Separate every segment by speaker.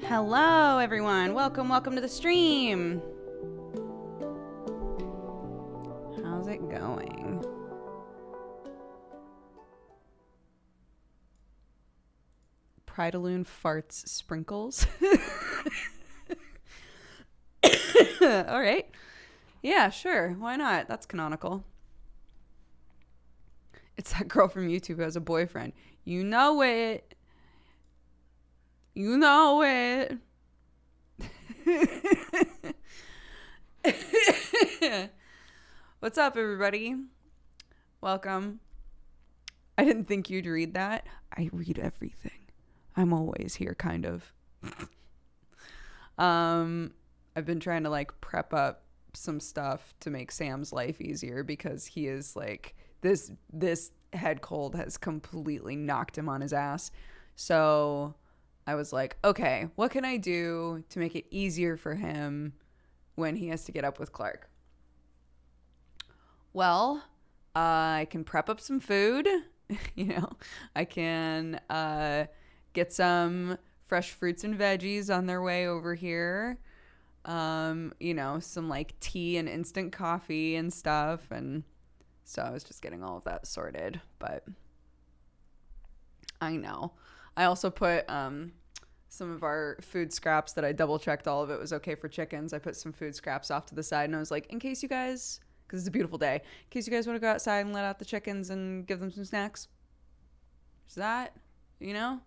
Speaker 1: Hello, everyone. Welcome to the stream. How's it going? Pridaloon farts sprinkles. All right. Yeah, sure. Why not? That's canonical. It's that girl from YouTube who has a boyfriend. You know it. You know it. What's up, everybody? Welcome. I didn't think you'd read that. I read everything. I'm always here, kind of. I've been trying to prep up some stuff to make Sam's life easier because he is this head cold has completely knocked him on his ass. So I was like, okay, what can I do to make it easier for him when he has to get up with Clark? Well, I can prep up some food. I can get some fresh fruits and veggies on their way over here. Some tea and instant coffee and stuff. And so I was just getting all of that sorted. But I know. I also put some of our food scraps that I double checked all of it was okay for chickens. I put some food scraps off to the side and I was like, in case you guys, because it's a beautiful day, in case you guys want to go outside and let out the chickens and give them some snacks. Is that, I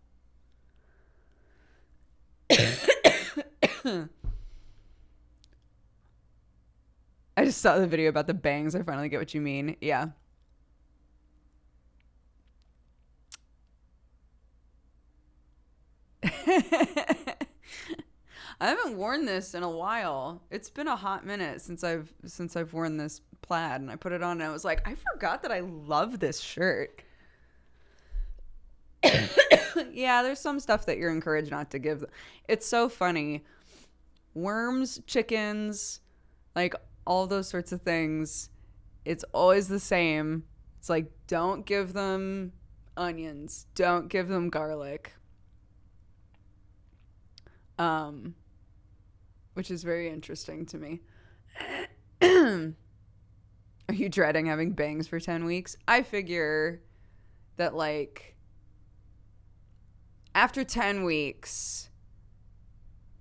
Speaker 1: just saw the video about the bangs. I finally get what you mean. Yeah. I haven't worn this in a while. It's been a hot minute since I've worn this plaid, and I put it on and I was like, I forgot that I love this shirt. Yeah, there's some stuff that you're encouraged not to give. It's so funny. Worms, chickens, all those sorts of things, it's always the same. It's like, don't give them onions. Don't give them garlic. Which is very interesting to me. Are you dreading having bangs for 10 weeks? I figure that after 10 weeks,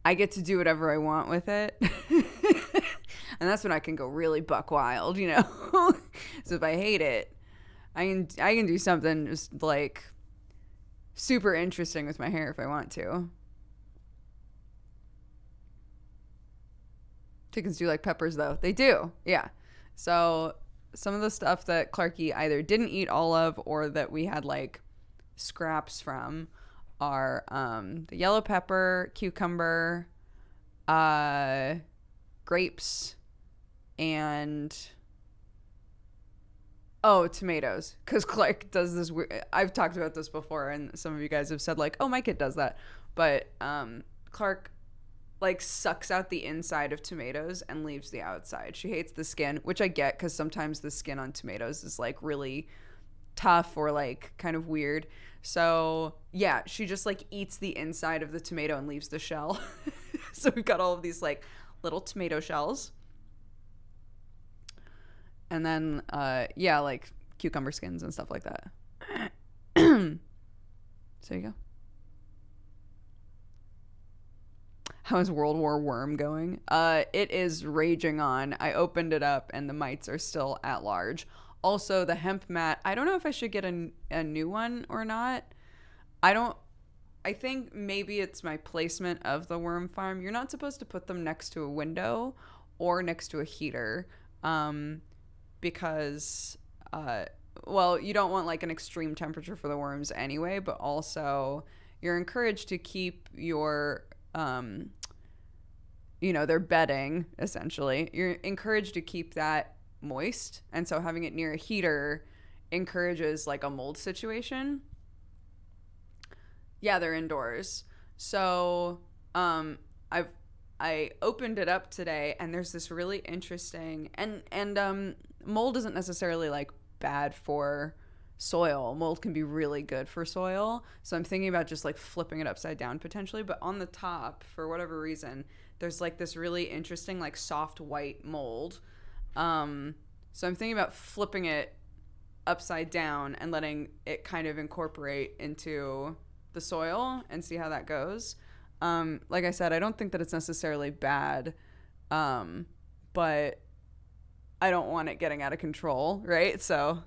Speaker 1: I get to do whatever I want with it. And that's when I can go really buck wild, So if I hate it, I can do something just super interesting with my hair if I want to. Chickens do like peppers, though. They do. Yeah. So some of the stuff that Clarky either didn't eat all of or that we had scraps from are the yellow pepper, cucumber, grapes, and tomatoes. Because Clark does this weird... I've talked about this before, and some of you guys have said oh, my kid does that. But Clark sucks out the inside of tomatoes and leaves the outside. She hates the skin, which I get because sometimes the skin on tomatoes is really tough or kind of weird. So yeah, she just eats the inside of the tomato and leaves the shell. So we've got all of these little tomato shells. And then cucumber skins and stuff like that. So there you go. How is World War Worm going? It is raging on. I opened it up and the mites are still at large. Also, the hemp mat, I don't know if I should get a new one or not. I think maybe it's my placement of the worm farm. You're not supposed to put them next to a window or next to a heater because, you don't want an extreme temperature for the worms anyway, but also you're encouraged to keep your... their bedding, essentially. You're encouraged to keep that moist. And so having it near a heater encourages a mold situation. Yeah, they're indoors. So I opened it up today and there's this really interesting and mold isn't necessarily bad for soil. Mold can be really good for soil. So I'm thinking about just like flipping it upside down potentially. But on the top, for whatever reason, there's like this really interesting like soft white mold. So I'm thinking about flipping it upside down and letting it kind of incorporate into the soil and see how that goes. Like I said, I don't think that it's necessarily bad, but I don't want it getting out of control, right? So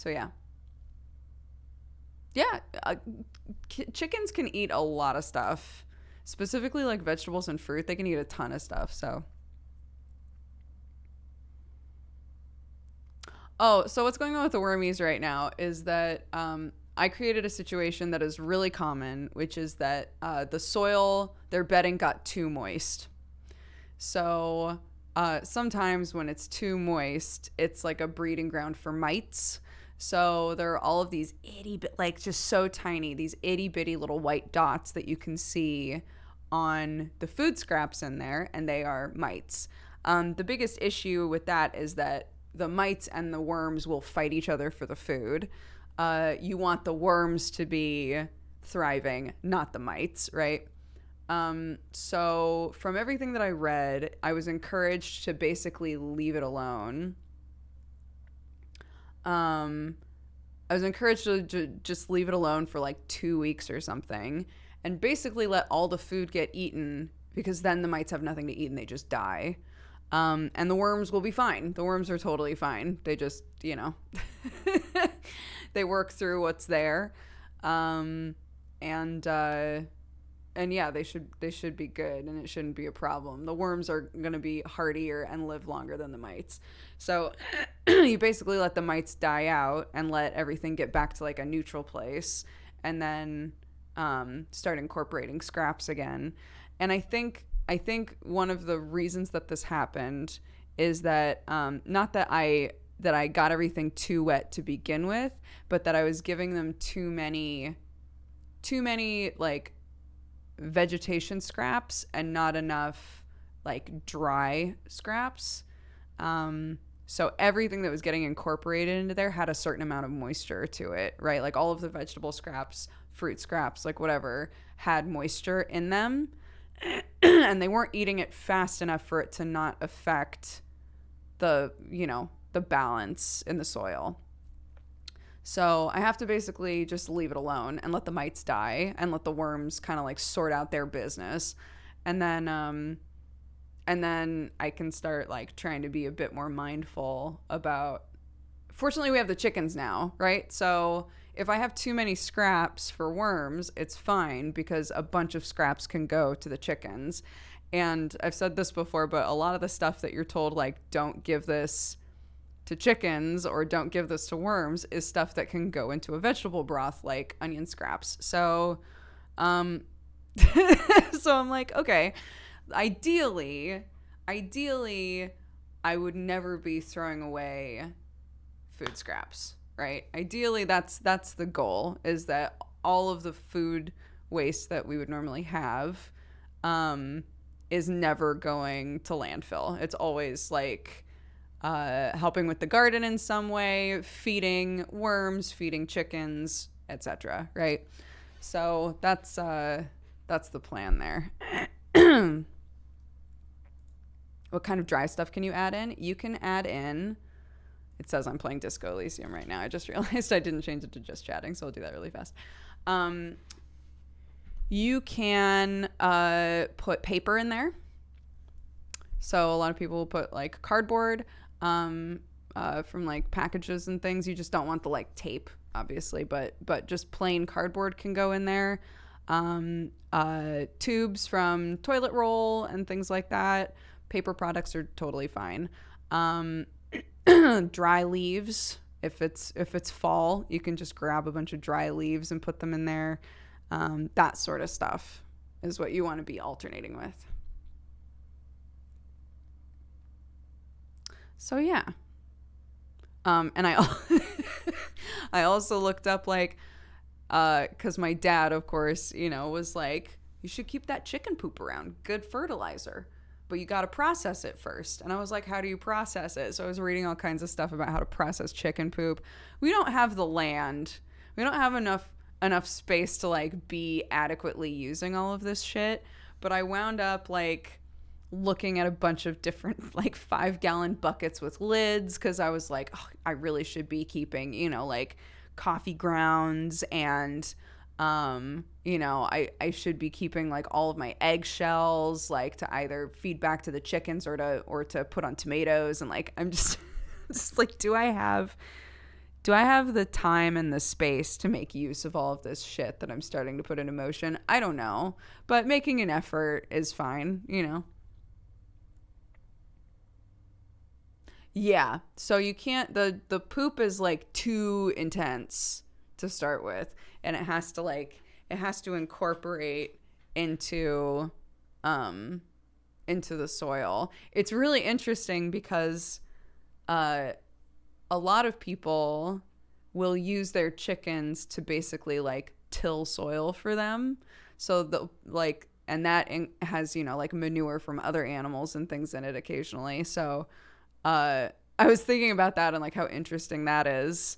Speaker 1: yeah. Yeah, chickens can eat a lot of stuff, specifically like vegetables and fruit. They can eat a ton of stuff. So, oh, so what's going on with the wormies right now is that I created a situation that is really common, which is that the soil, their bedding got too moist. So sometimes when it's too moist, it's like a breeding ground for mites. So there are all of these itty bit, like just so tiny, these itty bitty little white dots that you can see on the food scraps in there, and they are mites. The biggest issue with that is that the mites and the worms will fight each other for the food. You want the worms to be thriving, not the mites, right? So from everything that I read, I was encouraged to basically leave it alone. I was encouraged to just leave it alone for like 2 weeks or something and basically let all the food get eaten, because then the mites have nothing to eat and they just die. And the worms will be fine. The worms are totally fine. They just, they work through what's there. And yeah, they should be good, and it shouldn't be a problem. The worms are going to be hardier and live longer than the mites. So you basically let the mites die out and let everything get back to like a neutral place, and then start incorporating scraps again. And I think one of the reasons that this happened is that not that I got everything too wet to begin with, but that I was giving them too many like vegetation scraps and not enough like dry scraps. So everything that was getting incorporated into there had a certain amount of moisture to it, right? Like all of the vegetable scraps, fruit scraps, like whatever, had moisture in them. And they weren't eating it fast enough for it to not affect the balance in the soil. So I have to basically just leave it alone and let the mites die and let the worms kind of like sort out their business. And then I can start like trying to be a bit more mindful about, fortunately we have the chickens now, right? So if I have too many scraps for worms, it's fine because a bunch of scraps can go to the chickens. And I've said this before, but a lot of the stuff that you're told, like, don't give this to chickens or don't give this to worms, is stuff that can go into a vegetable broth, like onion scraps. So, so I'm like, okay, ideally, I would never be throwing away food scraps, right? Ideally, that's the goal, is that all of the food waste that we would normally have is never going to landfill. It's always like helping with the garden in some way, feeding worms, feeding chickens, etc. Right? So that's the plan there. What kind of dry stuff can you add in? You can add in, it says I'm playing Disco Elysium right now. I just realized I didn't change it to just chatting, so I'll do that really fast. You can put paper in there. So a lot of people will put like cardboard from like packages and things. You just don't want the like tape, obviously, but just plain cardboard can go in there. Tubes from toilet roll and things like that. Paper products are totally fine. Dry leaves. If it's fall, you can just grab a bunch of dry leaves and put them in there. That sort of stuff is what you want to be alternating with. So yeah. And I also looked up like, cause my dad, of course, was like, you should keep that chicken poop around. Good fertilizer. but you got to process it first. And I was like, how do you process it? So I was reading all kinds of stuff about how to process chicken poop. We don't have the land. We don't have enough space to like be adequately using all of this shit. But I wound up like looking at a bunch of different like 5-gallon buckets with lids, because I was like, oh, I really should be keeping, you know, like coffee grounds, and you know, I should be keeping like all of my eggshells, like to either feed back to the chickens or to put on tomatoes. And like I'm just just like, do I have the time and the space to make use of all of this shit that I'm starting to put into motion? I don't know, but making an effort is fine, you know. Yeah, so you can't, the poop is like too intense to start with, and it has to incorporate into the soil. It's really interesting because a lot of people will use their chickens to basically like till soil for them. So the like, and that has, you know, like manure from other animals and things in it occasionally. So I was thinking about that and like how interesting that is,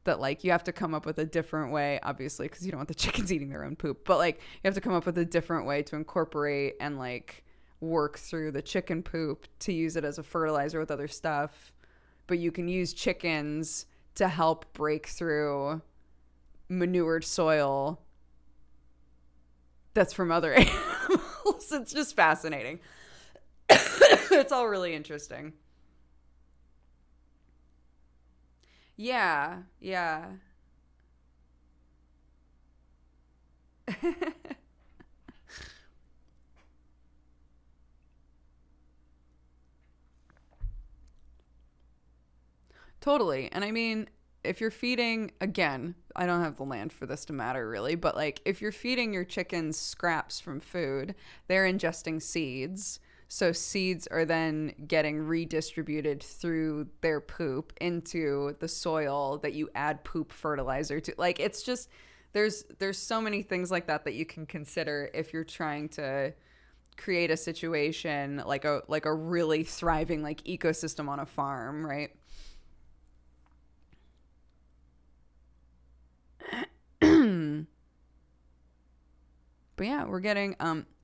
Speaker 1: that like you have to come up with a different way, obviously, because you don't want the chickens eating their own poop, but like you have to come up with a different way to incorporate and like work through the chicken poop to use it as a fertilizer with other stuff. But you can use chickens to help break through manured soil that's from other animals. It's just fascinating. It's all really interesting. Yeah, yeah. Totally. And I mean, if you're feeding, again, I don't have the land for this to matter really, but like if you're feeding your chickens scraps from food, they're ingesting seeds. So seeds are then getting redistributed through their poop into the soil that you add poop fertilizer to. Like it's just, there's so many things like that you can consider if you're trying to create a situation like a really thriving like ecosystem on a farm, right? But yeah, we're getting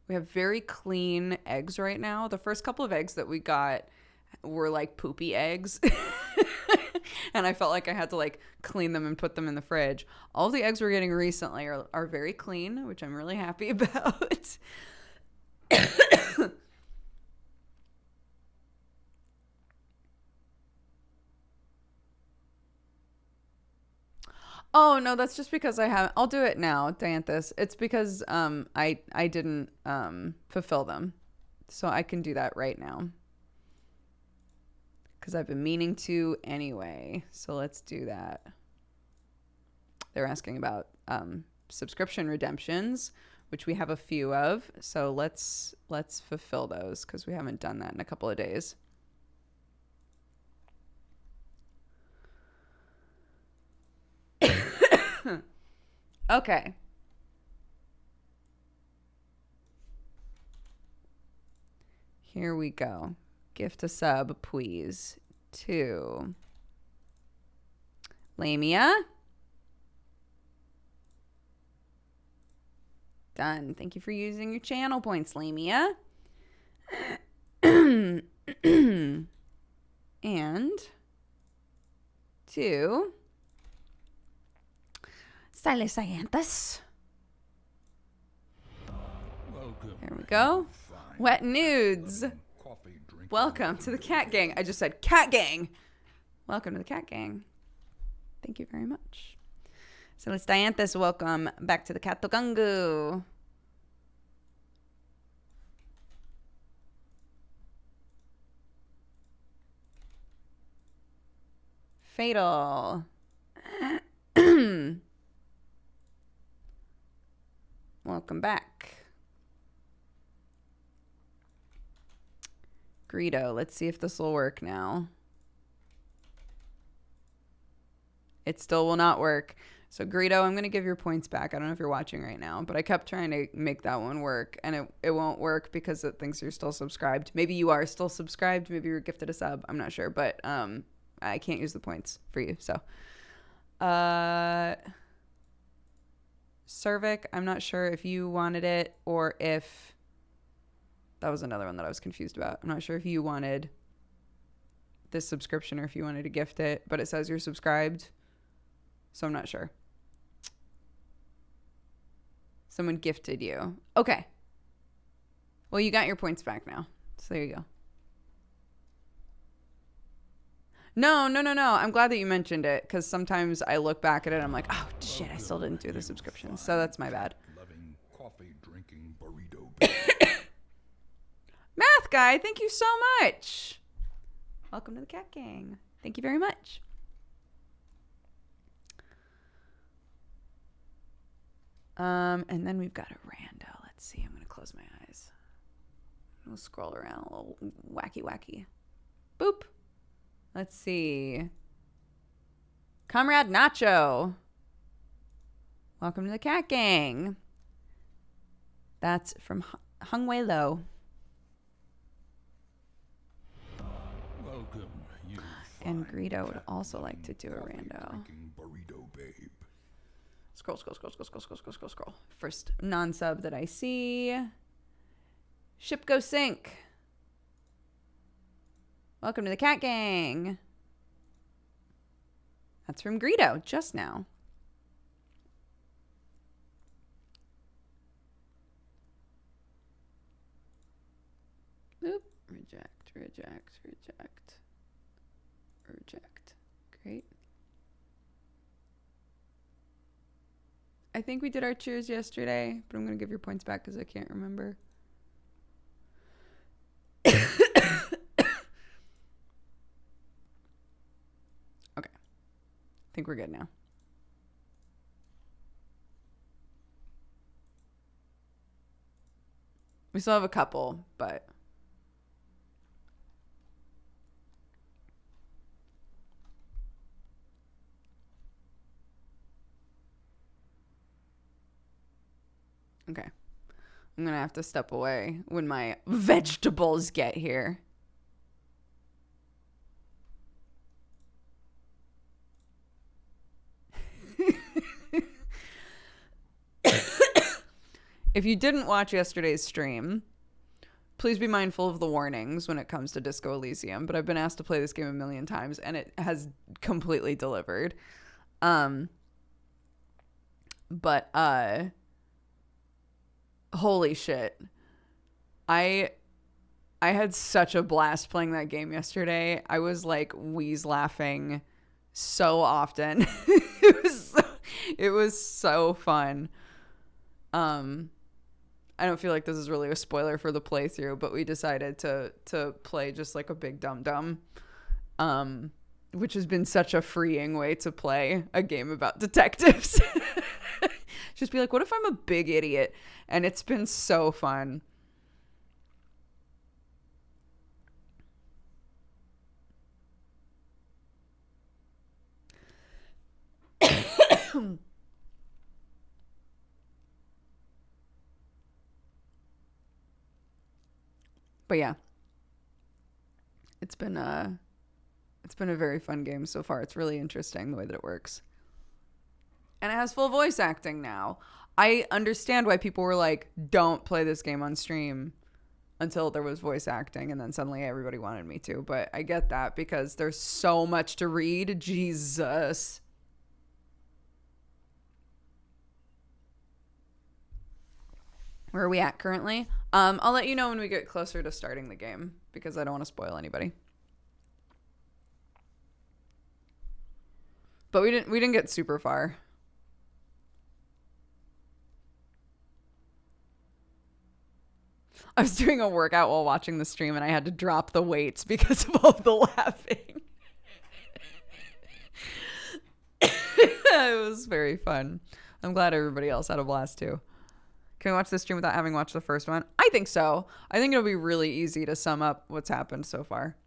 Speaker 1: we have very clean eggs right now. The first couple of eggs that we got were like poopy eggs. And I felt like I had to like clean them and put them in the fridge. All of the eggs we're getting recently are very clean, which I'm really happy about. Oh no, that's just because I haven't. I'll do it now, Dianthus. It's because I didn't fulfill them, so I can do that right now because I've been meaning to anyway. So let's do that. They're asking about subscription redemptions, which we have a few of. So let's fulfill those because we haven't done that in a couple of days. Okay. Here we go. Gift a sub, please. To Lamia. Done. Thank you for using your channel points, Lamia. And to Silas Ianthus. There we go. Wet nudes. Welcome to the cat gang. I just said cat gang. Welcome to the cat gang. Thank you very much. Silas Dianthus, welcome back to the Katogangu. Fatal. Welcome back. Greedo, let's see if this will work now. It still will not work. So Greedo, I'm going to give your points back. I don't know if you're watching right now, but I kept trying to make that one work, and it won't work because it thinks you're still subscribed. Maybe you are still subscribed. Maybe you're gifted a sub. I'm not sure, but I can't use the points for you. So Cervic, I'm not sure if you wanted it or if that was another one that I was confused about. I'm not sure if you wanted this subscription or if you wanted to gift it, but it says you're subscribed, so I'm not sure. Someone gifted you. Okay. Well, you got your points back now. So there you go. No. I'm glad that you mentioned it because sometimes I look back at it and I'm like, oh, shit, I still didn't do the subscription. So that's my bad.
Speaker 2: Coffee drinking burrito.
Speaker 1: Math guy, thank you so much. Welcome to the Cat Gang. Thank you very much. And then we've got a rando. Let's see. I'm going to close my eyes. We'll scroll around a little wacky. Boop. Let's see. Comrade Nacho. Welcome to the Cat Gang. That's from Hung Wei Lo.
Speaker 2: Welcome, you.
Speaker 1: And Greedo would also like to do a rando.
Speaker 2: Burrito babe.
Speaker 1: Scroll. First non-sub that I see. Ship Go Sink. Welcome to the Cat Gang. That's from Greedo just now. Oop. Reject. Great. I think we did our cheers yesterday, but I'm going to give your points back because I can't remember. Okay. I think we're good now. We still have a couple, but... Okay. I'm going to have to step away when my vegetables get here. If you didn't watch yesterday's stream, please be mindful of the warnings when it comes to Disco Elysium, but I've been asked to play this game a million times and it has completely delivered. Holy shit. I had such a blast playing that game yesterday. I was like wheeze laughing so often. It was so fun. I don't feel like this is really a spoiler for the playthrough, but we decided to play just like a big Dumdum, which has been such a freeing way to play a game about detectives. Just be like, what if I'm a big idiot? And it's been so fun. But yeah, it's been a very fun game so far. It's really interesting the way that it works. And it has full voice acting now. I understand why people were like, don't play this game on stream until there was voice acting, and then suddenly everybody wanted me to. But I get that because there's so much to read. Jesus. Where are we at currently? I'll let you know when we get closer to starting the game because I don't want to spoil anybody. But we didn't get super far. I was doing a workout while watching the stream and I had to drop the weights because of all the laughing. It was very fun. I'm glad everybody else had a blast too. Can we watch this stream without having watched the first one? I think so. I think it'll be really easy to sum up what's happened so far.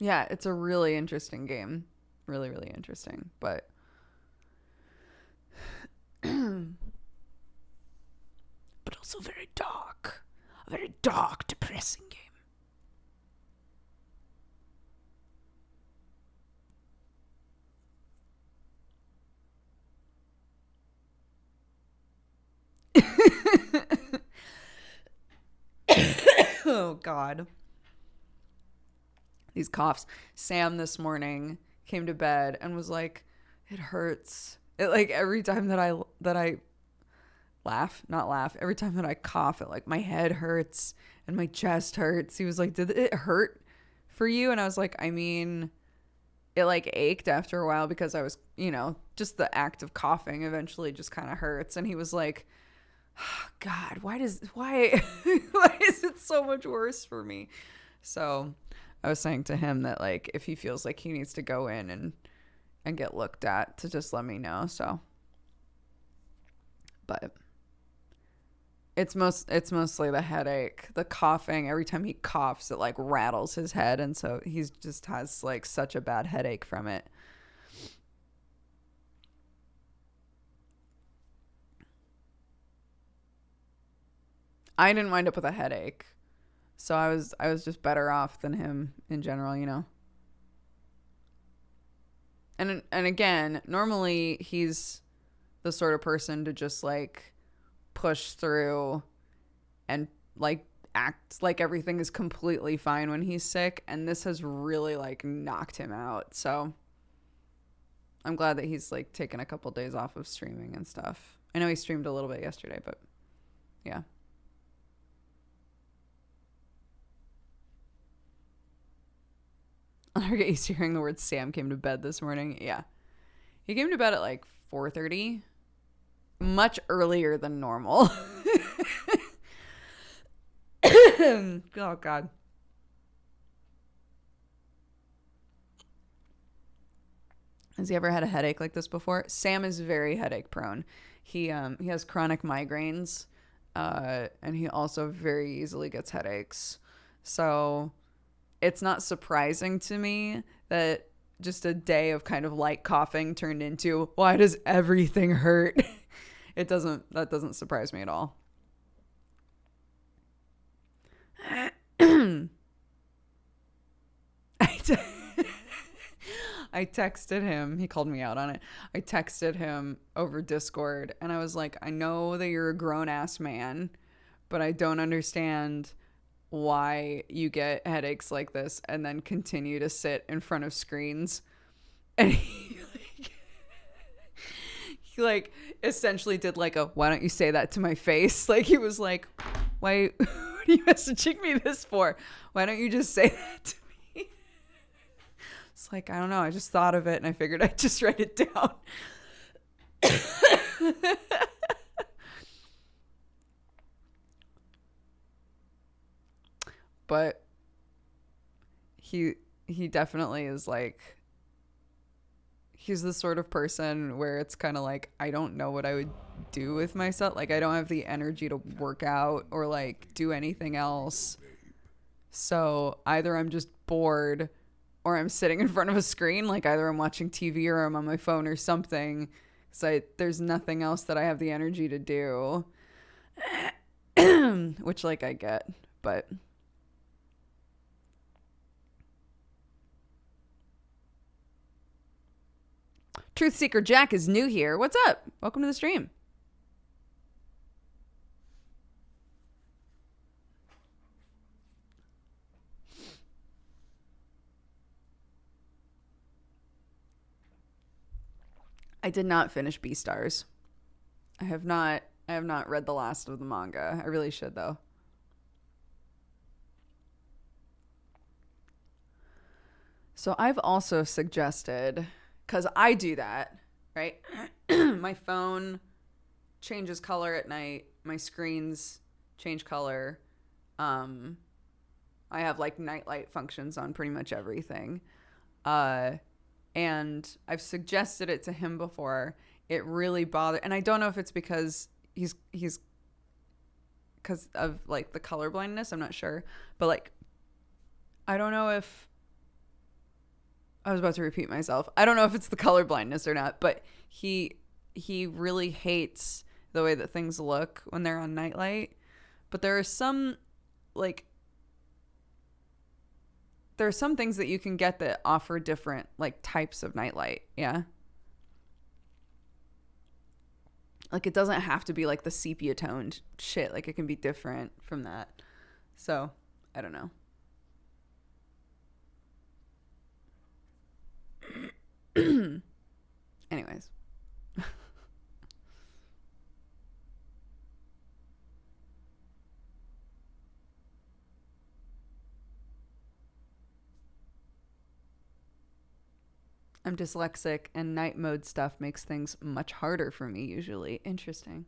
Speaker 1: Yeah, it's a really interesting game. Really, really interesting. But but also very dark. A very dark, depressing game. Oh God. These coughs. Sam this morning came to bed and was like, it hurts. It like every time that I not laugh, every time that I cough, it like my head hurts and my chest hurts. He was like, did it hurt for you? And I was like, I mean, it like ached after a while because I was, just the act of coughing eventually just kind of hurts. And he was like, oh, God, why why is it so much worse for me? So I was saying to him that like if he feels like he needs to go in and get looked at, to just let me know. So, but it's mostly the headache, the coughing. Every time he coughs, it like rattles his head, and so he's just has like such a bad headache from it. I didn't wind up with a headache, so I was just better off than him in general. And again, normally he's the sort of person to just like push through and like act like everything is completely fine when he's sick, and this has really like knocked him out. So I'm glad that he's like taken a couple days off of streaming and stuff. I know he streamed a little bit yesterday, but yeah. I get used to hearing the word Sam came to bed this morning. Yeah. He came to bed at like 4:30. Much earlier than normal. Oh, God. Has he ever had a headache like this before? Sam is very headache prone. He has chronic migraines, and he also very easily gets headaches. So it's not surprising to me that just a day of kind of light coughing turned into, why does everything hurt? That doesn't surprise me at all. I texted him. He called me out on it. I texted him over Discord, and I was like, I know that you're a grown-ass man, but I don't understand why you get headaches like this and then continue to sit in front of screens. And he like essentially did like a, why don't you say that to my face? Like he was like, why what are you messaging me this for? Why don't you just say that to me? It's like, I don't know, I just thought of it and I figured I'd just write it down. But he definitely is like, he's the sort of person where it's kind of like, I don't know what I would do with myself. Like I don't have the energy to work out or like do anything else. So either I'm just bored or I'm sitting in front of a screen. Like either I'm watching TV or I'm on my phone or something. So there's nothing else that I have the energy to do. Which like I get, but Truth Seeker Jack is new here. What's up? Welcome to the stream. I did not finish Beastars. I have not read the last of the manga. I really should though. So I've also suggested, because I do that, right? My phone changes color at night. My screens change color. I have like nightlight functions on pretty much everything. And I've suggested it to him before. It really bothered, and I don't know if it's because he's because of like the color blindness. I'm not sure, but like I don't know if I was about to repeat myself. I don't know if it's the color blindness or not, but he really hates the way that things look when they're on nightlight. But there are some like there are some things that you can get that offer different like types of nightlight. Yeah. Like it doesn't have to be like the sepia toned shit. Like it can be different from that. So, I don't know. Anyways. I'm dyslexic and night mode stuff makes things much harder for me usually. Interesting.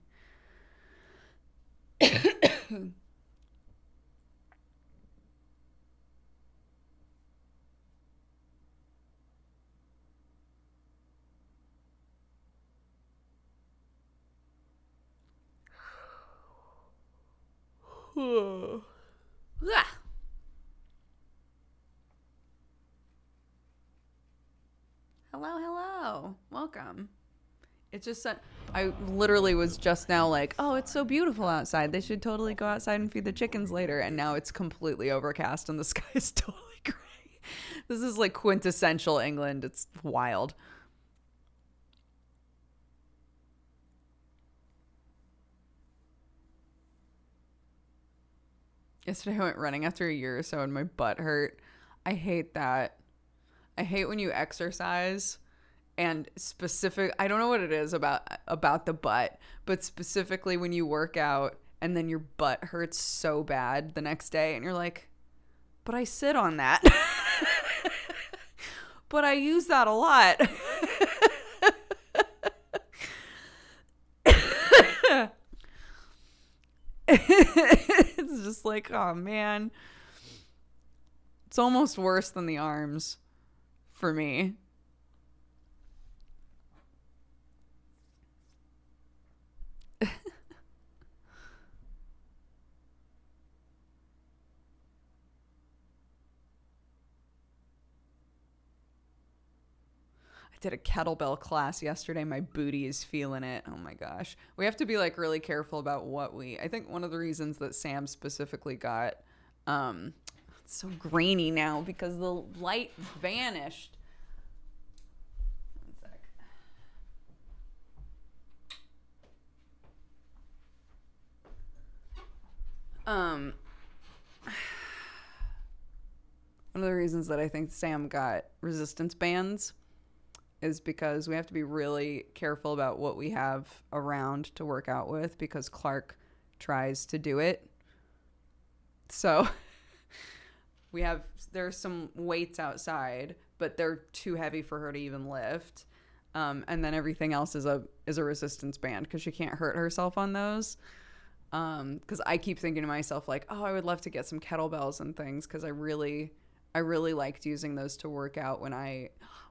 Speaker 1: Hello, hello. Welcome. It's just I literally was just now like, oh, it's so beautiful outside. They should totally go outside and feed the chickens later. And now it's completely overcast and the sky is totally gray. This is like quintessential England. It's wild. Yesterday I went running after a year or so and my butt hurt. I hate that. I hate when you exercise and I don't know what it is about the butt, but specifically when you work out and then your butt hurts so bad the next day and you're like, but I sit on that. But I use that a lot. It's just like, oh man. It's almost worse than the arms for me. I did a kettlebell class yesterday. My booty is feeling it. Oh my gosh. We have to be like really careful about I think one of the reasons that Sam specifically got, it's so grainy now because the light vanished. One sec. One of the reasons that I think Sam got resistance bands is because we have to be really careful about what we have around to work out with because Clark tries to do it. So there's some weights outside, but they're too heavy for her to even lift. And then everything else is a resistance band because she can't hurt herself on those. Because I keep thinking to myself like, oh, I would love to get some kettlebells and things because I really liked using those to work out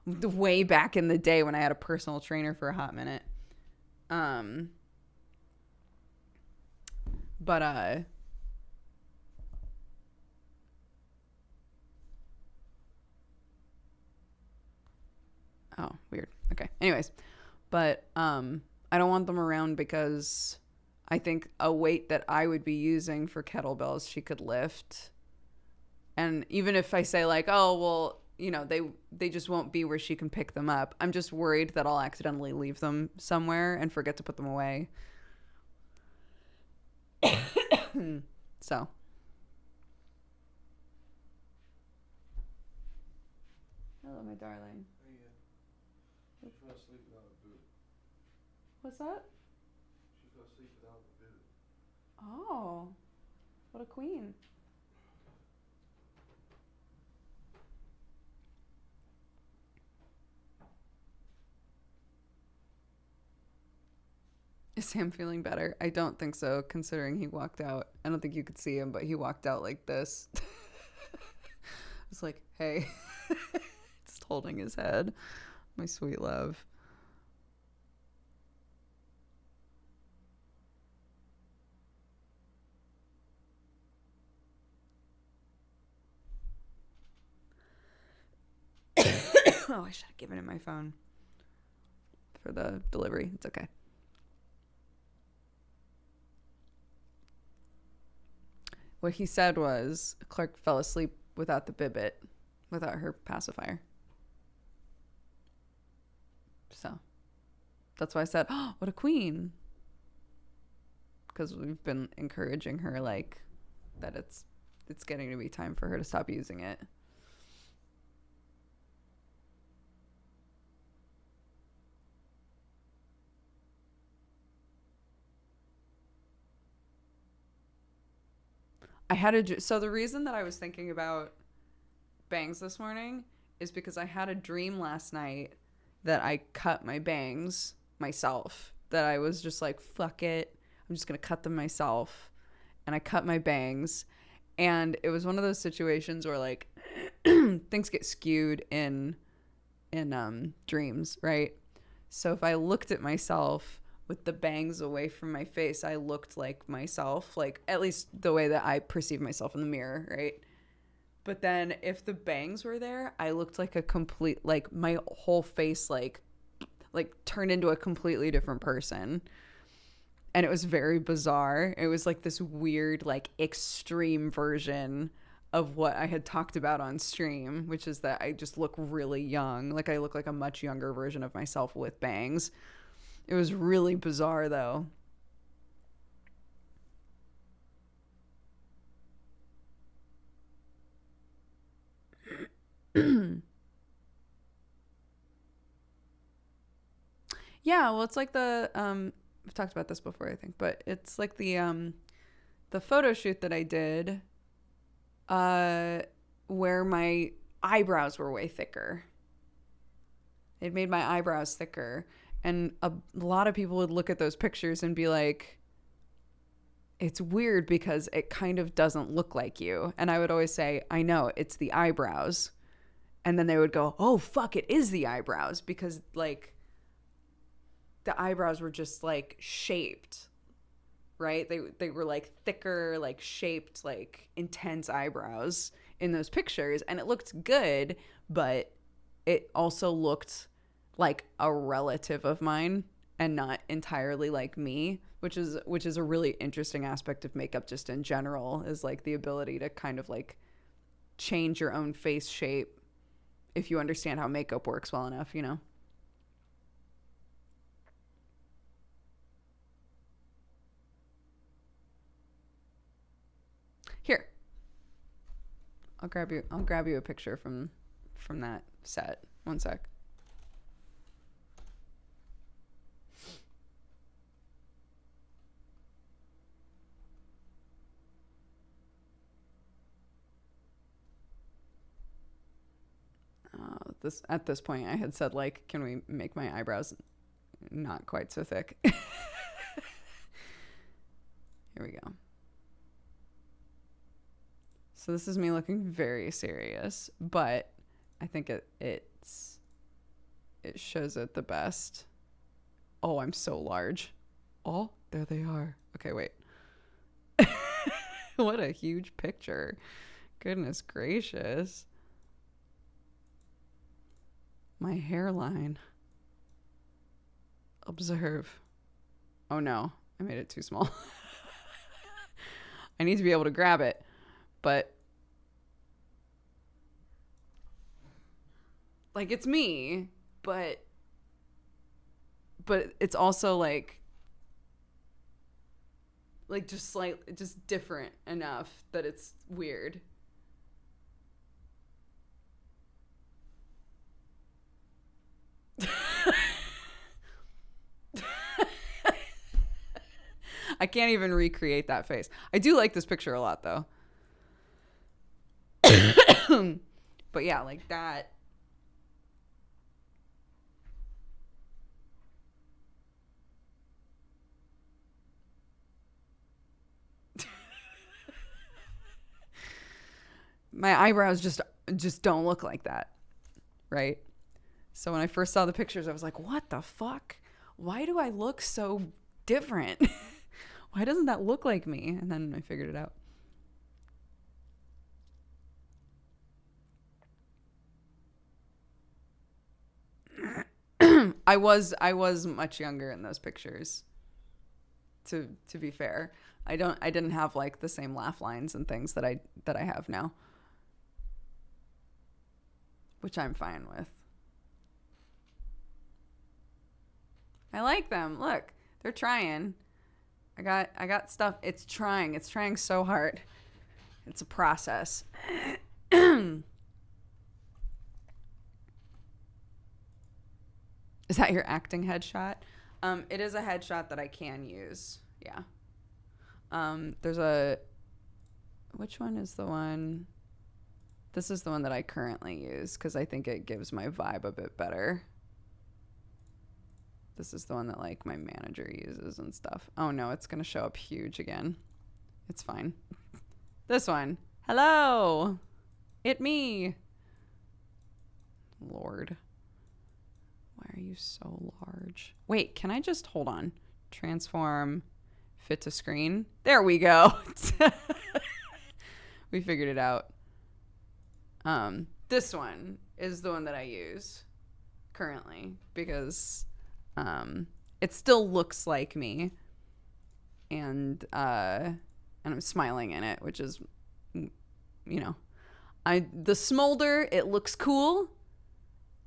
Speaker 1: way back in the day when I had a personal trainer for a hot minute. Oh, weird. Okay. Anyways, but I don't want them around because I think a weight that I would be using for kettlebells she could lift. And even if I say like, oh, well, you know, they just won't be where she can pick them up. I'm just worried that I'll accidentally leave them somewhere and forget to put them away. So. Hello, my darling.
Speaker 2: She's gonna sleep without a boot.
Speaker 1: What's that?
Speaker 2: She's gonna sleep without a boot.
Speaker 1: Oh, what a queen. Is Sam feeling better? I don't think so, considering he walked out. I don't think you could see him, but he walked out like this. It's like, hey. Just holding his head. My sweet love. Oh, I should have given him my phone for the delivery. It's okay. What he said was Clark fell asleep without the bibbit, without her pacifier. So that's why I said, oh, what a queen. Because we've been encouraging her, like, that it's getting to be time for her to stop using it. So the reason that I was thinking about bangs this morning is because I had a dream last night that I cut my bangs myself. That I was just like, fuck it, I'm just gonna cut them myself. And I cut my bangs, and it was one of those situations where, like, things get skewed in dreams, right? So if I looked at myself with the bangs away from my face, I looked like myself, like, at least the way that I perceive myself in the mirror, right? But then if the bangs were there, I looked like a complete, like, my whole face like turned into a completely different person. And it was very bizarre. It was like this weird, like, extreme version of what I had talked about on stream, which is that I just look really young. Like, I look like a much younger version of myself with bangs. It was really bizarre, though. Yeah, well, it's like we've talked about this before, I think, but it's like the photo shoot that I did, where my eyebrows were way thicker. It made my eyebrows thicker. And a lot of people would look at those pictures and be like, it's weird because it kind of doesn't look like you. And I would always say, I know, it's the eyebrows. And then they would go, oh, fuck, it is the eyebrows. Because, like, the eyebrows were just, like, shaped, right? They were, like, thicker, like, shaped, like, intense eyebrows in those pictures. And it looked good, but it also looked like a relative of mine and not entirely like me, which is a really interesting aspect of makeup just in general, is like the ability to kind of like change your own face shape if you understand how makeup works well enough, you know? Here. I'll grab you a picture from that set. One sec. At this point, I had said, like, can we make my eyebrows not quite so thick? Here we go. So this is me looking very serious, but I think it shows it the best. Oh, I'm so large. Oh, there they are. Okay, wait. What a huge picture. Goodness gracious. My hairline. Observe. Oh no, I made it too small. I need to be able to grab it, but like, it's me, but it's also like just different enough that it's weird. I can't even recreate that face. I do like this picture a lot, though. But yeah, like that. My eyebrows just don't look like that, right? So when I first saw the pictures, I was like, what the fuck? Why do I look so different? Why doesn't that look like me? And then I figured it out. I was much younger in those pictures. To be fair, I didn't have like the same laugh lines and things that I have now, which I'm fine with. I like them. Look, they're trying. I got stuff. It's trying so hard. It's a process. Is that your acting headshot? It is a headshot that I can use. Yeah. There's a... Which one is the one? This is the one that I currently use because I think it gives my vibe a bit better. This is the one that, like, my manager uses and stuff. Oh, no, it's going to show up huge again. It's fine. This one. Hello. It me. Lord. Why are you so large? Wait, can I just... Hold on. Transform. Fit to screen. There we go. We figured it out. This one is the one that I use currently because... it still looks like me, and I'm smiling in it, which is, you know, the smolder, it looks cool,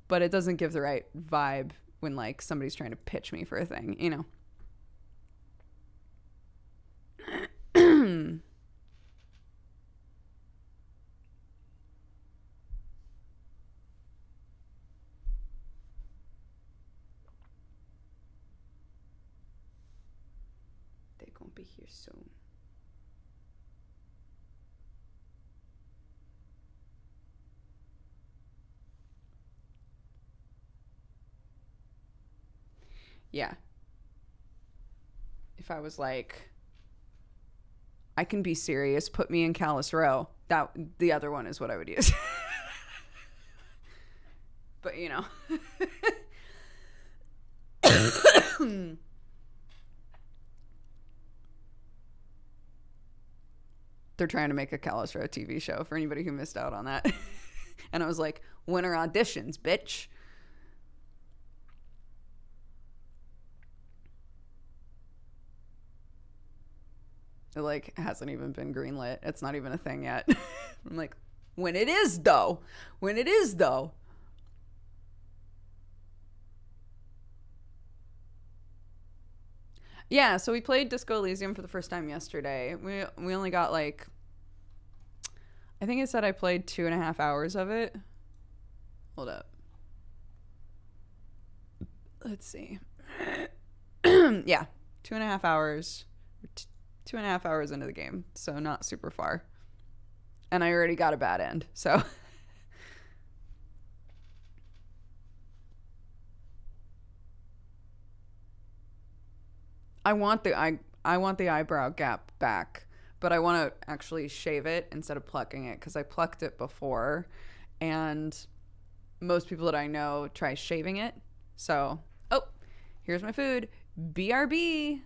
Speaker 1: but it doesn't give the right vibe when like somebody's trying to pitch me for a thing, you know. Be here soon. Yeah. If I was like, I can be serious, put me in Callus Row, that the other one is what I would use. But you know. They're trying to make a Callus Row TV show for anybody who missed out on that. And I was like, winter auditions, bitch. It like hasn't even been greenlit. It's not even a thing yet. I'm like, when it is though. When it is though. Yeah, so we played Disco Elysium for the first time yesterday. We only got like, I think it said I played 2.5 hours of it. Hold up. Let's see. Yeah, 2.5 hours. 2.5 hours into the game, so not super far. And I already got a bad end, so... I want the eyebrow gap back, but I want to actually shave it instead of plucking it because I plucked it before, and most people that I know try shaving it. So, oh, here's my food. BRB.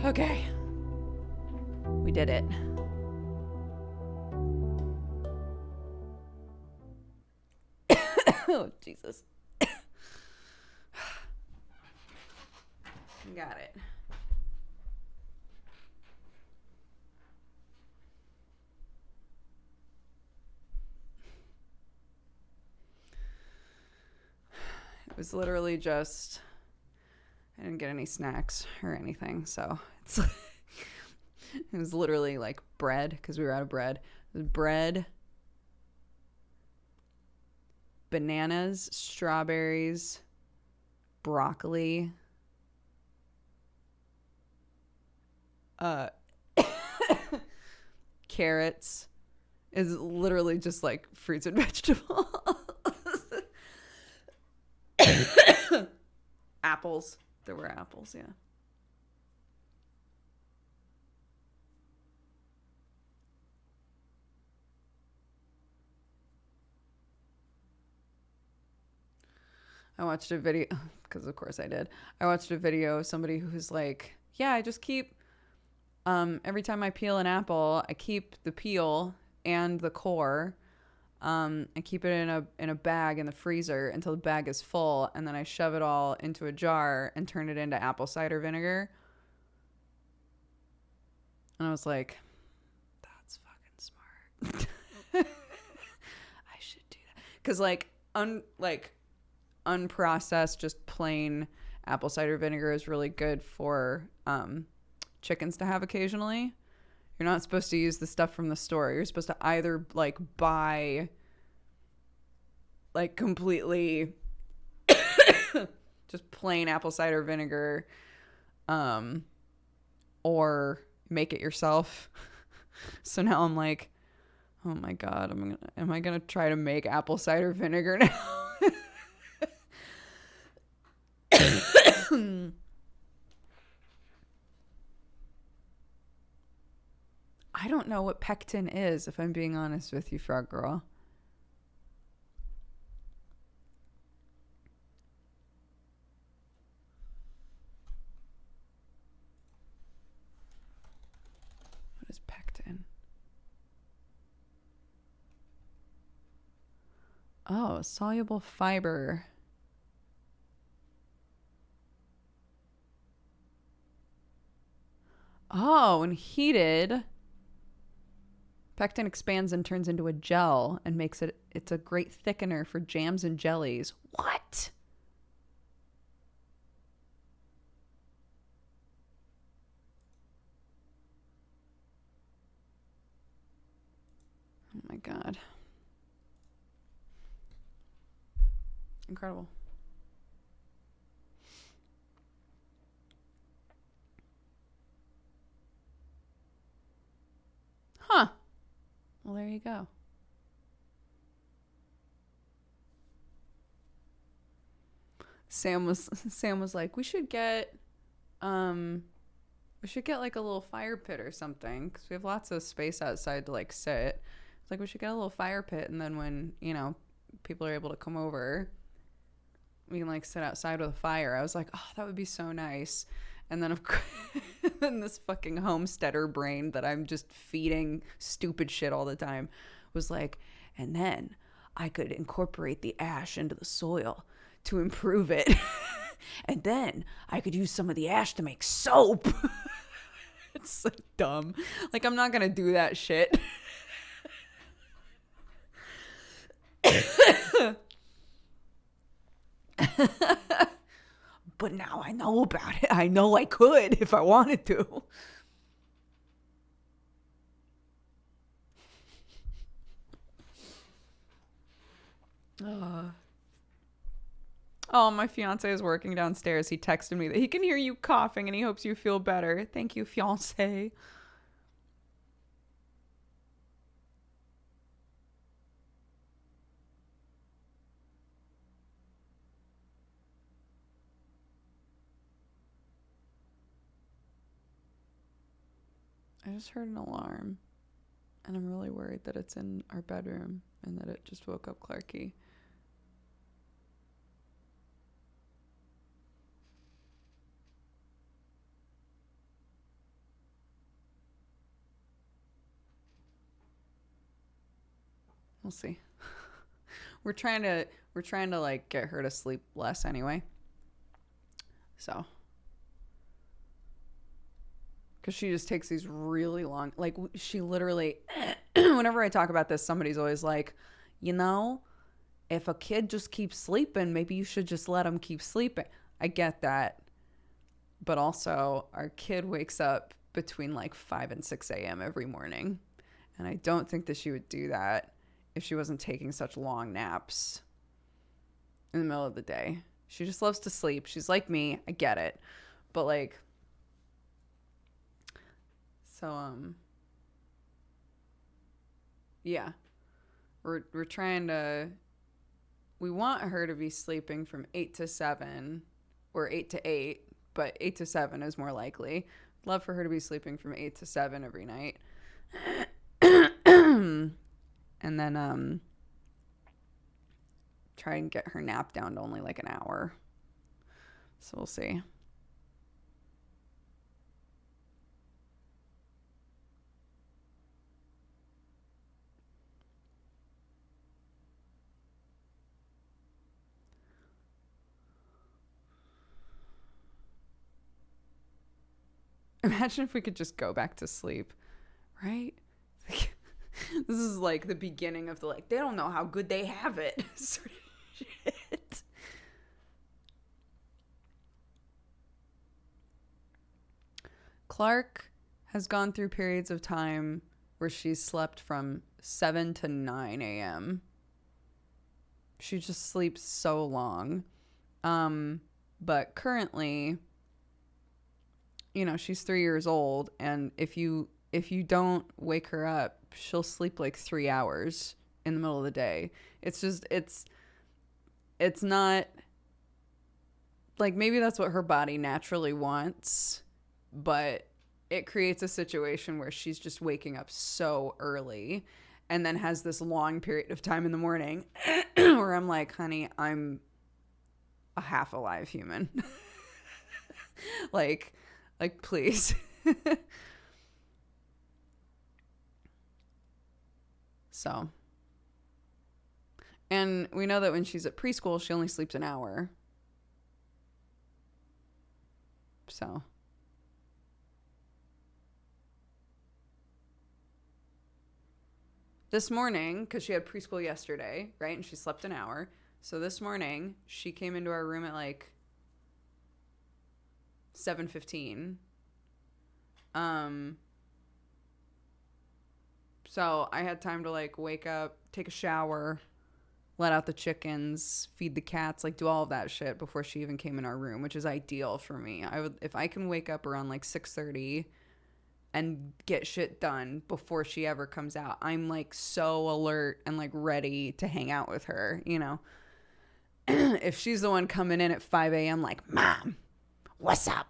Speaker 1: Okay. We did it. Oh, Jesus. Got it. It was literally just, I didn't get any snacks or anything, so it's it was literally like bread, because we were out of bread. It was bread, bananas, strawberries, broccoli, carrots. Is literally just like fruits and vegetables. Apples. There were apples, yeah. I watched a video, because of course I did. I watched a video of somebody who's like, yeah, I just keep, every time I peel an apple, I keep the peel and the core. I keep it in a bag in the freezer until the bag is full, and then I shove it all into a jar and turn it into apple cider vinegar. And I was like, that's fucking smart. I should do that. Because unprocessed, just plain apple cider vinegar is really good for chickens to have occasionally. You're not supposed to use the stuff from the store. You're supposed to either like buy like completely just plain apple cider vinegar, or make it yourself. So now I'm like, oh my God, am I gonna try to make apple cider vinegar now? I don't know what pectin is, if I'm being honest with you, Frog Girl. What is pectin? Oh, soluble fiber. Oh, when heated, pectin expands and turns into a gel and makes it's a great thickener for jams and jellies. What? Oh my God. Incredible. Huh. Well, there you go. Sam was like, we should get like a little fire pit or something, because we have lots of space outside to like sit. It's like, we should get a little fire pit, and then when, people are able to come over, we can like sit outside with a fire. I was like, oh, that would be so nice. And then of course, then this fucking homesteader brain that I'm just feeding stupid shit all the time was like, and then I could incorporate the ash into the soil to improve it. And then I could use some of the ash to make soap. It's so dumb. Like, I'm not gonna do that shit. But now I know about it. I know I could if I wanted to. Oh, my fiance is working downstairs. He texted me that he can hear you coughing and he hopes you feel better. Thank you, fiance. I just heard an alarm, and I'm really worried that it's in our bedroom and that it just woke up Clarky. We'll see. We're trying to like get her to sleep less anyway. So, because she just takes these really long, like she literally, whenever I talk about this, somebody's always like, you know, if a kid just keeps sleeping, maybe you should just let them keep sleeping. I get that. But also, our kid wakes up between like 5 and 6 a.m. every morning. And I don't think that she would do that if she wasn't taking such long naps in the middle of the day. She just loves to sleep. She's like me. I get it. But like, so, yeah. We're trying to, we want her to be sleeping from 8 to 7 or 8 to 8, but 8 to 7 is more likely. Love for her to be sleeping from 8 to 7 every night. And then try and get her nap down to only like an hour. So we'll see. Imagine if we could just go back to sleep, right? This is like the beginning of the like, they don't know how good they have it sort of shit. Clark has gone through periods of time where she's slept from 7 to 9 a.m. She just sleeps so long. But currently, you know, she's 3 years old, and if you don't wake her up, she'll sleep like 3 hours in the middle of the day. It's just, it's not, like, maybe that's what her body naturally wants, but it creates a situation where she's just waking up so early and then has this long period of time in the morning where I'm like, honey, I'm a half alive human. like, please. So, and we know that when she's at preschool, she only sleeps an hour. So, this morning, because she had preschool yesterday, right? And she slept an hour. So this morning, she came into our room at like 7:15. So I had time to like wake up, take a shower, let out the chickens, feed the cats, like do all of that shit before she even came in our room, which is ideal for me. I would, if I can wake up around like 6:30 and get shit done before she ever comes out, I'm like so alert and like ready to hang out with her, you know. If she's the one coming in at 5 a.m. like, Mom, what's up?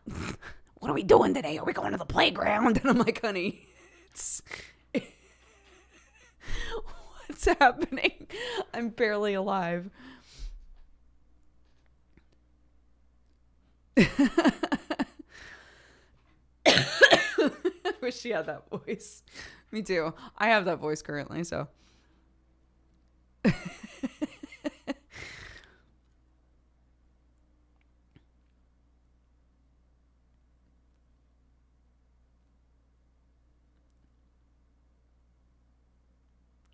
Speaker 1: What are we doing today? Are we going to the playground? And I'm like, honey, it's what's happening? I'm barely alive. I wish she had that voice. Me too. I have that voice currently, so.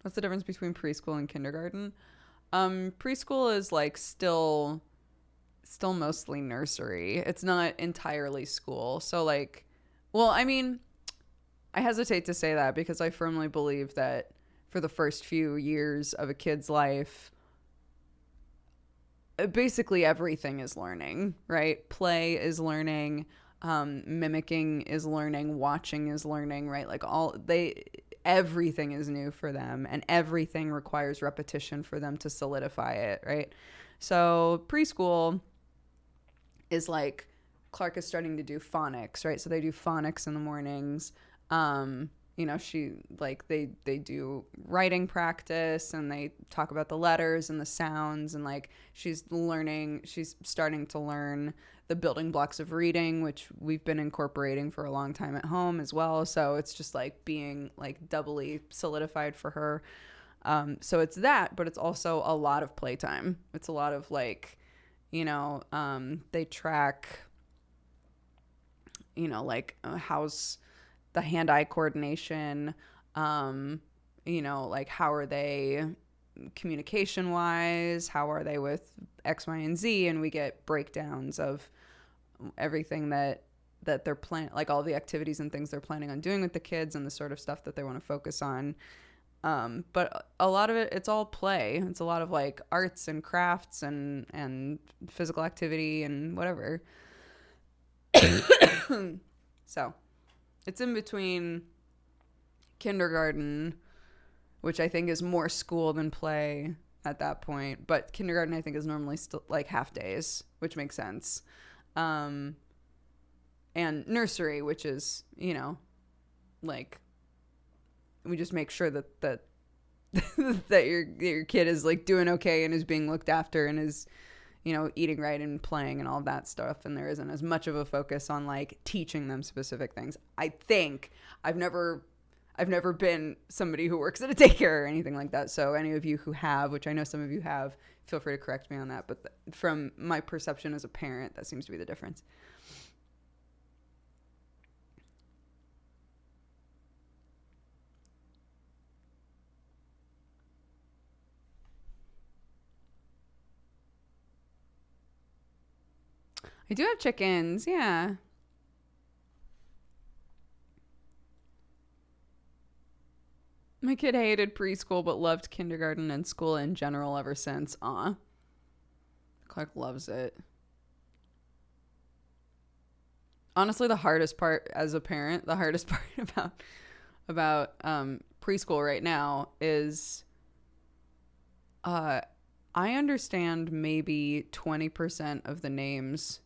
Speaker 1: What's the difference between preschool and kindergarten? Preschool is like still mostly nursery. It's not entirely school. So like, well, I mean, I hesitate to say that because I firmly believe that for the first few years of a kid's life, basically everything is learning, right? Play is learning, mimicking is learning, watching is learning, right? Like everything is new for them, and everything requires repetition for them to solidify it, right? So preschool is like, Clark is starting to do phonics, right? So they do phonics in the mornings. You know, they do writing practice, and they talk about the letters and the sounds, and like she's starting to learn the building blocks of reading, which we've been incorporating for a long time at home as well. So it's just like being like doubly solidified for her. So it's that, but it's also a lot of playtime. It's a lot of like, they track, like how's the hand-eye coordination, like how are they communication wise, how are they with X, Y, and Z, and we get breakdowns of everything that they're planning, like all the activities and things they're planning on doing with the kids and the sort of stuff that they want to focus on. But a lot of it's all play. It's a lot of like arts and crafts and physical activity and whatever. So it's in between kindergarten, which I think is more school than play at that point. But kindergarten, I think, is normally still like half days, which makes sense. And nursery, which is, like, we just make sure that that your kid is like doing okay and is being looked after and is, eating right and playing and all of that stuff. And there isn't as much of a focus on like teaching them specific things. I think I've never been somebody who works at a daycare or anything like that. So any of you who have, which I know some of you have, feel free to correct me on that. But from my perception as a parent, that seems to be the difference. I do have chickens, yeah. My kid hated preschool but loved kindergarten and school in general ever since. Aw. Clark loves it. Honestly, the hardest part as a parent, the hardest part about preschool right now is I understand maybe 20% of the names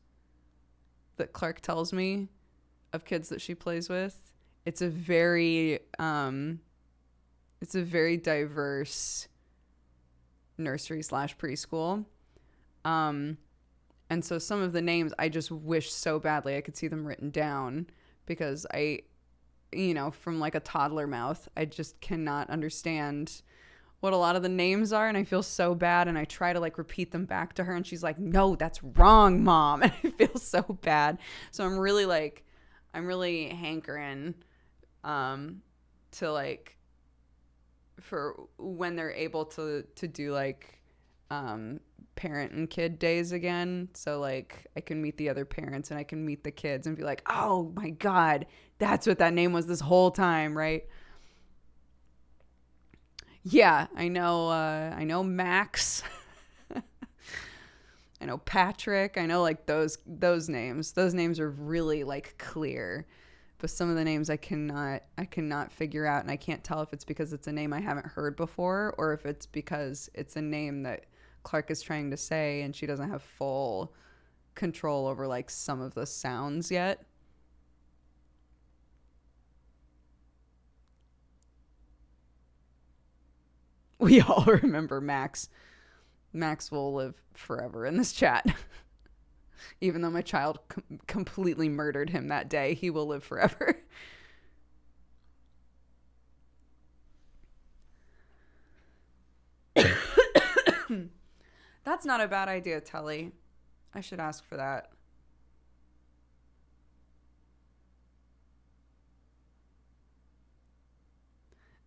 Speaker 1: that Clark tells me of kids that she plays with. It's a very diverse nursery / preschool. And so some of the names I just wish so badly I could see them written down, because from like a toddler mouth, I just cannot understand what a lot of the names are, and I feel so bad, and I try to like repeat them back to her, and she's like, no, that's wrong, Mom. And I feel so bad. So I'm really hankering to like, for when they're able to do like parent and kid days again, so like I can meet the other parents and I can meet the kids and be like, oh my God, that's what that name was this whole time, right? Yeah, I know Max. I know Patrick. I know like those names. Those names are really like clear. But some of the names I cannot figure out, and I can't tell if it's because it's a name I haven't heard before or if it's because it's a name that Clark is trying to say and she doesn't have full control over like some of the sounds yet. We all remember Max. Max will live forever in this chat. Even though my child completely murdered him that day, he will live forever. That's not a bad idea, Telly. I should ask for that.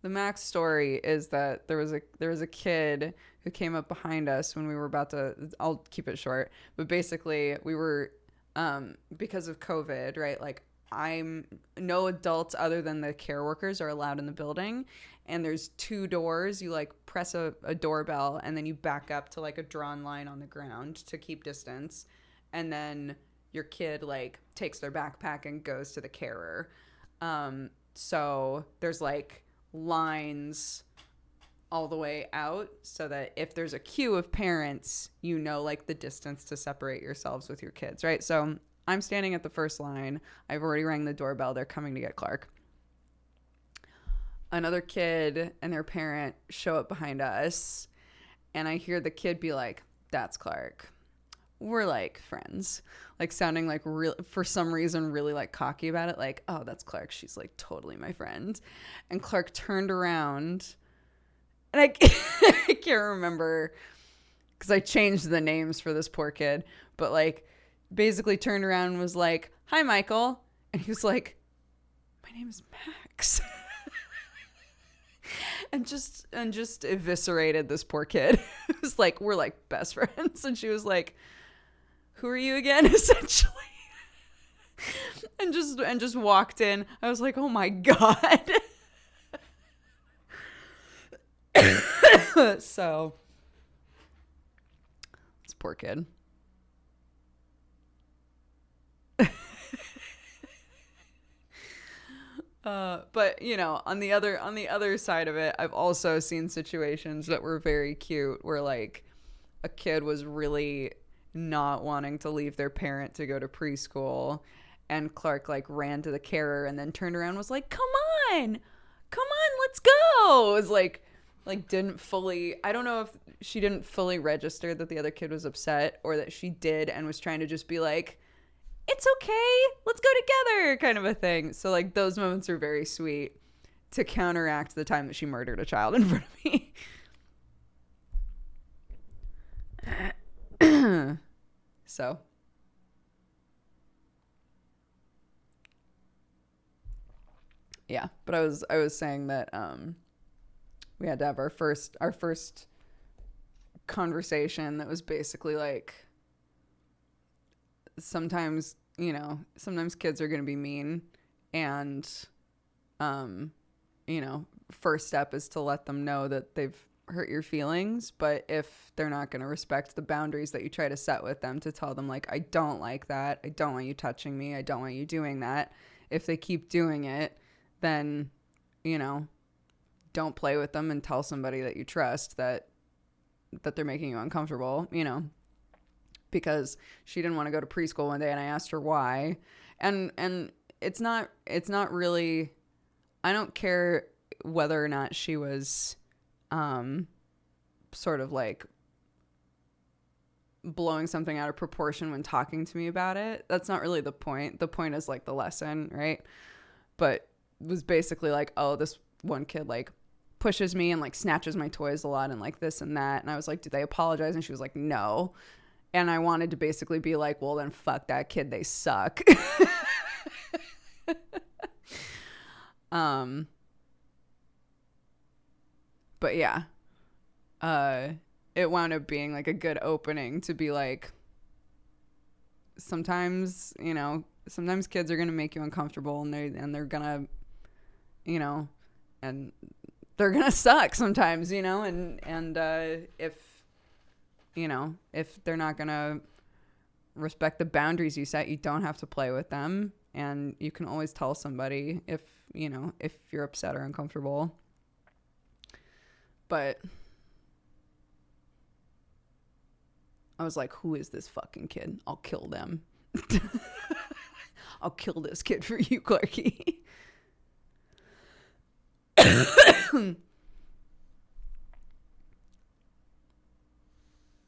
Speaker 1: The Max story is that there was a kid who came up behind us when we were about to. I'll keep it short, but basically we were because of COVID, right? Like no adults other than the care workers are allowed in the building, and there's 2 doors. You like press a doorbell and then you back up to like a drawn line on the ground to keep distance, and then your kid like takes their backpack and goes to the carer. So there's like lines all the way out so that if there's a queue of parents, like the distance to separate yourselves with your kids, right? So I'm standing at the first line. I've already rang the doorbell. They're coming to get Clark. Another kid and their parent show up behind us, and I hear the kid be like, that's Clark. We're like friends, like sounding like for some reason really like cocky about it, like, oh, that's Clark, she's like totally my friend. And Clark turned around And I can't remember because I changed the names for this poor kid, but like basically turned around and was like, "Hi, Michael," and he was like, "My name is Max." and just eviscerated this poor kid. It was like, we're like best friends, and she was like, "Who are you again?" essentially. and just walked in. I was like, "Oh my god." So this poor kid. But you know, on the other side of it, I've also seen situations that were very cute where like a kid was really not wanting to leave their parent to go to preschool, and Clark like ran to the carer and then turned around and was like, come on, let's go. It was like didn't fully, I don't know if she didn't fully register that the other kid was upset, or that she did and was trying to just be like, it's okay, let's go together, kind of a thing. So like those moments are very sweet to counteract the time that she murdered a child in front of me. So yeah, but I was saying that we had to have our first conversation that was basically like, sometimes kids are going to be mean, and um first step is to let them know that they've hurt your feelings. But if they're not going to respect the boundaries that you try to set with them, to tell them like, I don't like that, I don't want you touching me, I don't want you doing that. If they keep doing it, then don't play with them, and tell somebody that you trust that they're making you uncomfortable, because she didn't want to go to preschool one day, and I asked her why. And it's not really, I don't care whether or not she was sort of like blowing something out of proportion when talking to me about it. That's not really the point. The point is like the lesson, right? But it was basically like, oh, this one kid like pushes me and like snatches my toys a lot and like this and that. And I was like, did they apologize? And she was like, no. And I wanted to basically be like, well, then fuck that kid, they suck. But yeah, it wound up being like a good opening to be like, sometimes kids are gonna make you uncomfortable, and they're gonna, and they're gonna suck sometimes, and if they're not gonna respect the boundaries you set, you don't have to play with them, and you can always tell somebody if you're upset or uncomfortable. But I was like, who is this fucking kid? I'll kill them. I'll kill this kid for you, Clarky.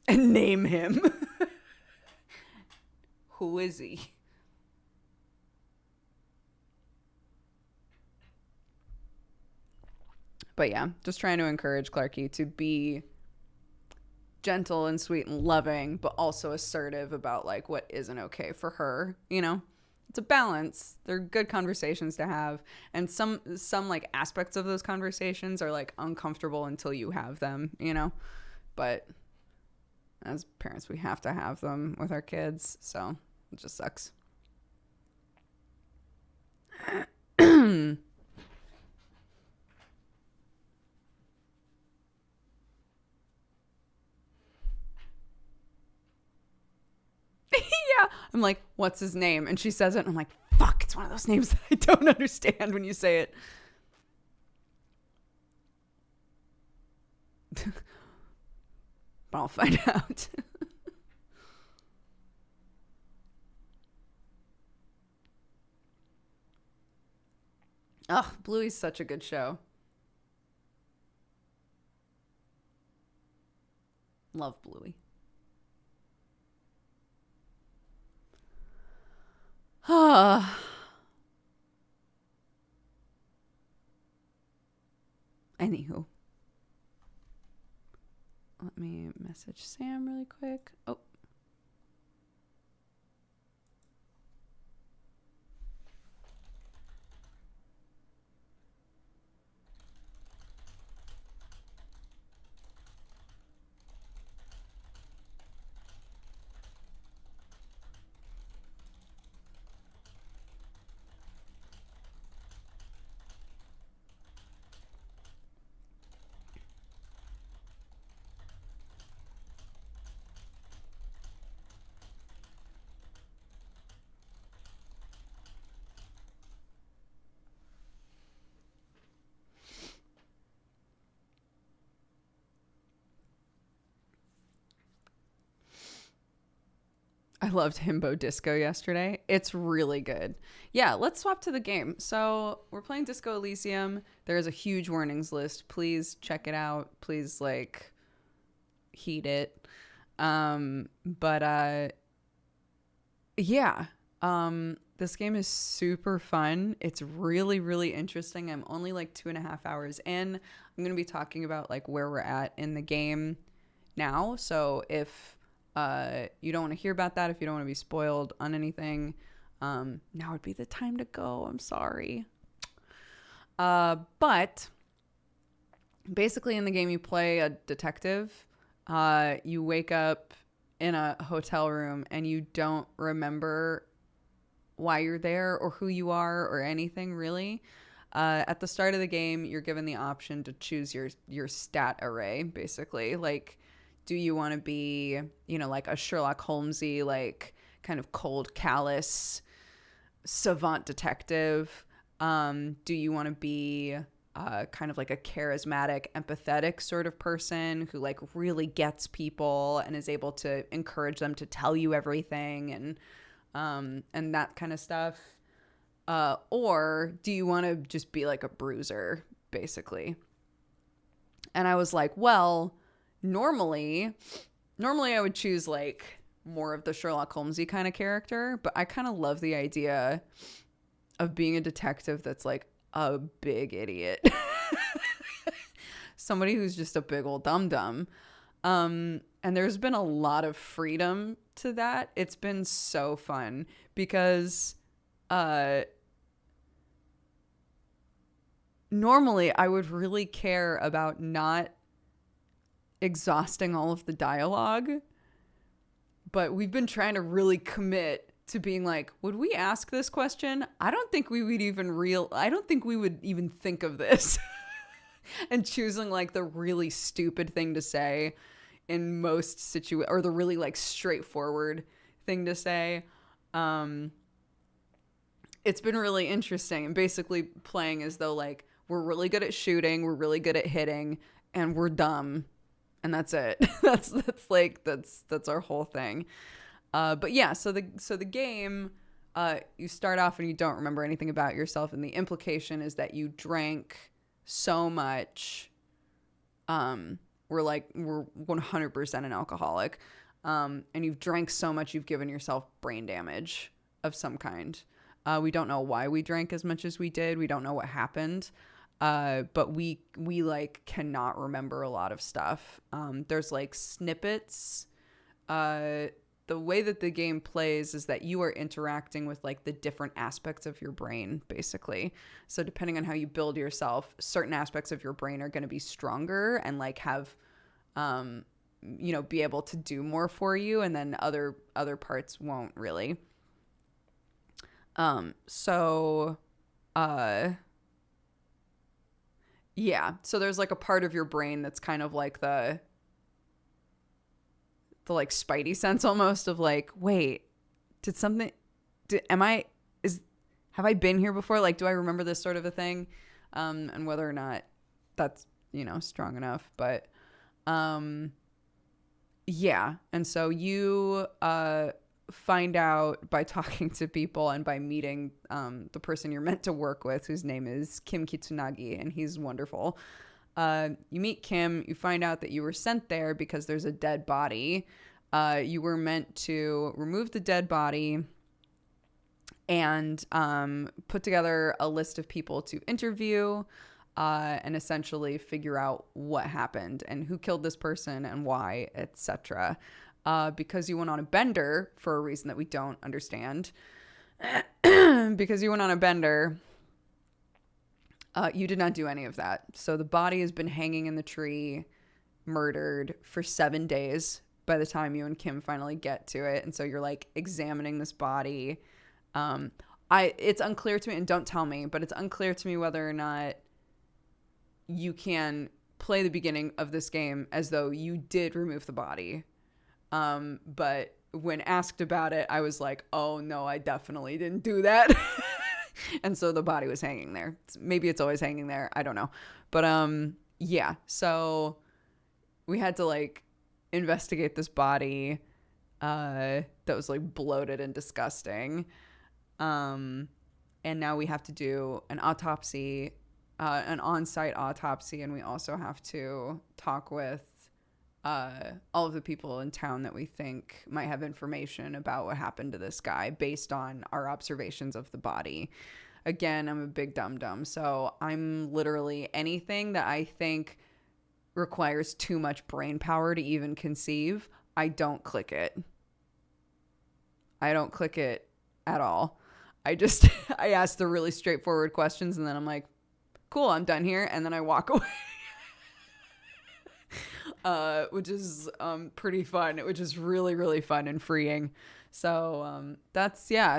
Speaker 1: And name him. Who is he? But yeah, just trying to encourage Clarky to be gentle and sweet and loving, but also assertive about like what isn't okay for her. It's a balance. They're good conversations to have, and some like aspects of those conversations are like uncomfortable until you have them. But as parents, we have to have them with our kids, so it just sucks. Yeah. I'm like, what's his name? And she says it, and I'm like, fuck, it's one of those names that I don't understand when you say it. But I'll find out. Oh, Bluey's such a good show. Love Bluey. Anywho. let me message Sam really quick. Oh. I loved Himbo Disco yesterday. It's really good. Yeah, let's swap to the game. So we're playing Disco Elysium. There is a huge warnings list. Please check it out. Please like heed it. But yeah. This game is super fun. It's really, really interesting. I'm only like 2.5 hours in. I'm gonna be talking about like where we're at in the game now. So if you don't want to hear about that, if you don't want to be spoiled on anything, now would be the time to go. I'm sorry. But basically in the game you play a detective. You wake up in a hotel room and you don't remember why you're there or who you are or anything really. At the start of the game, you're given the option to choose your stat array, basically. Like, do you want to be, like a Sherlock Holmesy, like kind of cold, callous, savant detective? Do you want to be kind of like a charismatic, empathetic sort of person who like really gets people and is able to encourage them to tell you everything and that kind of stuff? Or do you want to just be like a bruiser, basically? And I was like, well, normally I would choose like more of the Sherlock Holmesy kind of character, but I kind of love the idea of being a detective that's like a big idiot. Somebody who's just a big old dum-dum. And there's been a lot of freedom to that. It's been so fun because normally I would really care about not exhausting all of the dialogue, but we've been trying to really commit to being like, would we ask this question? I don't think we would even think of this. And choosing like the really stupid thing to say in most situations, or the really like straightforward thing to say. It's been really interesting and basically playing as though like we're really good at shooting, we're really good at hitting, and we're dumb. And that's it. that's our whole thing. But yeah, so the game, you start off and you don't remember anything about yourself, and the implication is that you drank so much. We're 100% an alcoholic, and you've drank so much you've given yourself brain damage of some kind. We don't know why we drank as much as we did. We don't know what happened. But we like cannot remember a lot of stuff. There's like snippets. The way that the game plays is that you are interacting with like the different aspects of your brain, basically. So depending on how you build yourself, certain aspects of your brain are going to be stronger and like have, be able to do more for you. And then other parts won't really. Yeah. So there's like a part of your brain that's kind of like the like spidey sense almost of like, wait, have I been here before? Like, do I remember this sort of a thing? And whether or not that's, strong enough, but, yeah. And so you, find out by talking to people and by meeting the person you're meant to work with, whose name is Kim Kitsunagi, and he's wonderful. You meet Kim, you find out that you were sent there because there's a dead body. You were meant to remove the dead body and put together a list of people to interview. and essentially figure out what happened and who killed this person and why, etc. Because you went on a bender for a reason that we don't understand. Because you went on a bender, you did not do any of that. So the body has been hanging in the tree, murdered for 7 days by the time you and Kim finally get to it. And so you're like examining this body. It's unclear to me, and don't tell me, but it's unclear to me whether or not you can play the beginning of this game as though you did remove the body. But when asked about it, I was like, oh no, I definitely didn't do that. And so the body was hanging there. Maybe it's always hanging there. I don't know. But yeah, so we had to like investigate this body that was like bloated and disgusting. And now we have to do an autopsy, an on-site autopsy, and we also have to talk with all of the people in town that we think might have information about what happened to this guy based on our observations of the body. Again, I'm a big dum-dum, so I'm literally anything that I think requires too much brain power to even conceive, I don't click it. I don't click it at all. I ask the really straightforward questions and then I'm like, cool, I'm done here. And then I walk away. Which is pretty fun, which is really, really fun and freeing. So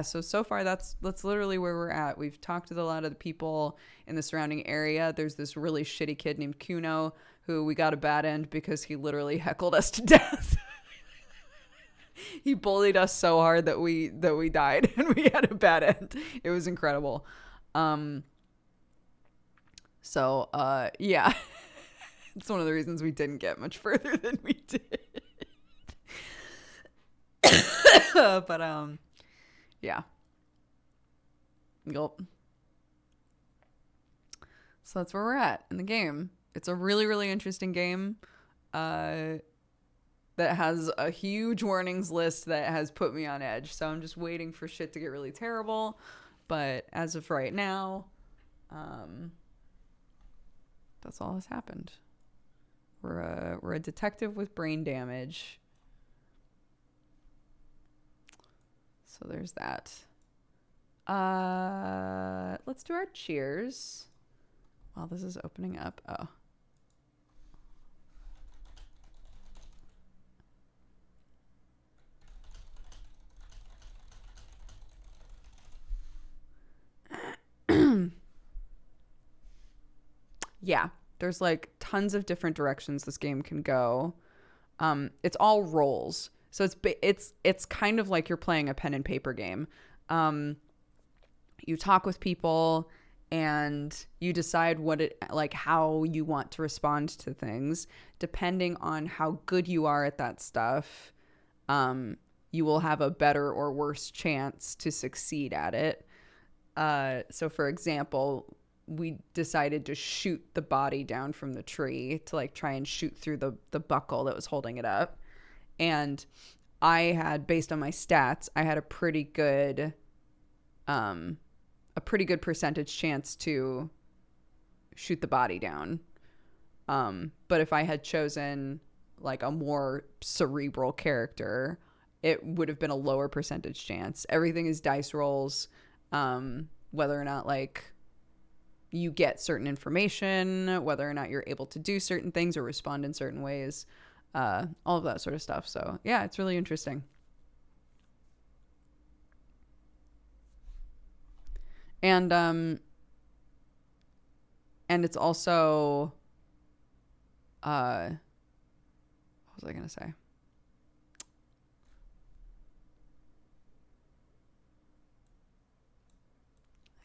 Speaker 1: so far that's literally where we're at. We've talked to a lot of the people in the surrounding area. There's this really shitty kid named Kuno who we got a bad end because he literally heckled us to death. He bullied us so hard that we died and we had a bad end. It was incredible. Yeah. It's one of the reasons we didn't get much further than we did. But yeah. Gulp. So that's where we're at in the game. It's a really, really interesting game. That has a huge warnings list that has put me on edge. So I'm just waiting for shit to get really terrible. But as of right now, that's all that's happened. We're a detective with brain damage. So there's that. Let's do our cheers while this is opening up. Oh. Yeah, there's like tons of different directions this game can go. It's all roles, so it's kind of like you're playing a pen and paper game. You talk with people and you decide how you want to respond to things. Depending on how good you are at that stuff, you will have a better or worse chance to succeed at it. So for example, we decided to shoot the body down from the tree to like try and shoot through the buckle that was holding it up. And I had, based on my stats, I had a pretty good percentage chance to shoot the body down. But if I had chosen like a more cerebral character, it would have been a lower percentage chance. Everything is dice rolls. Whether or not like you get certain information, whether or not you're able to do certain things or respond in certain ways, all of that sort of stuff. So yeah, it's really interesting. And it's also, what was I going to say?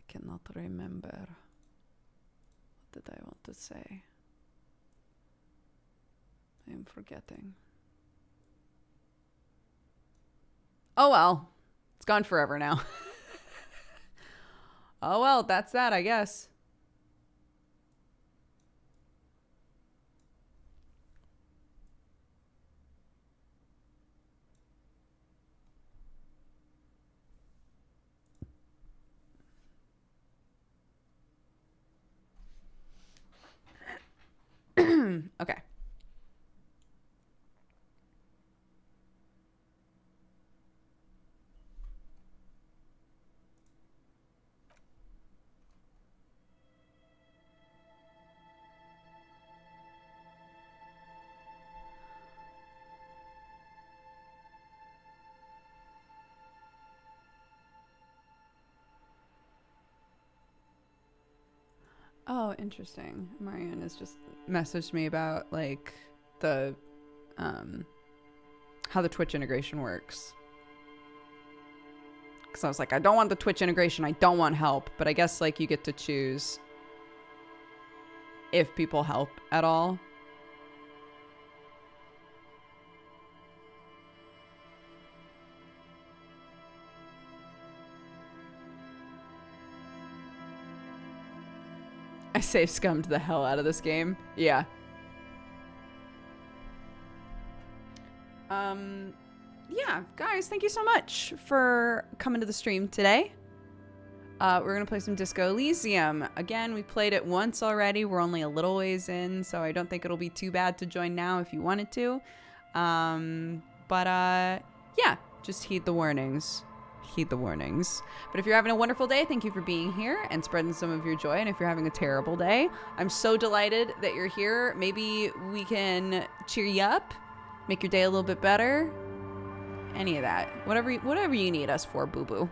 Speaker 1: I cannot remember. What did I want to say? I am forgetting. Oh well, it's gone forever now. Oh well, that's that, I guess. Okay. Oh, interesting. Marianne has just messaged me about like the how the Twitch integration works. Because I was like, I don't want the Twitch integration. I don't want help. But I guess like you get to choose if people help at all. I safe scummed the hell out of this game. Yeah. Yeah, guys, thank you so much for coming to the stream today. We're gonna play some Disco Elysium. Again, we played it once already. We're only a little ways in, so I don't think it'll be too bad to join now if you wanted to. Yeah, just heed the warnings. Heed the warnings. But if you're having a wonderful day, thank you for being here and spreading some of your joy. And if you're having a terrible day, I'm so delighted that you're here. Maybe we can cheer you up, make your day a little bit better. Any of that. Whatever you need us for, boo-boo.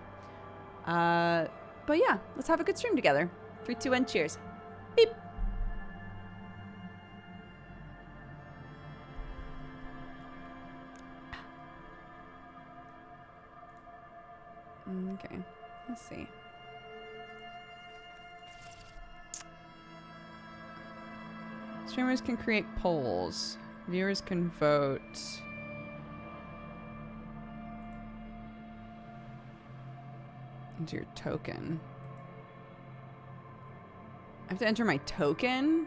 Speaker 1: But yeah, let's have a good stream together. 3, 2, 1, cheers. Beep. Okay, let's see. Streamers can create polls. Viewers can vote. Enter your token. I have to enter my token?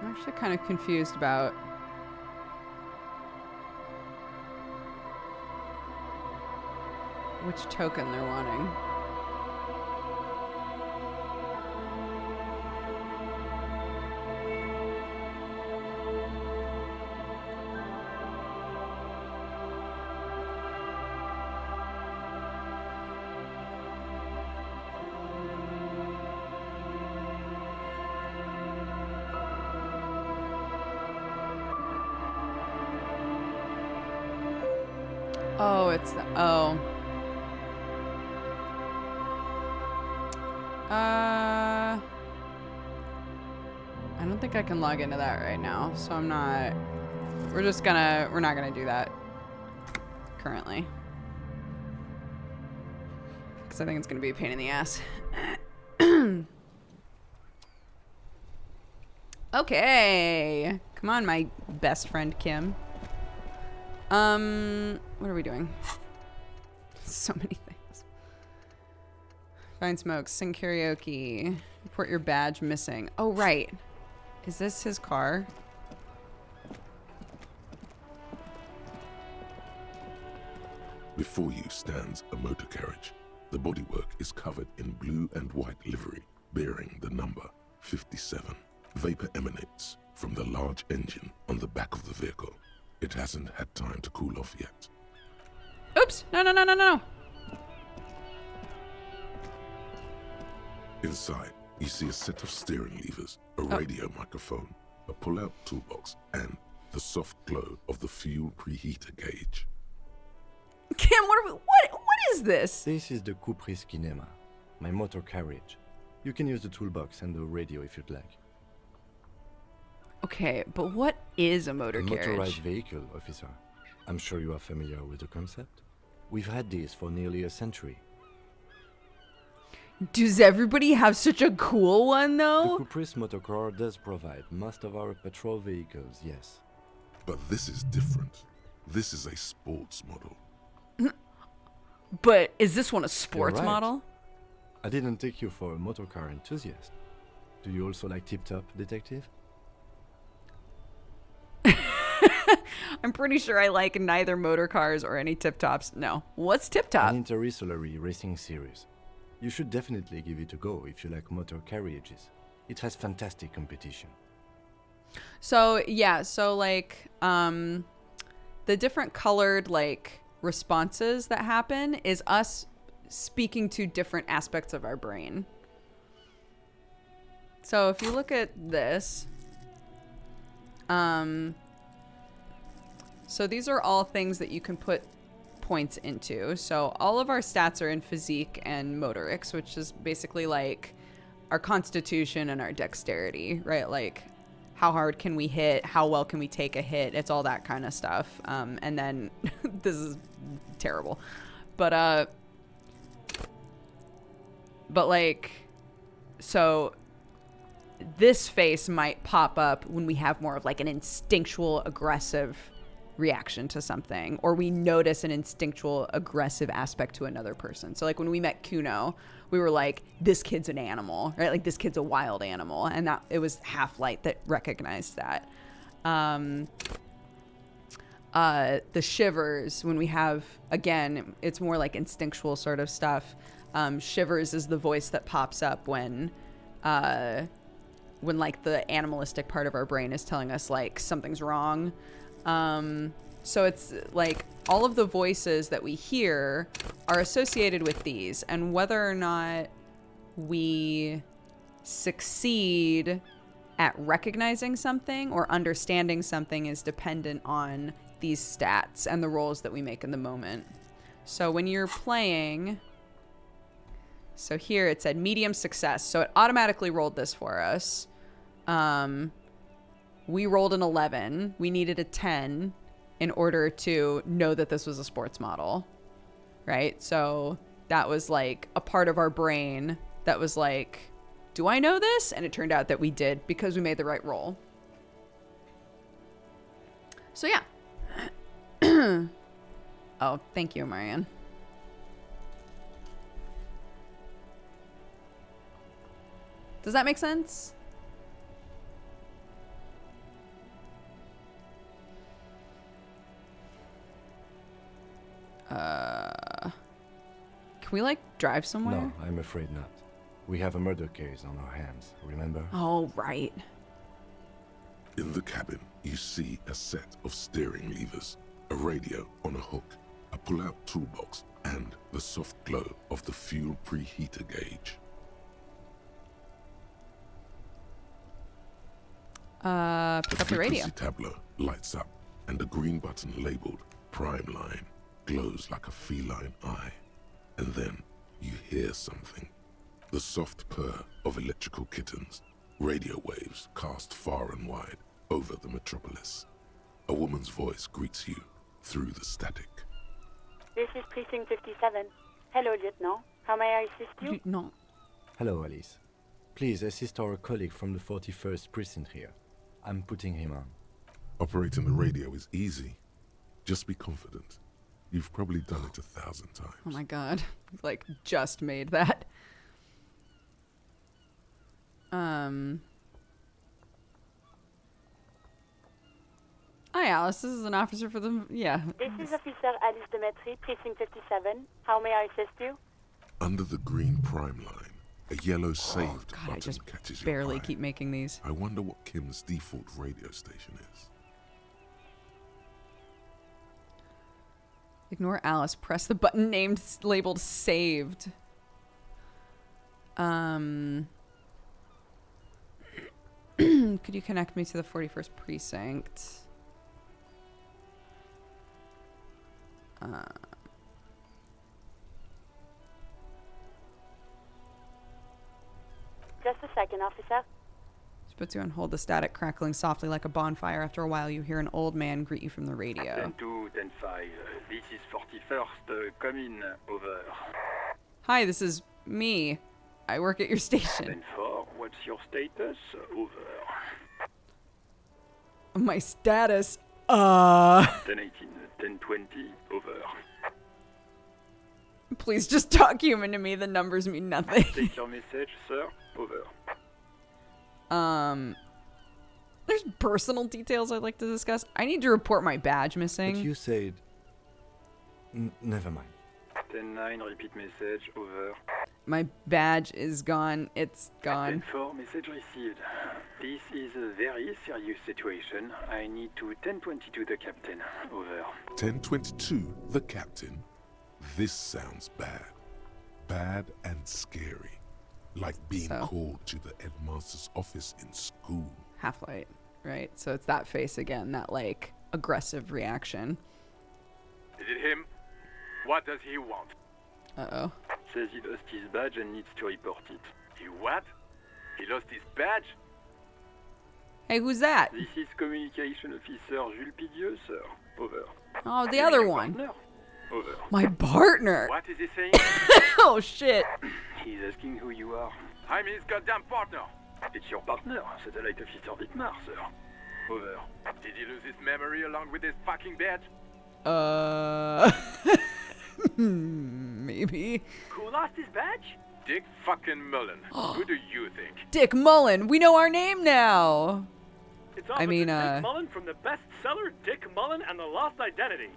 Speaker 1: I'm actually kind of confused about which token they're wanting. Oh, it's the... Oh. I don't think I can log into that right now, so I'm not... We're not gonna do that currently. Because I think it's gonna be a pain in the ass. Okay. Come on, my best friend Kim. What are we doing? So many things. Find smoke, sing karaoke, report your badge missing. Oh, right. Is this his car?
Speaker 3: Before you stands a motor carriage. The bodywork is covered in blue and white livery, bearing the number 57. Vapor emanates from the large engine on the back of the vehicle. It hasn't had time to cool off yet.
Speaker 1: Oops! No.
Speaker 3: Inside, you see a set of steering levers, a radio microphone, a pull-out toolbox, and the soft glow of the fuel preheater gauge.
Speaker 1: Kim, what is this?
Speaker 4: This is the Kupris Kinema, my motor carriage. You can use the toolbox and the radio if you'd like.
Speaker 1: Okay, but what is a motor
Speaker 4: A
Speaker 1: carriage?
Speaker 4: motorized vehicle, officer. I'm sure you are familiar with the concept. We've had these for nearly a century.
Speaker 1: Does everybody have such a cool one,
Speaker 4: The
Speaker 1: though?
Speaker 4: Caprice Motorcar does provide most of our patrol vehicles, yes.
Speaker 3: But this is different. This is a sports model.
Speaker 1: But is this one a sports
Speaker 4: right.
Speaker 1: model?
Speaker 4: I didn't take you for a motorcar enthusiast. Do you also like tip-top, detective?
Speaker 1: I'm pretty sure I like neither motor cars or any tip tops. No. What's tip top?
Speaker 4: An interrissolory racing series. You should definitely give it a go if you like motor carriages. It has fantastic competition.
Speaker 1: So yeah, so like the different colored like responses that happen is us speaking to different aspects of our brain. So if you look at this, so these are all things that you can put points into. So all of our stats are in physique and motorics, which is basically like our constitution and our dexterity, right? Like how hard can we hit? How well can we take a hit? It's all that kind of stuff. And then this is terrible, but like, so this face might pop up when we have more of like an instinctual aggressive reaction to something, or we notice an instinctual aggressive aspect to another person. So like when we met Kuno, we were like, this kid's an animal, right? Like this kid's a wild animal. And that it was Half-Light that recognized that. The shivers, when we have, again, it's more like instinctual sort of stuff. Shivers is the voice that pops up when like the animalistic part of our brain is telling us like something's wrong. So it's like all of the voices that we hear are associated with these, and whether or not we succeed at recognizing something or understanding something is dependent on these stats and the rolls that we make in the moment. So when you're playing, so here it said medium success, so it automatically rolled this for us. We rolled an 11. We needed a 10 in order to know that this was a sports model, right? So that was like a part of our brain that was like, do I know this? And it turned out that we did because we made the right roll. So yeah. Oh, thank you, Marianne. Does that make sense? Can we like drive somewhere?
Speaker 4: No, I'm afraid not. We have a murder case on our hands, remember?
Speaker 1: Oh, right.
Speaker 3: In the cabin, you see a set of steering levers, a radio on a hook, a pull-out toolbox, and the soft glow of the fuel preheater gauge.
Speaker 1: Pick up the radio.
Speaker 3: frequency tableau lights up, and a green button labeled Prime Line glows like a feline eye. And then you hear something. The soft purr of electrical kittens, radio waves cast far and wide over the metropolis. A woman's voice greets you through the static.
Speaker 5: This is Precinct 57. Hello, Lieutenant. How may I assist you?
Speaker 1: No.
Speaker 4: Hello, Alice. Please assist our colleague from the 41st precinct here. I'm putting him on.
Speaker 3: Operating the radio is easy. Just be confident. You've probably done it 1,000 times.
Speaker 1: Oh my god. Like, just made that. Hi, Alice. This is an officer for the... Yeah.
Speaker 5: This is Officer Alice Demetri, Precinct 57. How may I assist you?
Speaker 3: Under the green Prime Line, a yellow saved
Speaker 1: God, I
Speaker 3: button
Speaker 1: just
Speaker 3: catches your
Speaker 1: barely
Speaker 3: eye.
Speaker 1: keep making these.
Speaker 3: I wonder what Kim's default radio station is.
Speaker 1: Ignore Alice. Press the button labeled saved. Could you connect me to the 41st precinct?
Speaker 5: Just a second, officer.
Speaker 1: Puts you on hold, the static crackling softly like a bonfire. After a while, you hear an old man greet you from the radio.
Speaker 6: 10-2, 10-5. This is 41st. Come in. Over.
Speaker 1: Hi, this is me. I work at your station.
Speaker 6: 10-4. What's your status? Over.
Speaker 1: My status?
Speaker 6: 10-18. 10-20. Over.
Speaker 1: Please just talk human to me. The numbers mean nothing.
Speaker 6: Take your message, sir. Over.
Speaker 1: There's personal details I'd like to discuss. I need to report my badge missing.
Speaker 4: But you said... never mind.
Speaker 6: 10-9. Repeat message. Over.
Speaker 1: My badge is gone. It's gone.
Speaker 6: 10-4. Message received. This is a very serious situation. I need to 10-22 the captain. Over.
Speaker 3: 1022, the captain. This sounds bad. Bad and scary. Like being called to the headmaster's office in school.
Speaker 1: Half-Light, right? So it's that face again, that like aggressive reaction.
Speaker 2: Is it him? What does he want?
Speaker 1: Uh-oh.
Speaker 6: Says he lost his badge and needs to report it.
Speaker 2: He what? He lost his badge?
Speaker 1: Hey, who's that?
Speaker 6: This is Communication Officer Jules Pidieux, sir. Over.
Speaker 1: Oh, the other one.
Speaker 6: Partner? Over.
Speaker 1: My partner.
Speaker 2: What is he saying?
Speaker 1: Oh, shit.
Speaker 6: He's asking who you are.
Speaker 2: I'm his goddamn partner.
Speaker 6: It's your partner, Satellite Officer Dietmar, sir. Over.
Speaker 2: Did he lose his memory along with his fucking badge?
Speaker 1: Maybe.
Speaker 2: Who lost his badge? Dick fucking Mullen. Who do you think?
Speaker 1: Dick Mullen. We know our name now.
Speaker 7: It's
Speaker 1: I mean,
Speaker 7: Dick Mullen from the bestseller Dick Mullen and the Lost Identity.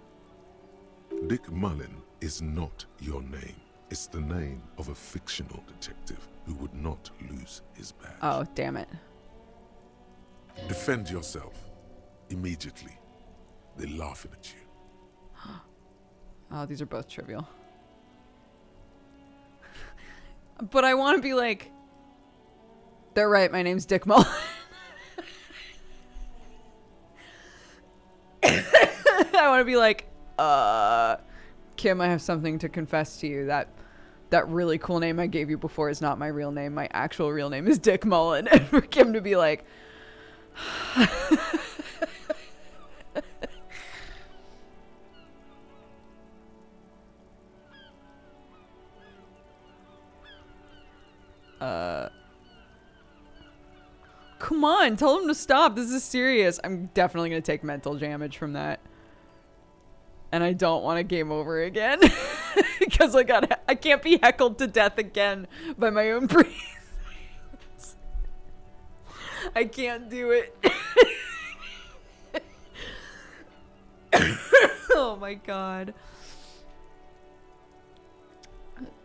Speaker 3: Dick Mullen is not your name. It's the name of a fictional detective who would not lose his badge.
Speaker 1: Oh, damn it.
Speaker 3: Defend yourself. Immediately. They're laughing at you.
Speaker 1: Oh, these are both trivial. But I want to be like, they're right, my name's Dick Mullen. I want to be like, Kim, I have something to confess to you. That really cool name I gave you before is not my real name. My actual real name is Dick Mullen. And for Kim to be like, come on, tell him to stop. This is serious. I'm definitely going to take mental damage from that. And I don't want a game over again. Because I can't be heckled to death again by my own brains. I can't do it. Oh my god.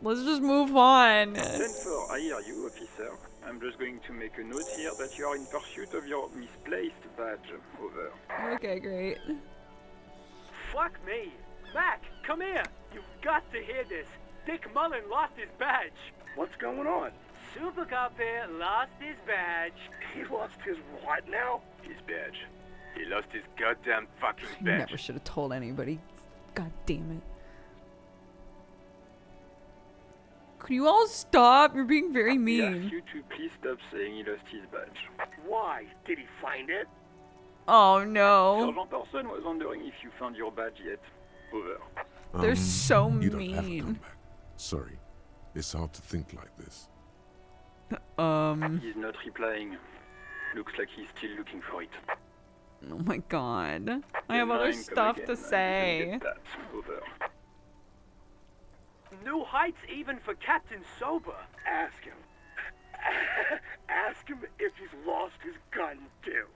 Speaker 1: Let's just move on.
Speaker 6: 10-4, I hear you, officer. I'm just going to make a note here that you are in pursuit of your misplaced badge. Over.
Speaker 1: Okay, great.
Speaker 7: Fuck me. Mac, come here. You've got to hear this. Dick Mullen lost his badge.
Speaker 2: What's going on?
Speaker 7: Super Cop here lost his badge.
Speaker 2: He lost his what now? His badge. He lost his goddamn fucking
Speaker 1: I
Speaker 2: badge.
Speaker 1: never should have told anybody. God damn it. Could you all stop? You're being very
Speaker 6: He
Speaker 1: mean.
Speaker 6: asks you to please stop saying he lost his badge.
Speaker 2: Why? Did he find it?
Speaker 1: Oh no.
Speaker 6: Sergeant Orson was wondering if you found your badge yet. Over.
Speaker 1: They're so
Speaker 3: You don't have to
Speaker 1: mean.
Speaker 3: come back. Sorry. It's hard to think like this.
Speaker 6: He's not replying. Looks like he's still looking for it.
Speaker 1: Oh my god. I have
Speaker 6: Your
Speaker 1: other
Speaker 6: line, come
Speaker 1: stuff
Speaker 6: again,
Speaker 1: to
Speaker 6: and you can
Speaker 1: say.
Speaker 6: get that. Over.
Speaker 7: New heights even for Captain Sober.
Speaker 2: Ask him. Ask him if he's lost his gun too.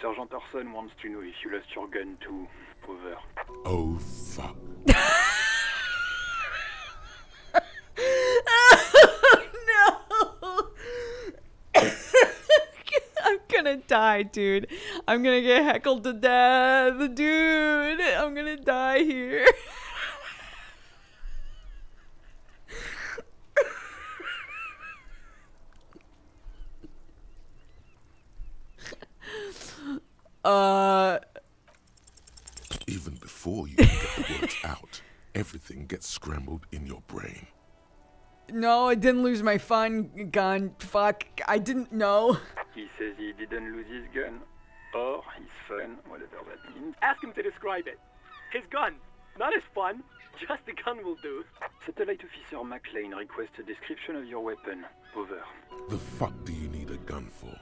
Speaker 6: Sergeant Orson wants to know if you lost your gun too. Over.
Speaker 3: Oh, fuck.
Speaker 1: No. I'm gonna die, dude. I'm gonna get heckled to death, dude. I'm gonna die here.
Speaker 3: Even before you can get the words out, everything gets scrambled in your brain.
Speaker 1: No, I didn't lose my fun gun. Fuck, I didn't know.
Speaker 6: He says he didn't lose his gun. Or his fun, whatever that means.
Speaker 7: Ask him to describe it. His gun. Not his fun. Just the gun will do.
Speaker 6: Satellite Officer McLean requests a description of your weapon. Over.
Speaker 3: The fuck do you need a gun for?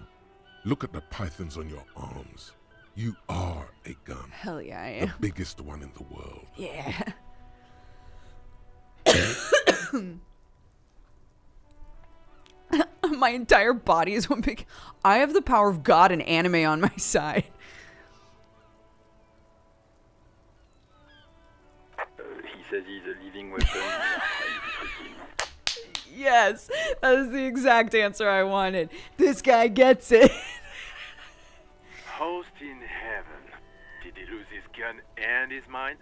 Speaker 3: Look at the pythons on your arms. You are a gun.
Speaker 1: Hell yeah, I
Speaker 3: The
Speaker 1: am.
Speaker 3: biggest one in the world.
Speaker 1: Yeah. My entire body is one big. I have the power of God and anime on my side.
Speaker 6: He says he's a living weapon. We are trying to trick him.
Speaker 1: Yes, that is the exact answer I wanted. This guy gets it.
Speaker 8: Host in heaven. Did he lose his gun and his mind?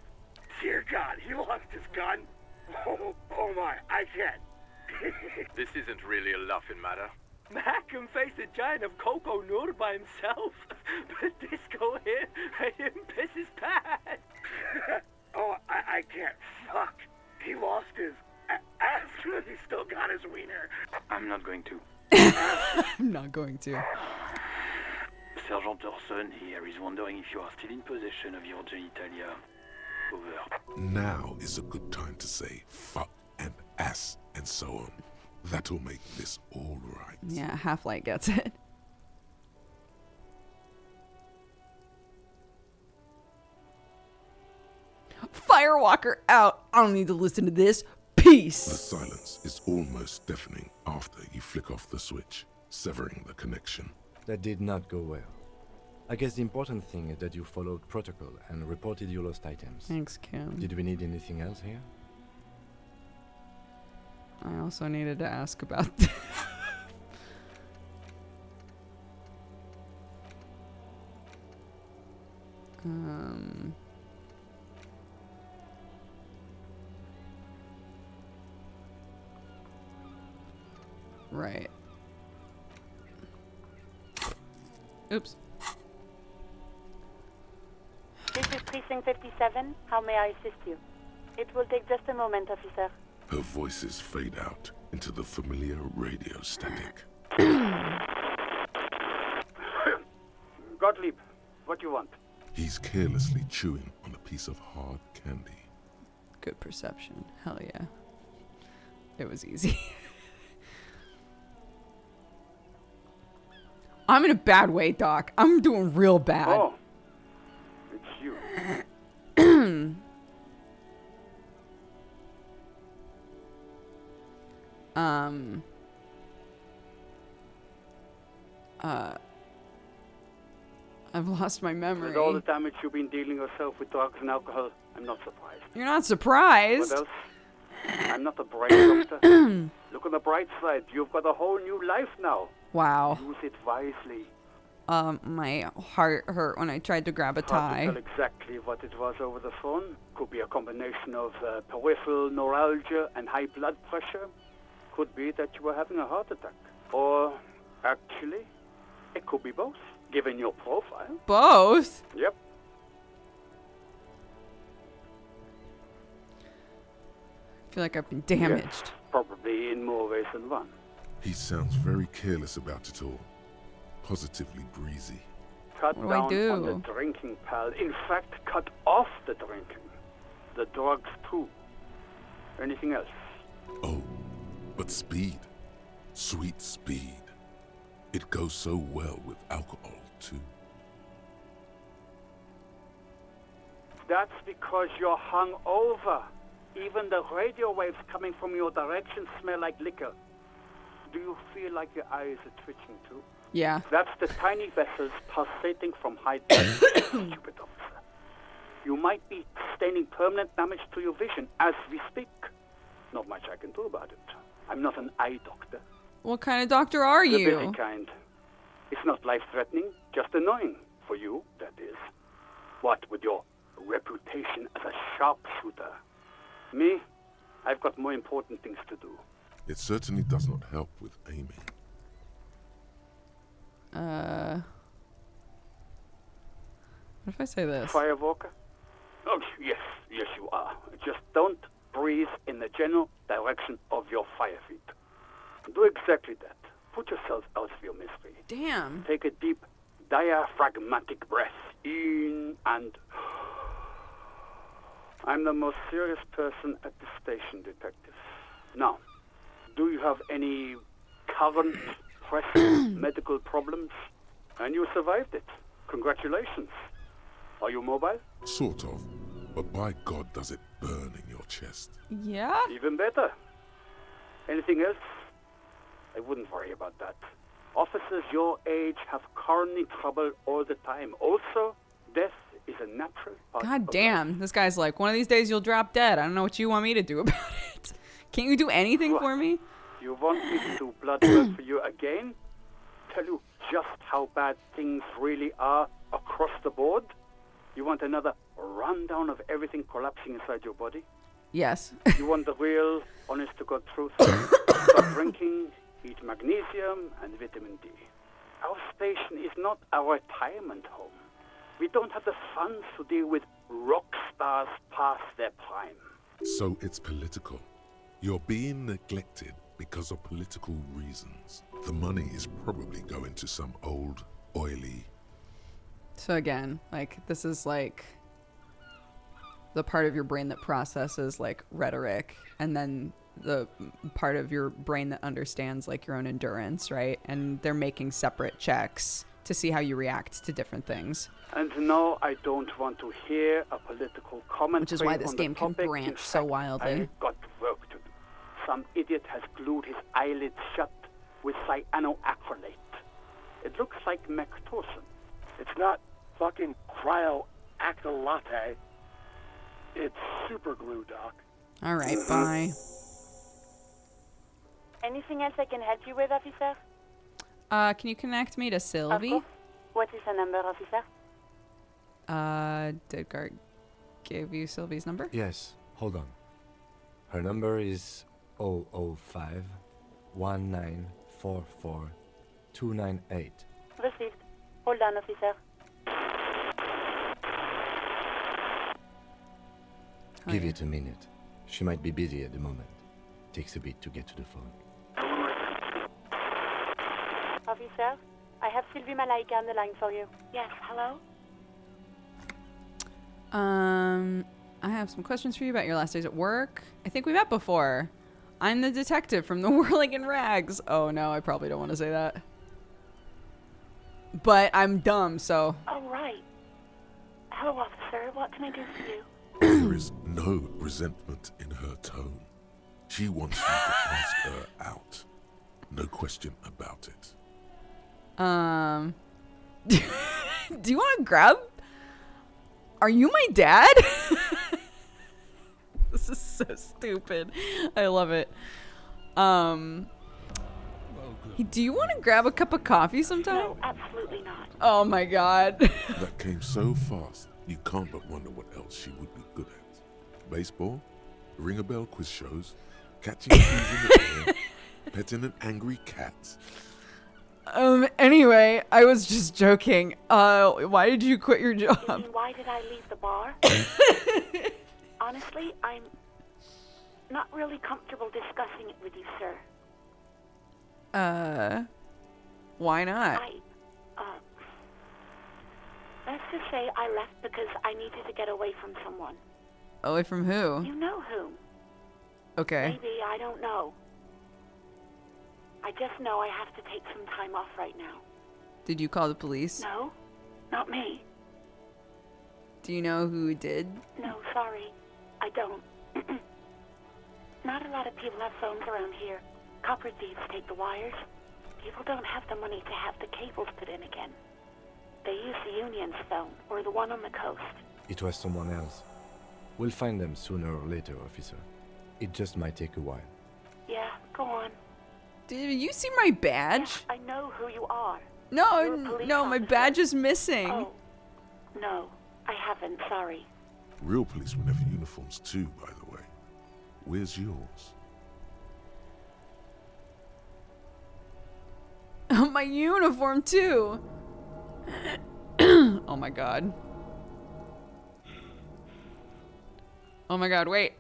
Speaker 2: Dear God, he lost his gun. Oh my, I can't.
Speaker 8: This isn't really a laughing matter.
Speaker 7: Mac can face a giant of Coco Nur by himself. But Disco here made him piss his pants.
Speaker 2: Oh, I can't. Fuck. He lost his. Ask him if he still got his wiener.
Speaker 6: I'm not going to.
Speaker 1: I'm not going to.
Speaker 6: Sergeant Orson here is wondering if you are still in possession of your genitalia. Over.
Speaker 3: Now is a good time to say fuck and ass and so on. That'll make this all right.
Speaker 1: Yeah, Half-Light gets it. Firewalker out. I don't need to listen to this.
Speaker 3: The
Speaker 1: Peace.
Speaker 3: silence is almost deafening after you flick off the switch, severing the connection.
Speaker 4: That did not go well. I guess the important thing is that you followed protocol and reported your lost items.
Speaker 1: Thanks, Kim.
Speaker 4: Did we need anything else here?
Speaker 1: I also needed to ask about right. Oops.
Speaker 5: This is Precinct 57. How may I assist you? It will take just a moment, officer.
Speaker 3: Her voices fade out into the familiar radio static.
Speaker 2: Gottlieb, what do you want?
Speaker 3: He's carelessly chewing on a piece of hard candy.
Speaker 1: Good perception. Hell yeah. It was easy. I'm in a bad way, Doc. I'm doing real bad.
Speaker 2: Oh, it's you.
Speaker 1: I've lost my memory.
Speaker 2: With all the damage you've been dealing yourself with drugs and alcohol, I'm not surprised.
Speaker 1: You're not surprised?
Speaker 2: What else? I'm not a brain doctor. Look on the bright side. You've got a whole new life now.
Speaker 1: Wow.
Speaker 2: Use it wisely.
Speaker 1: My heart hurt when I tried to grab a
Speaker 2: Hard to
Speaker 1: tie.
Speaker 2: tell exactly what it was over the phone. Could be a combination of peripheral neuralgia and high blood pressure. Could be that you were having a heart attack. Or, actually, it could be both, given your profile.
Speaker 1: Both?
Speaker 2: Yep.
Speaker 1: I feel like I've been damaged.
Speaker 2: Yes, probably in more ways than one.
Speaker 3: He sounds very careless about it all. Positively breezy.
Speaker 2: Cut
Speaker 1: What do I
Speaker 2: down on
Speaker 1: do?
Speaker 2: the drinking, pal. In fact, cut off the drinking. The drugs, too. Anything else?
Speaker 3: Oh, but speed. Sweet speed. It goes so well with alcohol, too.
Speaker 2: That's because you're hungover. Even the radio waves coming from your direction smell like liquor. Do you feel like your eyes are twitching, too?
Speaker 1: Yeah.
Speaker 2: That's the tiny vessels pulsating from high blood pressure, stupid officer. You might be sustaining permanent damage to your vision as we speak. Not much I can do about it. I'm not an eye doctor.
Speaker 1: What kind of doctor are
Speaker 2: The
Speaker 1: you?
Speaker 2: busy kind. It's not life-threatening, just annoying. For you, that is. What with your reputation as a sharpshooter? Me? I've got more important things to do.
Speaker 3: It certainly does not help with aiming.
Speaker 1: What if I say this?
Speaker 2: Firewalker? Oh, yes, you are. Just don't breathe in the general direction of your fire feet. Do exactly that. Put yourself out of your misery.
Speaker 1: Damn.
Speaker 2: Take a deep diaphragmatic breath in and... I'm the most serious person at the station, detective. Now, do you have any current pressing medical problems? And you survived it. Congratulations. Are you mobile?
Speaker 3: Sort of. But by God, does it burn in your chest?
Speaker 1: Yeah?
Speaker 2: Even better. Anything else? I wouldn't worry about that. Officers your age have coronary trouble all the time. Also, death is a natural part
Speaker 1: God
Speaker 2: of
Speaker 1: damn. This guy's like, one of these days you'll drop dead. I don't know what you want me to do about it. Can't you do anything for me?
Speaker 2: You want me to do blood work for you again? Tell you just how bad things really are across the board? You want another rundown of everything collapsing inside your body?
Speaker 1: Yes.
Speaker 2: You want the real, honest-to-God truth? Stop drinking, eat magnesium and vitamin D. Our station is not a retirement home. We don't have the funds to deal with rock stars past their prime.
Speaker 3: So it's political. You're being neglected because of political reasons. The money is probably going to some old, oily...
Speaker 1: So again, like, this is like the part of your brain that processes like rhetoric, and then the part of your brain that understands like your own endurance, right? And they're making separate checks to see how you react to different things.
Speaker 2: And no, I don't want to hear a political commentary.
Speaker 1: Which is why this
Speaker 2: on the
Speaker 1: game can
Speaker 2: topic.
Speaker 1: branch
Speaker 2: In
Speaker 1: so
Speaker 2: fact,
Speaker 1: wildly.
Speaker 2: I've got work to do. Some idiot has glued his eyelids shut with cyanoacrylate. It looks like Mectorson.
Speaker 9: It's not fucking cryoacrylate. It's super glue, Doc.
Speaker 1: All right, bye.
Speaker 5: Anything else I can help you with, officer?
Speaker 1: Can you connect me to
Speaker 5: Of
Speaker 1: Sylvie?
Speaker 5: course. What is the number, officer?
Speaker 1: Did Gart give you Sylvie's number?
Speaker 4: Yes, hold on. Her number is 005 1944 298.
Speaker 5: Received. Hold on, officer.
Speaker 4: Give it a minute. She might be busy at the moment. Takes a bit to get to the phone.
Speaker 5: Officer, I have Sylvie Malaika on the line for you. Yes, hello?
Speaker 1: I have some questions for you about your last days at work. I think we met before. I'm the detective from the Whirling in Rags. Oh no, I probably don't want to say that. But I'm dumb, so...
Speaker 5: Oh, right. Hello, officer. What can I do for you?
Speaker 3: There is no resentment in her tone. She wants you to ask her out. No question about it.
Speaker 1: Do you want to grab? Are you my dad? This is so stupid. I love it. Do you want to grab a cup of coffee sometime?
Speaker 5: No, absolutely not.
Speaker 1: Oh my god.
Speaker 3: That came so fast, you can't but wonder what else she would be good at. Baseball, ring-a-bell quiz shows, catching keys in the air, petting an angry cat.
Speaker 1: Anyway, I was just joking. Why did you quit your
Speaker 5: You
Speaker 1: job?
Speaker 5: mean, why did I leave the bar? Honestly, I'm not really comfortable discussing it with you, sir.
Speaker 1: Why not?
Speaker 5: Let's just say I left because I needed to get away from someone.
Speaker 1: Away from who?
Speaker 5: You know whom.
Speaker 1: Okay.
Speaker 5: Maybe, I don't know. I just know I have to take some time off right now.
Speaker 1: Did you call the police?
Speaker 5: No, not me.
Speaker 1: Do you know who did?
Speaker 5: No, sorry. I don't. Not a lot of people have phones around here. Copper thieves take the wires. People don't have the money to have the cables put in again. They use the Union's phone, or the one on the coast.
Speaker 4: It was someone else. We'll find them sooner or later, officer. It just might take a while.
Speaker 5: Yeah, go on.
Speaker 1: Did you see my badge?
Speaker 5: Yes, I know who you are.
Speaker 1: No,
Speaker 5: You're a police
Speaker 1: no, my
Speaker 5: officer.
Speaker 1: badge is missing.
Speaker 5: Oh, no, I haven't, sorry.
Speaker 3: Real policemen have uniforms too, by the way. Where's yours?
Speaker 1: My uniform too. Oh my god. Oh my god, wait.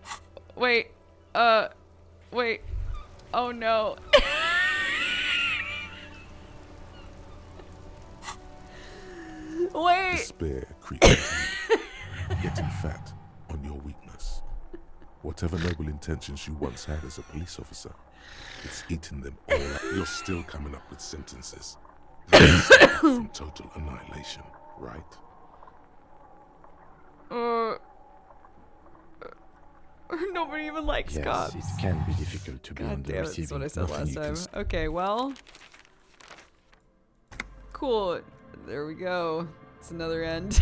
Speaker 1: Wait. Wait. Oh no. Wait.
Speaker 3: Despair creeps into you, getting fat on your weakness. Whatever noble intentions you once had as a police officer, it's eating them all up. You're still coming up with sentences. That's from total annihilation, right?
Speaker 1: Nobody even likes
Speaker 4: Yes,
Speaker 1: cops.
Speaker 4: it can be difficult to be on
Speaker 1: God
Speaker 4: the
Speaker 1: damn it, that's
Speaker 4: receiving.
Speaker 1: what I said
Speaker 3: Nothing
Speaker 1: last
Speaker 3: you
Speaker 1: time.
Speaker 3: can
Speaker 1: Okay, well. Cool. There we go. It's another end.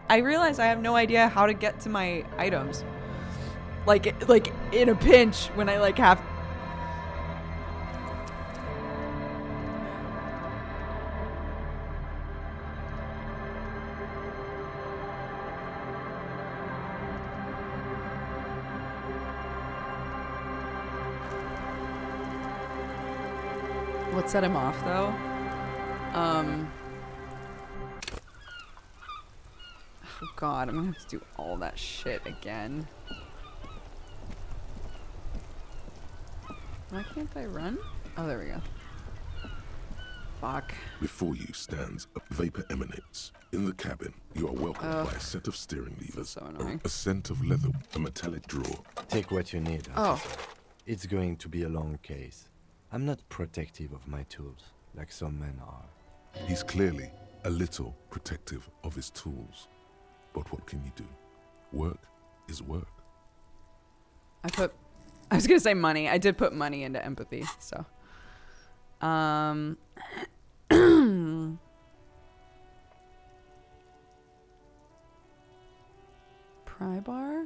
Speaker 1: I realize I have no idea how to get to my items. Like in a pinch when I like have. What set him off though? Oh god, I'm gonna have to do all that shit again. Why can't I run? Oh, there we go. Fuck.
Speaker 3: Before you stands a vapor emanates. In the cabin, you are welcomed by a set of steering levers,
Speaker 1: So annoying.
Speaker 3: a scent of leather, a metallic drawer.
Speaker 4: Take what you need.
Speaker 1: Oh.
Speaker 4: Officer. It's going to be a long case. I'm not protective of my tools, like some men are.
Speaker 3: He's clearly a little protective of his tools. But what can you do? Work is work.
Speaker 1: I was gonna say money. I did put money into empathy, so. Pry bar?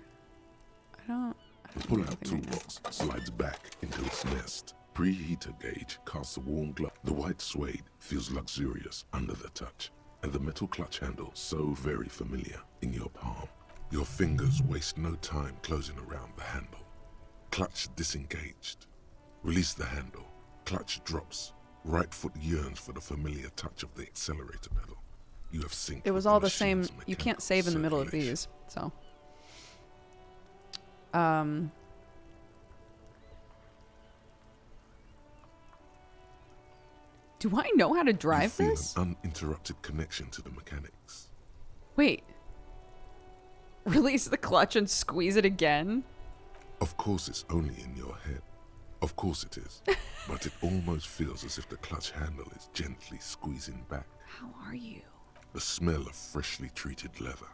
Speaker 1: I don't
Speaker 3: The pull-out
Speaker 1: anything right now.
Speaker 3: toolbox slides back into its nest. Preheater gauge casts a warm glow. The white suede feels luxurious under the touch, and the metal clutch handle so very familiar in your palm. Your fingers waste no time closing around the handle. Clutch disengaged. Release the handle. Clutch drops. Right foot yearns for the familiar touch of the accelerator pedal. You have synced.
Speaker 1: It was
Speaker 3: with
Speaker 1: all the same.
Speaker 3: machine's
Speaker 1: You can't
Speaker 3: mechanical
Speaker 1: save in the middle of
Speaker 3: circulation.
Speaker 1: these, so. Do I know how to
Speaker 3: You
Speaker 1: drive
Speaker 3: feel
Speaker 1: this?
Speaker 3: an uninterrupted connection to the mechanics.
Speaker 1: Wait. Release the clutch and squeeze it again?
Speaker 3: Of course it's only in your head. Of course it is. But it almost feels as if the clutch handle is gently squeezing back.
Speaker 1: How are you?
Speaker 3: The smell of freshly treated leather.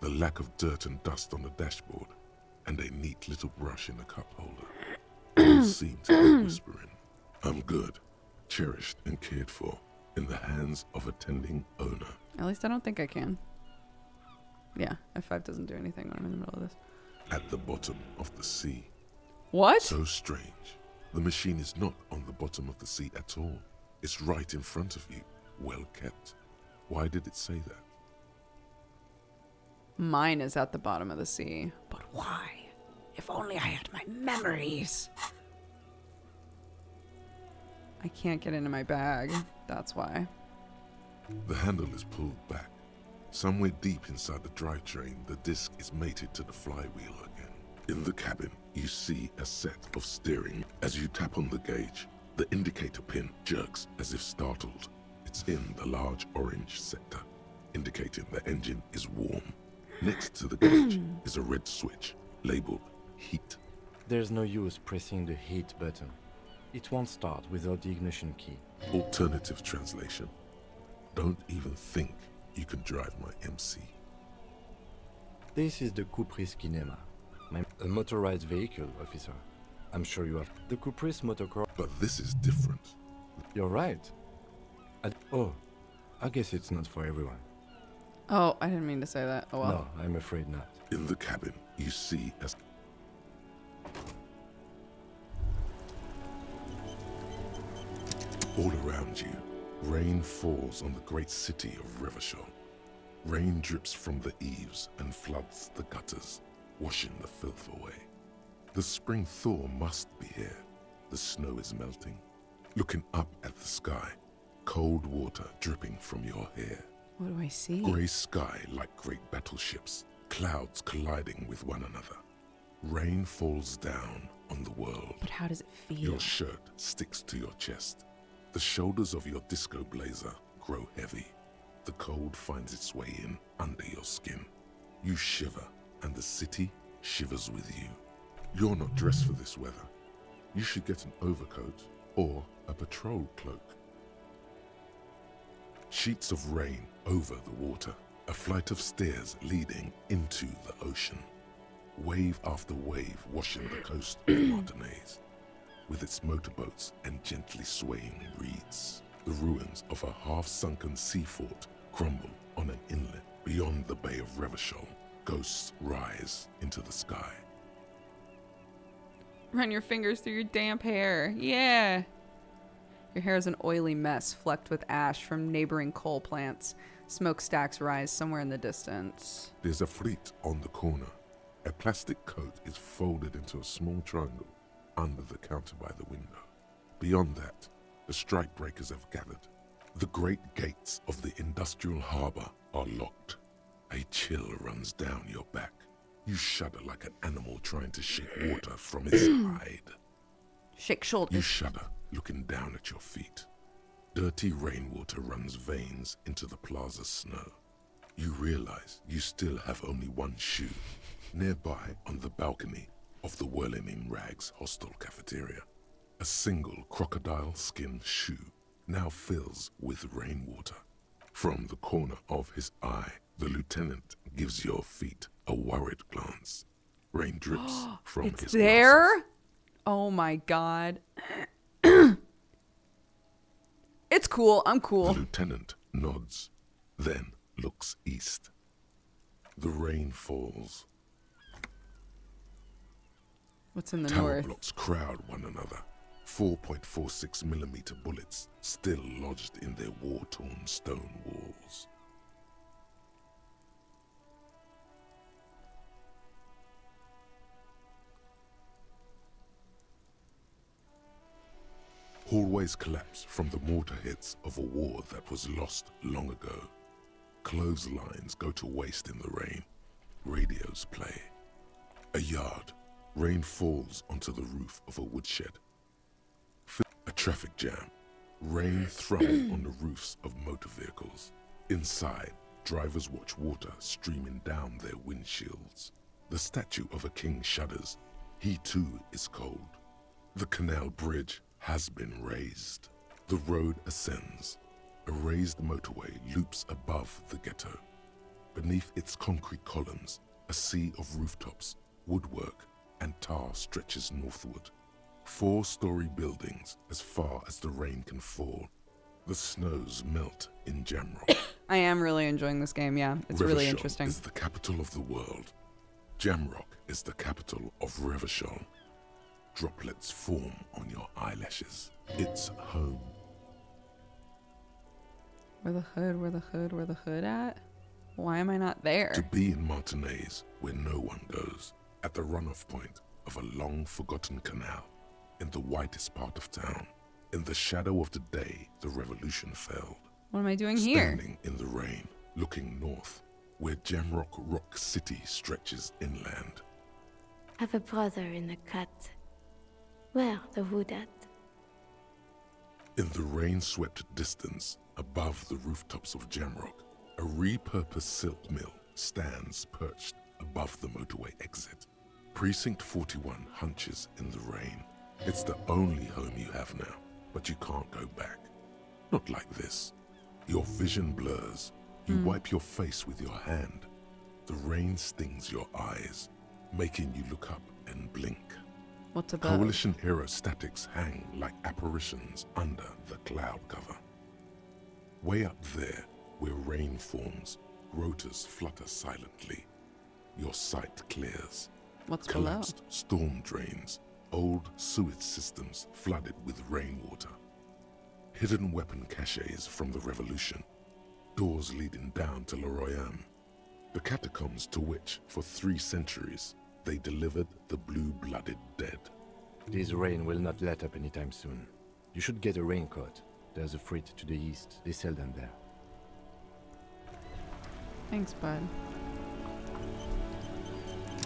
Speaker 3: The lack of dirt and dust on the dashboard. And a neat little brush in the cup holder. All seem to be whispering, I'm good, cherished and cared for, in the hands of a tending owner.
Speaker 1: At least I don't think I can. Yeah, F5 doesn't do anything when I'm in the middle of this.
Speaker 3: At the bottom of the sea.
Speaker 1: What?
Speaker 3: So strange. The machine is not on the bottom of the sea at all. It's right in front of you, well kept. Why did it say that?
Speaker 1: Mine is at the bottom of the sea. But why? If only I had my memories. I can't get into my bag. That's why.
Speaker 3: The handle is pulled back. Somewhere deep inside the drivetrain, the disc is mated to the flywheel again. In the cabin, you see a set of steering. As you tap on the gauge, the indicator pin jerks as if startled. It's in the large orange sector, indicating the engine is warm. Next to the gauge is a red switch, labeled heat.
Speaker 4: There's no use pressing the heat button. It won't start without the ignition key.
Speaker 3: Alternative translation. Don't even think you can drive my MC.
Speaker 4: This is the Caprice Kinema, a motorized vehicle, officer. I'm sure you have the Caprice motocross.
Speaker 3: But this is different.
Speaker 4: You're right. Oh, I guess it's not for everyone.
Speaker 1: Oh, I didn't mean to say that. Oh well.
Speaker 4: No, I'm afraid not.
Speaker 3: In the cabin, you see as all around you, rain falls on the great city of Revachol. Rain drips from the eaves and floods the gutters, washing the filth away. The spring thaw must be here. The snow is melting. Looking up at the sky, cold water dripping from your hair.
Speaker 1: What do I see?
Speaker 3: Grey sky like great battleships, clouds colliding with one another. Rain falls down on the world.
Speaker 1: But how does it feel?
Speaker 3: Your shirt sticks to your chest. The shoulders of your disco blazer grow heavy. The cold finds its way in under your skin. You shiver, and the city shivers with you. You're not dressed for this weather. You should get an overcoat or a patrol cloak. Sheets of rain over the water, a flight of stairs leading into the ocean. Wave after wave washing the coast of Martinaise, with its motorboats and gently swaying reeds. The ruins of a half-sunken sea fort crumble on an inlet beyond the Bay of Revachol. Ghosts rise into the sky.
Speaker 1: Run your fingers through your damp hair. Yeah. Your hair is an oily mess flecked with ash from neighboring coal plants. Smokestacks rise somewhere in the distance.
Speaker 3: There's a fleet on the corner. A plastic coat is folded into a small triangle under the counter by the window. Beyond that, the strike breakers have gathered. The great gates of the industrial harbor are locked. A chill runs down your back. You shudder like an animal trying to shake water from its hide.
Speaker 1: Shake shoulders.
Speaker 3: You shudder, looking down at your feet. Dirty rainwater runs veins into the plaza's snow. You realize you still have only one shoe. Nearby, on the balcony of the Whirling in Rags hostel cafeteria, a single crocodile skin shoe now fills with rainwater. From the corner of his eye, the lieutenant gives your feet a worried glance. Rain drips from
Speaker 1: it's
Speaker 3: his
Speaker 1: there?
Speaker 3: glasses.
Speaker 1: Oh my god. It's cool. I'm cool.
Speaker 3: The lieutenant nods, then looks east. The rain falls.
Speaker 1: What's in the
Speaker 3: Tower
Speaker 1: north?
Speaker 3: blocks crowd one another. 4.46mm bullets still lodged in their war-torn stone walls. Hallways collapse from the mortar hits of a war that was lost long ago. Clotheslines go to waste in the rain. Radios play. A yard. Rain falls onto the roof of a woodshed. A traffic jam. Rain thrumming on the roofs of motor vehicles. Inside, drivers watch water streaming down their windshields. The statue of a king shudders. He too is cold. The canal bridge has been raised. The road ascends. A raised motorway loops above the ghetto. Beneath its concrete columns, a sea of rooftops, woodwork, and tar stretches northward. 4-story buildings as far as the rain can fall. The snows melt in Jamrock.
Speaker 1: I am really enjoying this game, yeah. It's really
Speaker 3: Revachol
Speaker 1: interesting.
Speaker 3: is the capital of the world. Jamrock is the capital of Revachol. Droplets form on your eyelashes. It's home.
Speaker 1: Where the hood at? Why am I not there?
Speaker 3: To be in Martinaise, where no one goes, at the runoff point of a long-forgotten canal, in the whitest part of town, in the shadow of the day the revolution fell.
Speaker 1: What am I doing here?
Speaker 3: Standing in the rain, looking north, where Jamrock Rock City stretches inland.
Speaker 10: Have a brother in the cut. Where the wood at?
Speaker 3: In the rain-swept distance, above the rooftops of Jamrock, a repurposed silk mill stands perched above the motorway exit. Precinct 41 hunches in the rain. It's the only home you have now, but you can't go back. Not like this. Your vision blurs. You wipe your face with your hand. The rain stings your eyes, making you look up and blink.
Speaker 1: What's above?
Speaker 3: Coalition aerostatics hang like apparitions under the cloud cover. Way up there, where rain forms, rotors flutter silently. Your sight clears.
Speaker 1: What's below?
Speaker 3: Collapsed storm drains, old sewage systems flooded with rainwater. Hidden weapon caches from the revolution. Doors leading down to Le Royaume. The catacombs to which, for 3 centuries, they delivered the blue-blooded dead.
Speaker 4: This rain will not let up anytime soon. You should get a raincoat. There's a freight to the east. They sell them there.
Speaker 1: Thanks, bud.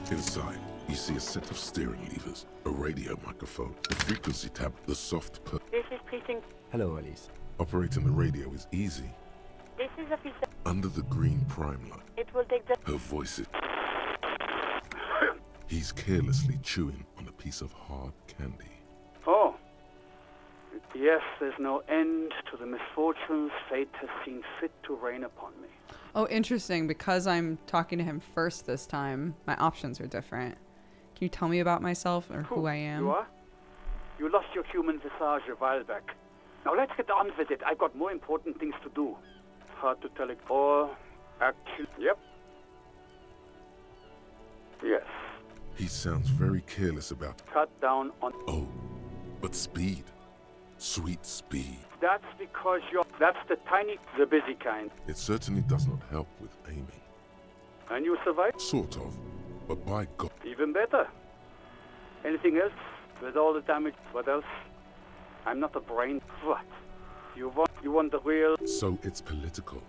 Speaker 3: Inside, you see a set of steering levers, a radio microphone, the frequency tab, the soft
Speaker 5: This is precinct.
Speaker 4: Hello, Alice.
Speaker 3: Operating the radio is easy.
Speaker 5: This is officer.
Speaker 3: Under the green prime light,
Speaker 5: It will take the.
Speaker 3: her voice is... He's carelessly chewing on a piece of hard candy.
Speaker 2: Oh. Yes, there's no end to the misfortunes fate has seen fit to rain upon me.
Speaker 1: Oh, interesting. Because I'm talking to him first this time, my options are different. Can you tell me about myself or who I am?
Speaker 2: You are? You lost your human visage a while back. Now let's get on with it. I've got more important things to do. Hard to tell it. Or, actually, yep. Yes.
Speaker 3: He sounds very careless about...
Speaker 2: Cut down on...
Speaker 3: Oh, but speed. Sweet speed.
Speaker 2: That's because you're... That's the tiny, the busy kind.
Speaker 3: It certainly does not help with aiming.
Speaker 2: And you survived?
Speaker 3: Sort of. But by God...
Speaker 2: Even better. Anything else? With all the damage, what else? I'm not a brain. What? You want the real...
Speaker 3: So it's political.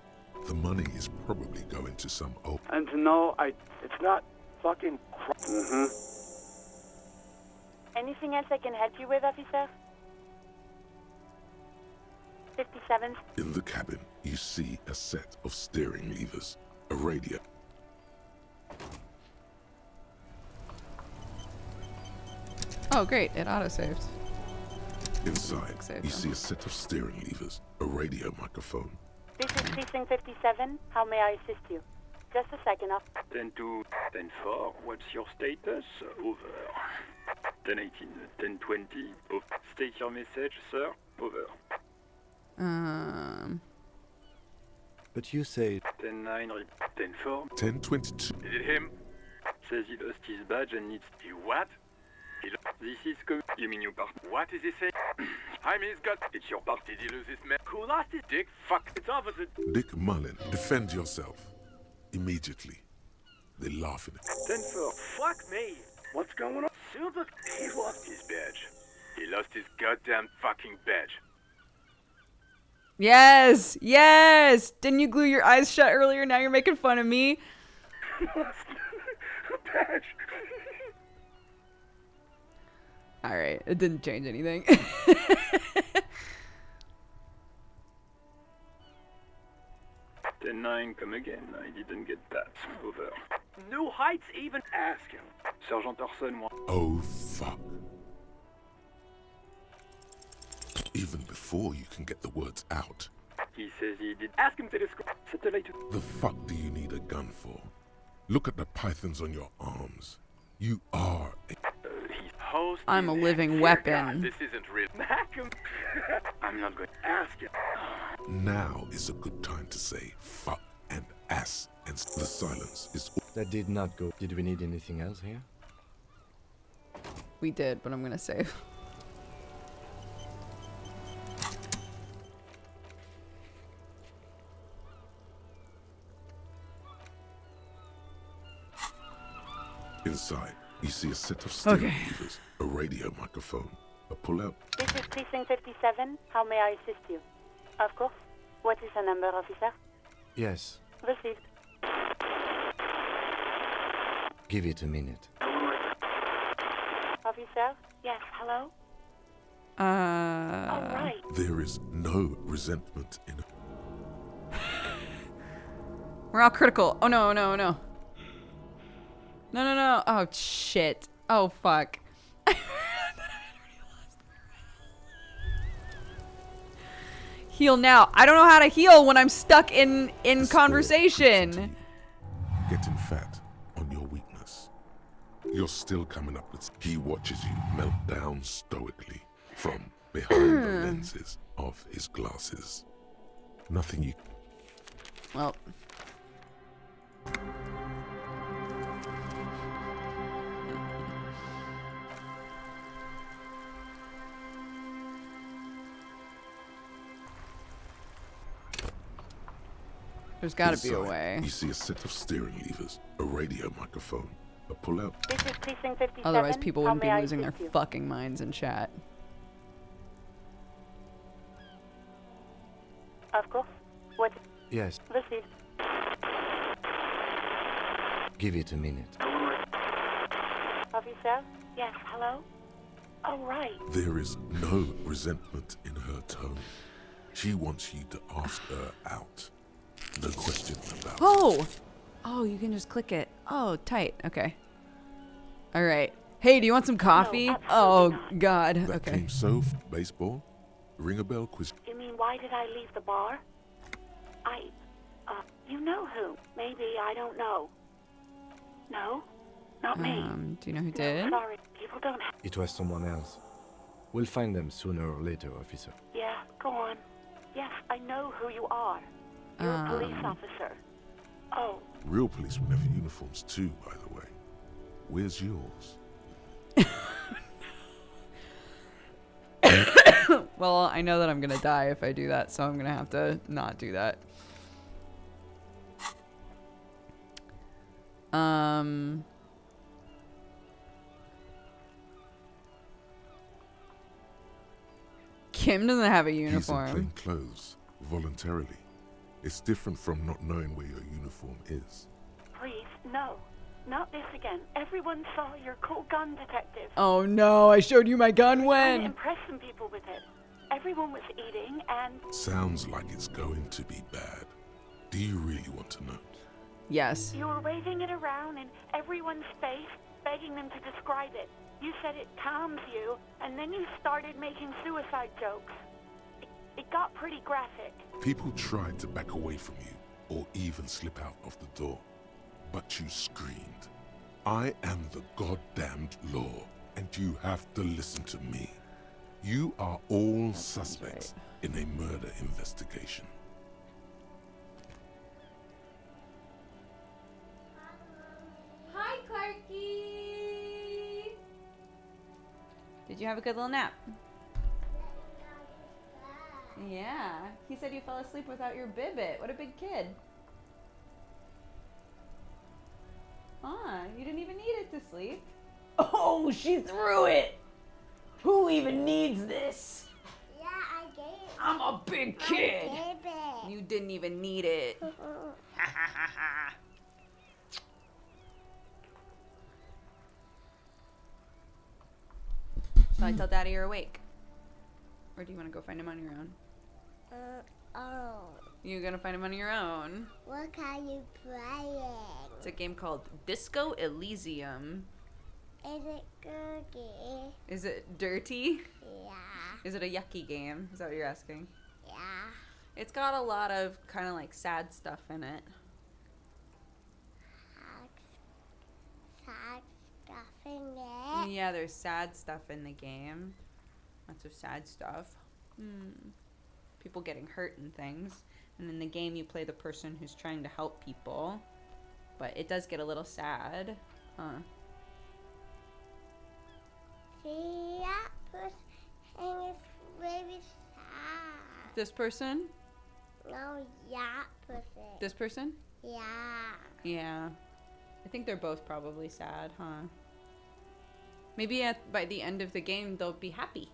Speaker 3: The money is probably going to some old...
Speaker 2: And no,
Speaker 9: It's not fucking
Speaker 5: Anything else I can help you with, officer? 57.
Speaker 3: In the cabin, you see a set of steering levers, a radio.
Speaker 1: Oh, great. It autosaved.
Speaker 3: Inside,
Speaker 1: Save
Speaker 3: you
Speaker 1: them.
Speaker 3: see a set of steering levers, a radio microphone.
Speaker 5: This is precinct 57. How may I assist you? Just a second, off.
Speaker 6: 10-2, 10-4, what's your status? Over. 10-18, 10-20, over. State your message, sir. Over.
Speaker 4: But you say
Speaker 6: 10-9, 10-4.
Speaker 3: 1022.
Speaker 8: Is it him?
Speaker 6: Says he lost his badge and needs...
Speaker 8: You what?
Speaker 6: This is... You mean your partner?
Speaker 8: What is he saying? I'm his gut.
Speaker 6: It's your partner.
Speaker 8: Did he lose his man? Who lost his dick? Fuck. It's opposite.
Speaker 3: Dick Mullen, defend yourself. Immediately. They laugh at it.
Speaker 6: 10-4.
Speaker 8: Fuck me.
Speaker 9: What's going on?
Speaker 8: Silver. He lost his badge. He lost his goddamn fucking badge.
Speaker 1: Yes! Yes! Didn't you glue your eyes shut earlier? Now you're making fun of me?
Speaker 8: Badge.
Speaker 1: Alright, it didn't change anything.
Speaker 6: 10-9, come again. I didn't get that. Over.
Speaker 7: New Heights even.
Speaker 6: Ask him. Sergeant Orson wants...
Speaker 3: Oh, fuck. Even before you can get the words out,
Speaker 6: He says he did...
Speaker 7: Ask him to describe.
Speaker 6: Satellite...
Speaker 3: the fuck do you need a gun for? Look at the pythons on your arms. You are a...
Speaker 6: He's...
Speaker 8: Host.
Speaker 1: I'm a living
Speaker 8: Dear
Speaker 1: weapon.
Speaker 8: God, this isn't real.
Speaker 7: Mac him.
Speaker 6: I'm not going to ask him.
Speaker 3: Now is a good time to say fuck and ass, and the silence is...
Speaker 4: that did not go. Did we need anything else here?
Speaker 1: We did, but I'm gonna save.
Speaker 3: Inside, you see a set of steering
Speaker 1: Okay.
Speaker 3: levers, a radio microphone, a pull-out.
Speaker 5: This is precinct 57. How may I assist you? Of course. What is the number, officer?
Speaker 4: Yes.
Speaker 5: Received.
Speaker 4: Give it a minute.
Speaker 5: Officer? Yes, hello? All right.
Speaker 3: There is no resentment in it.
Speaker 1: We're all critical. Oh no, no, no. No, no, no. Oh shit. Oh fuck. Heal now. I don't know how to heal when I'm stuck in
Speaker 3: The
Speaker 1: conversation.
Speaker 3: spirit getting fat on your weakness. You're still coming up with... He watches you melt down stoically from behind the lenses of his glasses. Nothing you...
Speaker 1: Well. There's gotta be a
Speaker 3: Inside,
Speaker 1: way.
Speaker 3: You see a set of steering levers, a radio microphone, a pull-out.
Speaker 5: This is precinct 57.
Speaker 1: Otherwise people
Speaker 5: How
Speaker 1: wouldn't
Speaker 5: may
Speaker 1: be
Speaker 5: I
Speaker 1: losing their
Speaker 5: assist you?
Speaker 1: fucking minds in chat.
Speaker 5: Of course. What?
Speaker 4: Yes.
Speaker 5: Received.
Speaker 4: Give it a minute.
Speaker 5: officer? Yes, hello? Oh, right.
Speaker 3: There is no resentment in her tone. She wants you to ask her out. No question about it.
Speaker 1: Oh! Oh, you can just click it. Oh, tight. Okay. All right. Hey, do you want some coffee?
Speaker 5: No,
Speaker 1: Oh,
Speaker 5: not.
Speaker 1: God.
Speaker 3: That
Speaker 1: Okay.
Speaker 3: came so baseball? Ring a bell quiz.
Speaker 5: You mean, why did I leave the bar? You know who? Maybe, I don't know. No? Not me.
Speaker 1: Do you know who
Speaker 5: No,
Speaker 1: did?
Speaker 5: sorry. People don't have...
Speaker 4: It was someone else. We'll find them sooner or later, officer.
Speaker 5: Yeah, go on. Yes, I know who you are. You're a police officer. Oh,
Speaker 3: Real policemen have uniforms too, by the way. Where's yours?
Speaker 1: Well, I know that I'm gonna die if I do that, so I'm gonna have to not do that. Kim doesn't have a
Speaker 3: He's in
Speaker 1: uniform.
Speaker 3: plain clothes, voluntarily. It's different from not knowing where your uniform is.
Speaker 5: please, no. Not this again. Everyone saw your cool gun detective.
Speaker 1: Oh no, I showed you my gun
Speaker 5: Trying to
Speaker 1: when?
Speaker 5: impress some people with it. Everyone was eating and...
Speaker 3: Sounds like it's going to be bad. Do you really want to know?
Speaker 1: Yes.
Speaker 5: You were waving it around in everyone's face, begging them to describe it. You said it calms you, and then you started making suicide jokes. It got pretty graphic.
Speaker 3: People tried to back away from you, or even slip out of the door. But you screamed. I am the goddamned law, and you have to listen to me. You are all suspects in a murder investigation.
Speaker 1: Hi, Clarky. Did you have a good little nap? Yeah. He said you fell asleep without your bibbit. What a big kid. You didn't even need it to sleep. Oh, she threw it. Who even needs this?
Speaker 11: Yeah, I gave it.
Speaker 1: I'm a big kid.
Speaker 11: I gave it.
Speaker 1: You didn't even need it. Shall I tell Daddy you're awake? Or do you want to go find him on your own?
Speaker 11: Oh.
Speaker 1: You gonna find him on your own?
Speaker 11: What are you playing?
Speaker 1: It's a game called Disco Elysium.
Speaker 11: Is it cookie?
Speaker 1: Is it dirty?
Speaker 11: Yeah.
Speaker 1: Is it a yucky game? Is that what you're asking?
Speaker 11: Yeah.
Speaker 1: It's got a lot of kind of like sad stuff in it.
Speaker 11: Sad stuff in it.
Speaker 1: Yeah, there's sad stuff in the game. Lots of sad stuff. People getting hurt and things. And in the game, you play the person who's trying to help people. But it does get a little sad.
Speaker 11: See, that person is really sad.
Speaker 1: This person?
Speaker 11: No, that person.
Speaker 1: This person?
Speaker 11: Yeah.
Speaker 1: Yeah. I think they're both probably sad, huh? Maybe by the end of the game, they'll be happy.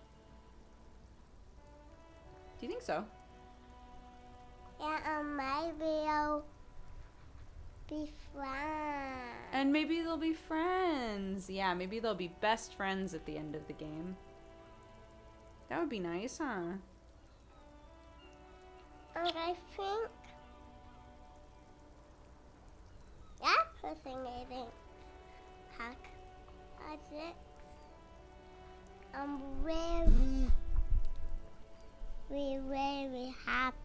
Speaker 1: Do you think so?
Speaker 11: Yeah, maybe I'll be friends.
Speaker 1: And maybe they'll be friends. Yeah, maybe they'll be best friends at the end of the game. That would be nice, huh?
Speaker 11: And I think that person isn't hack. That's it. I'm very happy.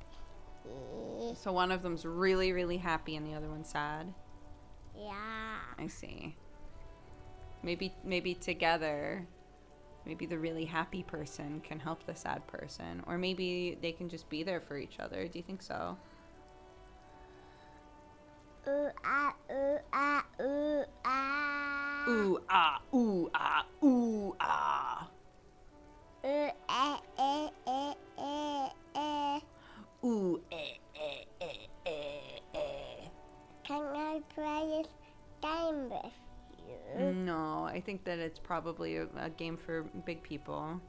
Speaker 1: So one of them's really, really happy and the other one's sad.
Speaker 11: Yeah.
Speaker 1: I see. Maybe together, maybe the really happy person can help the sad person. Or maybe they can just be there for each other. Do you think so?
Speaker 11: Ooh, ah, ooh, ah, ooh, ah.
Speaker 1: Ooh, ah, ooh, ah, ooh, ah.
Speaker 11: Ooh, eh, eh, eh, eh, eh.
Speaker 1: Ooh, eh, eh, eh, eh, eh.
Speaker 11: Can I play this game with you?
Speaker 1: No, I think that it's probably a game for big people.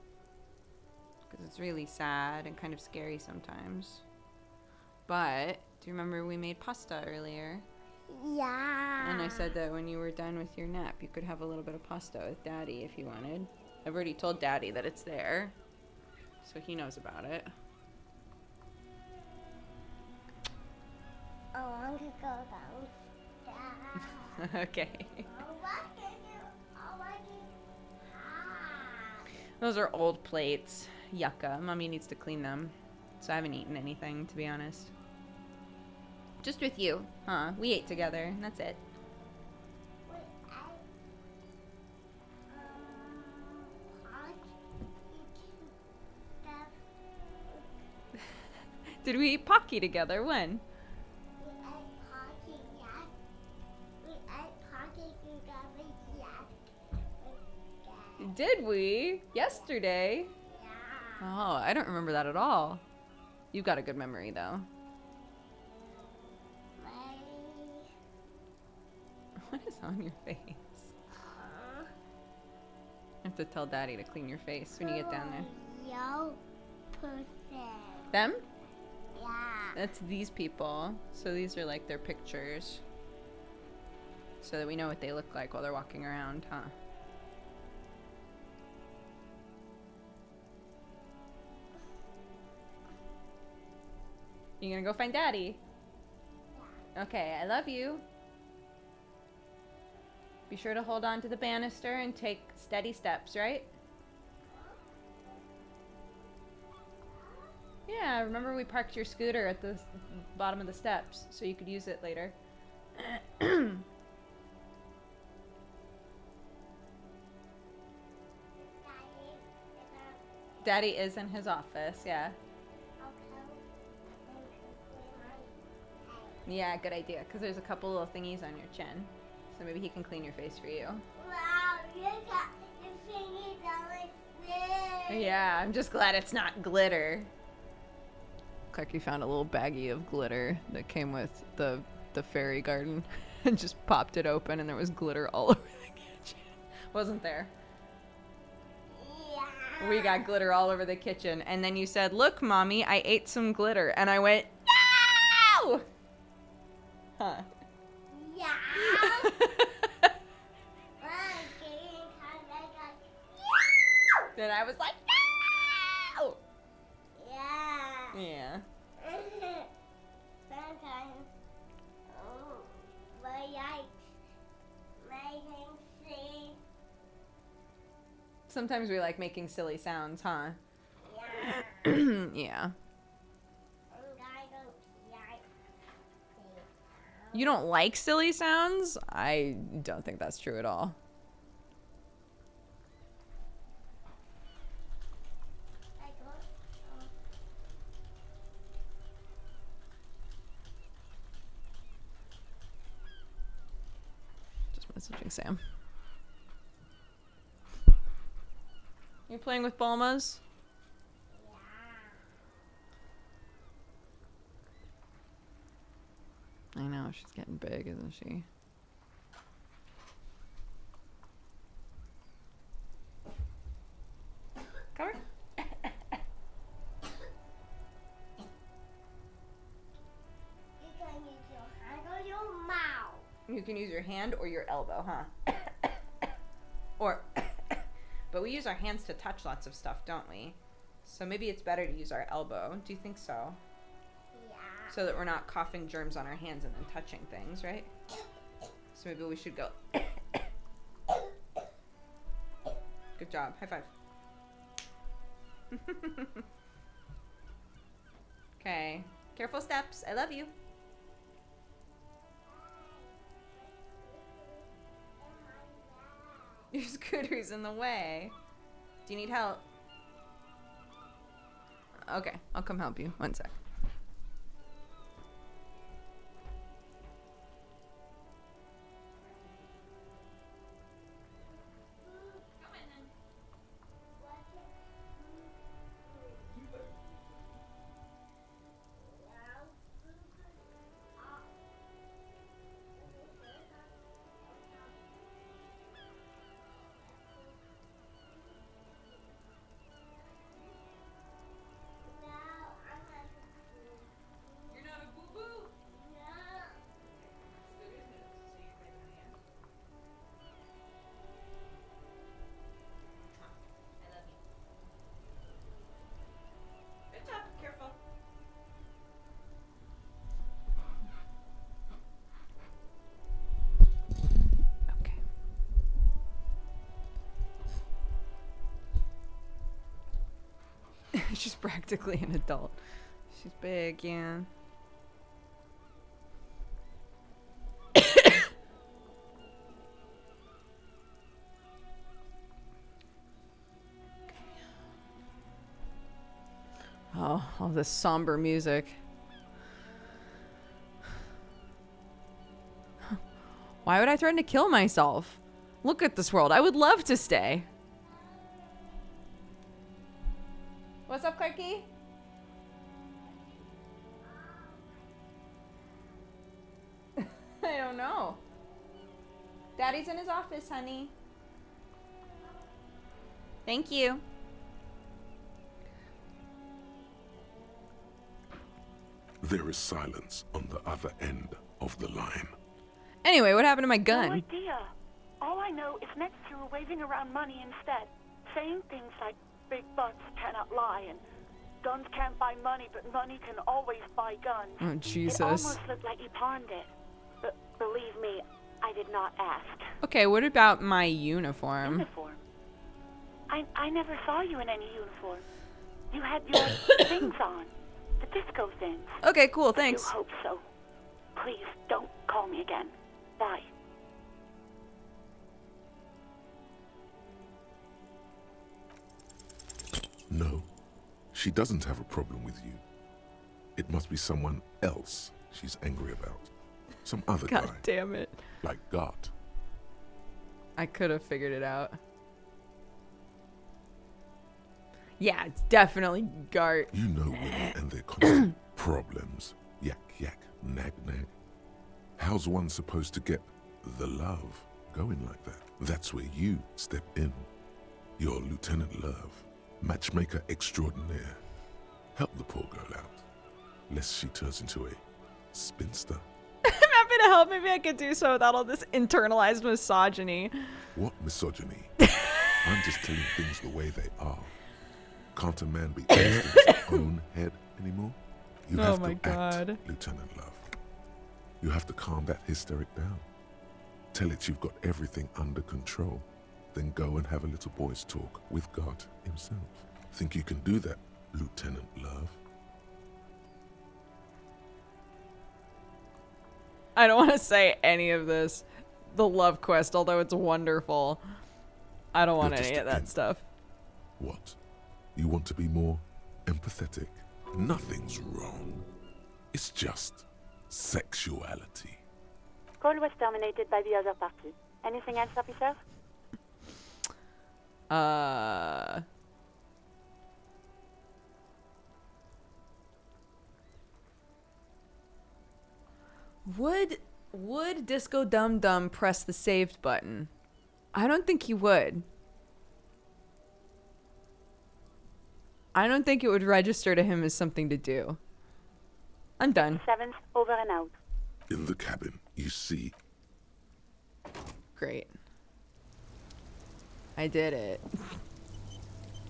Speaker 1: Because it's really sad and kind of scary sometimes. But, do you remember we made pasta earlier?
Speaker 11: Yeah.
Speaker 1: And I said that when you were done with your nap, you could have a little bit of pasta with Daddy if you wanted. I've already told Daddy that it's there, so he knows about it.
Speaker 11: I want to go downstairs.
Speaker 1: Okay.
Speaker 11: I want to
Speaker 1: Those are old plates. Yucca. Mommy needs to clean them. So I haven't eaten anything, to be honest. Just with you, huh? We ate together, and that's it. Did we eat Pocky together? When?
Speaker 11: We ate Pocky, yes. We ate Pocky together, yes.
Speaker 1: Did we? Yesterday?
Speaker 11: Yeah.
Speaker 1: Oh, I don't remember that at all. You've got a good memory, though. What is on your face? I have to tell Daddy to clean your face when you get down there.
Speaker 11: Yo, person.
Speaker 1: Them?
Speaker 11: Yeah.
Speaker 1: That's these people. So these are like their pictures. So that we know what they look like while they're walking around, huh? You gonna go find Daddy? Okay, I love you. Be sure to hold on to the banister and take steady steps, right? Yeah, remember we parked your scooter at the bottom of the steps so you could use it later. Daddy is in his office, yeah. Yeah, good idea, because there's a couple little thingies on your chin. So maybe he can clean your face for you.
Speaker 11: Wow, you got the thingies on my face.
Speaker 1: Yeah, I'm just glad it's not glitter. Looks like you found a little baggie of glitter that came with the fairy garden and just popped it open and there was glitter all over the kitchen. Wasn't there?
Speaker 11: Yeah.
Speaker 1: We got glitter all over the kitchen. And then you said, "Look, Mommy, I ate some glitter." And I went, "No!" Huh.
Speaker 11: Yeah.
Speaker 1: Then I was like, "No!"
Speaker 11: Yeah.
Speaker 1: Yeah.
Speaker 11: Sometimes, my yikes, making see.
Speaker 1: Sometimes we like making silly sounds, huh?
Speaker 11: Yeah.
Speaker 1: Yeah.
Speaker 11: And I don't yikes.
Speaker 1: You don't like silly sounds? I don't think that's true at all. Just messaging Sam. You playing with Bulmas? I know, she's getting big, isn't she? Come here.
Speaker 11: You can use your hand or your mouth.
Speaker 1: You can use your hand or your elbow, huh? Or, but we use our hands to touch lots of stuff, don't we? So maybe it's better to use our elbow. Do you think so?
Speaker 11: Yeah.
Speaker 1: So that we're not coughing germs on our hands and then touching things, right? So maybe we should go. Good job. High five. Okay. Careful steps. I love you. Your scooter's in the way. Do you need help? Okay, I'll come help you. One sec. She's practically an adult. She's big, yeah. Oh, all this somber music. Why would I threaten to kill myself? Look at this world. I would love to stay. What's up, Clarky? I don't know. Daddy's in his office, honey. Thank you.
Speaker 3: There is silence on the other end of the line.
Speaker 1: Anyway, what happened to my gun?
Speaker 5: No idea. All I know is next you were waving around money instead, saying things like big butts cannot lie and guns can't buy money, but money can always buy guns.
Speaker 1: Oh, Jesus.
Speaker 5: It almost looked like you pawned it. But believe me, I did not ask.
Speaker 1: Okay, what about my uniform?
Speaker 5: Uniform? I never saw you in any uniform. You had your things on. The disco things.
Speaker 1: Okay, cool, thanks.
Speaker 5: I do hope so. Please, don't call me again. Bye.
Speaker 3: No, she doesn't have a problem with you. It must be someone else she's angry about. Some other guy.
Speaker 1: God damn it.
Speaker 3: Like Gart.
Speaker 1: I could have figured it out. Yeah, it's definitely Gart.
Speaker 3: You know women and their constant problems. Yak, yak, nag, nag. How's one supposed to get the love going like that? That's where you step in. You're Lieutenant Love, matchmaker extraordinaire. Help the poor girl out, lest she turns into a spinster.
Speaker 1: I'm happy to help. Maybe I could do so without all this internalized misogyny.
Speaker 3: What misogyny? I'm just telling things the way they are. Can't a man be honest in his own head anymore? You have to act, Lieutenant Love. You have to calm that hysteric down. Tell it you've got everything under control. Then go and have a little boys' talk with God himself. Think you can do that, Lieutenant Love?
Speaker 1: I don't want to say any of this. The love quest, although it's wonderful. I don't want any of that stuff.
Speaker 3: What? You want to be more empathetic? Nothing's wrong. It's just sexuality.
Speaker 5: Call was terminated by the other party. Anything else, officer?
Speaker 1: Would Disco Dumdum press the saved button? I don't think he would. I don't think it would register to him as something to do. I'm done.
Speaker 5: 7th, over and out.
Speaker 3: In the cabin, you see.
Speaker 1: Great. I did it.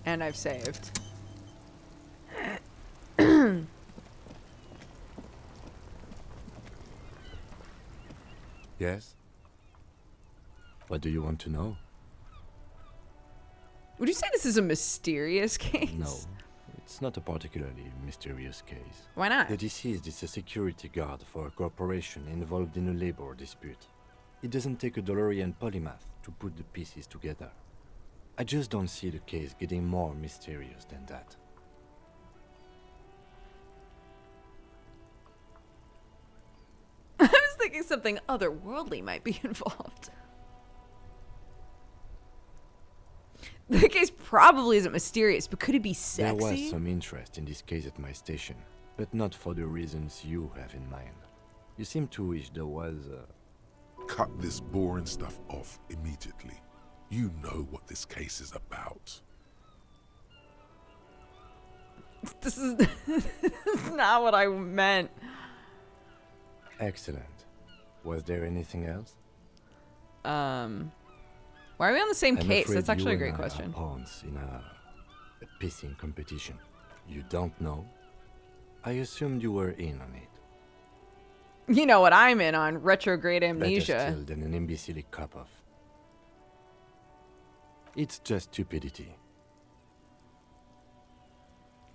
Speaker 1: And I've saved.
Speaker 4: Yes? What do you want to know?
Speaker 1: Would you say this is a mysterious case?
Speaker 4: No, it's not a particularly mysterious case.
Speaker 1: Why not?
Speaker 4: The deceased is a security guard for a corporation involved in a labor dispute. It doesn't take a DeLorean polymath to put the pieces together. I just don't see the case getting more mysterious than that.
Speaker 1: I was thinking something otherworldly might be involved. The case probably isn't mysterious, but could it be sexy?
Speaker 4: There was some interest in this case at my station, but not for the reasons you have in mind. You seem to wish there was
Speaker 3: Cut this boring stuff off immediately. You know what this case is about.
Speaker 1: This is not what I meant.
Speaker 4: Excellent. Was there anything else?
Speaker 1: Why are we on the same case? That's actually a great question.
Speaker 4: Pawns in a pissing competition. You don't know? I assumed you were in on it.
Speaker 1: You know what I'm in on, retrograde amnesia.
Speaker 4: Better still than an imbecilic cop-off. It's just stupidity.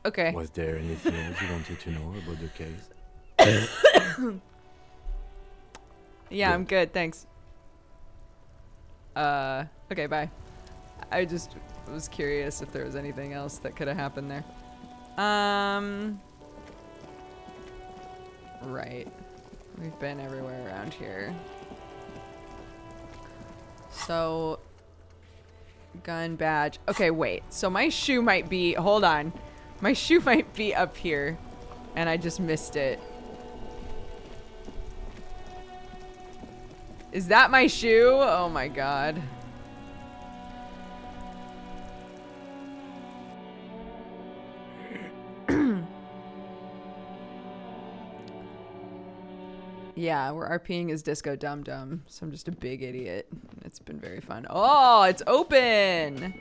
Speaker 1: Okay.
Speaker 4: Was there anything else you wanted to know about the case?
Speaker 1: Yeah, I'm good, thanks. Okay, bye. I just was curious if there was anything else that could have happened there. Right. We've been everywhere around here. So, gun badge. Okay, wait. So my shoe might be, hold on. My shoe might be up here, and I just missed it. Is that my shoe? Oh my god. Yeah, we're RPing as Disco Dumdum, so I'm just a big idiot. It's been very fun. Oh, it's open!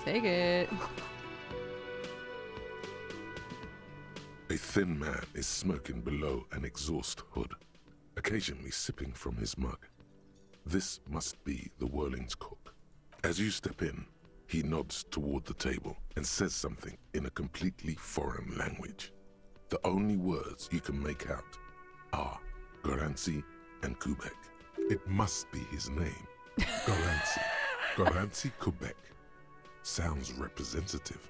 Speaker 1: Take it.
Speaker 3: A thin man is smoking below an exhaust hood, occasionally sipping from his mug. This must be the Whirling's cook. As you step in, he nods toward the table and says something in a completely foreign language. The only words you can make out are Goranci and Kubek. It must be his name. Goranci. Goranci Kubek. Sounds representative.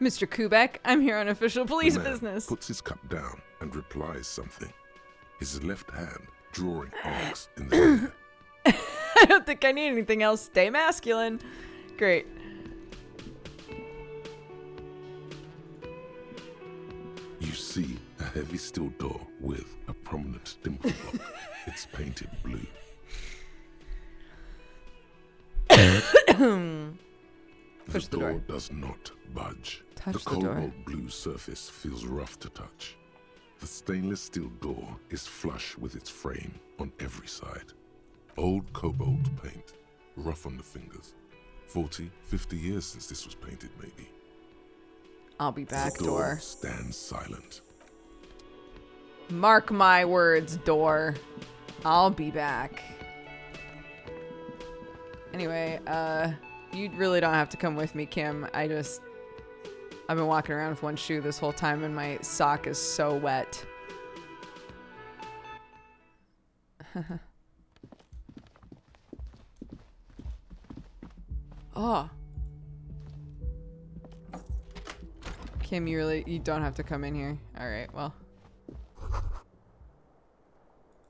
Speaker 1: Mr. Kubek, I'm here on official police
Speaker 3: The man
Speaker 1: business.
Speaker 3: puts his cup down and replies something, his left hand drawing arcs in the air.
Speaker 1: I don't think I need anything else. Stay masculine. Great.
Speaker 3: You see a heavy steel door with a prominent dimple block. It's painted blue.
Speaker 1: Push the door.
Speaker 3: Does not budge.
Speaker 1: Touch
Speaker 3: the
Speaker 1: the door.
Speaker 3: cobalt blue surface feels rough to touch. The stainless steel door is flush with its frame on every side. Old cobalt paint, rough on the fingers. 40, 50 years since this was painted, maybe.
Speaker 1: I'll be back,
Speaker 3: The
Speaker 1: door.
Speaker 3: stands silent.
Speaker 1: Mark my words, door. I'll be back. Anyway, you really don't have to come with me, Kim. I've been walking around with one shoe this whole time and my sock is so wet. Oh. Kim, you don't have to come in here. All right, well.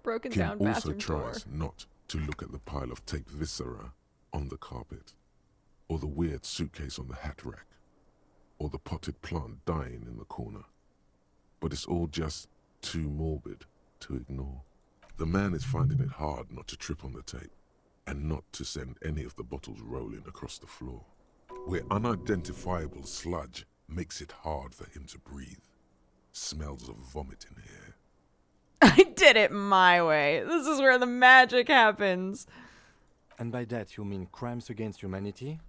Speaker 1: Broken
Speaker 3: Kim
Speaker 1: down
Speaker 3: also
Speaker 1: bathroom door.
Speaker 3: tries not to look at the pile of taped viscera on the carpet, or the weird suitcase on the hat rack, or the potted plant dying in the corner. But it's all just too morbid to ignore. The man is finding it hard not to trip on the tape, and not to send any of the bottles rolling across the floor, where unidentifiable sludge makes it hard for him to breathe. Smells of vomit in here.
Speaker 1: I did it my way. This is where the magic happens.
Speaker 4: And by that you mean crimes against humanity?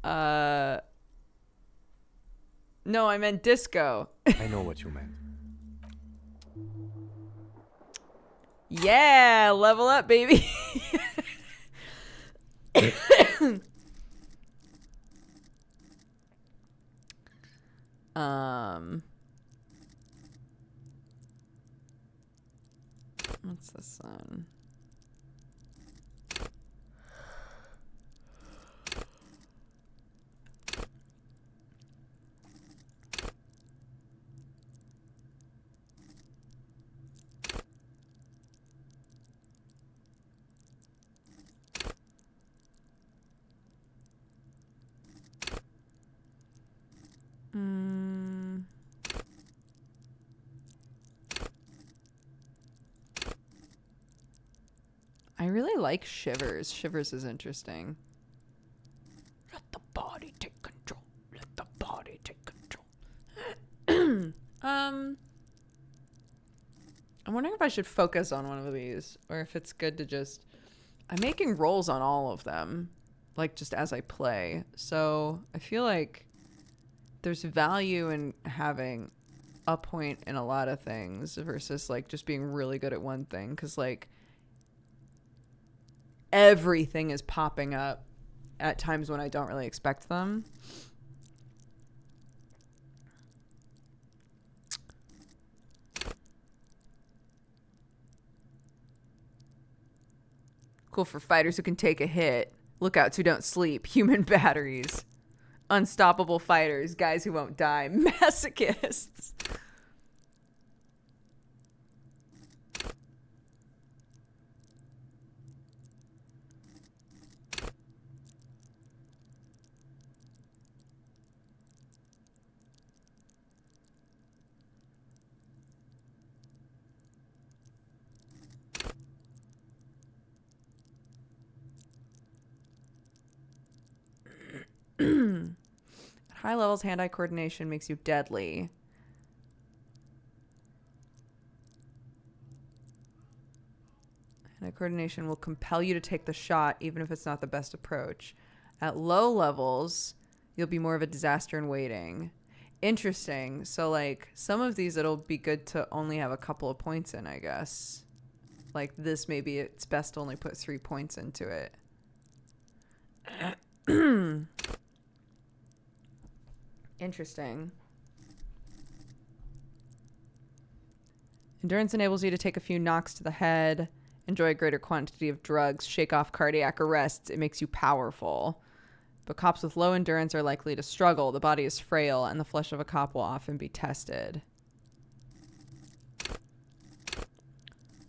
Speaker 1: No, I meant disco.
Speaker 4: I know what you meant.
Speaker 1: Yeah, level up, baby. What's this one? I really like Shivers. Shivers is interesting. Let the body take control. Let the body take control. I'm wondering if I should focus on one of these, or if it's good to just... I'm making rolls on all of them, like just as I play. So I feel like there's value in having a point in a lot of things versus like just being really good at one thing, because like everything is popping up at times when I don't really expect them. Cool for fighters who can take a hit. Lookouts who don't sleep. Human batteries. Unstoppable fighters. Guys who won't die. Masochists. At high levels, hand-eye coordination makes you deadly. Hand-eye coordination will compel you to take the shot, even if it's not the best approach. At low levels, you'll be more of a disaster in waiting. Interesting. So, like, some of these it'll be good to only have a couple of points in, I guess. Like this, maybe it's best to only put 3 points into it. Interesting. Endurance enables you to take a few knocks to the head, enjoy a greater quantity of drugs, shake off cardiac arrests. It makes you powerful. But cops with low endurance are likely to struggle. The body is frail, and the flesh of a cop will often be tested.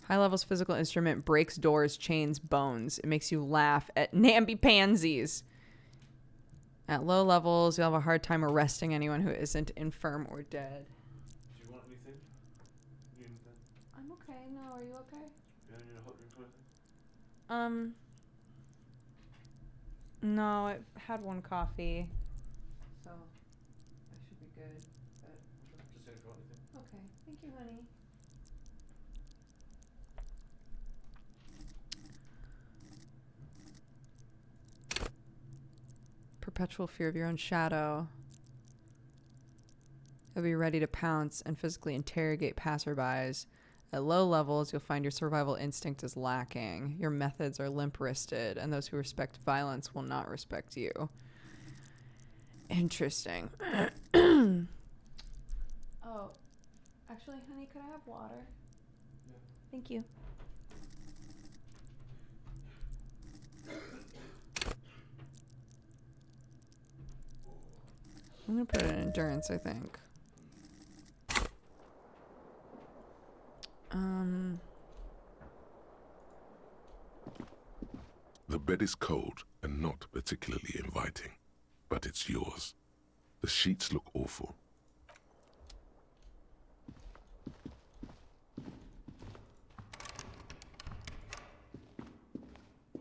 Speaker 1: High levels physical instrument breaks doors, chains, bones. It makes you laugh at namby-pansies. At low levels, you'll have a hard time arresting anyone who isn't infirm or dead.
Speaker 12: Do you want anything? Need anything?
Speaker 1: I'm okay. No, are you okay?
Speaker 12: Yeah, you need a hot drink or anything?
Speaker 1: No, I've had one coffee, so I should be good. But
Speaker 12: Just say if you want anything.
Speaker 1: okay, thank you, honey. Perpetual fear of your own shadow. You'll be ready to pounce and physically interrogate passerbys. At low levels, you'll find your survival instinct is lacking. Your methods are limp-wristed, and those who respect violence will not respect you. Interesting. Oh, actually, honey, could I have water?
Speaker 12: Yeah.
Speaker 1: Thank you. I'm gonna put it in endurance, I think.
Speaker 3: The bed is cold and not particularly inviting, but it's yours. The sheets look awful.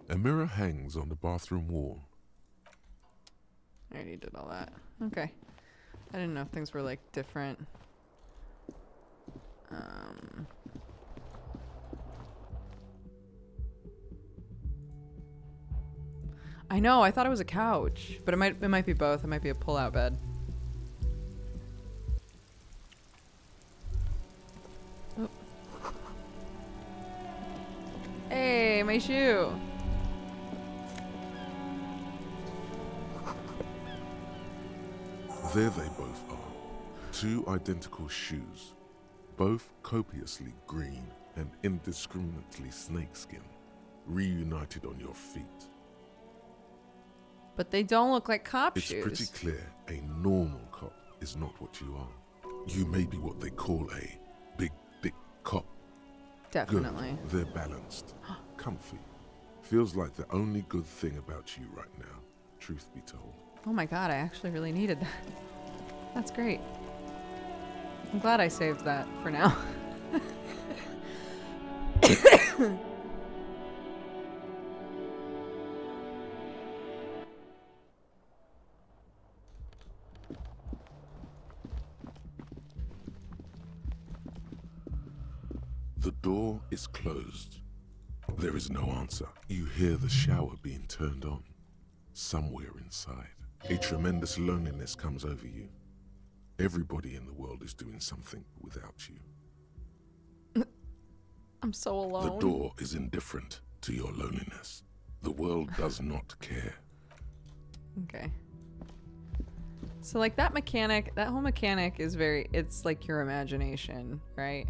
Speaker 3: A mirror hangs on the bathroom wall.
Speaker 1: I already did all that. Okay. I didn't know if things were like different. I know, I thought it was a couch, but it might be both. It might be a pull-out bed. Oh. Hey, my shoe.
Speaker 3: There they both are. Two identical shoes, both copiously green and indiscriminately snakeskin, reunited on your feet.
Speaker 1: But they don't look like cop
Speaker 3: It's
Speaker 1: shoes.
Speaker 3: pretty clear a normal cop is not what you are. You may be what they call a big dick cop.
Speaker 1: Definitely.
Speaker 3: Good. They're balanced, comfy. Feels like the only good thing about you right now, truth be told.
Speaker 1: Oh my god, I actually really needed that. That's great. I'm glad I saved that for now.
Speaker 3: The door is closed. There is no answer. You hear the shower being turned on. Somewhere inside, a tremendous loneliness comes over you. Everybody in the world is doing something without you.
Speaker 1: I'm so alone.
Speaker 3: The door is indifferent to your loneliness. The world does not care.
Speaker 1: Okay. So like that whole mechanic is it's like your imagination, right?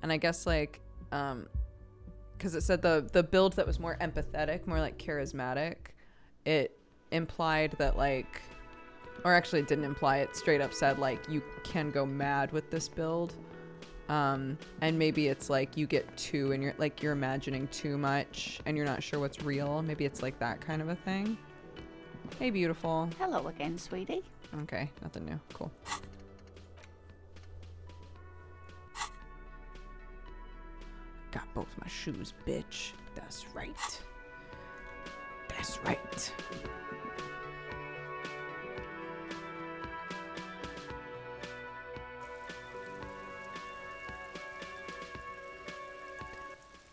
Speaker 1: And I guess like, because it said the build that was more empathetic, more like charismatic, it implied that like, or actually it didn't imply, it straight up said like you can go mad with this build. And maybe it's like you get too, and you're imagining too much and you're not sure what's real. Maybe it's like that kind of a thing. Hey, beautiful.
Speaker 5: Hello again, sweetie.
Speaker 1: Okay, nothing new. Cool. Got both my shoes, bitch. That's right. That's right.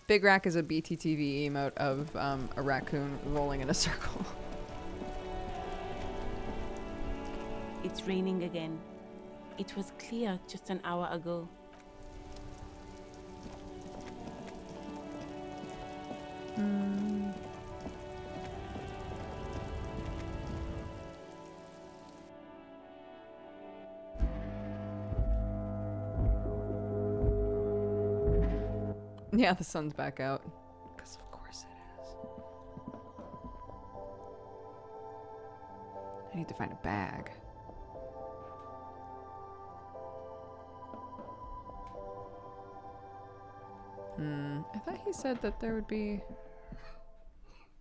Speaker 1: Big Rack is a BTTV emote of a raccoon rolling in a circle.
Speaker 13: It's raining again. It was clear just an hour ago.
Speaker 1: Yeah, the sun's back out. Because of course it is. I need to find a bag. I thought he said that there would be...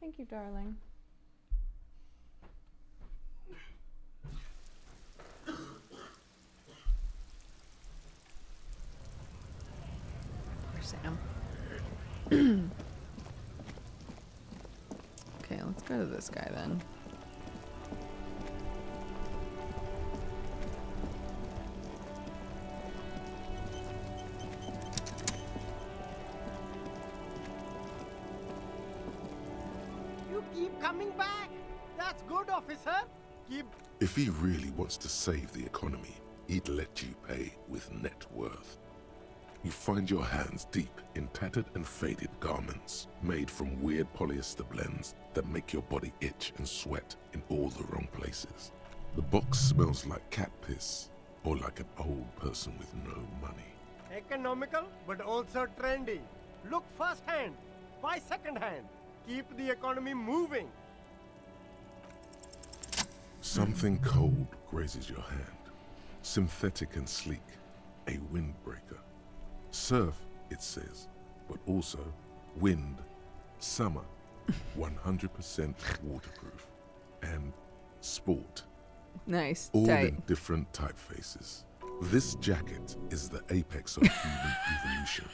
Speaker 1: Thank you, darling. Poor Sam. Okay, let's go to this guy then.
Speaker 14: You keep coming back. That's good, officer. Keep...
Speaker 3: If he really wants to save the economy, he'd let you pay with net worth. You find your hands deep in tattered and faded garments made from weird polyester blends that make your body itch and sweat in all the wrong places. The box smells like cat piss or like an old person with no money.
Speaker 14: Economical, but also trendy. Look first-hand, buy second-hand. Keep the economy moving.
Speaker 3: Something cold grazes your hand. Synthetic and sleek, a windbreaker. Surf, it says, but also wind, summer, 100% waterproof, and sport.
Speaker 1: Nice.
Speaker 3: All
Speaker 1: Tight.
Speaker 3: in different typefaces. This jacket is the apex of human evolution.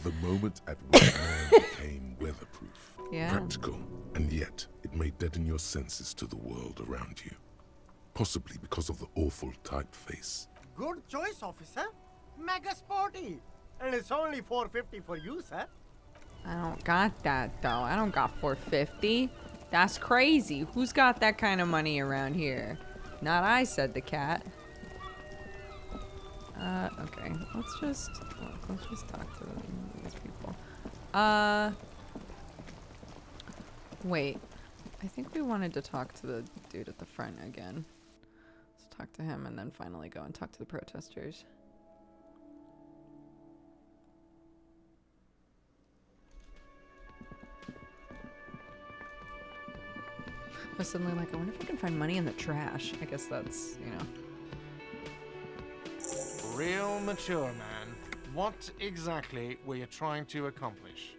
Speaker 3: The moment at which man became weatherproof, practical, and yet it may deaden your senses to the world around you. Possibly because of the awful typeface.
Speaker 14: Good choice, officer. Mega sporty. And it's only $4.50 for you, sir.
Speaker 1: I don't got that though. I don't got $4.50. That's crazy. Who's got that kind of money around here? Not I, said the cat. Okay. Let's just talk to these people. Wait. I think we wanted to talk to the dude at the front again. Let's talk to him and then finally go and talk to the protesters. I was suddenly like, I wonder if I can find money in the trash. I guess that's, you know.
Speaker 15: Real mature, man. What exactly were you trying to accomplish?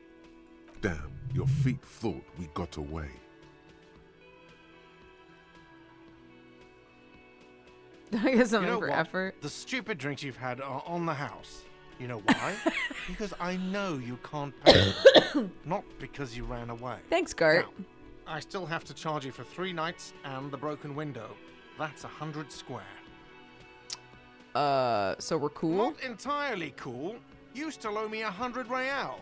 Speaker 3: Damn, your feet thought we got away.
Speaker 1: I guess something
Speaker 15: You know
Speaker 1: for
Speaker 15: what?
Speaker 1: effort.
Speaker 15: The stupid drinks you've had are on the house. You know why? Because I know you can't pay them. Not because you ran away.
Speaker 1: Thanks, Gart.
Speaker 15: Now, I still have to charge you for 3 nights and the broken window. That's 100 square.
Speaker 1: So we're cool?
Speaker 15: Not entirely cool. You still owe me 100 real.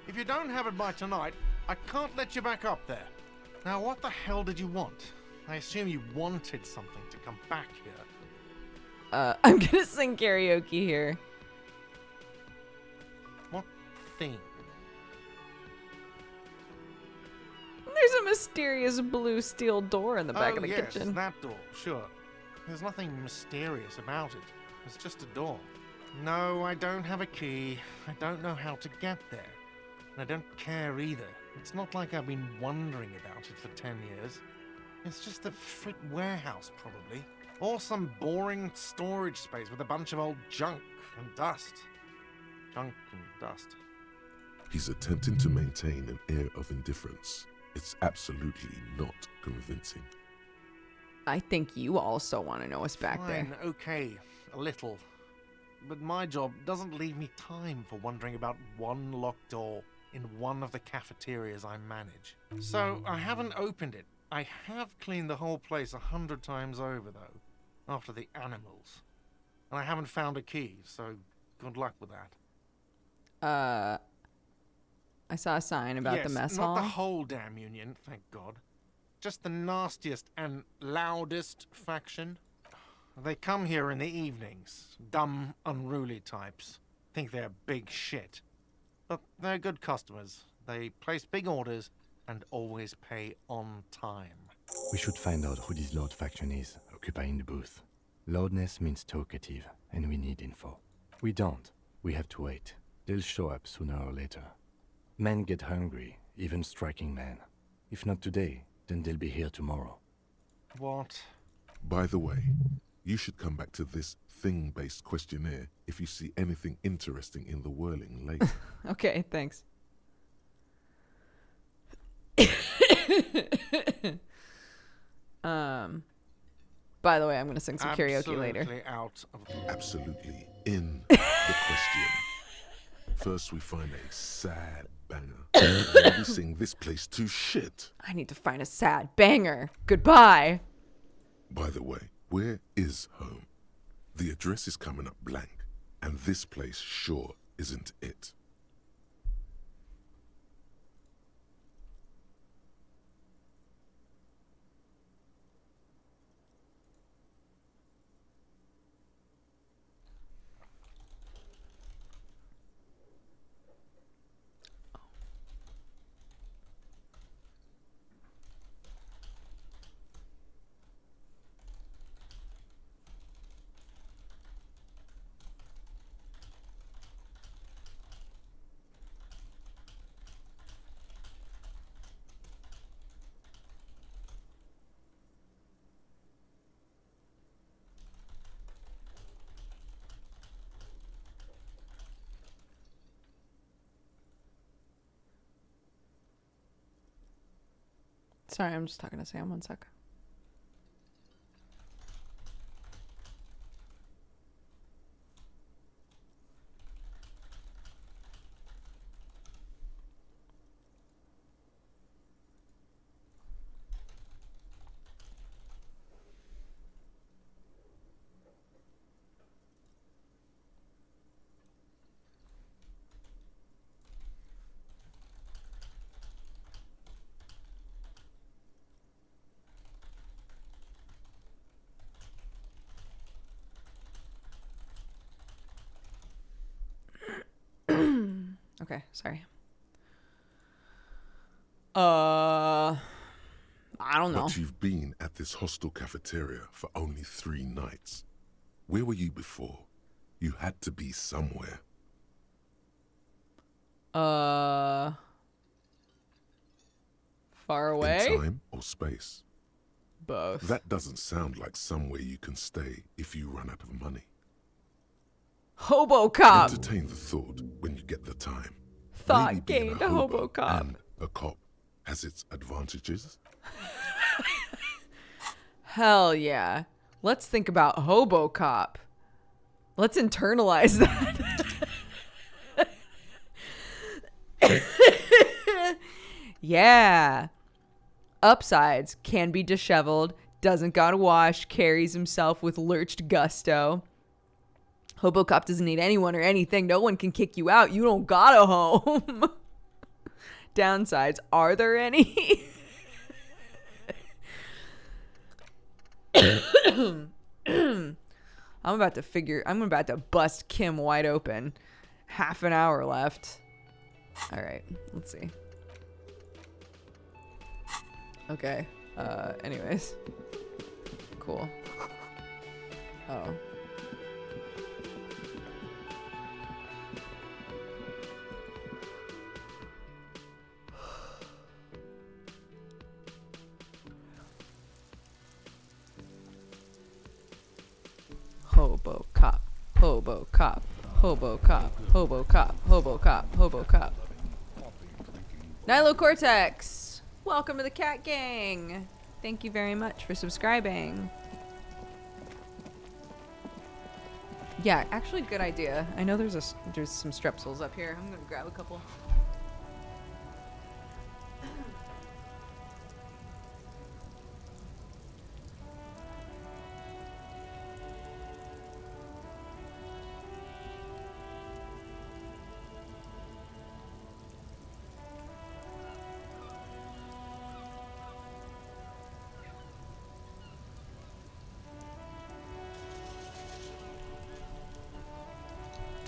Speaker 15: If you don't have it by tonight, I can't let you back up there. Now, what the hell did you want? I assume you wanted something to come back here.
Speaker 1: I'm gonna sing karaoke here.
Speaker 15: What theme?
Speaker 1: There's a mysterious blue steel door in the back of the
Speaker 15: yes,
Speaker 1: kitchen.
Speaker 15: That door, sure. There's nothing mysterious about it. It's just a door. No, I don't have a key. I don't know how to get there. And I don't care either. It's not like I've been wondering about it for 10 years. It's just a frit warehouse, probably. Or some boring storage space with a bunch of old junk and dust. Junk and dust.
Speaker 3: He's attempting to maintain an air of indifference. It's absolutely not convincing.
Speaker 1: I think you also want to know what's back
Speaker 15: Fine,
Speaker 1: there.
Speaker 15: okay, a little. But my job doesn't leave me time for wondering about one locked door in one of the cafeterias I manage. So I haven't opened it. I have cleaned the whole place 100 times over, though, after the animals. And I haven't found a key, so good luck with that.
Speaker 1: I saw a sign about the mess
Speaker 15: not
Speaker 1: hall.
Speaker 15: the whole damn union, thank God. Just the nastiest and loudest faction. They come here in the evenings. Dumb, unruly types. Think they're big shit. But they're good customers. They place big orders and always pay on time.
Speaker 4: We should find out who this Lord faction is, occupying the booth. Loudness means talkative, and we need info. We don't. We have to wait. They'll show up sooner or later. Men get hungry, even striking men. If not today, then they'll be here tomorrow.
Speaker 15: What?
Speaker 3: By the way, you should come back to this thing-based questionnaire if you see anything interesting in the whirling later.
Speaker 1: Okay, thanks. By the way, I'm going to sing some karaoke later.
Speaker 3: Absolutely in the question. First, we find a sad banger. Then we sing this place to shit.
Speaker 1: I need to find a sad banger. Goodbye.
Speaker 3: By the way, where is home? The address is coming up blank, and this place sure isn't it.
Speaker 1: Sorry, I'm just talking to Sam. 1 sec. Okay, sorry. I don't know.
Speaker 3: But you've been at this hostel cafeteria for only 3 nights. Where were you before? You had to be somewhere.
Speaker 1: Far away?
Speaker 3: In time or space?
Speaker 1: Both.
Speaker 3: That doesn't sound like somewhere you can stay if you run out of money.
Speaker 1: Hobo cop.
Speaker 3: Entertain the thought when you get the time.
Speaker 1: Thought
Speaker 3: Maybe being
Speaker 1: gained a hobo cop.
Speaker 3: And a cop has its advantages.
Speaker 1: Hell yeah. Let's think about hobo cop. Let's internalize that. Yeah. Upsides: can be disheveled, doesn't gotta wash, carries himself with lurched gusto. Hobo cop doesn't need anyone or anything. No one can kick you out. You don't got a home. Downsides: are there any? I'm about to bust Kim wide open. Half an hour left. All right, let's see. Okay. Anyways. Cool. Oh. Hobo cop, hobo cop, hobo cop, hobo cop, hobo cop, hobo cop. Nilo Cortex, welcome to the Cat Gang. Thank you very much for subscribing. Yeah, actually, good idea. I know there's some strepsils up here. I'm gonna grab a couple.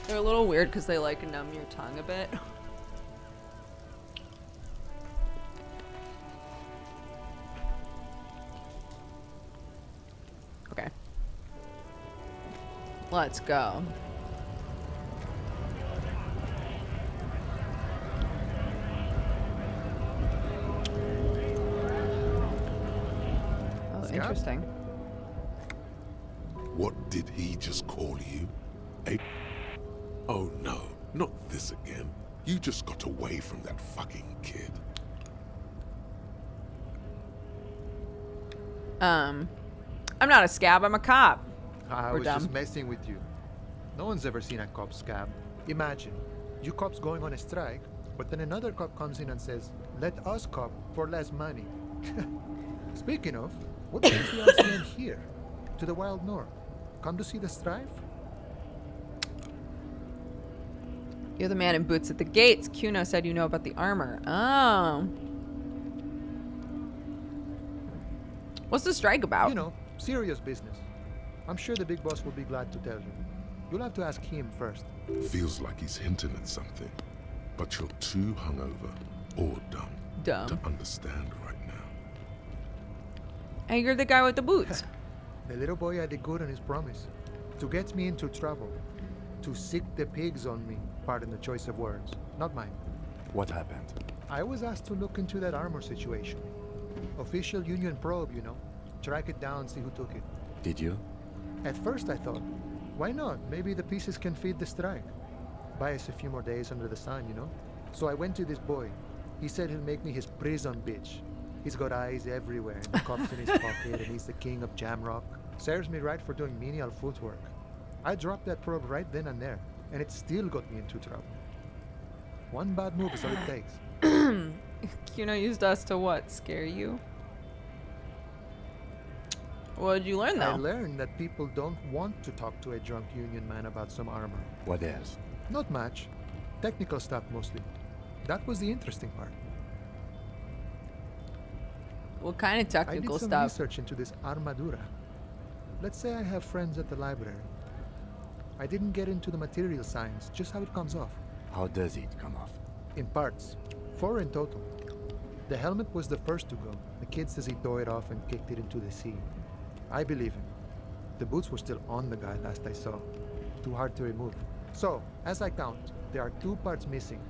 Speaker 1: They're a little weird because they like numb your tongue a bit. Okay. Let's go. Oh, interesting.
Speaker 3: What did he just call you? Oh no, not this again. You just got away from that fucking kid.
Speaker 1: I'm not a scab, I'm a cop.
Speaker 16: I
Speaker 1: We're
Speaker 16: was
Speaker 1: dumb.
Speaker 16: just messing with you. No one's ever seen a cop scab. Imagine, you cops going on a strike, but then another cop comes in and says, let us cop for less money. Speaking of, what brings you all here? To the wild north? Come to see the strife?
Speaker 1: You're the man in boots at the gates. Kuno said you know about the armor. Oh. What's the strike about?
Speaker 16: You know, serious business. I'm sure the big boss will be glad to tell you. You'll have to ask him first.
Speaker 3: Feels like he's hinting at something, but you're too hungover or dumb to understand right now.
Speaker 1: Hey, you're the guy with the boots.
Speaker 16: The little boy had it good on his promise. To get me into trouble. To sick the pigs on me. Pardon the choice of words. Not mine.
Speaker 4: What happened?
Speaker 16: I was asked to look into that armor situation. Official union probe, you know. Track it down, see who took it.
Speaker 4: Did you?
Speaker 16: At first I thought, why not? Maybe the pieces can feed the strike. Buy us a few more days under the sun, you know? So I went to this boy. He said he'll make me his prison bitch. He's got eyes everywhere, and the cups in his pocket, and he's the king of Jamrock. Serves me right for doing menial footwork. I dropped that probe right then and there, and it still got me into trouble. One bad move is all it takes.
Speaker 1: Kuno used us to what? Scare you? What did you learn, though?
Speaker 16: I learned that people don't want to talk to a drunk union man about some armor.
Speaker 4: What else?
Speaker 16: Not much. Technical stuff mostly. That was the interesting part.
Speaker 1: What kind of technical
Speaker 16: I did some
Speaker 1: stuff?
Speaker 16: research into this armadura. Let's say I have friends at the library. I didn't get into the material science, just how it comes off.
Speaker 4: How does it come off?
Speaker 16: In parts. 4 in total. The helmet was the first to go. The kid says he tore it off and kicked it into the sea. I believe him. The boots were still on the guy last I saw. Too hard to remove. So, as I count, there are 2 parts missing.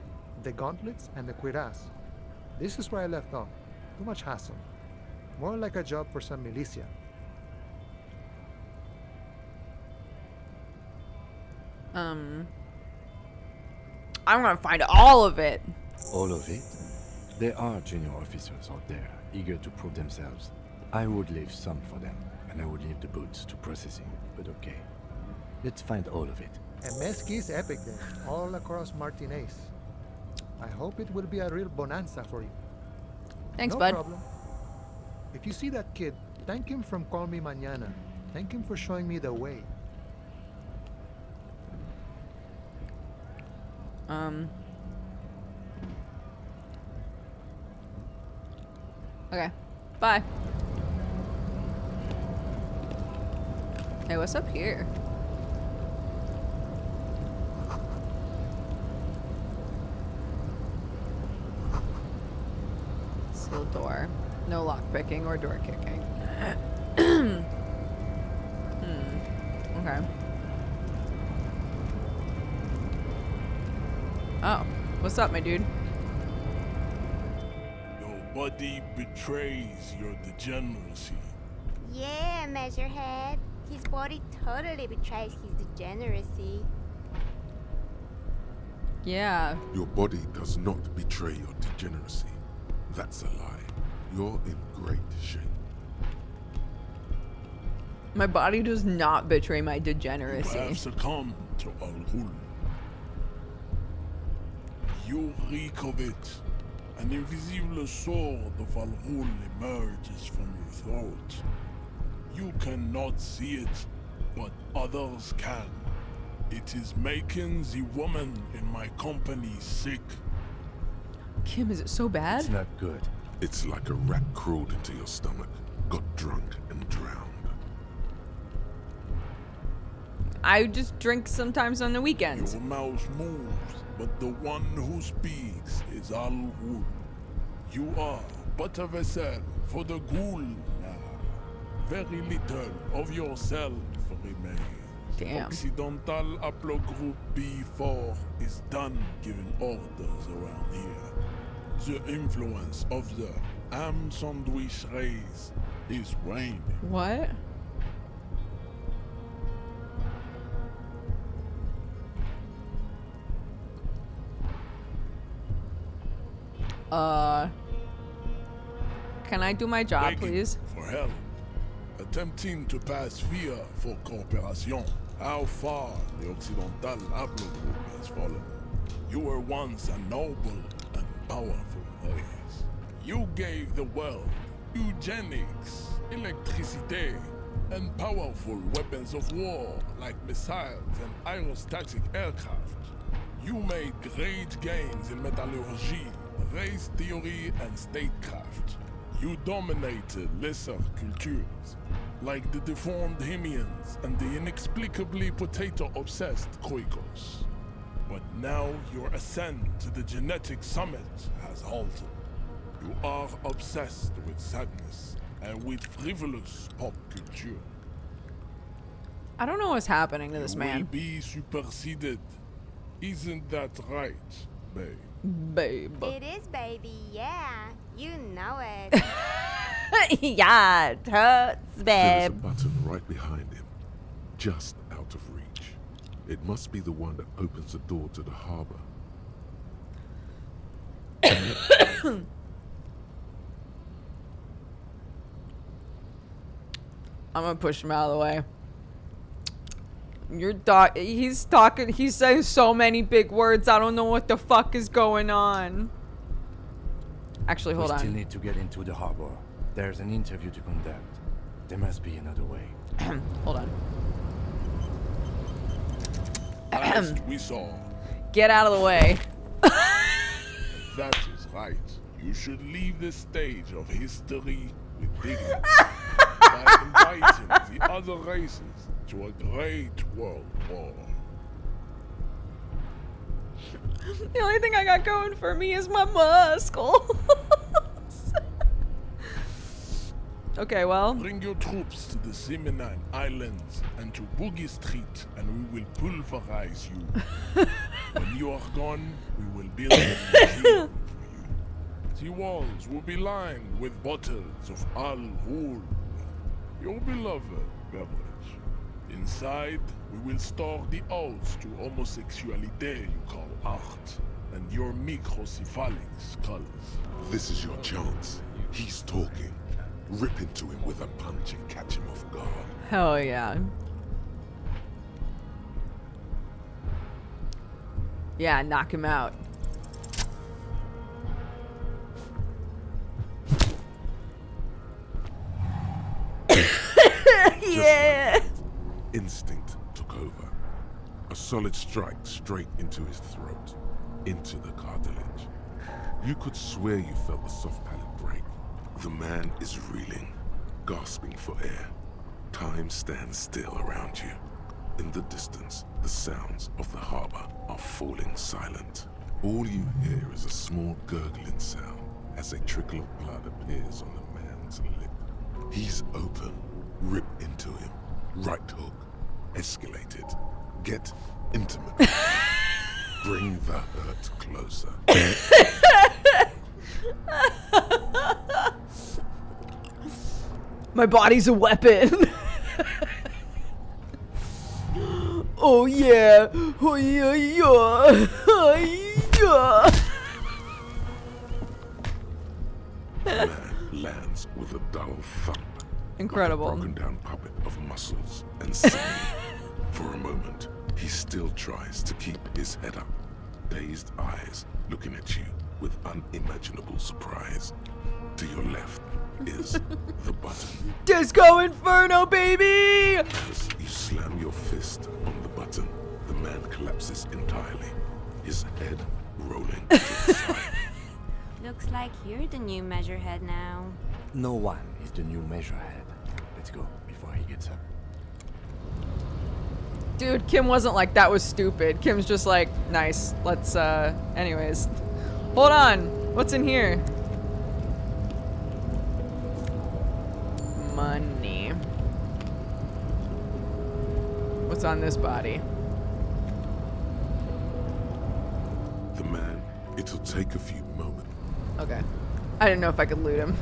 Speaker 16: The gauntlets and the cuirass. This is where I left off. Too much hassle. More like a job for some militia.
Speaker 1: I'm gonna find all of it.
Speaker 4: All of it? There are junior officers out there, eager to prove themselves. I would leave some for them, and I would leave the boots to processing, but okay. Let's find all of it.
Speaker 16: A mesquite epic then, all across Martinez. I hope it will be a real bonanza for you.
Speaker 1: Thanks,
Speaker 16: no
Speaker 1: bud.
Speaker 16: Problem. If you see that kid, thank him from Call Me Mañana. Thank him for showing me the way.
Speaker 1: Okay. Bye. Hey, what's up here? door. No lockpicking or door kicking. Okay. Oh, what's up, my dude?
Speaker 17: Your body betrays your degeneracy.
Speaker 11: Yeah, Measurehead. His body totally betrays his degeneracy.
Speaker 1: Yeah.
Speaker 3: Your body does not betray your degeneracy. That's a lie. You're in great shape.
Speaker 1: My body does not betray my
Speaker 17: You
Speaker 1: degeneracy.
Speaker 17: have succumbed to Al-Ghul. You reek of it. An invisible sword of Al-Ghul emerges from your throat. You cannot see it, but others can. It is making the woman in my company sick.
Speaker 1: Kim, is it so bad?
Speaker 4: It's not good.
Speaker 3: It's like a rat crawled into your stomach, got drunk and drowned.
Speaker 1: I just drink sometimes on the weekends.
Speaker 17: Your mouth moves, but the one who speaks is Al-Ghul. You are but a vessel for the Ghul now. Very little of yourself remains.
Speaker 1: Damn.
Speaker 17: Occidental Haplogroup B4 is done giving orders around here. The influence of the Ham Sandwich race is waning.
Speaker 1: What? Can I do my job,
Speaker 17: Begging
Speaker 1: please?
Speaker 17: for help. Attempting to pass via for cooperation. How far the Occidental Haplogroup has fallen. You were once a noble and powerful race. You gave the world eugenics, electricity, and powerful weapons of war like missiles and aerostatic aircraft. You made great gains in metallurgy, race theory, and statecraft. You dominated lesser cultures, like the deformed Hemians and the inexplicably potato-obsessed Khoikos. But now your ascent to the genetic summit has halted. You are obsessed with sadness and with frivolous pop culture.
Speaker 1: I don't know what's happening to this
Speaker 17: You
Speaker 1: man.
Speaker 17: will be superseded. Isn't that right, babe?
Speaker 1: Babe.
Speaker 11: It is, baby, yeah. You know it.
Speaker 1: Yeah, totes,
Speaker 3: There is a
Speaker 1: babe.
Speaker 3: button right behind him, just out of reach. It must be the one that opens the door to the harbor.
Speaker 1: I'm gonna push him out of the way. He's talking, he's saying so many big words, I don't know what the fuck is going on. Actually, hold
Speaker 4: We still
Speaker 1: on.
Speaker 4: need to get into the harbor. There's an interview to conduct. There must be another way.
Speaker 1: Hold on.
Speaker 17: Last we saw.
Speaker 1: Get out of the way.
Speaker 17: That is right. You should leave the stage of history with dignity by inviting the other races to a great world war.
Speaker 1: The only thing I got going for me is my muscles. Okay, well.
Speaker 17: Bring your troops to the Seminine Islands and to Boogie Street, and we will pulverize you. When you are gone, we will build a museum for you. The walls will be lined with bottles of Al-Ghul, your beloved beverage. Inside, we will store the odes to homosexuality you call art, and your microcephalic skulls.
Speaker 3: This is your chance. He's talking. Rip into him with a punch and catch him off guard.
Speaker 1: Hell yeah. Yeah, knock him out. Yeah.
Speaker 3: Instinct took over. A solid strike straight into his throat, into the cartilage. You could swear you felt the soft palate break. The man is reeling, gasping for air. Time stands still around you. In the distance, the sounds of the harbor are falling silent. All you hear is a small gurgling sound as a trickle of blood appears on the man's lip. He's open. Rip into him. Right hook. Escalate it. Get intimate. Bring the hurt closer.
Speaker 1: My body's a weapon. Oh yeah. Oh yeah, yeah. Oh yeah.
Speaker 3: The man lands with a dull thump.
Speaker 1: Incredible.
Speaker 3: Like a broken down puppet of muscles and sinew. For a moment, he still tries to keep his head up. Dazed eyes looking at you with unimaginable surprise. To your left is the button.
Speaker 1: Disco Inferno, baby!
Speaker 3: As you slam your fist on the button, the man collapses entirely, his head rolling to the side.
Speaker 18: Looks like you're the new measurehead now.
Speaker 4: No one is the new measurehead. Let's go before he gets up.
Speaker 1: Dude, Kim wasn't like, that was stupid. Kim's just like, nice. Let's, anyways. Hold on. What's in here? Money. What's on this body?
Speaker 3: The man, it'll take a few moments.
Speaker 1: Okay. I didn't know if I could loot him.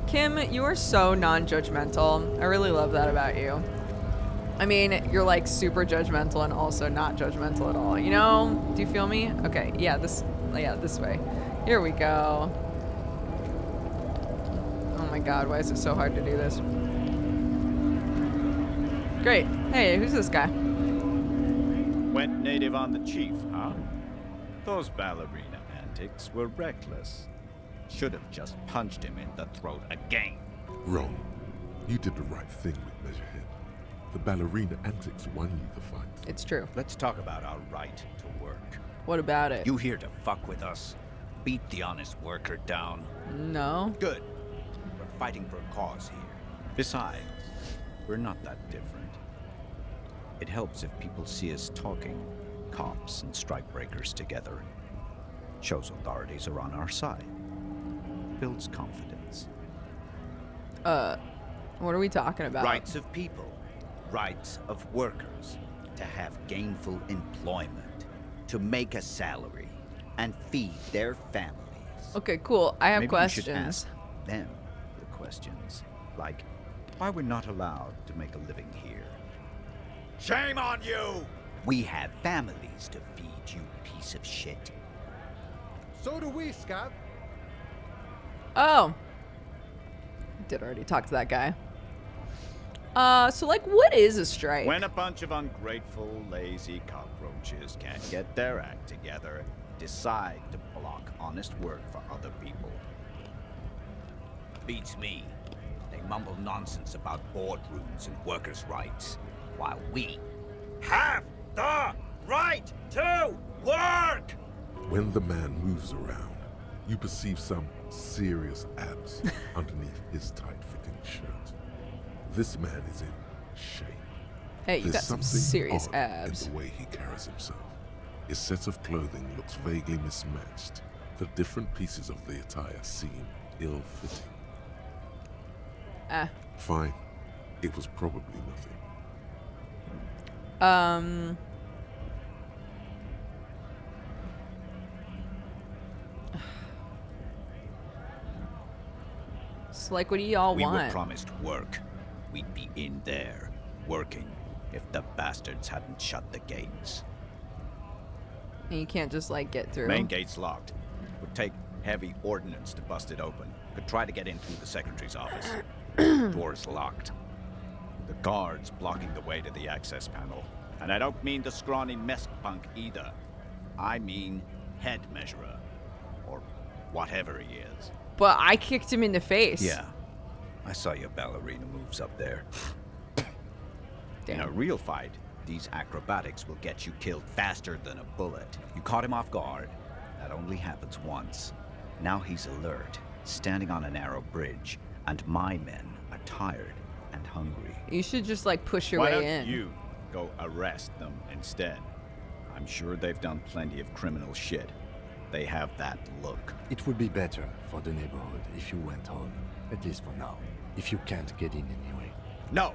Speaker 1: Kim, you are so non-judgmental. I really love that about you. I mean, you're like super judgmental and also not judgmental at all. You know? Do you feel me? Okay, yeah, this way. Here we go. Oh my god, why is it so hard to do this? Great. Hey, who's this guy?
Speaker 19: Went native on the chief, huh? Those ballerina antics were reckless. Should have just punched him in the throat again.
Speaker 3: Wrong. You did the right thing with Measurehead. The ballerina antics won you the fight.
Speaker 1: It's true.
Speaker 19: Let's talk about our right to work.
Speaker 1: What about it?
Speaker 19: You here to fuck with us? Beat the honest worker down?
Speaker 1: No.
Speaker 19: Good. We're fighting for a cause here. Besides, we're not that different. It helps if people see us talking, cops and strikebreakers together. Shows authorities are on our side. Builds confidence.
Speaker 1: What are we talking about?
Speaker 19: Rights of people. Rights of workers. To have gainful employment. To make a salary. And feed their families.
Speaker 1: Okay, cool. I have
Speaker 19: Maybe
Speaker 1: questions.
Speaker 19: You should ask them the questions. Like, why we're not allowed to make a living here. Shame on you! We have families to feed, you piece of shit.
Speaker 14: So do we, Scott.
Speaker 1: Oh. Did already talk to that guy. So like, what is a strike?
Speaker 19: When a bunch of ungrateful, lazy cockroaches can't get their act together, decide to block honest work for other people. Beats me. They mumble nonsense about boardrooms and workers' rights, while we have the right to work!
Speaker 3: When the man moves around, you perceive some serious abs underneath his tight-fitting shirt. This man is in shape.
Speaker 1: Hey, you
Speaker 3: There's
Speaker 1: got some
Speaker 3: something
Speaker 1: serious
Speaker 3: odd
Speaker 1: abs.
Speaker 3: in the way he carries himself. His set of clothing looks vaguely mismatched. The different pieces of the attire seem ill-fitting. Fine. It was probably nothing.
Speaker 1: So like, what do y'all
Speaker 19: We
Speaker 1: want?
Speaker 19: were promised work. We'd be in there, working, if the bastards hadn't shut the gates.
Speaker 1: And you can't just like get through.
Speaker 19: Main gate's locked. Would take heavy ordnance to bust it open. Could try to get in through the secretary's office. Door's locked. The guard's blocking the way to the access panel. And I don't mean the scrawny mess punk either. I mean head measurer. Or whatever he is.
Speaker 1: But I kicked him in the face.
Speaker 19: Yeah. I saw your ballerina moves up there.
Speaker 1: Damn.
Speaker 19: In a real fight, these acrobatics will get you killed faster than a bullet. You caught him off guard. That only happens once. Now he's alert, standing on a narrow bridge, and my men are tired and hungry.
Speaker 1: You should just like push your
Speaker 19: Why
Speaker 1: way
Speaker 19: don't
Speaker 1: in.
Speaker 19: you go arrest them instead. I'm sure they've done plenty of criminal shit. They have that look.
Speaker 4: It would be better for the neighborhood if you went home, at least for now, if you can't get in anyway.
Speaker 19: No!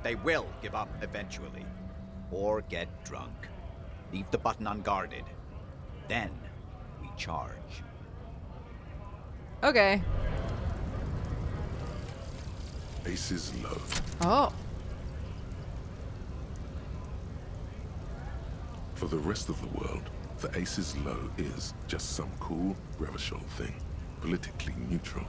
Speaker 19: They will give up eventually. Or get drunk. Leave the button unguarded. Then we charge.
Speaker 1: Okay.
Speaker 3: Aces low.
Speaker 1: Oh.
Speaker 3: For the rest of the world, the Aces Low is just some cool Revachol thing, politically neutral.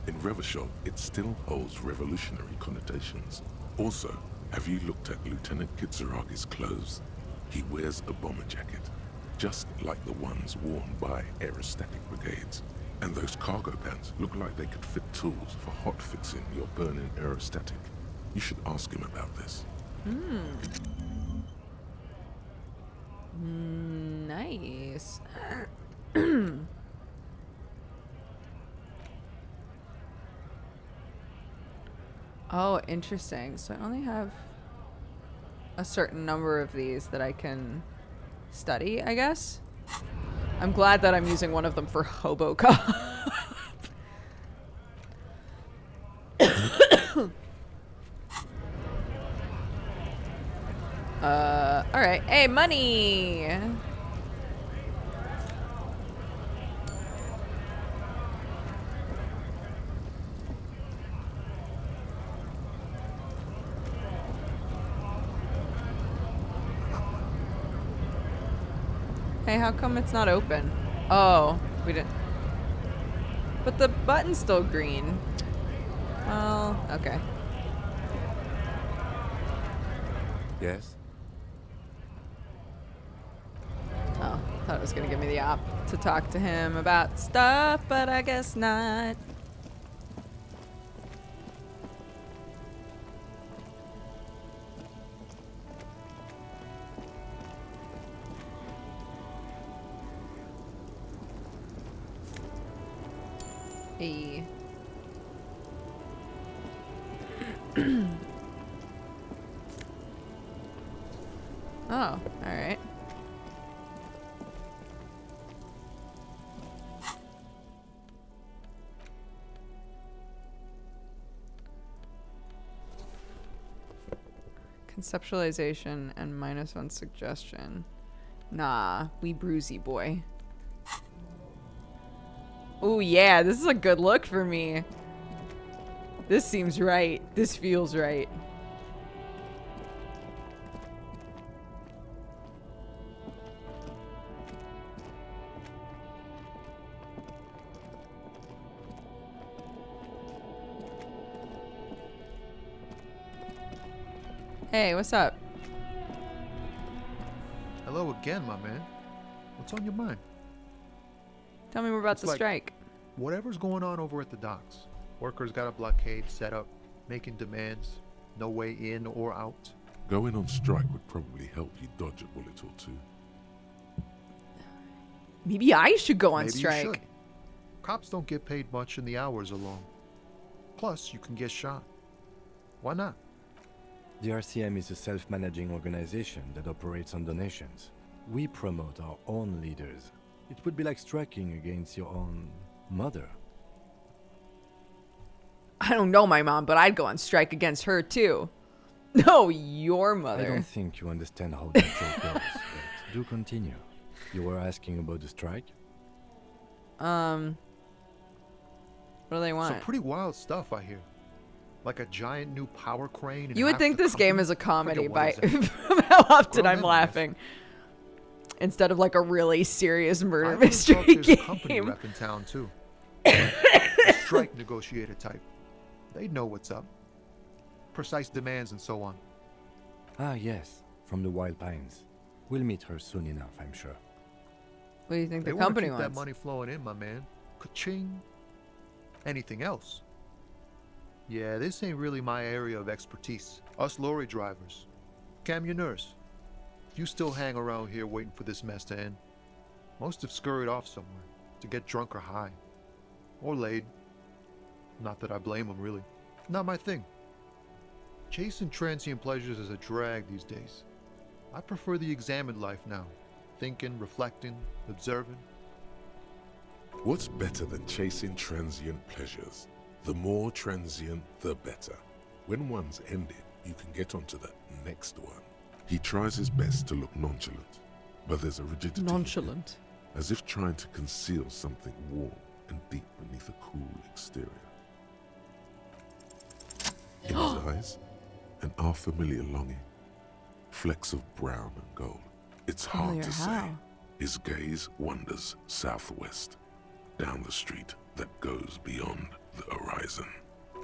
Speaker 3: In Revachol, it still holds revolutionary connotations. Also, have you looked at Lieutenant Kitsuragi's clothes? He wears a bomber jacket, just like the ones worn by aerostatic brigades. And those cargo pants look like they could fit tools for hot fixing your burning aerostatic. You should ask him about this.
Speaker 1: Nice. Oh, interesting. So I only have a certain number of these that I can study, I guess. I'm glad that I'm using one of them for Hobo Cop. Alright. Hey, money! Hey, how come it's not open? Oh, we didn't. But the button's still green. Well, okay.
Speaker 4: Yes?
Speaker 1: Oh, thought it was gonna give me the op to talk to him about stuff, but I guess not. Hey. Oh, alright. Conceptualization and -1 suggestion. Nah, we bruisey boy. Oh yeah, this is a good look for me. This seems right. This feels right. Hey, what's up?
Speaker 16: Hello again, my man. What's on your mind?
Speaker 1: Tell me more about
Speaker 16: It's
Speaker 1: the
Speaker 16: like
Speaker 1: strike.
Speaker 16: Whatever's going on over at the docks. Workers got a blockade set up, making demands, no way in or out.
Speaker 3: Going on strike would probably help you dodge a bullet or two.
Speaker 1: Maybe I should go on
Speaker 16: Maybe you
Speaker 1: strike.
Speaker 16: should. Cops don't get paid much and the hours are long. Plus, you can get shot. Why not?
Speaker 4: The RCM is a self-managing organization that operates on donations. We promote our own leaders. It would be like striking against your own mother.
Speaker 1: I don't know my mom, but I'd go on strike against her too. No, your mother.
Speaker 4: I don't think you understand how that joke goes, but do continue. You were asking about the strike?
Speaker 1: What do they want?
Speaker 16: Some pretty wild stuff, I hear. Like a giant new power crane. And
Speaker 1: You would
Speaker 16: half
Speaker 1: think
Speaker 16: the
Speaker 1: this game
Speaker 16: company?
Speaker 1: is a comedy
Speaker 16: Forget
Speaker 1: by
Speaker 16: what is that.
Speaker 1: how often
Speaker 16: Grown
Speaker 1: I'm
Speaker 16: men,
Speaker 1: laughing. Instead of like a really serious murder
Speaker 16: I've been
Speaker 1: mystery
Speaker 16: told there's a company
Speaker 1: game.
Speaker 16: rep in town too. A strike negotiator type. They'd know what's up. Precise demands and so on.
Speaker 4: Ah, yes, from the Wild Pines. We'll meet her soon enough, I'm sure.
Speaker 1: What do you think
Speaker 16: They
Speaker 1: the
Speaker 16: wanna
Speaker 1: company
Speaker 16: keep
Speaker 1: wants?
Speaker 16: that money flowing in, my man. Ka-ching. Anything else? Yeah, this ain't really my area of expertise. Us lorry drivers. Camionneurs. You still hang around here waiting for this mess to end. Most have scurried off somewhere to get drunk or high. Or laid. Not that I blame them, really. Not my thing. Chasing transient pleasures is a drag these days. I prefer the examined life now. Thinking, reflecting, observing.
Speaker 3: What's better than chasing transient pleasures? The more transient, the better. When one's ended, you can get onto the next one. He tries his best to look nonchalant, but there's a rigidity.
Speaker 1: Nonchalant.
Speaker 3: As if trying to conceal something warm and deep beneath a cool exterior. In his eyes, an unfamiliar longing. Flecks of brown and gold. It's hard to say. His gaze wanders southwest, down the street that goes beyond the horizon.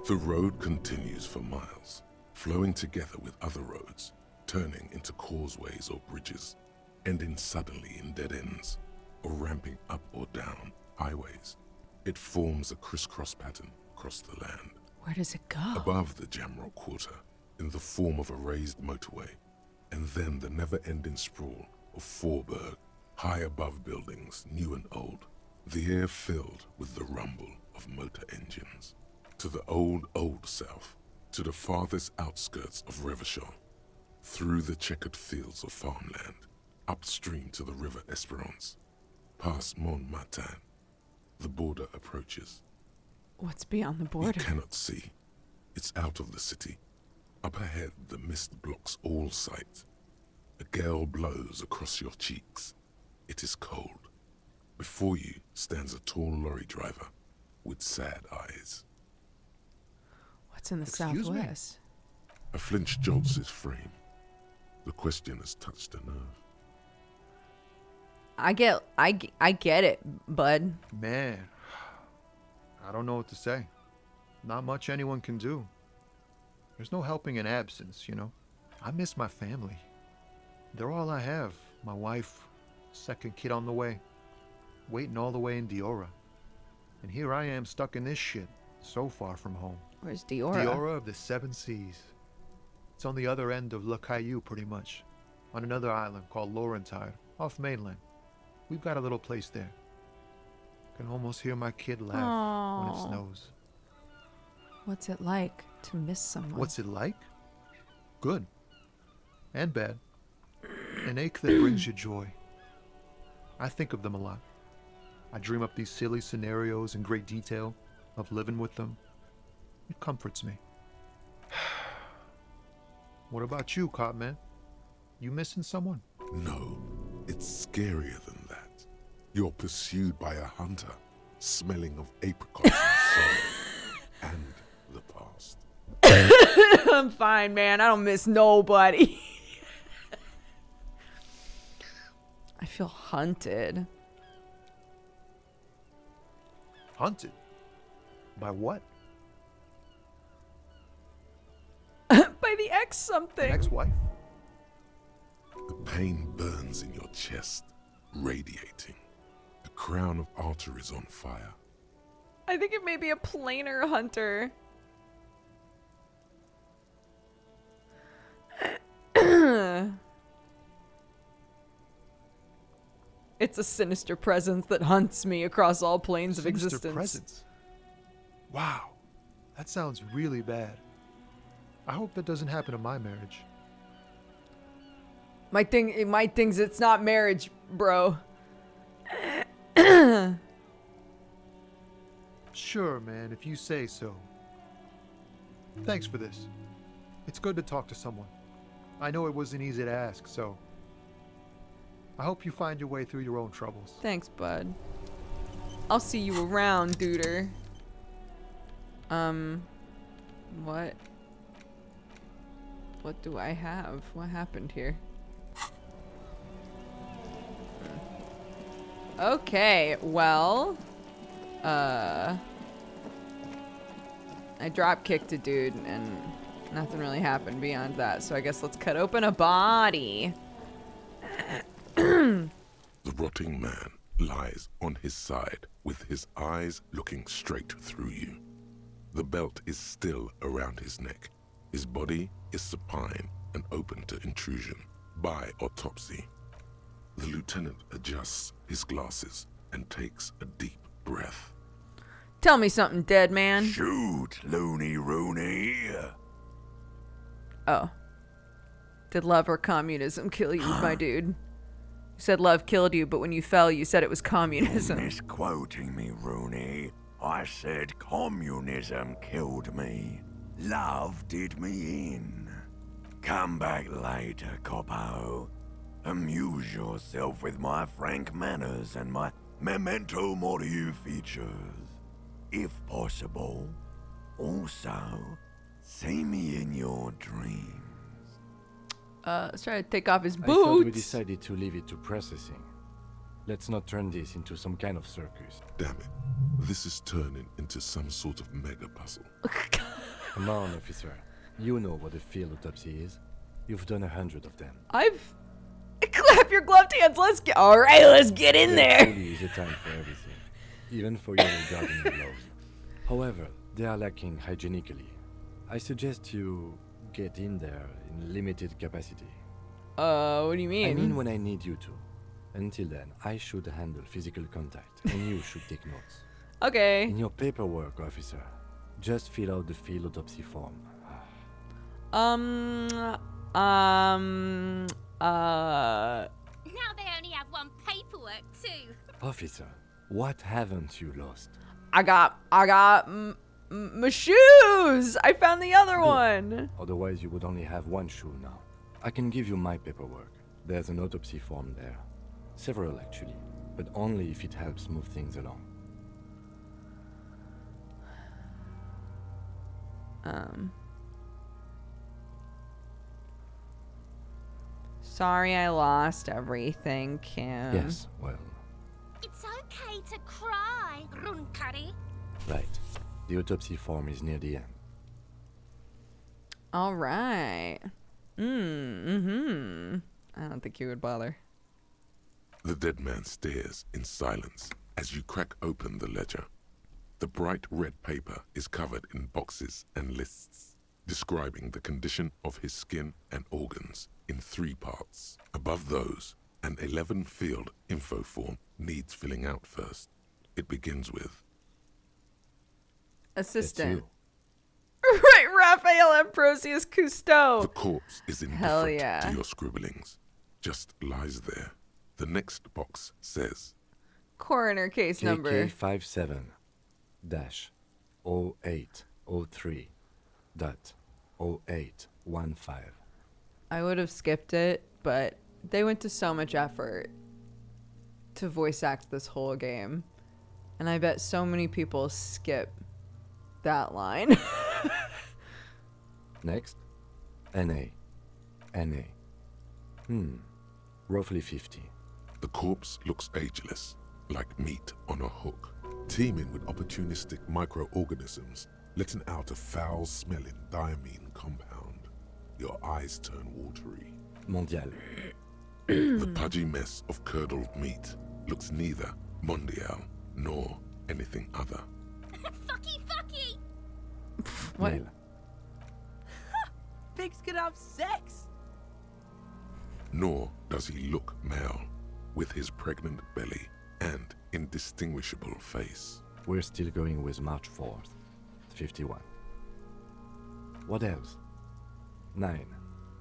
Speaker 3: The road continues for miles, flowing together with other roads, turning into causeways or bridges, ending suddenly in dead ends, or ramping up or down highways. It forms a crisscross pattern across the land.
Speaker 1: Where does it go?
Speaker 3: Above the Jamrock Quarter, in the form of a raised motorway, and then the never-ending sprawl of Forburg, high above buildings, new and old, the air filled with the rumble of motor engines. To the old south, to the farthest outskirts of Revershaw, through the checkered fields of farmland, upstream to the river Esperance, past Montmartin, the border approaches.
Speaker 1: What's beyond the border?
Speaker 3: You cannot see. It's out of the city. Up ahead, the mist blocks all sight. A gale blows across your cheeks. It is cold. Before you stands a tall lorry driver with sad eyes.
Speaker 1: What's in the
Speaker 16: Excuse me?
Speaker 1: southwest?
Speaker 3: A flinch jolts his frame. The question has touched a nerve.
Speaker 1: I get it, bud.
Speaker 16: Man, I don't know what to say. Not much anyone can do. There's no helping in absence, you know. I miss my family. They're all I have. My wife, second kid on the way, waiting all the way in Diora. And here I am stuck in this shit, so far from home.
Speaker 1: Where's Diora?
Speaker 16: Diora of the Seven Seas. It's on the other end of Le Caillou, pretty much. On another island called Laurentide, off mainland. We've got a little place there. Can almost hear my kid laugh when it
Speaker 1: Aww.
Speaker 16: snows.
Speaker 1: What's it like to miss someone?
Speaker 16: What's it like? Good. And bad. An ache that brings you joy. I think of them a lot. I dream up these silly scenarios in great detail of living with them. It comforts me. What about you, Cop Man? You missing someone?
Speaker 3: No, it's scarier than that. You're pursued by a hunter, smelling of apricots and sorrow, and the past.
Speaker 1: I'm fine, man. I don't miss nobody. I feel hunted.
Speaker 16: Hunted? By what?
Speaker 1: By the ex something.
Speaker 16: Ex-wife?
Speaker 3: The pain burns in your chest, radiating. A crown of arteries on fire.
Speaker 1: I think it may be a planar hunter. It's a sinister presence that hunts me across all planes of existence.
Speaker 16: Presence? Wow. That sounds really bad. I hope that doesn't happen to my marriage.
Speaker 1: My thing's it's not marriage, bro.
Speaker 16: Sure, man, if you say so. Thanks for this. It's good to talk to someone. I know it wasn't easy to ask, so I hope you find your way through your own troubles.
Speaker 1: Thanks, bud. I'll see you around, duder. What? What do I have? What happened here? Okay, well, I drop kicked a dude and nothing really happened beyond that. So I guess let's cut open a body.
Speaker 3: The rotting man lies on his side with his eyes looking straight through you. The belt is still around his neck. His body is supine and open to intrusion by autopsy. The lieutenant adjusts his glasses and takes a deep breath.
Speaker 1: Tell me something, dead man.
Speaker 8: Shoot, loony rooney.
Speaker 1: Oh. Did love or communism kill you, my dude? You said love killed you, but when you fell, you said it was communism.
Speaker 20: You're misquoting me, Rooney. I said communism killed me. Love did me in. Come back later, Coppo. Amuse yourself with my frank manners and my memento mori features. If possible. Also, see me in your dreams.
Speaker 1: Let's try to take off his
Speaker 4: I thought we
Speaker 1: boots.
Speaker 4: decided to leave it to processing. Let's not turn this into some kind of circus.
Speaker 3: Damn it. This is turning into some sort of mega puzzle.
Speaker 4: Come on, officer. You know what a field autopsy is. You've done 100 of them.
Speaker 1: I've... Clap your gloved hands. Let's get... All right, let's get in there.
Speaker 4: Truly is a time for everything. Even for your gardening gloves. However, they are lacking hygienically. I suggest you get in there in limited capacity.
Speaker 1: What do you mean?
Speaker 4: I mean when I need you to. Until then, I should handle physical contact, and you should take notes.
Speaker 1: Okay.
Speaker 4: In your paperwork, officer, just fill out the field autopsy form.
Speaker 18: Now they only have one paperwork too.
Speaker 4: Officer, what haven't you lost?
Speaker 1: I got my shoes. I found the other one.
Speaker 4: Otherwise, you would only have one shoe now. I can give you my paperwork. There's an autopsy form there. Several, actually, but only if it helps move things along.
Speaker 1: Sorry I lost everything, Kim.
Speaker 4: Yes, well,
Speaker 18: It's okay to cry, Runkari.
Speaker 4: right. The autopsy form is near the end.
Speaker 1: All right. I don't think you would bother.
Speaker 3: The dead man stares in silence as you crack open the ledger. The bright red paper is covered in boxes and lists, describing the condition of his skin and organs in 3 parts. Above those, an 11-field info form needs filling out first. It begins with
Speaker 1: Assistant. Right, Raphael Ambrosius Cousteau.
Speaker 3: The corpse is
Speaker 1: Hell
Speaker 3: indifferent
Speaker 1: yeah.
Speaker 3: to your scribblings, just lies there. The next box says
Speaker 1: Coroner case number.
Speaker 4: KK57-0803.0815.
Speaker 1: I would have skipped it, but they went to so much effort to voice act this whole game. And I bet so many people skip that line.
Speaker 4: Next, NA. Roughly 50.
Speaker 3: the corpse looks ageless, like meat on a hook, teeming with opportunistic microorganisms, letting out a foul-smelling diamine compound. Your eyes turn watery.
Speaker 4: Mondial.
Speaker 3: The pudgy mess of curdled meat looks neither mondial nor anything other.
Speaker 18: Fucky!
Speaker 1: What?
Speaker 4: Male.
Speaker 7: Pigs can have sex!
Speaker 3: Nor does he look male, with his pregnant belly and indistinguishable face.
Speaker 4: We're still going with March 4th, 51. What else? 9.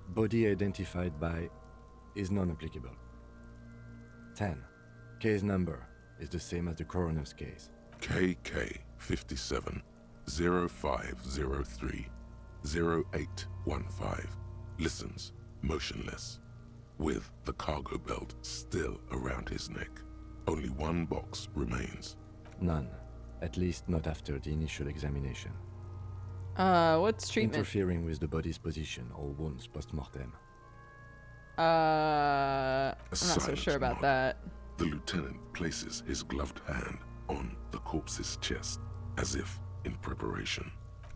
Speaker 4: Body identified by is non-applicable. 10. Case number is the same as the coroner's case.
Speaker 3: KK 57 0503 0815 listens motionless, with the cargo belt still around his neck. Only one box remains.
Speaker 4: None. At least not after the initial examination.
Speaker 1: What's treatment?
Speaker 4: Interfering with the body's position or wounds post-mortem.
Speaker 1: I'm not so
Speaker 3: silent
Speaker 1: sure about
Speaker 3: nod.
Speaker 1: that.
Speaker 3: The lieutenant places his gloved hand on the corpse's chest, as if in preparation.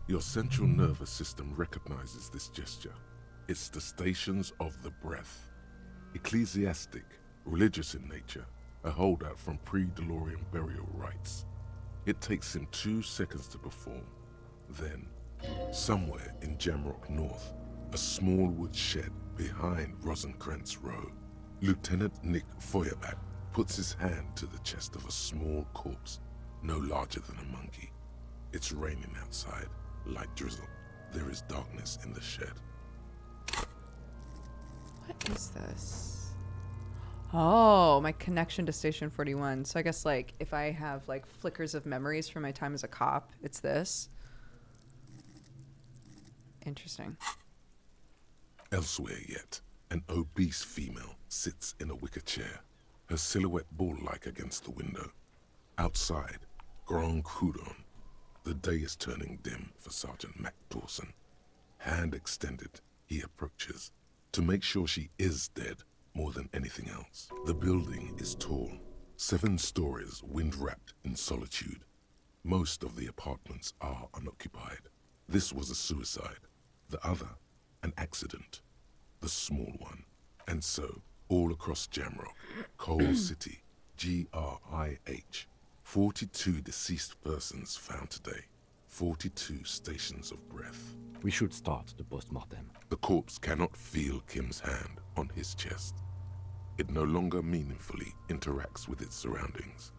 Speaker 3: Your central nervous system recognizes this gesture. It's the stations of the breath. Ecclesiastic, religious in nature, a holdout from pre-DeLorean burial rites. It takes him 2 seconds to perform. Then, somewhere in Jamrock North, a small wood shed behind Rosencrantz Row, Lieutenant Nick Feuerbach puts his hand to the chest of a small corpse, no larger than a monkey. It's raining outside, light drizzle. There is darkness in the shed.
Speaker 1: What is this? Oh, my connection to Station 41. So I guess, like, if I have, like, flickers of memories from my time as a cop, it's this. Interesting.
Speaker 3: Elsewhere yet, an obese female sits in a wicker chair, her silhouette ball-like against the window. Outside, Grand Coudon. The day is turning dim for Sergeant Mac Dawson. Hand extended, he approaches, to make sure she is dead more than anything else. The building is tall, 7 stories wind-wrapped in solitude. Most of the apartments are unoccupied. This was a suicide. The other, an accident. The small one. And so, all across Jamrock, Coal City, GRIH, 42 deceased persons found today. 42 stations of breath.
Speaker 4: We should start the post-mortem.
Speaker 3: The corpse cannot feel Kim's hand on his chest. It no longer meaningfully interacts with its surroundings.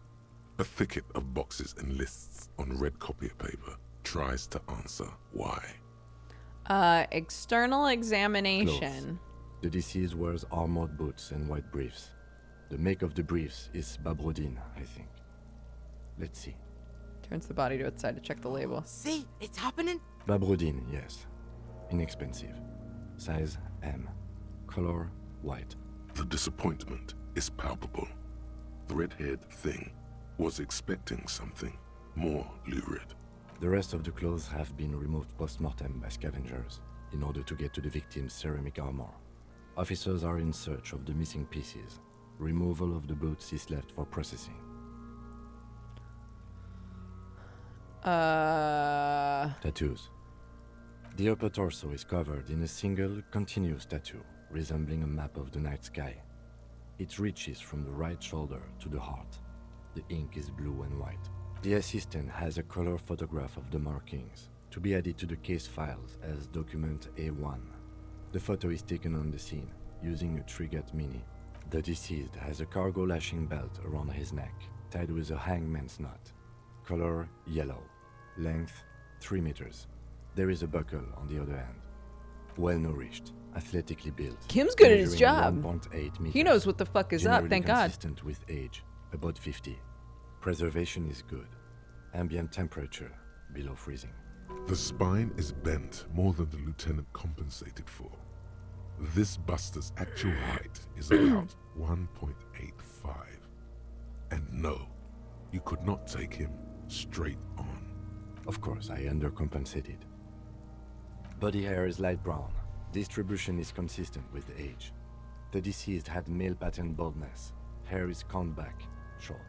Speaker 3: A thicket of boxes and lists on red copier paper tries to answer why.
Speaker 1: External examination.
Speaker 4: Clothes. The deceased wears armored boots and white briefs. The make of the briefs is Babrodine, I think. Let's see.
Speaker 1: Turns the body to its side to check the label.
Speaker 21: See, it's happening.
Speaker 4: Babrodine, yes. Inexpensive. Size M. Color white.
Speaker 3: The disappointment is palpable. The red-haired thing was expecting something more lurid.
Speaker 4: The rest of the clothes have been removed post-mortem by scavengers in order to get to the victim's ceramic armor. Officers are in search of the missing pieces. Removal of the boots is left for processing. Tattoos. The upper torso is covered in a single, continuous tattoo, resembling a map of the night sky. It reaches from the right shoulder to the heart. The ink is blue and white. The assistant has a color photograph of the markings, to be added to the case files as document A1. The photo is taken on the scene, using a Trigat Mini. The deceased has a cargo lashing belt around his neck, tied with a hangman's knot. Color yellow. Length 3 meters. There is a buckle on the other end. Well-nourished, athletically built.
Speaker 1: Kim's good at his job.
Speaker 4: 1.8 meters.
Speaker 1: He knows what the fuck is up, thank God.
Speaker 4: Consistent with age, about 50. Preservation is good. Ambient temperature, below freezing.
Speaker 3: The spine is bent more than the lieutenant compensated for. This buster's actual height is about 1.85. And no, you could not take him straight on.
Speaker 4: Of course, I undercompensated. Body hair is light brown. Distribution is consistent with age. The deceased had male pattern baldness. Hair is combed back, short.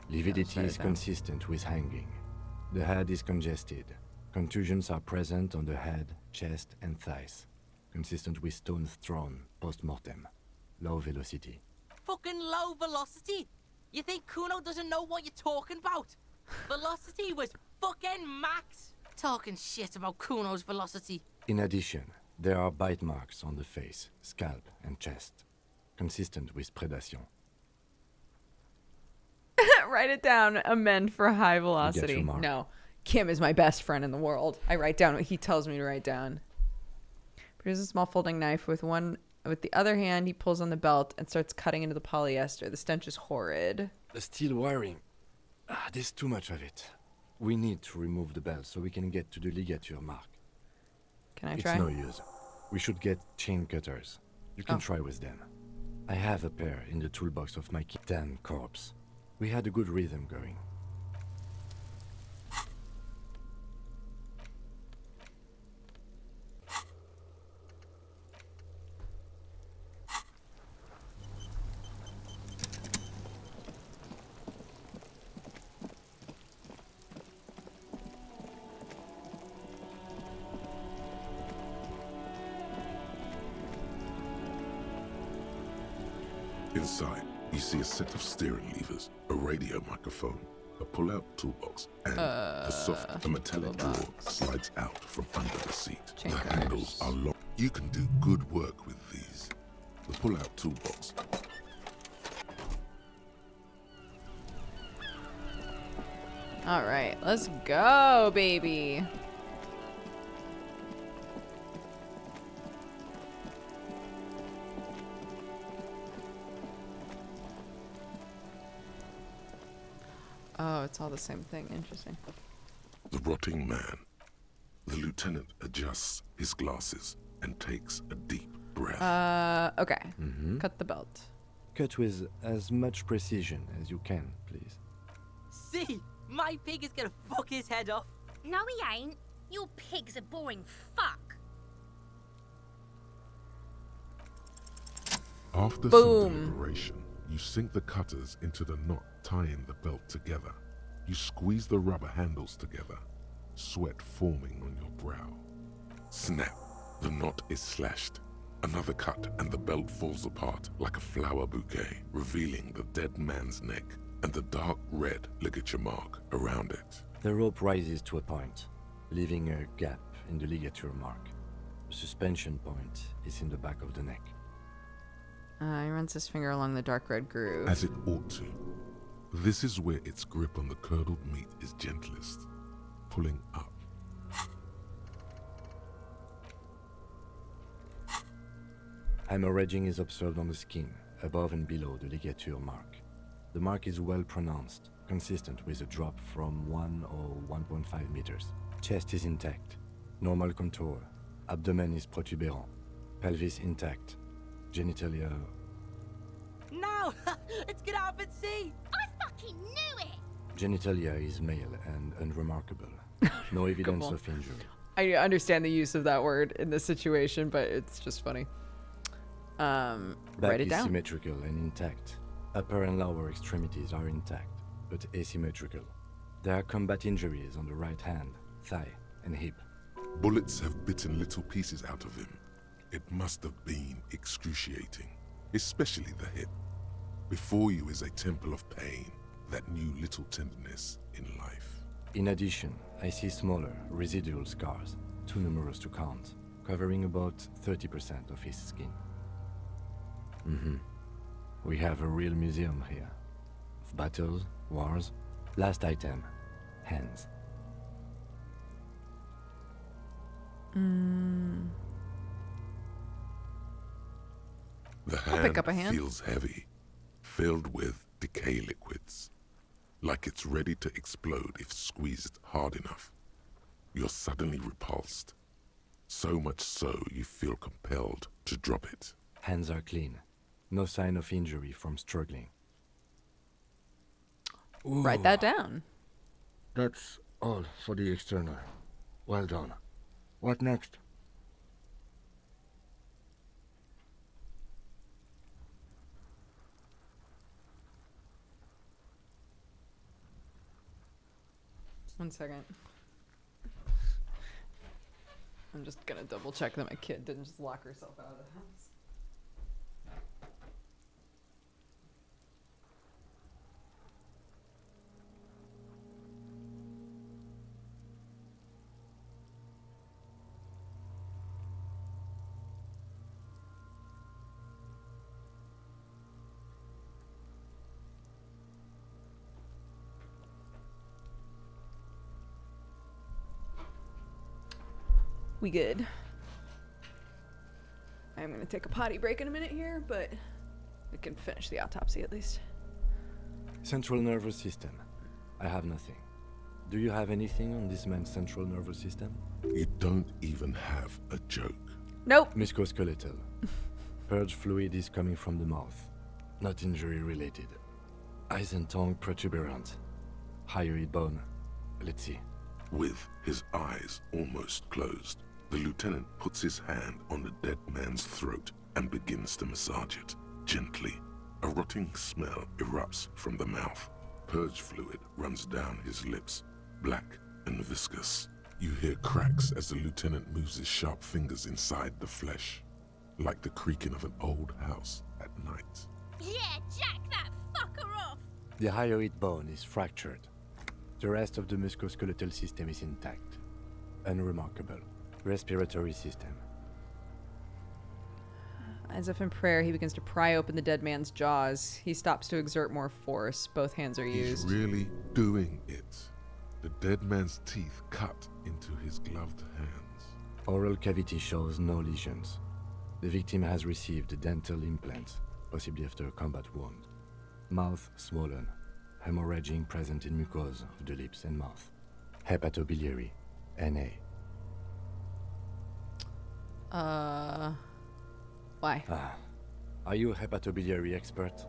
Speaker 4: Lividity is consistent with hanging. The head is congested. Contusions are present on the head, chest, and thighs. Consistent with stones thrown post-mortem. Low velocity.
Speaker 21: Fucking low velocity? You think Kuno doesn't know what you're talking about? Velocity was fucking max. Talking shit about Kuno's velocity.
Speaker 4: In addition, there are bite marks on the face, scalp, and chest. Consistent with predation.
Speaker 1: Write it down. Amend for high velocity. No. Kim is my best friend in the world. I write down what he tells me to write down. Here's a small folding knife with the other hand. He pulls on the belt and starts cutting into the polyester. The stench is horrid.
Speaker 4: The steel wiring. There's too much of it. We need to remove the belt so we can get to the ligature mark.
Speaker 1: Can I try?
Speaker 4: It's no use. We should get chain cutters. You can try with them. I have a pair in the toolbox of my damn corpse. We had a good rhythm going.
Speaker 3: Inside, you see a set of steering levers, a radio microphone, a pull-out toolbox, and a metallic drawer slides out from under the seat. The handles are long. You can do good work with these. The pull-out toolbox.
Speaker 1: All right, let's go, baby. Oh, it's all the same thing. Interesting.
Speaker 3: The rotting man. The lieutenant adjusts his glasses and takes a deep breath.
Speaker 1: Okay.
Speaker 4: Mm-hmm.
Speaker 1: Cut the belt.
Speaker 4: Cut with as much precision as you can, please.
Speaker 21: See, my pig is gonna fuck his head off.
Speaker 10: No, he ain't. Your pig's a boring fuck.
Speaker 3: After
Speaker 1: Boom.
Speaker 3: some deliberation, you sink the cutters into the knot tying the belt together. You squeeze the rubber handles together, sweat forming on your brow. Snap! The knot is slashed. Another cut and the belt falls apart like a flower bouquet, revealing the dead man's neck and the dark red ligature mark around it.
Speaker 4: The rope rises to a point, leaving a gap in the ligature mark. The suspension point is in the back of the neck.
Speaker 1: He runs his finger along the dark red groove.
Speaker 3: As it ought to. This is where its grip on the curdled meat is gentlest, pulling up.
Speaker 4: Hemorrhaging is observed on the skin, above and below the ligature mark. The mark is well pronounced, consistent with a drop from 1 or 1.5 meters. Chest is intact, normal contour. Abdomen is protuberant, pelvis intact, genitalia...
Speaker 21: No! It's gonna happen, see!
Speaker 10: I fucking knew it!
Speaker 4: Genitalia is male and unremarkable. No evidence
Speaker 1: on.
Speaker 4: of injury.
Speaker 1: I understand the use of that word in this situation, but it's just funny.
Speaker 4: Back
Speaker 1: Write it
Speaker 4: is
Speaker 1: down.
Speaker 4: symmetrical and intact. Upper and lower extremities are intact, but asymmetrical. There are combat injuries on the right hand, thigh, and hip.
Speaker 3: Bullets have bitten little pieces out of him. It must have been excruciating, especially the hip. Before you is a temple of pain that knew little tenderness in life.
Speaker 4: In addition, I see smaller, residual scars, too numerous to count, covering about 30% of his skin. We have a real museum here. Of battles, wars. Last item, hands.
Speaker 3: The
Speaker 1: I'll
Speaker 3: hand
Speaker 1: pick up a hand.
Speaker 3: feels heavy, filled with decay liquids, like it's ready to explode if squeezed hard enough. You're suddenly repulsed, so much so you feel compelled to drop it.
Speaker 4: Hands are clean. No sign of injury from struggling.
Speaker 1: Write that down.
Speaker 15: That's all for the external. Well done. What next?
Speaker 1: One second. I'm just gonna double check that my kid didn't just lock herself out of the house. We good. I'm gonna take a potty break in a minute here, but we can finish the autopsy at least.
Speaker 4: Central nervous system. I have nothing. Do you have anything on this man's central nervous system?
Speaker 3: You don't even have a joke.
Speaker 1: Nope.
Speaker 4: Musculoskeletal. Purge fluid is coming from the mouth. Not injury related. Eyes and tongue protuberant. Hyoid bone. Let's see.
Speaker 3: With his eyes almost closed, the lieutenant puts his hand on the dead man's throat and begins to massage it, gently. A rotting smell erupts from the mouth. Purge fluid runs down his lips, black and viscous. You hear cracks as the lieutenant moves his sharp fingers inside the flesh, like the creaking of an old house at night.
Speaker 10: Yeah, jack that fucker off!
Speaker 4: The hyoid bone is fractured. The rest of the musculoskeletal system is intact. Unremarkable. Respiratory system.
Speaker 1: As if in prayer, he begins to pry open the dead man's jaws. He stops to exert more force. Both hands are
Speaker 3: He's
Speaker 1: used.
Speaker 3: really doing it. The dead man's teeth cut into his gloved hands.
Speaker 4: Oral cavity shows no lesions. The victim has received dental implants, possibly after a combat wound. Mouth swollen. hemorrhaging present in mucosa of the lips and mouth. Hepatobiliary, NA.
Speaker 1: Why?
Speaker 4: Are you a hepatobiliary expert?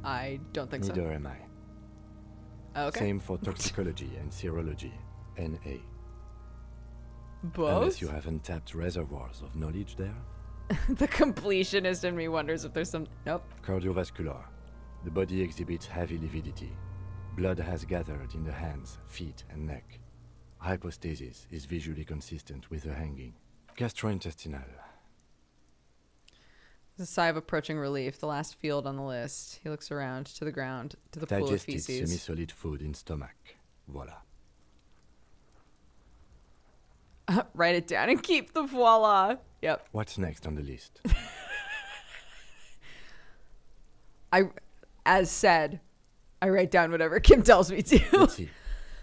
Speaker 1: I don't think so.
Speaker 4: Neither am I.
Speaker 1: Okay.
Speaker 4: Same for toxicology and serology, NA.
Speaker 1: Both?
Speaker 4: Unless you have untapped reservoirs of knowledge there.
Speaker 1: The completionist in me wonders if there's some... Nope.
Speaker 4: Cardiovascular. The body exhibits heavy lividity. Blood has gathered in the hands, feet, and neck. Hypostasis is visually consistent with the hanging. Gastrointestinal.
Speaker 1: There's a sigh of approaching relief. The last field on the list. He looks around to the ground, to the pool of
Speaker 4: Digested
Speaker 1: feces.
Speaker 4: semi-solid food in stomach. Voila.
Speaker 1: Write it down and keep the voila. Yep.
Speaker 4: What's next on the list?
Speaker 1: As said, I write down whatever Kim tells me to.
Speaker 4: Let's see.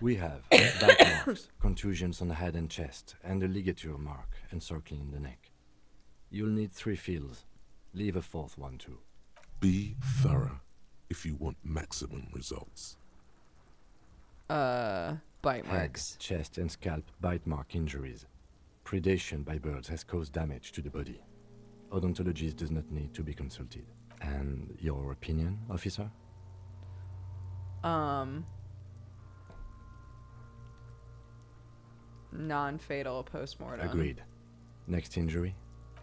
Speaker 4: We have bite marks, contusions on the head and chest, and a ligature mark encircling the neck. You'll need 3 fields. Leave a 4th one too.
Speaker 3: Be thorough if you want maximum results.
Speaker 1: Bite
Speaker 4: Head,
Speaker 1: marks.
Speaker 4: chest, and scalp bite mark injuries. Predation by birds has caused damage to the body. Odontologist does not need to be consulted. And your opinion, officer?
Speaker 1: Non-fatal postmortem.
Speaker 4: Agreed. Next injury?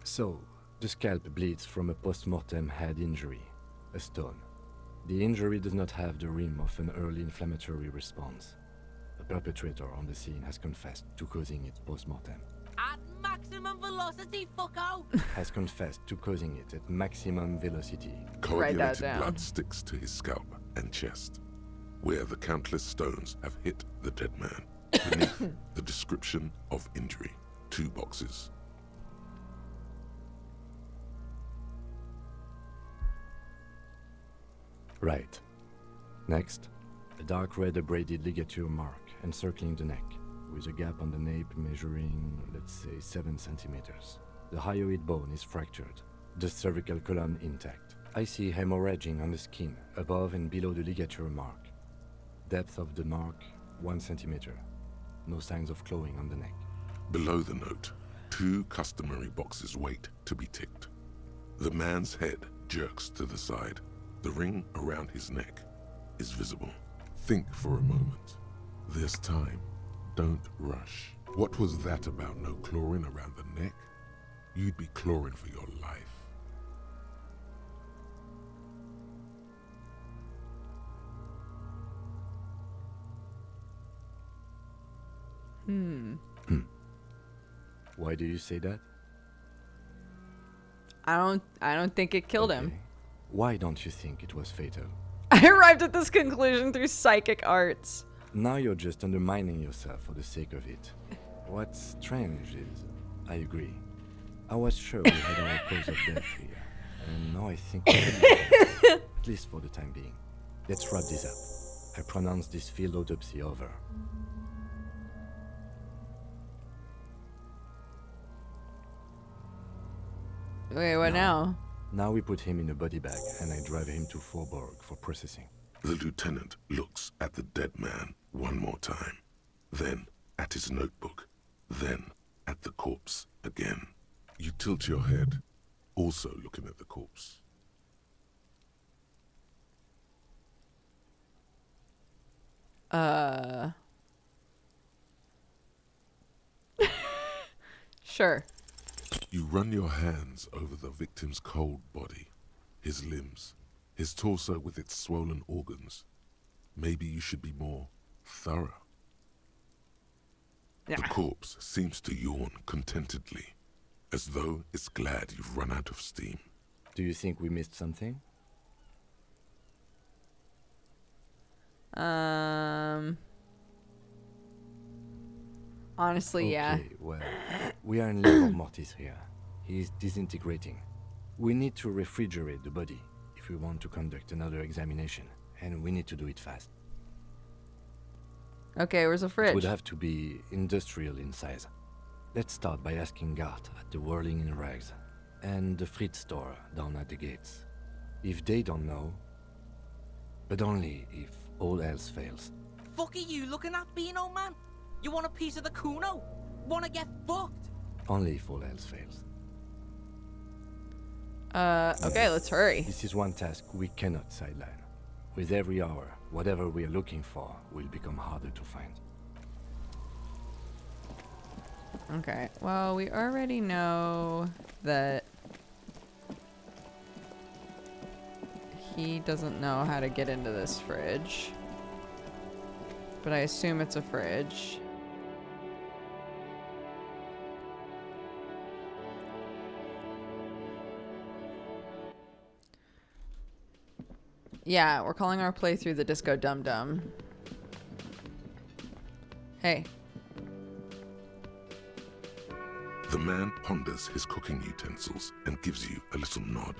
Speaker 4: So, the scalp bleeds from a post-mortem head injury, a stone. The injury does not have the rim of an early inflammatory response. The perpetrator on the scene has confessed to causing it post-mortem.
Speaker 21: At maximum velocity, fucko!
Speaker 4: Has confessed to causing it at maximum velocity.
Speaker 3: Coagulated blood sticks to his scalp and chest, where the countless stones have hit the dead man. Beneath the description of injury, 2 boxes.
Speaker 4: Right. Next, a dark red abraded ligature mark encircling the neck, with a gap on the nape measuring, let's say, 7 centimeters. The hyoid bone is fractured, the cervical column intact. I see hemorrhaging on the skin, above and below the ligature mark. Depth of the mark, 1 centimeter. No signs of clawing on the neck.
Speaker 3: Below the note, 2 customary boxes wait to be ticked. The man's head jerks to the side. The ring around his neck is visible. Think for a moment. There's time. Don't rush. What was that about no clawing around the neck? You'd be clawing for your life.
Speaker 4: Why do you say that?
Speaker 1: I don't think it killed him.
Speaker 4: Why don't you think it was fatal?
Speaker 1: I arrived at this conclusion through psychic arts.
Speaker 4: Now you're just undermining yourself for the sake of it. What's strange is, I agree. I was sure we had our cause of death here, and now I think we should, at least for the time being. Let's wrap this up. I pronounce this field autopsy over.
Speaker 1: Wait, what now?
Speaker 4: Now we put him in a body bag and I drive him to Forborg for processing.
Speaker 3: The lieutenant looks at the dead man one more time, then at his notebook, then at the corpse again. You tilt your head, also looking at the corpse.
Speaker 1: Sure.
Speaker 3: You run your hands over the victim's cold body, his limbs, his torso with its swollen organs. Maybe you should be more thorough.
Speaker 1: Yeah.
Speaker 3: The corpse seems to yawn contentedly, as though it's glad you've run out of steam.
Speaker 4: Do you think we missed something?
Speaker 1: Honestly, yeah.
Speaker 4: Okay, well, we are in labor mortis here. He is disintegrating. We need to refrigerate the body if we want to conduct another examination, and we need to do it fast.
Speaker 1: Okay, where's the fridge?
Speaker 4: It would have to be industrial in size. Let's start by asking Gart at the Whirling in Rags and the Fritz store down at the gates. If they don't know... But only if all else fails.
Speaker 21: Fuck are you looking at, Beano man? You want a piece of the Kuno? Wanna get fucked?
Speaker 4: Only if all else fails.
Speaker 1: Okay, let's hurry.
Speaker 4: This is one task we cannot sideline. With every hour, whatever we are looking for will become harder to find.
Speaker 1: Okay, well, we already know that he doesn't know how to get into this fridge. But I assume it's a fridge. Yeah, we're calling our playthrough the Disco Dumdum. Hey.
Speaker 3: The man ponders his cooking utensils and gives you a little nod.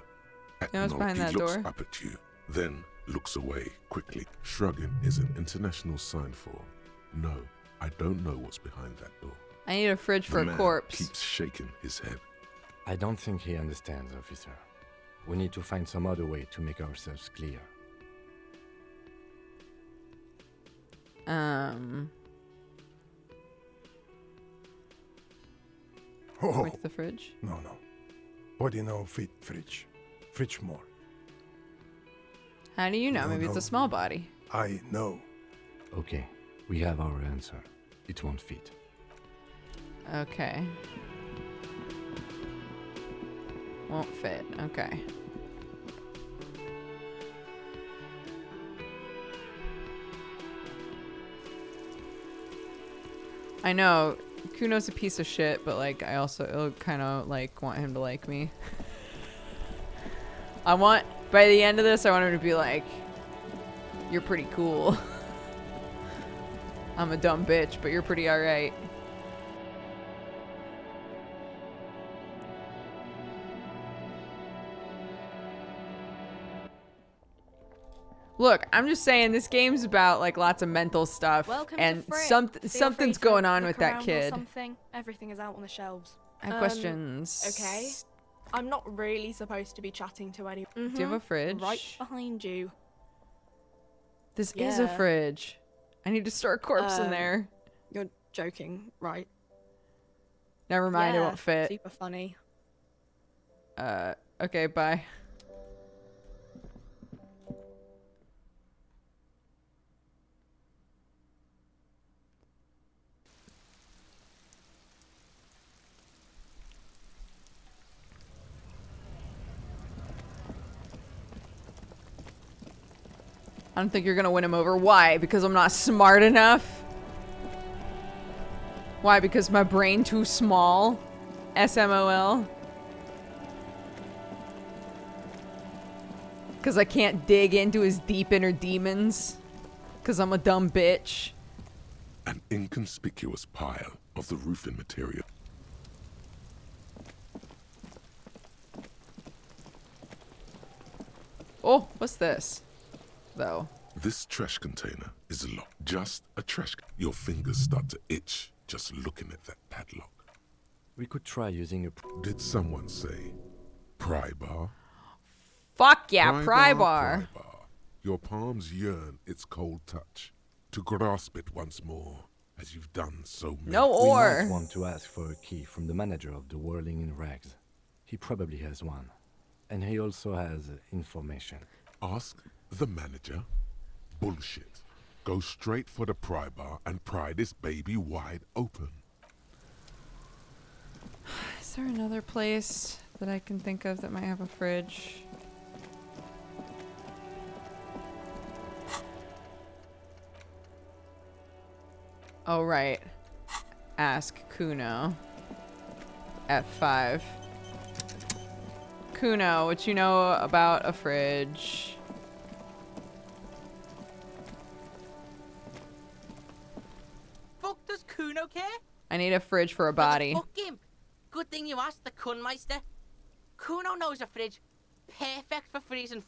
Speaker 1: You know what's behind that
Speaker 3: he looks
Speaker 1: door?
Speaker 3: up at you, then looks away quickly. Shrugging is an international sign for, no, I don't know what's behind that door.
Speaker 1: I need a fridge for
Speaker 3: The
Speaker 1: a
Speaker 3: man
Speaker 1: corpse.
Speaker 3: keeps shaking his head.
Speaker 4: I don't think he understands, officer. We need to find some other way to make ourselves clear.
Speaker 16: Oh,
Speaker 1: With the fridge?
Speaker 16: no. Body no fit fridge. Fridge more.
Speaker 1: How do you know?
Speaker 16: No,
Speaker 1: Maybe it's
Speaker 16: no.
Speaker 1: a small body.
Speaker 16: I know.
Speaker 4: Okay, we have our answer. It won't fit.
Speaker 1: Okay. Won't fit. Okay. I know Kuno's a piece of shit, but like I also kind of like want him to like me. I want by the end of this, I want him to be like, "You're pretty cool. I'm a dumb bitch, but you're pretty alright." Look, I'm just saying this game's about like lots of mental stuff,
Speaker 2: Welcome
Speaker 1: and
Speaker 2: to Frick.
Speaker 1: something's
Speaker 2: Feel free to
Speaker 1: going on
Speaker 2: look
Speaker 1: with that
Speaker 2: around or
Speaker 1: kid.
Speaker 2: Something. Everything is out on the shelves.
Speaker 1: I have questions.
Speaker 2: Okay. I'm not really supposed to be chatting to anyone.
Speaker 1: Do you have a fridge?
Speaker 2: Right behind you.
Speaker 1: This is a fridge. I need to store a corpse in there.
Speaker 2: You're joking, right?
Speaker 1: Never mind, it
Speaker 2: Yeah,
Speaker 1: won't fit.
Speaker 2: Super funny.
Speaker 1: Okay, bye. I don't think you're gonna win him over. Why? Because I'm not smart enough? Why? Because my brain too small? SMOL? Because I can't dig into his deep inner demons? Because I'm a dumb bitch?
Speaker 3: An inconspicuous pile of the roofing material.
Speaker 1: Oh, what's this? Though.
Speaker 3: This trash container is locked. Just a trash. Your fingers start to itch just looking at that padlock.
Speaker 4: We could try using a...
Speaker 3: Did someone say pry bar?
Speaker 1: Fuck yeah, pry bar.
Speaker 3: Pry bar. Your palms yearn its cold touch, to grasp it once more, as you've done so many.
Speaker 1: No or.
Speaker 4: We might want to ask for a key from the manager of the Whirling in Rags. He probably has one. And he also has information.
Speaker 3: Ask the manager? Bullshit. Go straight for the pry bar and pry this baby wide open.
Speaker 1: Is there another place that I can think of that might have a fridge? Oh, right. Ask Kuno. F5. Kuno, what you know about a fridge?
Speaker 21: Fuck does Kuno care?
Speaker 1: I need a fridge for a body.
Speaker 21: Fuck him. Good thing you asked the Kunmeister. Kuno knows a fridge. Perfect for freezing.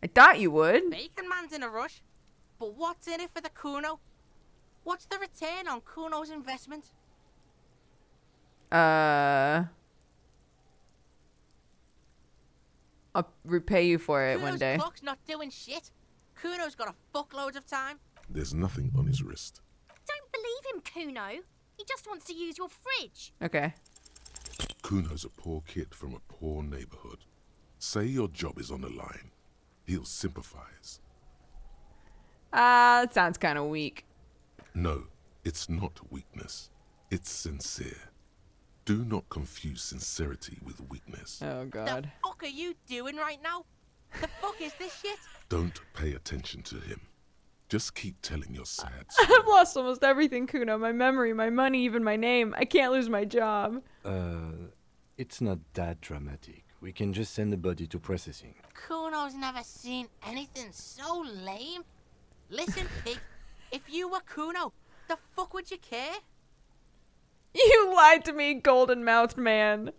Speaker 1: I thought you would.
Speaker 21: Bacon Man's in a rush. But what's in it for the Kuno? What's the return on Kuno's investment?
Speaker 1: A I'll repay you for it one
Speaker 21: Kuno's
Speaker 1: day.
Speaker 21: clock's not doing shit. Kuno's got a fuckload of time.
Speaker 3: There's nothing on his wrist.
Speaker 10: Don't believe him, Kuno. He just wants to use your fridge.
Speaker 1: Okay.
Speaker 3: Kuno's a poor kid from a poor neighborhood. Say your job is on the line. He'll sympathize.
Speaker 1: That sounds kind of weak.
Speaker 3: No, it's not weakness. It's sincere. Do not confuse sincerity with weakness.
Speaker 1: Oh, God.
Speaker 21: The fuck are you doing right now? The fuck is this shit?
Speaker 3: Don't pay attention to him. Just keep telling your sad
Speaker 1: I've lost almost everything, Kuno. My memory, my money, even my name. I can't lose my job.
Speaker 4: It's not that dramatic. We can just send the body to processing.
Speaker 21: Kuno's never seen anything so lame. Listen, pig, if you were Kuno, the fuck would you care?
Speaker 1: You lied to me, golden-mouthed man.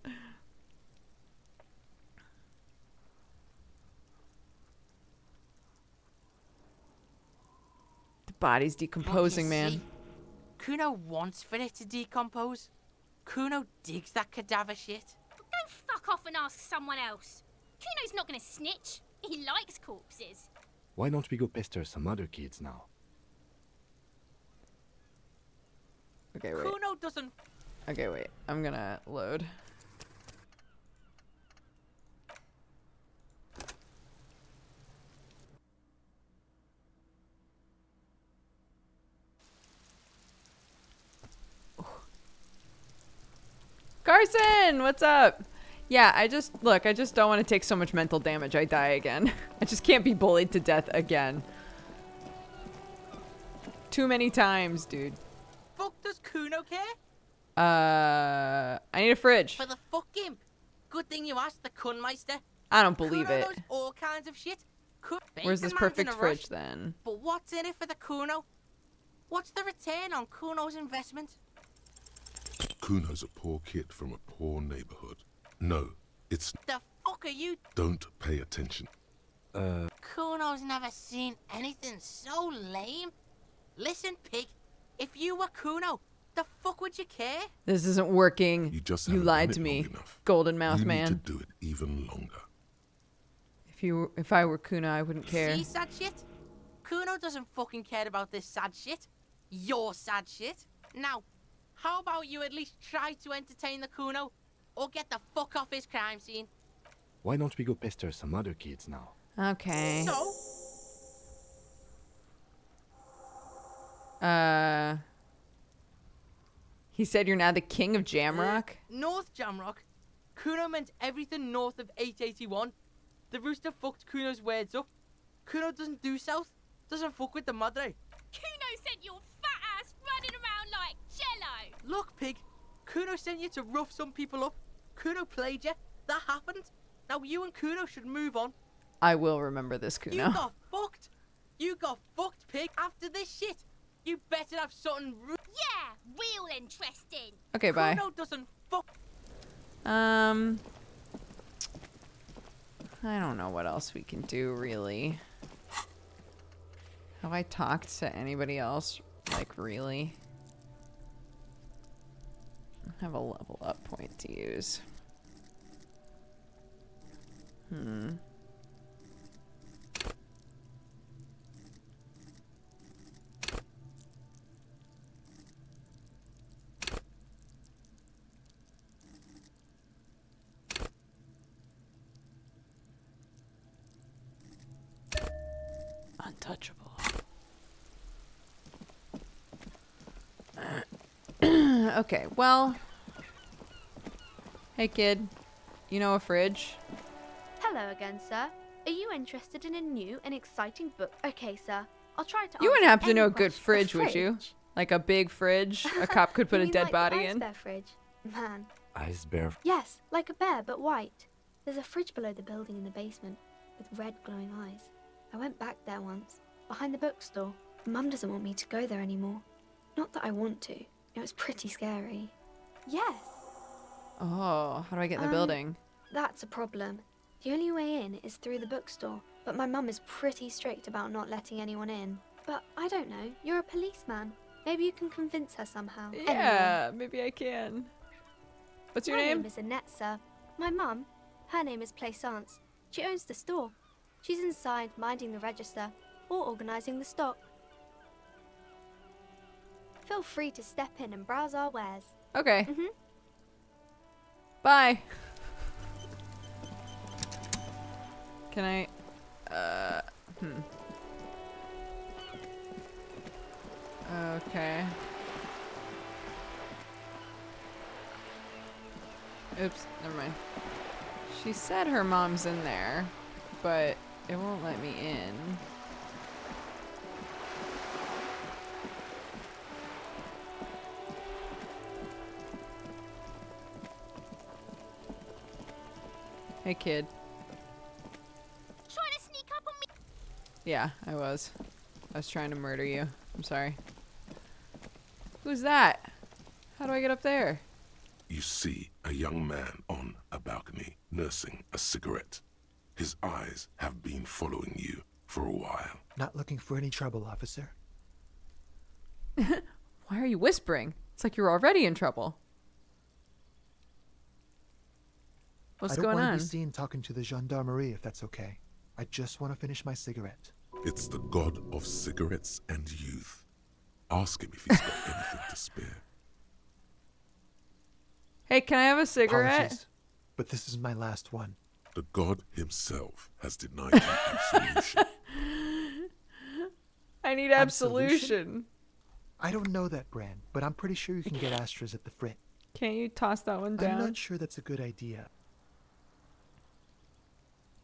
Speaker 1: The body's decomposing, man.
Speaker 21: See, Kuno wants for it to decompose. Kuno digs that cadaver shit.
Speaker 10: Go fuck off and ask someone else. Kuno's not gonna snitch. He likes corpses.
Speaker 4: Why don't we go pester some other kids now?
Speaker 1: Okay, wait.
Speaker 21: Kuno doesn't.
Speaker 1: Okay, wait. I'm gonna load. Carson, what's up? Yeah, I just don't want to take so much mental damage I die again. I just can't be bullied to death again. Too many times, dude.
Speaker 21: Fuck does Kuno care?
Speaker 1: I need a fridge.
Speaker 21: For the fuck imp. Good thing you asked the Kunmeister.
Speaker 1: I don't believe
Speaker 21: Kuno
Speaker 1: it.
Speaker 21: knows all kinds of shit.
Speaker 1: Where's this
Speaker 21: Bacon Man's
Speaker 1: perfect
Speaker 21: in a
Speaker 1: fridge
Speaker 21: rush.
Speaker 1: then?
Speaker 21: But what's in it for the Kuno? What's the return on Kuno's investment?
Speaker 3: Kuno's a poor kid from a poor neighborhood. No, it's...
Speaker 21: The fuck are you?
Speaker 3: Don't pay attention.
Speaker 21: Kuno's never seen anything so lame. Listen, pig, if you were Kuno, the fuck would you care?
Speaker 1: This isn't working.
Speaker 3: You just
Speaker 1: You
Speaker 3: haven't
Speaker 1: lied
Speaker 3: done
Speaker 1: to
Speaker 3: it
Speaker 1: me,
Speaker 3: long enough.
Speaker 1: golden mouth
Speaker 3: You
Speaker 1: man.
Speaker 3: need to do it even longer.
Speaker 1: If I were Kuno, I wouldn't care.
Speaker 21: See sad shit? Kuno doesn't fucking care about this sad shit. Your sad shit. Now, how about you at least try to entertain the Kuno, or get the fuck off his crime scene?
Speaker 4: Why don't we go pester some other kids now?
Speaker 1: Okay.
Speaker 21: So?
Speaker 1: He said you're now the king of Jamrock?
Speaker 21: North Jamrock? Kuno meant everything north of 881. The rooster fucked Kuno's words up. Kuno doesn't do south, doesn't fuck with the madre.
Speaker 10: Kuno sent your fat ass running around like jello.
Speaker 21: Look, pig, Kuno sent you to rough some people up. Kuno played you. That happened. Now you and Kuno should move on.
Speaker 1: I will remember this, Kuno.
Speaker 21: You got fucked. You got fucked, pig. After this shit, you better have something.
Speaker 10: Yeah, real interesting.
Speaker 1: Okay, bye.
Speaker 21: Kuno doesn't fuck.
Speaker 1: I don't know what else we can do, really. Have I talked to anybody else? Like, really? I have a level up point to use. Untouchable. Okay, well. Hey, kid. You know a fridge?
Speaker 9: Hello again, sir. Are you interested in a new and exciting book? Okay, sir. I'll try to
Speaker 1: You wouldn't
Speaker 9: answer
Speaker 1: happen to
Speaker 9: any
Speaker 1: know a good
Speaker 9: question-
Speaker 1: fridge, would you? Like a big fridge a cop could put
Speaker 9: You
Speaker 1: a
Speaker 9: mean
Speaker 1: dead
Speaker 9: like
Speaker 1: body
Speaker 9: the
Speaker 1: in?
Speaker 9: ice bear fridge? Man.
Speaker 4: Ice bear.
Speaker 9: Yes, like a bear, but white. There's a fridge below the building in the basement, with red glowing eyes. I went back there once, behind the bookstore. Mum doesn't want me to go there anymore. Not that I want to. It was pretty scary. Yes.
Speaker 1: Oh, how do I get in the building?
Speaker 9: That's a problem. The only way in is through the bookstore, but my mum is pretty strict about not letting anyone in. But I don't know, you're a policeman. Maybe you can convince her somehow.
Speaker 1: Yeah, maybe I can. What's your
Speaker 9: My
Speaker 1: name?
Speaker 9: name is Annette, sir. My mum, her name is Plaisance. She owns the store. She's inside minding the register or organising the stock. Feel free to step in and browse our wares.
Speaker 1: Okay. Bye. Can I? Okay. Oops, never mind. She said her mom's in there, but it won't let me in. Hey, kid.
Speaker 10: Trying to sneak up on me.
Speaker 1: Yeah, I was trying to murder you. I'm sorry. Who's that? How do I get up there?
Speaker 3: You see a young man on a balcony nursing a cigarette. His eyes have been following you for a while.
Speaker 16: Not looking for any trouble, officer.
Speaker 1: Why are you whispering? It's like you're already in trouble. What's going
Speaker 16: I don't
Speaker 1: on?
Speaker 16: want to be seen talking to the gendarmerie if that's okay. I just want to finish my cigarette.
Speaker 3: It's the god of cigarettes and youth. Ask him if he's got anything to spare.
Speaker 1: Hey, can I have a cigarette?
Speaker 16: Apologies, but this is my last one.
Speaker 3: The god himself has denied you absolution.
Speaker 1: I need absolution.
Speaker 16: I don't know that brand, but I'm pretty sure you can get Astras at the Frit.
Speaker 1: Can't you toss that one down?
Speaker 16: I'm not sure that's a good idea.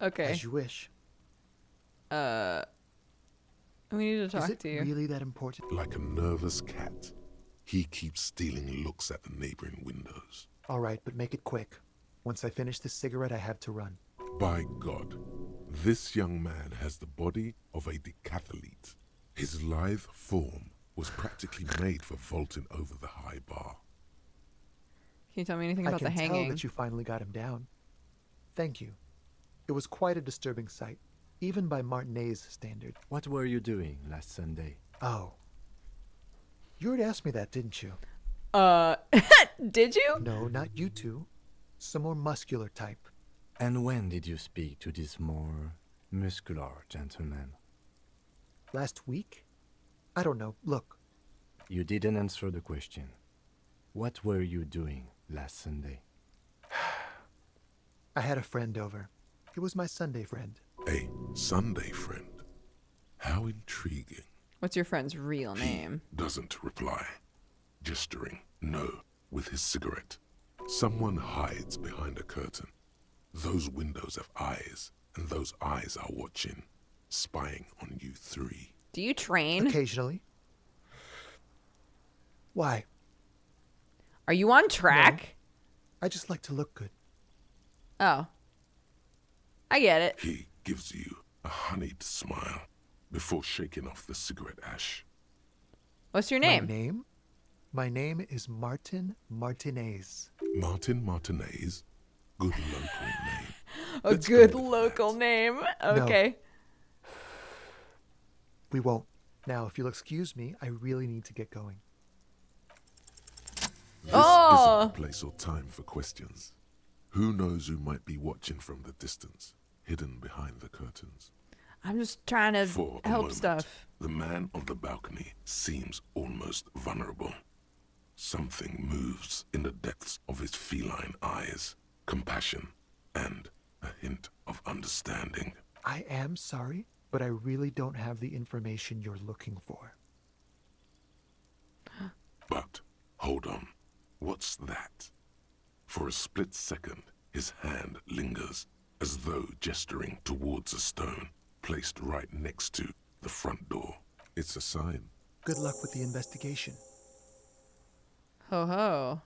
Speaker 1: Okay.
Speaker 16: As you wish.
Speaker 1: We need to talk
Speaker 16: Is it
Speaker 1: to you.
Speaker 16: really that important?
Speaker 3: Like a nervous cat, he keeps stealing looks at the neighboring windows.
Speaker 16: All right, but make it quick. Once I finish this cigarette, I have to run.
Speaker 3: By God, this young man has the body of a decathlete. His lithe form was practically made for vaulting over the high bar.
Speaker 1: Can you tell me anything about the
Speaker 16: I can
Speaker 1: hanging?
Speaker 16: tell that you finally got him down. Thank you. It was quite a disturbing sight, even by Martinet's standard.
Speaker 4: What were you doing last Sunday?
Speaker 16: Oh. You already asked me that, didn't you?
Speaker 1: Did you?
Speaker 16: No, not you two. Some more muscular type.
Speaker 4: And when did you speak to this more muscular gentleman?
Speaker 16: Last week? I don't know. Look.
Speaker 4: You didn't answer the question. What were you doing last Sunday?
Speaker 16: I had a friend over. It was my Sunday friend.
Speaker 3: A Sunday friend? How intriguing.
Speaker 1: What's your friend's real name?
Speaker 3: He doesn't reply. Gesturing no with his cigarette. Someone hides behind a curtain. Those windows have eyes, and those eyes are watching, spying on you three.
Speaker 1: Do you train?
Speaker 16: Occasionally. Why?
Speaker 1: Are you on track?
Speaker 16: No. I just like to look good.
Speaker 1: Oh. I get it.
Speaker 3: He gives you a honeyed smile before shaking off the cigarette ash.
Speaker 1: What's your name?
Speaker 16: My name? My name is Martin Martinez.
Speaker 3: Martin Martinez? Good local name.
Speaker 1: A good local name. Okay.
Speaker 16: No. We won't. Now, if you'll excuse me, I really need to get going.
Speaker 3: This isn't a place or time for questions. Who knows who might be watching from the distance, hidden behind the curtains?
Speaker 1: I'm just trying to
Speaker 3: For a
Speaker 1: help
Speaker 3: moment,
Speaker 1: stuff.
Speaker 3: The man on the balcony seems almost vulnerable. Something moves in the depths of his feline eyes. Compassion and a hint of understanding.
Speaker 16: I am sorry, but I really don't have the information you're looking for.
Speaker 3: But, hold on. What's that? For a split second, his hand lingers, as though gesturing towards a stone placed right next to the front door. It's a sign.
Speaker 16: Good luck with the investigation.
Speaker 1: Ho ho.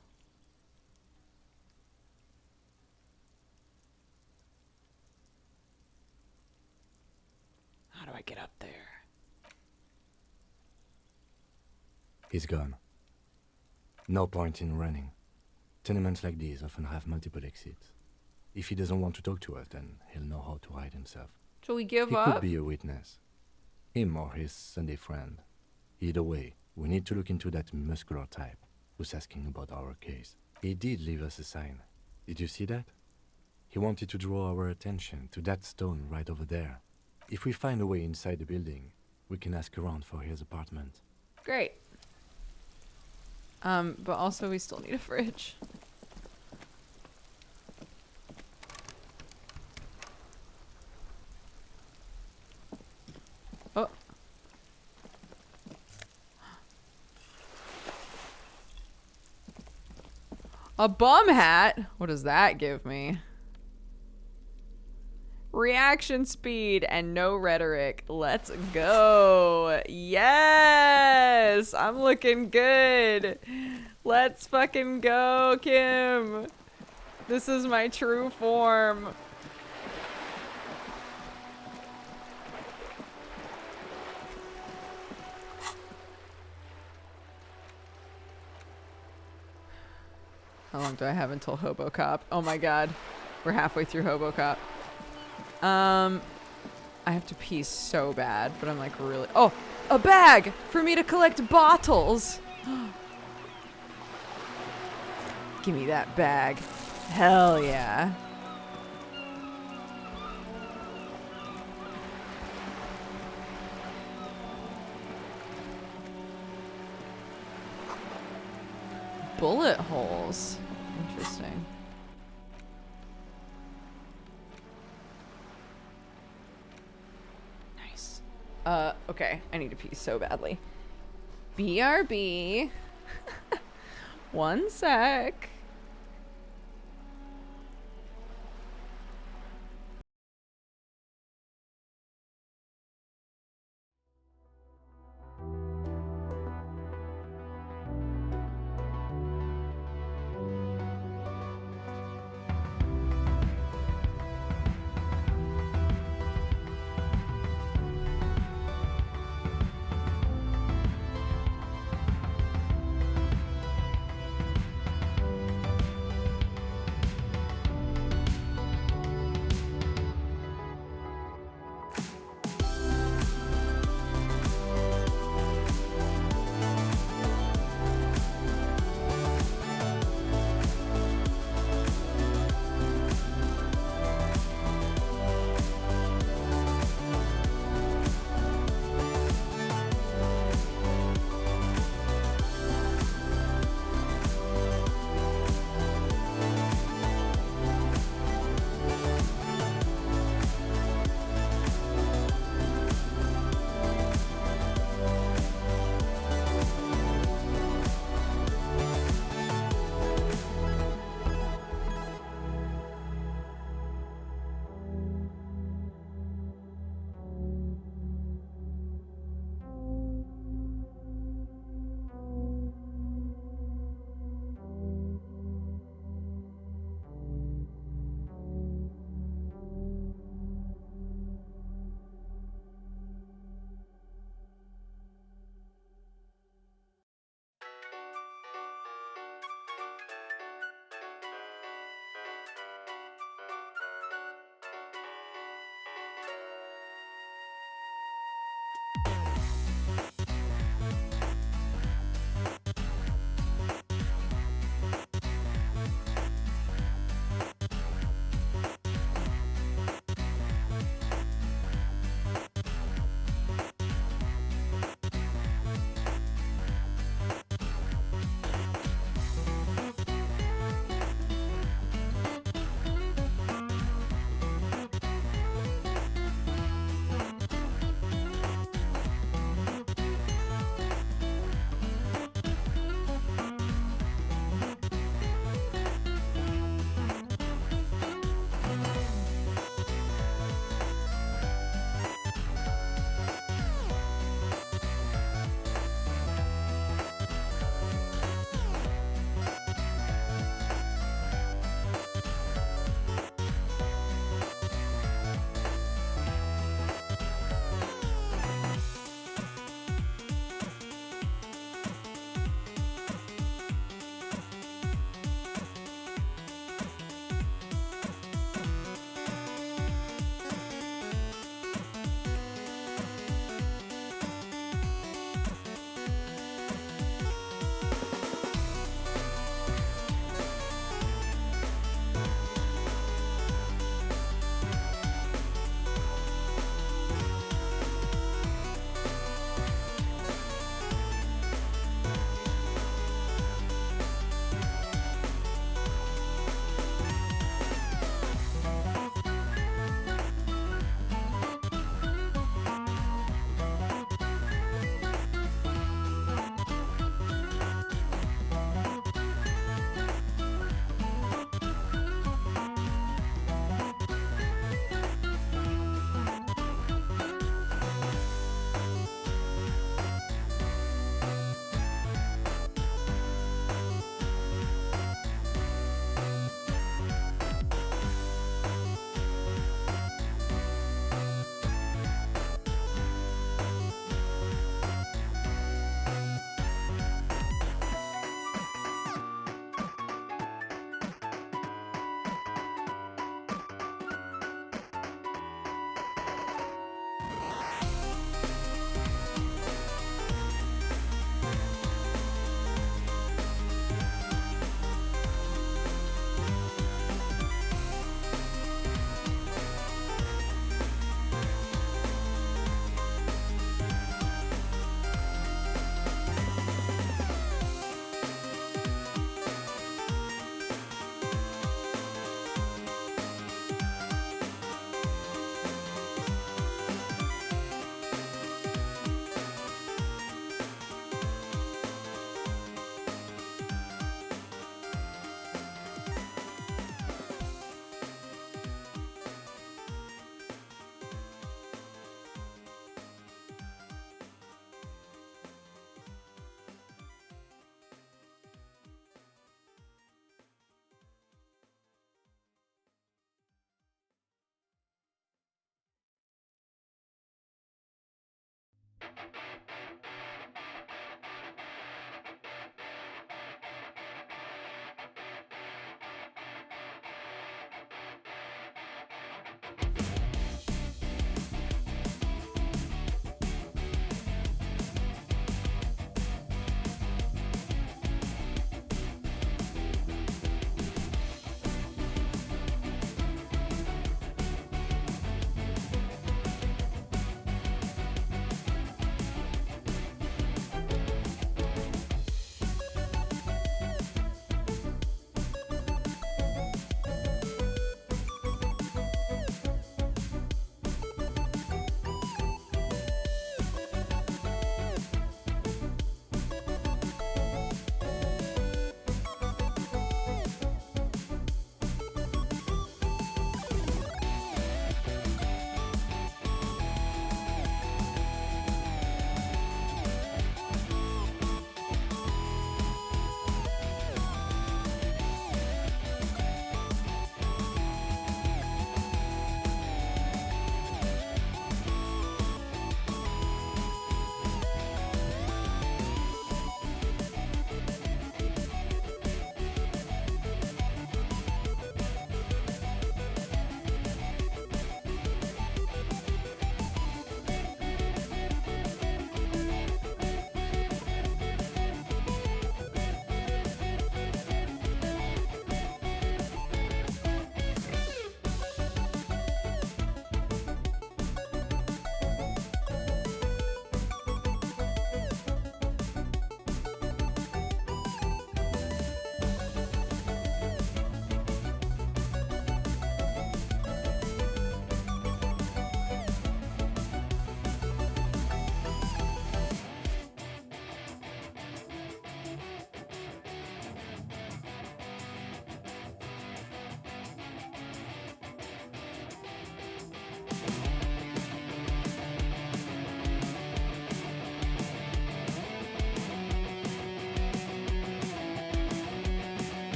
Speaker 1: How do I get up there?
Speaker 4: He's gone. No point in running. Tenements like these often have multiple exits. If he doesn't want to talk to us, then he'll know how to hide himself.
Speaker 1: Shall we give
Speaker 4: he
Speaker 1: up?
Speaker 4: could be a witness. Him or his Sunday friend. Either way, we need to look into that muscular type who's asking about our case. He did leave us a sign. Did you see that? He wanted to draw our attention to that stone right over there. If we find a way inside the building, we can ask around for his apartment.
Speaker 1: Great. But also we still need a fridge. Oh. A bum hat? What does that give me? Reaction speed and no rhetoric. Let's go. Yes! I'm looking good. Let's fucking go, Kim. This is my true form. How long do I have until Hobo Cop? Oh my god. We're halfway through Hobo Cop. I have to pee so bad, but I'm like really... Oh! A bag! For me to collect bottles! Give me that bag. Hell yeah. Bullet holes. Interesting. Nice. Okay. I need to pee so badly. BRB. One sec.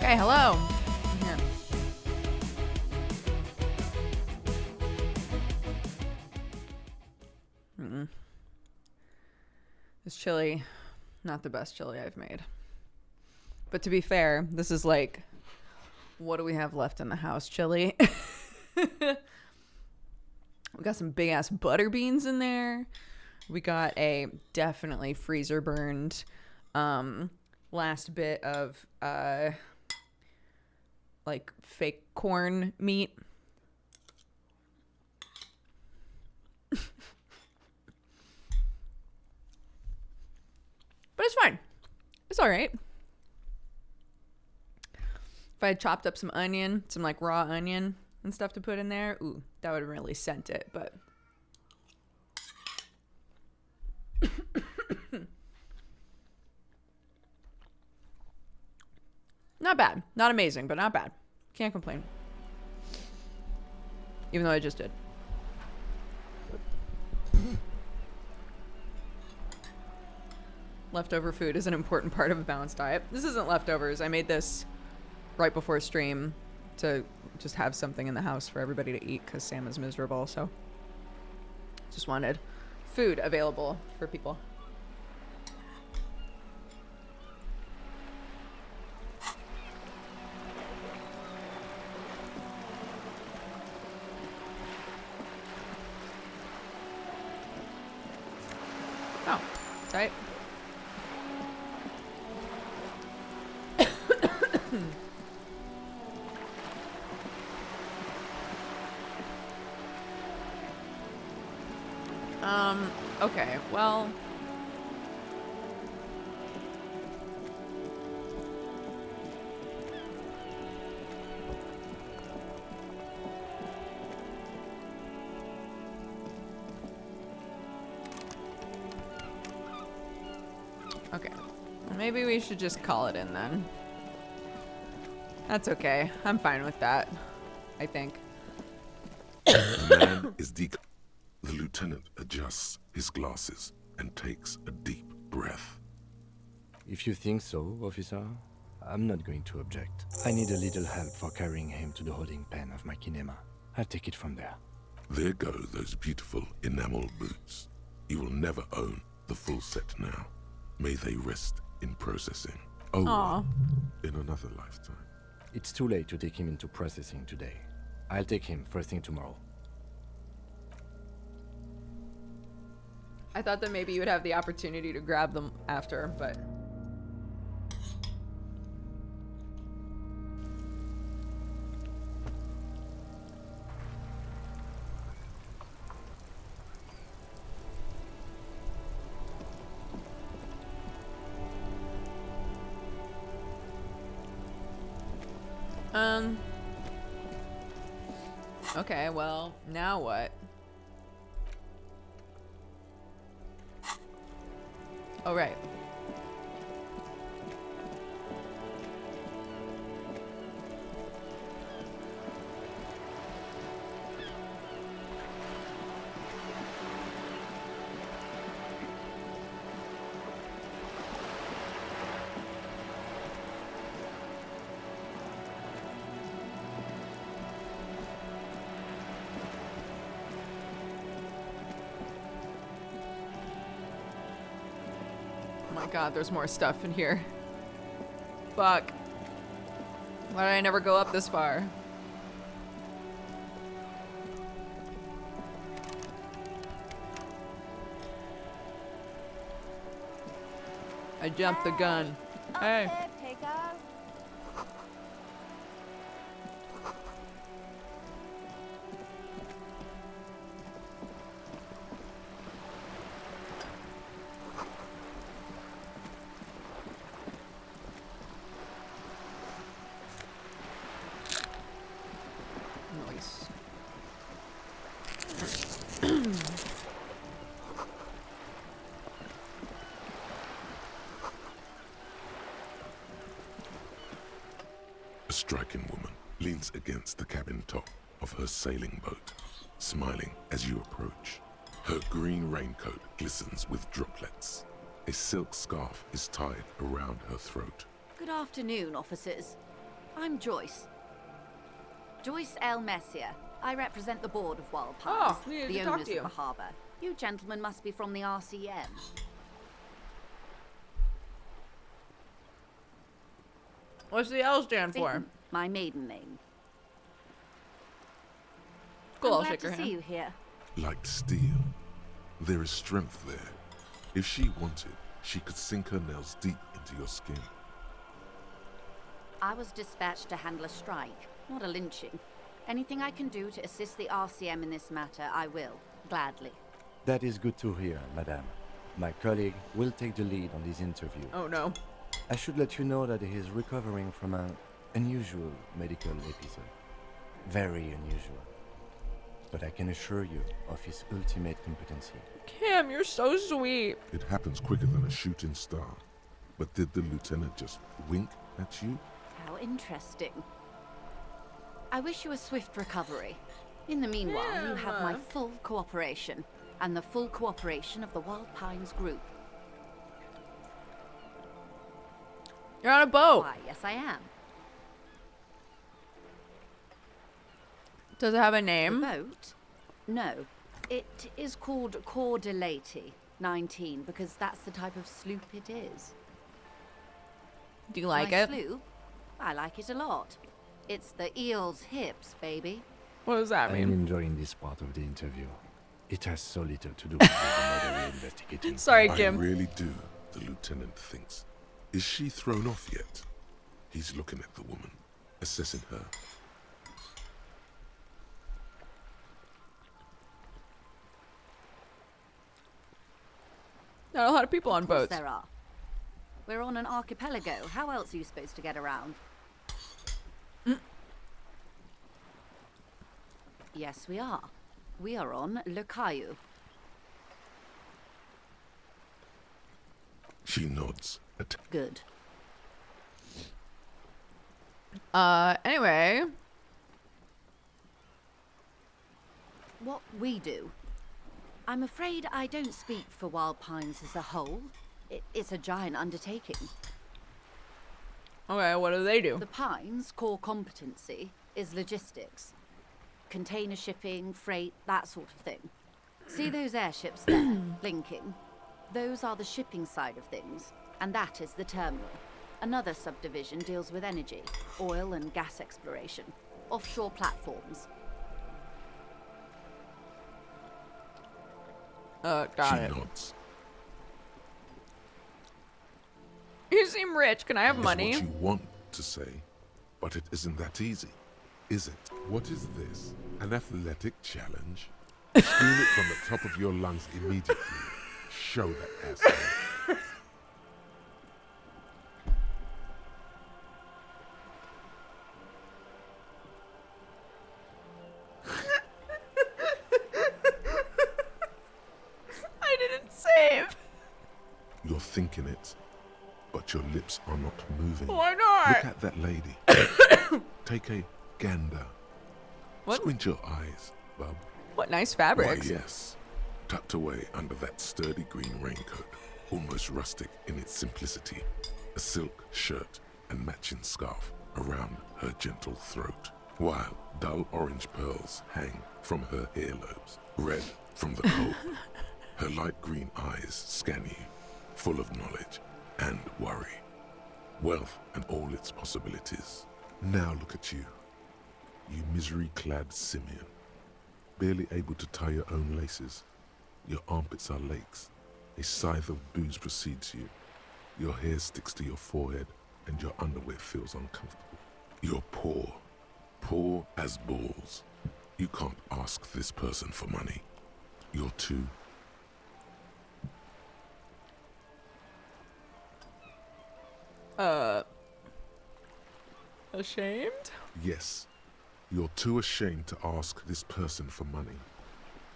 Speaker 1: Okay, hello. Here. This chili, not the best chili I've made. But to be fair, this is like, what do we have left in the house? Chili. We got some big ass butter beans in there. We got a definitely freezer burned last bit of like fake corn meat. But it's fine. It's all right. If I had chopped up some onion, some like raw onion and stuff to put in there, ooh, that would have really sent it, but Not bad. Not amazing, but not bad. Can't complain. Even though I just did. Leftover food is an important part of a balanced diet. This isn't leftovers. I made this right before stream to just have something in the house for everybody to eat because Sam is miserable, so just wanted food available for people. Oh, right. Okay, well. Okay, maybe we should just call it in then. That's okay. I'm fine with that, I think.
Speaker 3: The man is decomposed. The lieutenant adjusts his glasses and takes a deep breath.
Speaker 4: If you think so, officer, I'm not going to object. I need a little help for carrying him to the holding pen of my kinema. I'll take it from there.
Speaker 3: There go those beautiful enamel boots. You will never own the full set now. May they rest in processing. Oh, well, in another lifetime.
Speaker 4: It's too late to take him into processing today. I'll take him first thing tomorrow.
Speaker 1: I thought that maybe you would have the opportunity to grab them after, but... Okay, well, now what? Oh, right. God, there's more stuff in here. Fuck. Why did I never go up this far? I jumped the gun. Hey.
Speaker 3: A striking woman leans against the cabin top of her sailing boat, smiling as you approach. Her green raincoat glistens with droplets. A silk scarf is tied around her throat.
Speaker 6: Good afternoon, officers. I'm Joyce. Joyce L. Messier. I represent the board of Wild Palms, the owners of the harbour. You gentlemen must be from the RCM.
Speaker 1: What's the L stand for?
Speaker 6: My maiden name.
Speaker 1: Cool, I'll
Speaker 6: I'm
Speaker 1: shake her
Speaker 6: glad to
Speaker 1: hand.
Speaker 6: see you here.
Speaker 3: Like steel, there is strength there. If she wanted, she could sink her nails deep into your skin.
Speaker 6: I was dispatched to handle a strike, not a lynching. Anything I can do to assist the RCM in this matter, I will, gladly.
Speaker 4: That is good to hear, madame. My colleague will take the lead on this interview.
Speaker 1: Oh no.
Speaker 4: I should let you know that he is recovering from an unusual medical episode. Very unusual. But I can assure you of his ultimate competency.
Speaker 1: Cam, you're so sweet.
Speaker 3: It happens quicker than a shooting star. But did the lieutenant just wink at you?
Speaker 6: How interesting. I wish you a swift recovery. In the meanwhile, you have my full cooperation, and the full cooperation of the Wild Pines group.
Speaker 1: You're on a boat.
Speaker 6: Why, yes I am.
Speaker 1: Does it have a name?
Speaker 6: The boat? No. It is called Cordelati 19 because that's the type of sloop it is.
Speaker 1: Do you like
Speaker 6: My
Speaker 1: it?
Speaker 6: sloop? I like it a lot. It's the eel's hips, baby.
Speaker 1: What does that mean?
Speaker 4: I'm enjoying this part of the interview. It has so little to do with the murder we're investigating.
Speaker 1: Sorry, Kim.
Speaker 3: I really do, the lieutenant thinks. Is she thrown off yet? He's looking at the woman, assessing her.
Speaker 1: Not a lot of people on boats.
Speaker 6: There are. We're on an archipelago. How else are you supposed to get around? Yes, we are. We are on Le Caillou.
Speaker 3: She nods.
Speaker 6: Good.
Speaker 1: Anyway.
Speaker 6: What we do. I'm afraid I don't speak for Wild Pines as a whole. It's a giant undertaking.
Speaker 1: Okay, what do they do?
Speaker 6: The Pines' core competency is logistics. Container shipping, freight, that sort of thing. See those airships there, blinking? Those are the shipping side of things, and that is the terminal. Another subdivision deals with energy, oil and gas exploration, offshore platforms.
Speaker 1: Got it.
Speaker 3: Nods.
Speaker 1: You seem rich. Can I have
Speaker 3: It's
Speaker 1: money?
Speaker 3: what you want to say, but it isn't that easy, is it? What is this? An athletic challenge? Scream it from the top of your lungs immediately. Show that asshole.
Speaker 1: I didn't save.
Speaker 3: You're thinking it, but your lips are not moving.
Speaker 1: Why not?
Speaker 3: Look at that lady. Take a gander.
Speaker 1: What?
Speaker 3: Squint your eyes, bub.
Speaker 1: What nice fabrics.
Speaker 3: Why, yes. Tucked away under that sturdy green raincoat, almost rustic in its simplicity, a silk shirt and matching scarf around her gentle throat, while dull orange pearls hang from her earlobes, red from the cold. Her light green eyes scan you, full of knowledge and worry. Wealth and all its possibilities. Now look at you, you misery-clad simian, barely able to tie your own laces. Your armpits are lakes. A scythe of booze precedes you. Your hair sticks to your forehead, and your underwear feels uncomfortable. You're poor. Poor as balls. You can't ask this person for money. You're too...
Speaker 1: Ashamed?
Speaker 3: Yes. You're too ashamed to ask this person for money.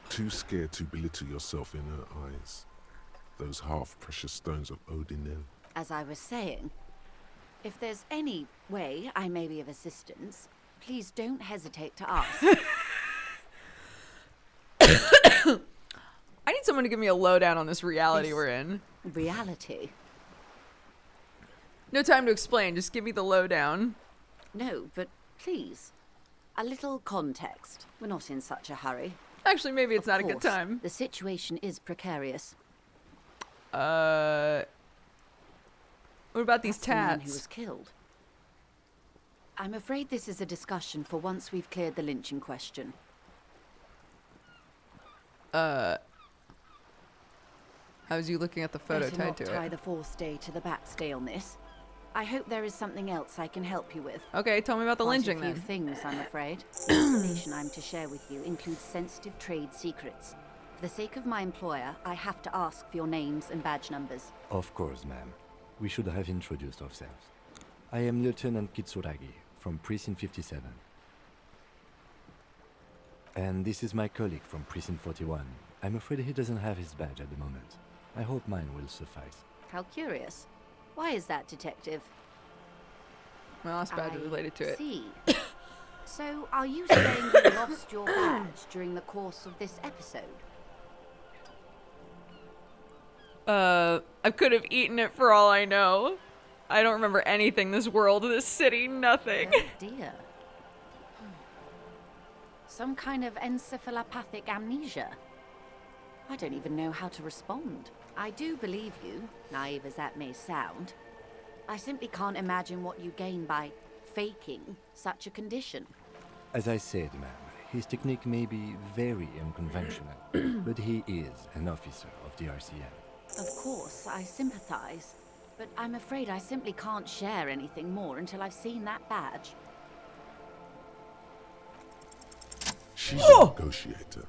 Speaker 3: Too scared to belittle yourself in her eyes. Those half-precious stones of Odinel.
Speaker 6: As I was saying, if there's any way I may be of assistance, please don't hesitate to ask.
Speaker 1: I need someone to give me a lowdown on this reality we're in.
Speaker 6: Reality?
Speaker 1: No time to explain, just give me the lowdown.
Speaker 6: No, but please, a little context. We're not in such a hurry.
Speaker 1: Actually, maybe it's
Speaker 6: Of
Speaker 1: not a good
Speaker 6: course,
Speaker 1: time.
Speaker 6: The situation is precarious.
Speaker 1: What about these
Speaker 6: That's the man
Speaker 1: tats?
Speaker 6: who was killed. I'm afraid this is a discussion for once we've cleared the lynching question.
Speaker 1: How's you looking at the photo
Speaker 6: Better
Speaker 1: tied
Speaker 6: not
Speaker 1: to
Speaker 6: tie
Speaker 1: it?
Speaker 6: the forestay to the backstay on this. I hope there is something else I can help you with.
Speaker 1: Okay, tell me about the
Speaker 6: Quite
Speaker 1: lynching
Speaker 6: a few
Speaker 1: then.
Speaker 6: things, I'm afraid. The information I'm to share with you includes sensitive trade secrets. For the sake of my employer, I have to ask for your names and badge numbers.
Speaker 4: Of course, ma'am. We should have introduced ourselves. I am Lieutenant Kitsuragi from Precinct 57. And this is my colleague from Precinct 41. I'm afraid he doesn't have his badge at the moment. I hope mine will suffice.
Speaker 6: How curious. Why is that, Detective?
Speaker 1: My last badge is related to it.
Speaker 6: See. So, are you saying you lost your badge during the course of this episode?
Speaker 1: I could have eaten it for all I know. I don't remember anything. This world, this city, nothing.
Speaker 6: Oh dear. Some kind of encephalopathic amnesia. I don't even know how to respond. I do believe you, naive as that may sound. I simply can't imagine what you gain by faking such a condition.
Speaker 4: As I said, ma'am, his technique may be very unconventional, but he is an officer of the RCM.
Speaker 6: Of course, I sympathize, but I'm afraid I simply can't share anything more until I've seen that badge.
Speaker 3: She's a negotiator.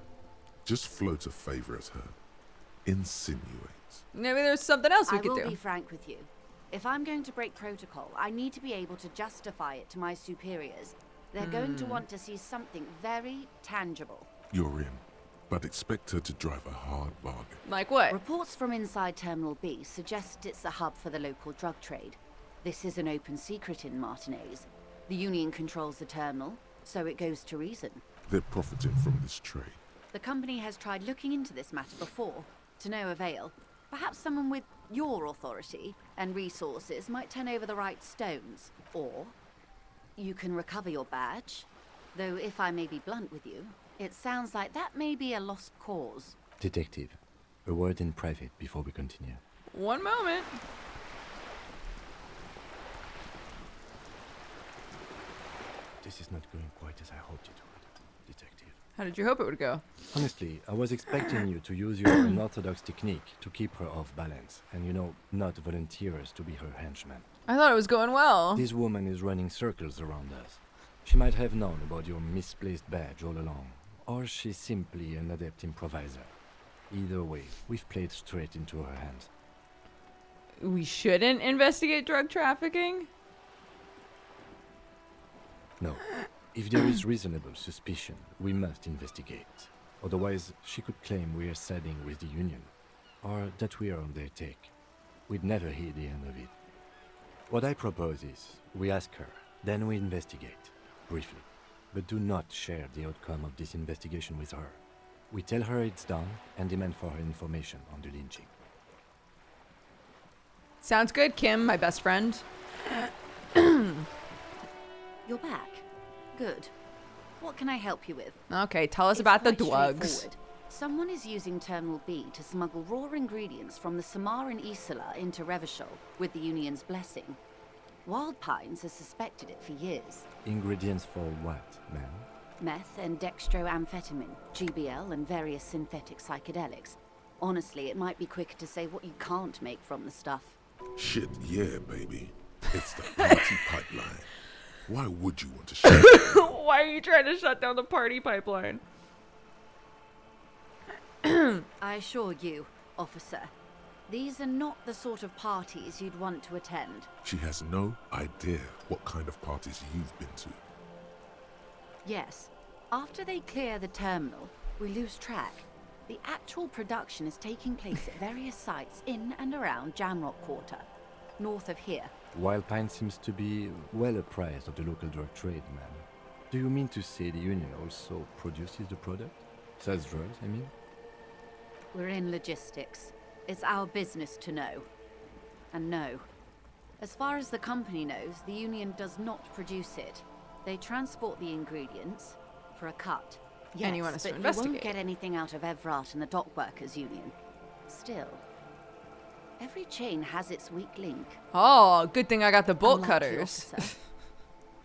Speaker 3: Just float a favor at her. Insinuate.
Speaker 1: Maybe there's something else we could do.
Speaker 6: I will be frank with you. If I'm going to break protocol, I need to be able to justify it to my superiors. They're going to want to see something very tangible.
Speaker 3: You're in, but expect her to drive a hard bargain.
Speaker 1: Like what?
Speaker 6: Reports from inside Terminal B suggest it's a hub for the local drug trade. This is an open secret in Martinez. The Union controls the terminal, so it goes to reason.
Speaker 3: They're profiting from this trade.
Speaker 6: The company has tried looking into this matter before, to no avail. Perhaps someone with your authority and resources might turn over the right stones. Or you can recover your badge. Though if I may be blunt with you, it sounds like that may be a lost cause.
Speaker 4: Detective, a word in private before we continue.
Speaker 1: One moment.
Speaker 4: This is not going quite as I hoped it would, Detective.
Speaker 1: How did you hope it would go?
Speaker 4: Honestly, I was expecting you to use your unorthodox technique to keep her off balance and, you know, not volunteer us to be her henchman.
Speaker 1: I thought it was going well.
Speaker 4: This woman is running circles around us. She might have known about your misplaced badge all along, or she's simply an adept improviser. Either way, we've played straight into her hands.
Speaker 1: We shouldn't investigate drug trafficking?
Speaker 4: No. If there is reasonable suspicion, we must investigate. Otherwise, she could claim we are siding with the Union, or that we are on their take. We'd never hear the end of it. What I propose is, we ask her, then we investigate, briefly. But do not share the outcome of this investigation with her. We tell her it's done, and demand for her information on the lynching.
Speaker 1: Sounds good, Kim, my best friend.
Speaker 6: You're back. Good. What can I help you with?
Speaker 1: Okay, tell us about the drugs.
Speaker 6: Straightforward. Someone is using Terminal B to smuggle raw ingredients from the Samar and Isola into Revachol with the Union's blessing. Wild Pines has suspected it for years.
Speaker 4: Ingredients for what, ma'am?
Speaker 6: Meth and dextroamphetamine, GBL, and various synthetic psychedelics. Honestly, it might be quicker to say what you can't make from the stuff.
Speaker 3: Shit, yeah, baby. It's the party pipeline. Why would you want to shut it down?
Speaker 1: Why are you trying to shut down the party pipeline?
Speaker 6: I assure you, officer, these are not the sort of parties you'd want to attend.
Speaker 3: She has no idea what kind of parties you've been to.
Speaker 6: Yes. After they clear the terminal, we lose track. The actual production is taking place at various sites in and around Jamrock Quarter, north of here.
Speaker 4: Wild Pine seems to be well apprised of the local drug trade, ma'am. Do you mean to say the Union also produces the product? Sells drugs, I mean?
Speaker 6: We're in logistics. It's our business to know. And no. As far as the company knows, the Union does not produce it. They transport the ingredients for a cut. Yes,
Speaker 1: and you want us to
Speaker 6: but
Speaker 1: investigate.
Speaker 6: You won't get anything out of Evrat and the Dock Workers Union. Still, every chain has its weak link.
Speaker 1: Oh, good thing I got the bolt
Speaker 6: Unlike you,
Speaker 1: cutters.
Speaker 6: officer.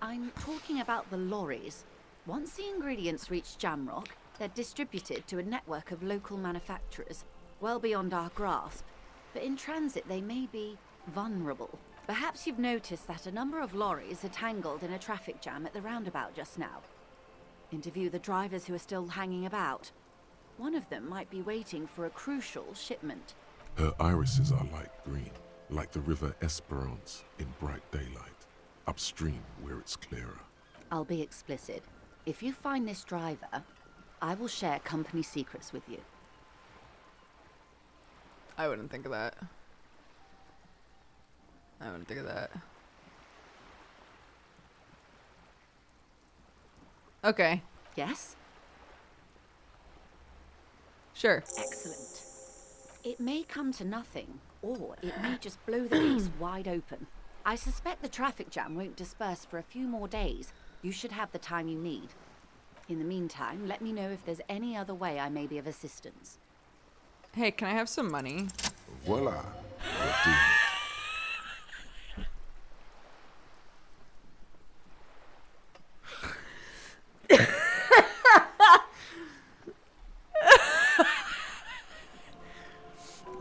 Speaker 6: I'm talking about the lorries. Once the ingredients reach Jamrock, they're distributed to a network of local manufacturers, well beyond our grasp. But in transit, they may be vulnerable. Perhaps you've noticed that a number of lorries are tangled in a traffic jam at the roundabout just now. Interview the drivers who are still hanging about. One of them might be waiting for a crucial shipment.
Speaker 3: Her irises are light green, like the river Esperance in bright daylight, upstream where it's clearer.
Speaker 6: I'll be explicit. If you find this driver, I will share company secrets with you.
Speaker 1: I wouldn't think of that. I wouldn't think of that. Okay.
Speaker 6: Yes?
Speaker 1: Sure.
Speaker 6: Excellent. It may come to nothing, or it may just blow the case wide open. I suspect the traffic jam won't disperse for a few more days. You should have the time you need. In the meantime, let me know if there's any other way I may be of assistance.
Speaker 1: Hey, can I have some money?
Speaker 3: Voila.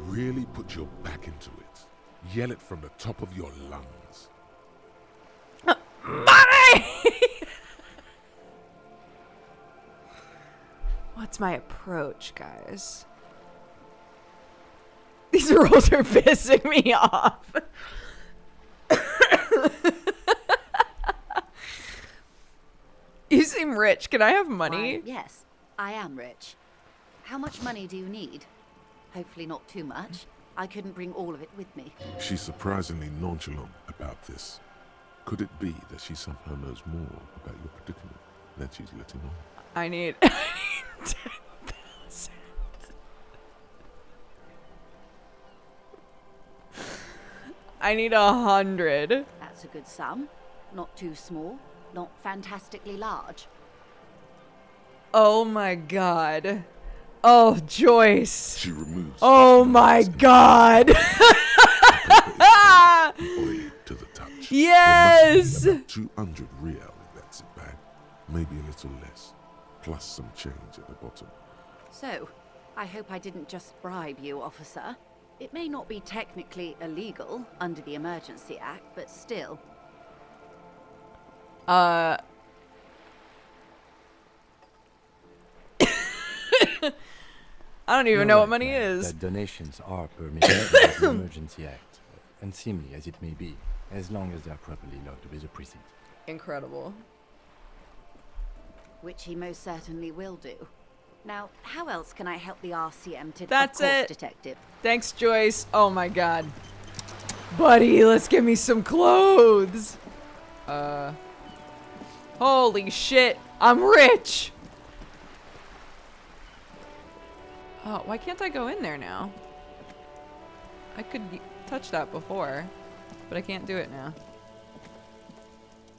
Speaker 3: Really put your back into it. Yell it from the top of your lungs.
Speaker 1: Money! What's my approach, guys? These rolls are pissing me off. You seem rich. Can I have money?
Speaker 6: Why, yes, I am rich. How much money do you need? Hopefully not too much. I couldn't bring all of it with me.
Speaker 3: She's surprisingly nonchalant about this. Could it be that she somehow knows more about your predicament than she's letting on?
Speaker 1: I need 10,000. I need 100.
Speaker 6: That's a good sum. Not too small, not fantastically large.
Speaker 1: Oh my god. Oh, Joyce.
Speaker 3: She removes.
Speaker 1: Oh my god.
Speaker 3: Oily to the touch.
Speaker 1: Yes.
Speaker 3: There must be about 200 real in that zip bag. Maybe a little less. Plus some change at the bottom.
Speaker 6: So, I hope I didn't just bribe you, officer. It may not be technically illegal under the Emergency Act, but still.
Speaker 1: I don't even know what money is.
Speaker 4: That donations are permitted under the Emergency Act, unseemly as it may be, as long as they are properly logged with the precinct.
Speaker 1: Incredible.
Speaker 6: Which he most certainly will do. Now, how else can I help the RCM to...
Speaker 1: That's
Speaker 6: of course,
Speaker 1: it.
Speaker 6: Detective.
Speaker 1: Thanks, Joyce. Oh my god. Buddy, let's get me some clothes. Holy shit. I'm rich. Oh, why can't I go in there now? I could touch that before, but I can't do it now.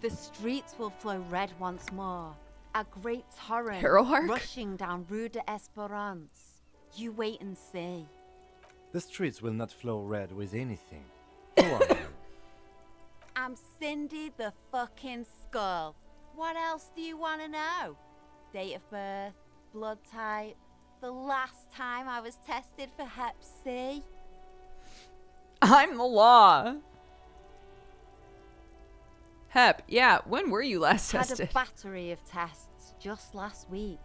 Speaker 12: The streets will flow red once more. A great torrent
Speaker 1: Hero arc?
Speaker 12: rushing down Rue de Esperance. You wait and see.
Speaker 4: The streets will not flow red with anything. Who are you?
Speaker 12: I'm Cindy the fucking Skull. What else do you want to know? Date of birth, blood type, the last time I was tested for Hep C.
Speaker 1: I'm the law. Hep, yeah, when were you last
Speaker 12: Had
Speaker 1: tested?
Speaker 12: a battery of tests just last week.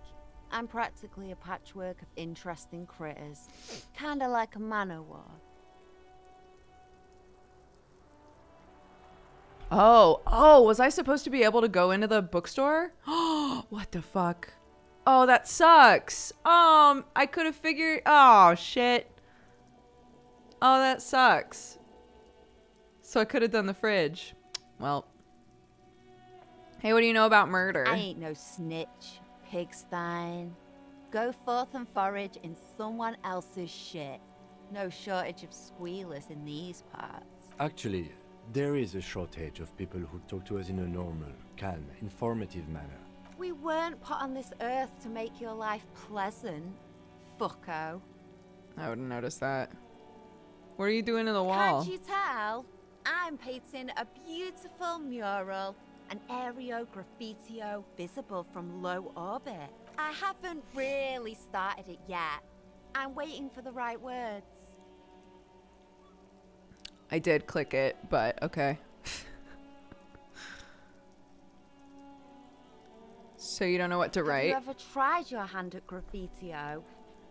Speaker 12: I'm practically a patchwork of interesting critters. Kinda like a Manowar.
Speaker 1: Oh, was I supposed to be able to go into the bookstore? What the fuck? Oh, that sucks. I could have figured. Oh, shit. Oh, that sucks. So I could have done the fridge. Well. Hey, what do you know about murder?
Speaker 12: I ain't no snitch, pigstein. Go forth and forage in someone else's shit. No shortage of squealers in these parts.
Speaker 4: Actually, there is a shortage of people who talk to us in a normal, calm, informative manner.
Speaker 12: We weren't put on this earth to make your life pleasant, fucko.
Speaker 1: I wouldn't notice that. What are you doing to the wall?
Speaker 12: Can't you tell? I'm painting a beautiful mural, an aereo graffitio visible from low orbit. I haven't really started it yet. I'm waiting for the right words.
Speaker 1: I did click it, but okay. So you don't know what to write?
Speaker 12: Have you ever tried your hand at graffitio?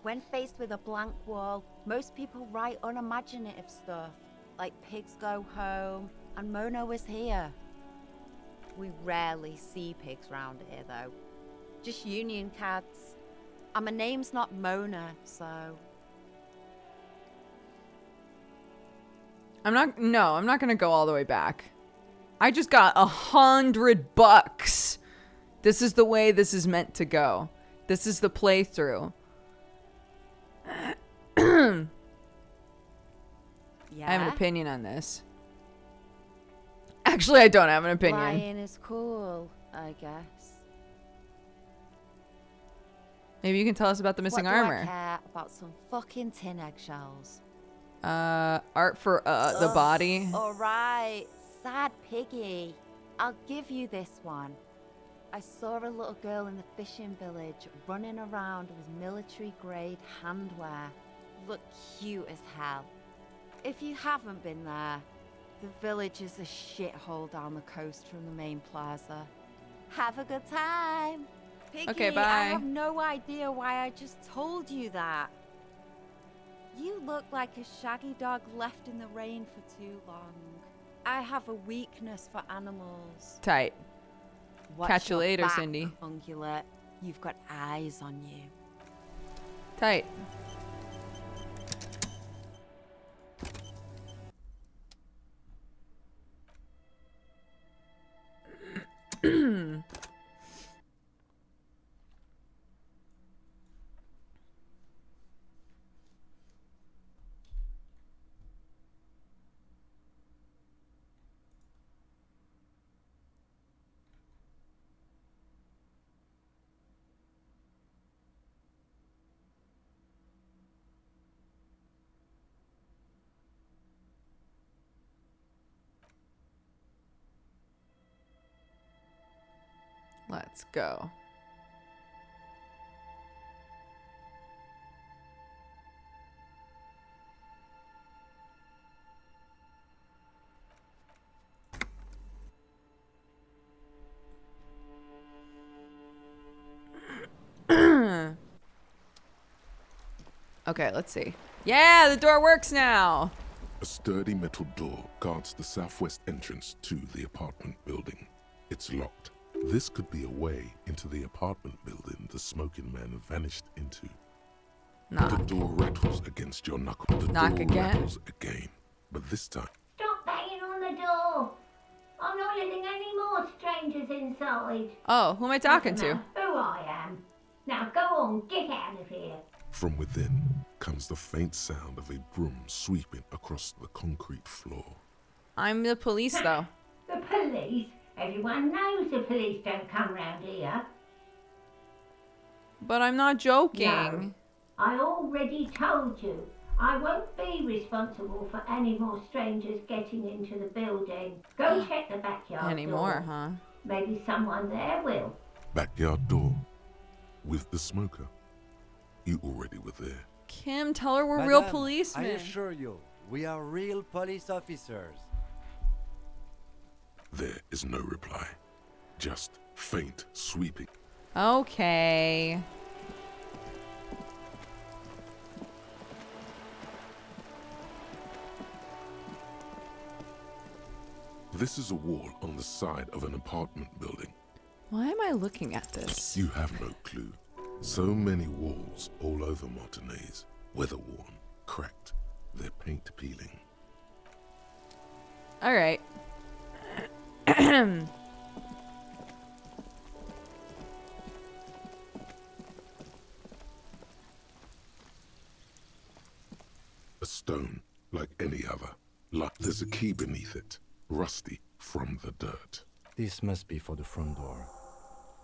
Speaker 12: When faced with a blank wall, most people write unimaginative stuff, like pigs go home and Mona was here. We rarely see pigs round here, though. Just union cats. And my name's not Mona, so...
Speaker 1: I'm not gonna go all the way back. I just got $100. This is the way this is meant to go. This is the playthrough.
Speaker 12: Yeah.
Speaker 1: I have an opinion on this. Actually, I don't have an opinion.
Speaker 12: Lying is cool, I guess.
Speaker 1: Maybe you can tell us about the missing
Speaker 12: what
Speaker 1: armor.
Speaker 12: Do I care about some fucking tin eggshells?
Speaker 1: Art for the body.
Speaker 12: All right, sad piggy. I'll give you this one. I saw a little girl in the fishing village running around with military-grade handwear. Looked cute as hell. If you haven't been there, the village is a shithole down the coast from the main plaza. Have a good time. Piggy,
Speaker 1: Okay, bye.
Speaker 12: I have no idea why I just told you that. You look like a shaggy dog left in the rain for too long. I have a weakness for animals.
Speaker 1: Tight.
Speaker 12: Watch
Speaker 1: Catch you
Speaker 12: your
Speaker 1: later,
Speaker 12: back,
Speaker 1: Cindy.
Speaker 12: Ungulate. You've got eyes on you.
Speaker 1: Tight. Let's go. Okay, let's see. Yeah, the door works now.
Speaker 3: A sturdy metal door guards the southwest entrance to the apartment building. It's locked. This could be a way into the apartment building the smoking man vanished into.
Speaker 1: Knock.
Speaker 3: The door rattles against your knuckle. The
Speaker 1: Knock
Speaker 3: door
Speaker 1: again.
Speaker 3: rattles again, but this time
Speaker 11: Stop banging on the door. I'm not letting any more strangers inside.
Speaker 1: Oh, who am I talking to?
Speaker 11: Doesn't matter who I am. Now go on, get out of here.
Speaker 3: from within comes the faint sound of a broom sweeping across the concrete floor.
Speaker 1: I'm the police, though.
Speaker 11: The police? Everyone knows the police don't come round here.
Speaker 1: But I'm not joking.
Speaker 11: No, I already told you. I won't be responsible for any more strangers getting into the building. Go check the backyard
Speaker 1: Anymore,
Speaker 11: door.
Speaker 1: huh?
Speaker 11: Maybe someone there will.
Speaker 3: Backyard door with the smoker. You already were there.
Speaker 1: Kim, tell her we're
Speaker 4: Madame,
Speaker 1: real policemen.
Speaker 4: I assure you, we are real police officers.
Speaker 3: There is no reply. Just faint sweeping.
Speaker 1: Okay.
Speaker 3: This is a wall on the side of an apartment building.
Speaker 1: Why am I looking at this?
Speaker 3: You have no clue. So many walls all over Martinez. Weather-worn, cracked, their paint peeling.
Speaker 1: All right.
Speaker 3: A stone like any other. Like there's a key beneath it, rusty from the dirt.
Speaker 4: This must be for the front door.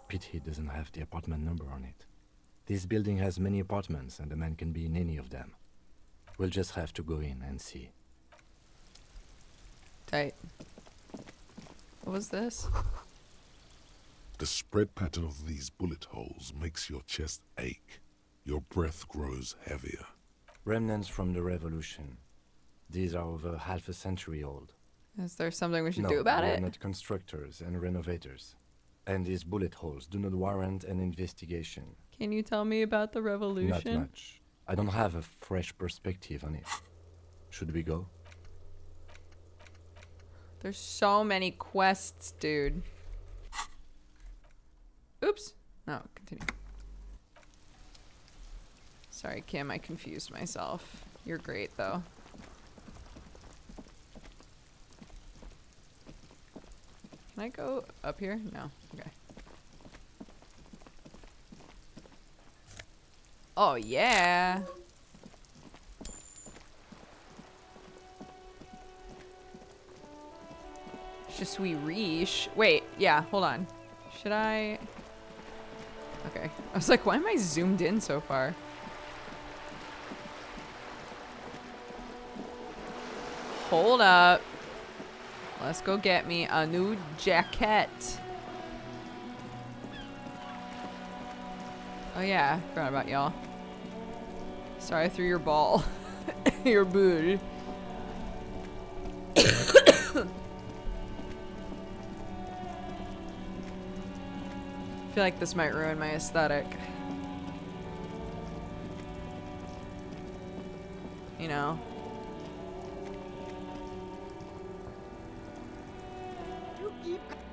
Speaker 4: Pity doesn't have the apartment number on it. This building has many apartments and the man can be in any of them. We'll just have to go in and see.
Speaker 1: Tight. What was this?
Speaker 3: The spread pattern of these bullet holes makes your chest ache. Your breath grows heavier.
Speaker 4: Remnants from the revolution. These are over half a century old.
Speaker 1: Is there something we should
Speaker 4: No,
Speaker 1: do about
Speaker 4: we're
Speaker 1: it?
Speaker 4: not constructors and renovators. And these bullet holes do not warrant an investigation.
Speaker 1: Can you tell me about the revolution?
Speaker 4: Not much. I don't have a fresh perspective on it. Should we go?
Speaker 1: There's so many quests, dude. Oops. No, continue. Sorry, Kim, I confused myself. You're great, though. Can I go up here? No. Okay. Oh, yeah. Je suis riche. Wait, yeah, hold on. Should I? Okay. I was like, why am I zoomed in so far? Hold up. Let's go get me a new jacket. Oh yeah, forgot about y'all. Sorry I threw your ball. Your booty. I feel like this might ruin my aesthetic. You know?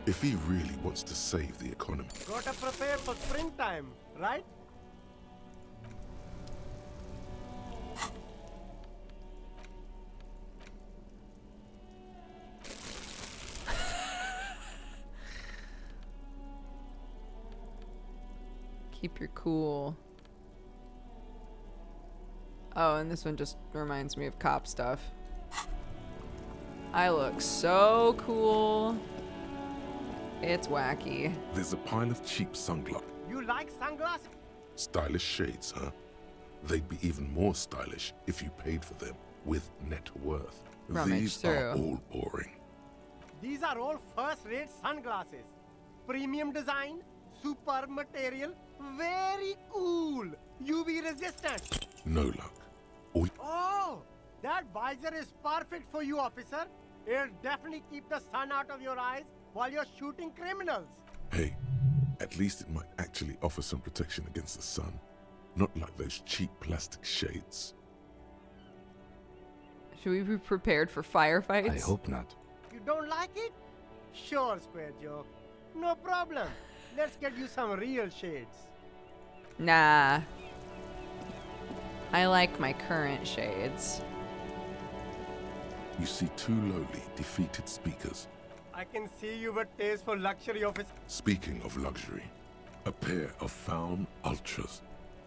Speaker 3: If he really wants to save the economy.
Speaker 14: Gotta prepare for springtime, right?
Speaker 1: Keep your cool. Oh, and this one just reminds me of cop stuff. I look so cool. It's wacky.
Speaker 3: There's a pile of cheap sunglasses.
Speaker 14: You like sunglasses?
Speaker 3: Stylish shades, huh? They'd be even more stylish if you paid for them with net worth.
Speaker 1: Rummage
Speaker 3: These
Speaker 1: through.
Speaker 3: are all boring.
Speaker 14: These are all first-rate sunglasses. Premium design, super material, very cool. UV resistant.
Speaker 3: No luck.
Speaker 14: Oh, that visor is perfect for you, officer. It'll definitely keep the sun out of your eyes while you're shooting criminals.
Speaker 3: Hey, at least it might actually offer some protection against the sun. Not like those cheap plastic shades.
Speaker 1: Should we be prepared for firefights?
Speaker 4: I hope not.
Speaker 14: You don't like it? Sure, Square Joe. No problem. Let's get you some real shades.
Speaker 1: Nah. I like my current shades.
Speaker 3: You see two lowly, defeated speakers.
Speaker 14: I can see you with taste for luxury, officer.
Speaker 3: Speaking of luxury, a pair of Faun Ultras.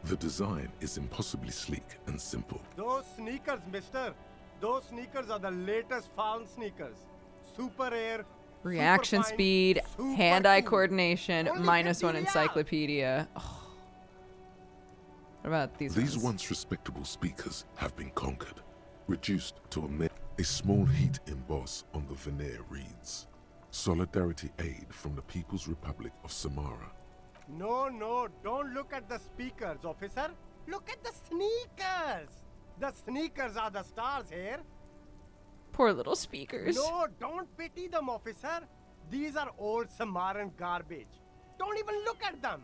Speaker 3: The design is impossibly sleek and simple.
Speaker 14: Those sneakers, mister. Those sneakers are the latest Faun sneakers. Super air.
Speaker 1: Reaction
Speaker 14: super fine,
Speaker 1: speed,
Speaker 14: super
Speaker 1: hand-eye
Speaker 14: cool.
Speaker 1: coordination,
Speaker 14: Only
Speaker 1: -1
Speaker 14: 50
Speaker 1: encyclopedia. Oh. What about these
Speaker 3: These
Speaker 1: ones?
Speaker 3: once respectable speakers have been conquered, reduced to a small heat emboss on the veneer reads, Solidarity Aid from the People's Republic of Samara.
Speaker 14: No, don't look at the speakers, officer. Look at the sneakers. The sneakers are the stars here.
Speaker 1: Poor little speakers.
Speaker 14: No, don't pity them, officer. These are old Samaran garbage. Don't even look at them.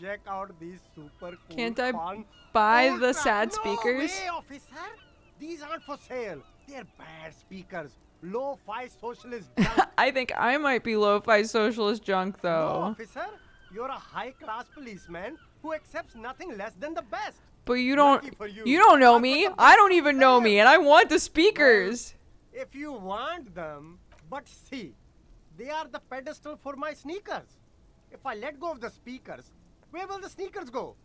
Speaker 14: Check out these super cool
Speaker 1: Can't I
Speaker 14: fun
Speaker 1: buy
Speaker 14: ultra-
Speaker 1: the sad
Speaker 14: No
Speaker 1: speakers?
Speaker 14: way, officer. These aren't for sale. They're bad speakers. Lo-fi socialist junk.
Speaker 1: I think I might be lo-fi socialist junk,
Speaker 14: No,
Speaker 1: though.
Speaker 14: officer. You're a high-class policeman who accepts nothing less than the best.
Speaker 1: But you don't.
Speaker 14: Lucky for you.
Speaker 1: You don't know me. I don't even know me, and I want the speakers.
Speaker 14: If you want them, but see, they are the pedestal for my sneakers. If I let go of the speakers, where will the sneakers go?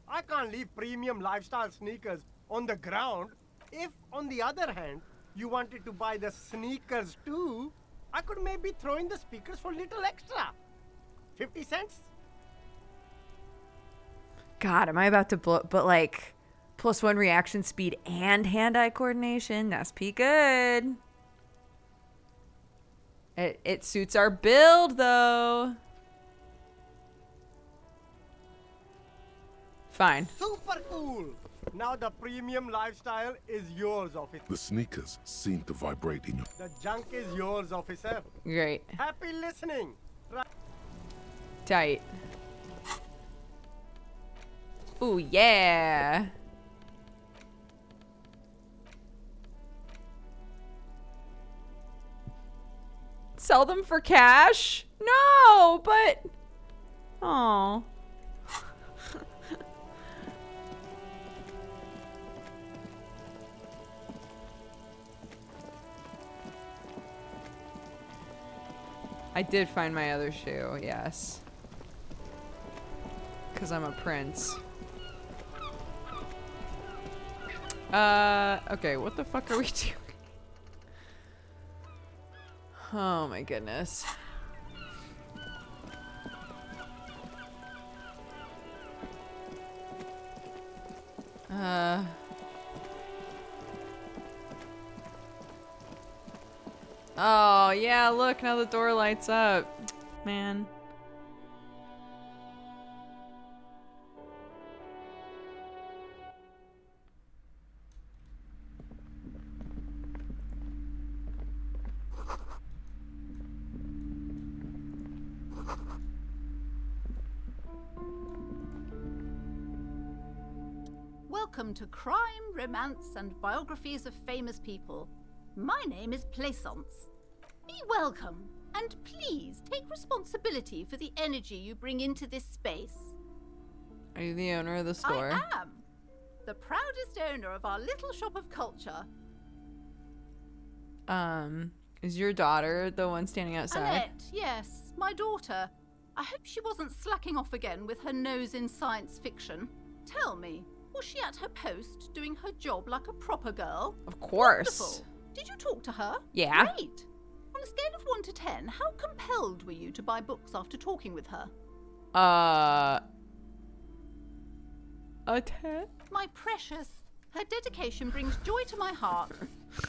Speaker 14: I can't leave premium lifestyle sneakers on the ground. If, on the other hand, you wanted to buy the sneakers too, I could maybe throw in the speakers for little extra. 50 cents?
Speaker 1: God, am I about to blow? But like, +1 reaction speed and hand-eye coordination. That's pretty good. It suits our build, though. Fine.
Speaker 14: Super cool! Now the premium lifestyle is yours, officer.
Speaker 3: The sneakers seem to vibrate in your...
Speaker 14: The junk is yours, officer.
Speaker 1: Great.
Speaker 14: Happy listening.
Speaker 1: Tight. Ooh, yeah. Sell them for cash? No, but... Oh. I did find my other shoe, yes. Because I'm a prince. Okay, what the fuck are we doing? Oh my goodness. Oh, yeah, look, now the door lights up. Man.
Speaker 6: Welcome to Crime, Romance, and Biographies of Famous People. My name is Plaisance. Be welcome, and please take responsibility for the energy you bring into this space.
Speaker 1: Are you the owner of the store?
Speaker 6: I am. The proudest owner of our little shop of culture.
Speaker 1: Is your daughter the one standing outside?
Speaker 6: Annette, yes, my daughter. I hope she wasn't slacking off again with her nose in science fiction. Tell me, was she at her post doing her job like a proper girl?
Speaker 1: Of course.
Speaker 6: Wonderful. Did you talk to her?
Speaker 1: Yeah.
Speaker 6: Great. On a scale of 1 to 10, how compelled were you to buy books after talking with her?
Speaker 1: A 10?
Speaker 6: My precious, her dedication brings joy to my heart.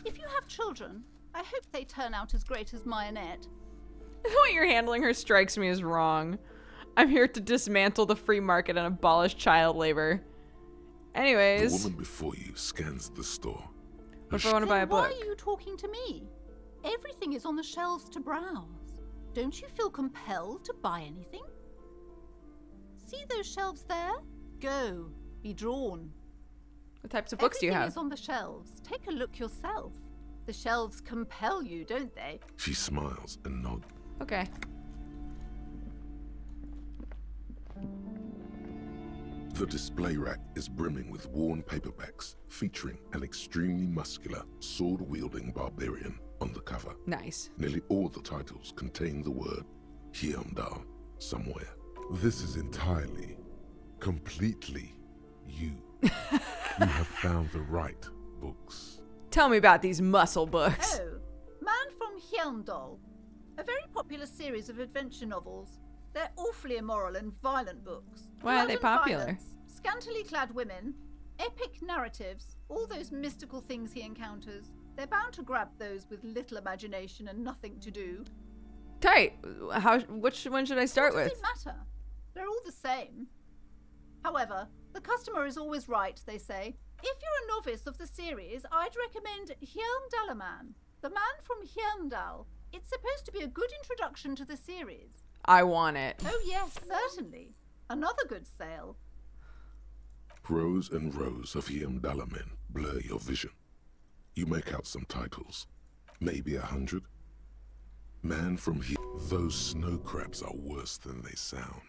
Speaker 6: If you have children, I hope they turn out as great as my Annette.
Speaker 1: The way you're handling her strikes me as wrong. I'm here to dismantle the free market and abolish child labor. Anyways.
Speaker 3: The woman before you scans the store.
Speaker 1: What if I want to buy a book?
Speaker 6: Why are you talking to me? Everything is on the shelves to browse. Don't you feel compelled to buy anything? See those shelves there? Go. Be drawn.
Speaker 1: What types of books do you have?
Speaker 6: Everything is on the shelves. Take a look yourself. The shelves compel you, don't they?
Speaker 3: She smiles and nods.
Speaker 1: Okay.
Speaker 3: The display rack is brimming with worn paperbacks featuring an extremely muscular, sword-wielding barbarian on the cover.
Speaker 1: Nice.
Speaker 3: Nearly all the titles contain the word Heimdall somewhere. This is entirely, completely you. You have found the right books.
Speaker 1: Tell me about these muscle books.
Speaker 6: Oh, Man from Heimdall. A very popular series of adventure novels. They're awfully immoral and violent books.
Speaker 1: Why are they popular?
Speaker 6: Violence, scantily clad women, epic narratives, all those mystical things he encounters. They're bound to grab those with little imagination and nothing to do.
Speaker 1: Tight. Which one should I start with?
Speaker 6: What does it matter? They're all the same. However, the customer is always right, they say. If you're a novice of the series, I'd recommend Heimdallaman, the Man from Heimdall. It's supposed to be a good introduction to the series.
Speaker 1: I want it.
Speaker 6: Oh yes, certainly. Another good sale.
Speaker 3: Rows and rows of Heimdallamen blur your vision. You make out some titles. Maybe 100. Man from here. Those snow crabs are worse than they sound.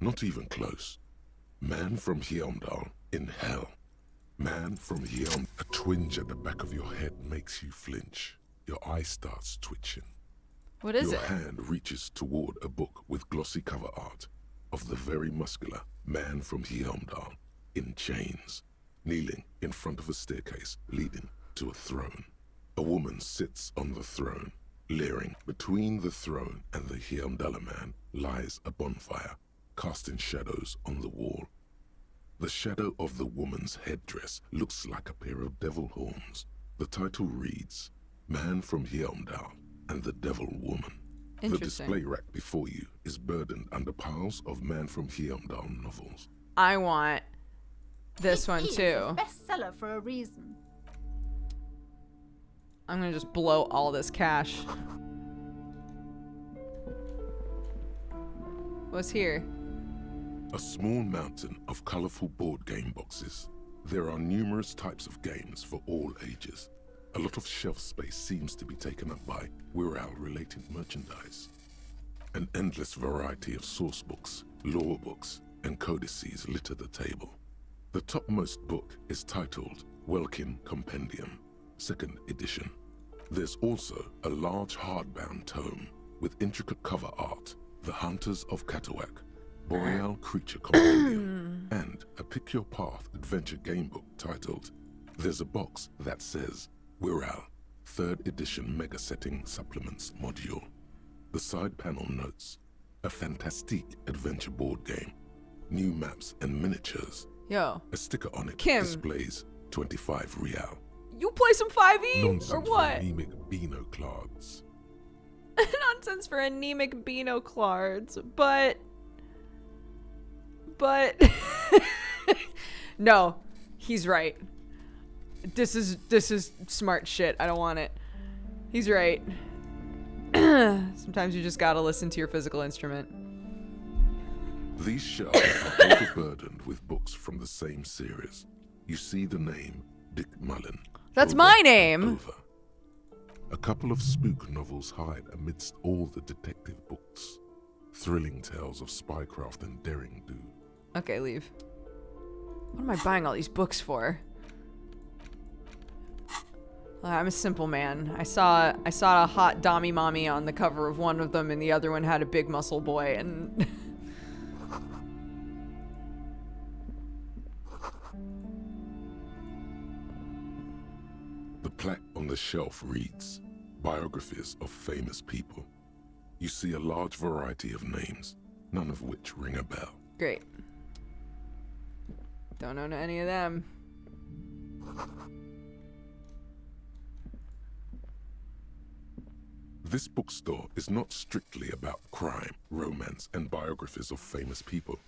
Speaker 3: Not even close. Man from Heimdall in hell. Man from Heimdall. A twinge at the back of your head makes you flinch. Your eye starts twitching.
Speaker 1: What is
Speaker 3: Your
Speaker 1: it?
Speaker 3: hand reaches toward a book with glossy cover art of the very muscular Man from Heimdall in chains, kneeling in front of a staircase leading to a throne. A woman sits on the throne, leering. Between the throne and the Heimdallaman lies a bonfire, casting shadows on the wall. The shadow of the woman's headdress looks like a pair of devil horns. The title reads, Man from Heimdall and the Devil Woman. The display rack before you is burdened under piles of Man from Heimdall novels.
Speaker 1: I want this one
Speaker 6: It is
Speaker 1: too.
Speaker 6: a bestseller for a reason.
Speaker 1: I'm gonna just blow all this cash. What's here?
Speaker 3: A small mountain of colorful board game boxes. There are numerous types of games for all ages. A lot of shelf space seems to be taken up by Wirral-related merchandise. An endless variety of source books, lore books, and codices litter the table. The topmost book is titled Welkin Compendium, 2nd edition. There's also a large hardbound tome with intricate cover art, The Hunters of Catawak, Boreal Creature Compendium, and a Pick Your Path adventure game book titled There's a Box That Says Wirral, 3rd edition Mega Setting Supplements Module. The side panel notes, a fantastique adventure board game, new maps and miniatures.
Speaker 1: Yo.
Speaker 3: A sticker on it
Speaker 1: Kim.
Speaker 3: displays 25 real.
Speaker 1: You play some 5e?
Speaker 3: Nonsense
Speaker 1: or what?
Speaker 3: for anemic Beano Clards.
Speaker 1: Nonsense for anemic Beano Clards, but no, he's right. This is smart shit. I don't want it. He's right. Sometimes you just gotta listen to your physical instrument.
Speaker 3: These shelves are overburdened with books from the same series. You see the name Dick Mullen.
Speaker 1: That's my name.
Speaker 3: Over. A couple of spook novels hide amidst all the detective books. Thrilling tales of spycraft and daring do.
Speaker 1: Okay, leave. What am I buying all these books for? I'm a simple man. I saw a hot dommy mommy on the cover of one of them, and the other one had a big muscle boy, and
Speaker 3: The plaque on the shelf reads, Biographies of Famous People. You see a large variety of names, none of which ring a bell.
Speaker 1: Great. Don't know any of them.
Speaker 3: This bookstore is not strictly about crime, romance, and biographies of famous people.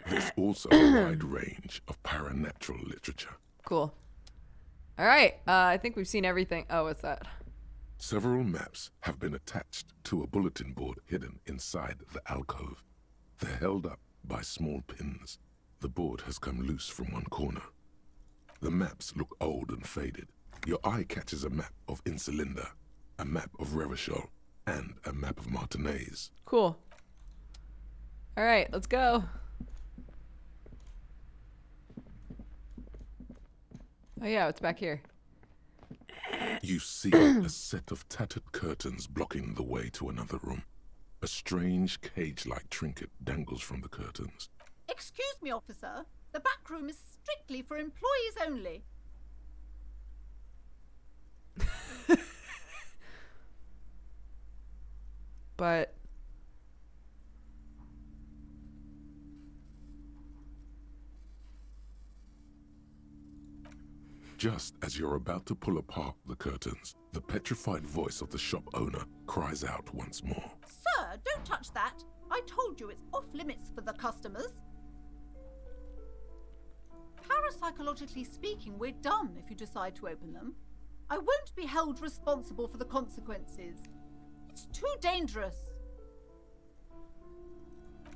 Speaker 3: There's also a wide range of paranatural literature.
Speaker 1: Cool. All right. I think we've seen everything. Oh, what's that?
Speaker 3: Several maps have been attached to a bulletin board hidden inside the alcove. They're held up by small pins. The board has come loose from one corner. The maps look old and faded. Your eye catches a map of Insulinda, a map of Revachol, and a map of Martinez.
Speaker 1: Cool. All right, let's go. Oh yeah, it's back here.
Speaker 3: You see a set of tattered curtains blocking the way to another room. A strange cage-like trinket dangles from the curtains.
Speaker 5: Excuse me, officer. The back room is strictly for employees only.
Speaker 1: But
Speaker 3: just as you're about to pull apart the curtains, the petrified voice of the shop owner cries out once more.
Speaker 5: Sir, don't touch that. I told you it's off limits for the customers. Parapsychologically speaking, we're done if you decide to open them. I won't be held responsible for the consequences. It's too dangerous.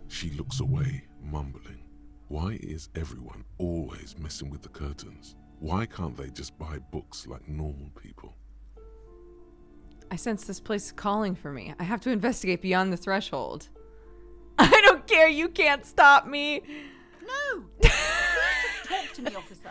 Speaker 3: She looks away, mumbling. Why is everyone always messing with the curtains? Why can't they just buy books like normal people?
Speaker 1: I sense this place is calling for me. I have to investigate beyond the threshold. I don't care. You can't stop me.
Speaker 5: No. Please just talk to me, officer.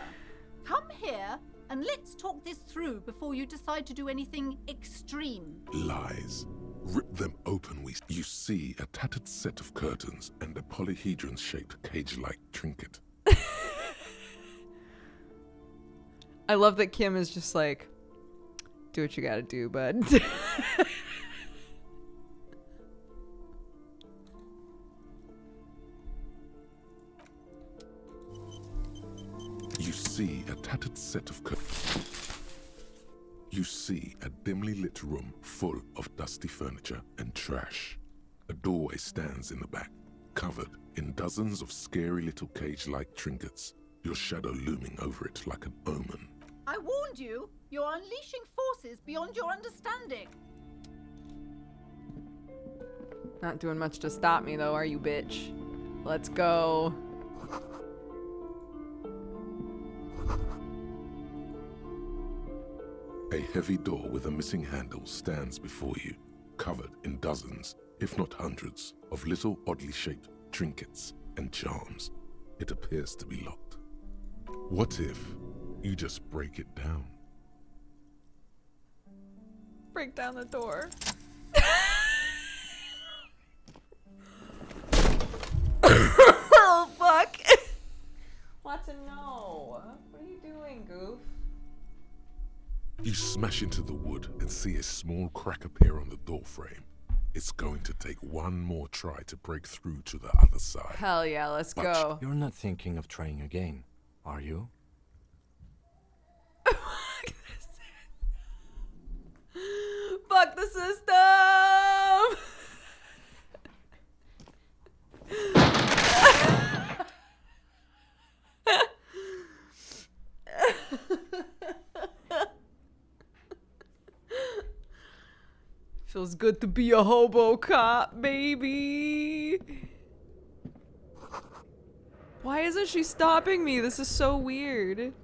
Speaker 5: Come here and let's talk this through before you decide to do anything extreme.
Speaker 3: Lies. Rip them open. You see a tattered set of curtains and a polyhedron-shaped cage-like trinket.
Speaker 1: I love that Kim is just like, do what you gotta do, bud.
Speaker 3: You see a tattered set of curtains. You see a dimly lit room full of dusty furniture and trash. A doorway stands in the back, covered in dozens of scary little cage-like trinkets, your shadow looming over it like an omen.
Speaker 5: I warned you. You're unleashing forces beyond your understanding.
Speaker 1: Not doing much to stop me, though, are you, bitch? Let's go.
Speaker 3: A heavy door with a missing handle stands before you, covered in dozens, if not hundreds, of little oddly shaped trinkets and charms. It appears to be locked. What if you just break it down?
Speaker 1: Break down the door.
Speaker 3: You smash into the wood and see a small crack appear on the door frame. It's going to take one more try to break through to the other side.
Speaker 1: Hell yeah, let's go.
Speaker 4: You're not thinking of trying again, are you?
Speaker 1: Fuck the system! Feels good to be a hobo cop, baby. Why isn't she stopping me? This is so weird.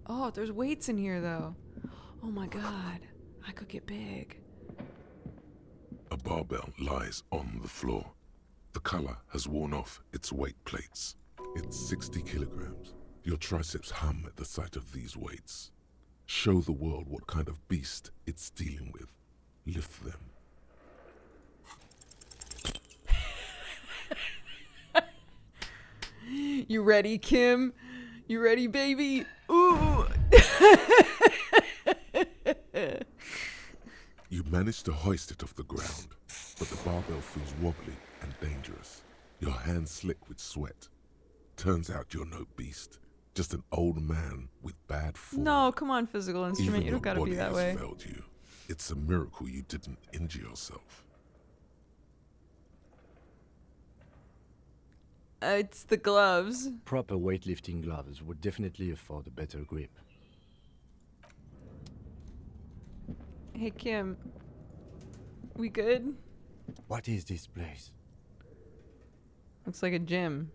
Speaker 1: Oh, there's weights in here though. Oh my god. I could get big.
Speaker 3: A barbell lies on the floor. The color has worn off its weight plates. It's 60 kilograms. Your triceps hum at the sight of these weights. Show the world what kind of beast it's dealing with. Lift them.
Speaker 1: You ready, Kim? You ready, baby? Ooh!
Speaker 3: You manage to hoist it off the ground, but the barbell feels wobbly and dangerous. Your hands slick with sweat. Turns out you're no beast, just an old man with bad form.
Speaker 1: No, come on, physical instrument.
Speaker 3: Even
Speaker 1: You don't gotta be that way.
Speaker 3: your body has failed you. It's a miracle you didn't injure yourself.
Speaker 1: It's the gloves.
Speaker 4: Proper weightlifting gloves would definitely afford a better grip.
Speaker 1: Hey, Kim. We good?
Speaker 4: What is this place?
Speaker 1: Looks like a gym.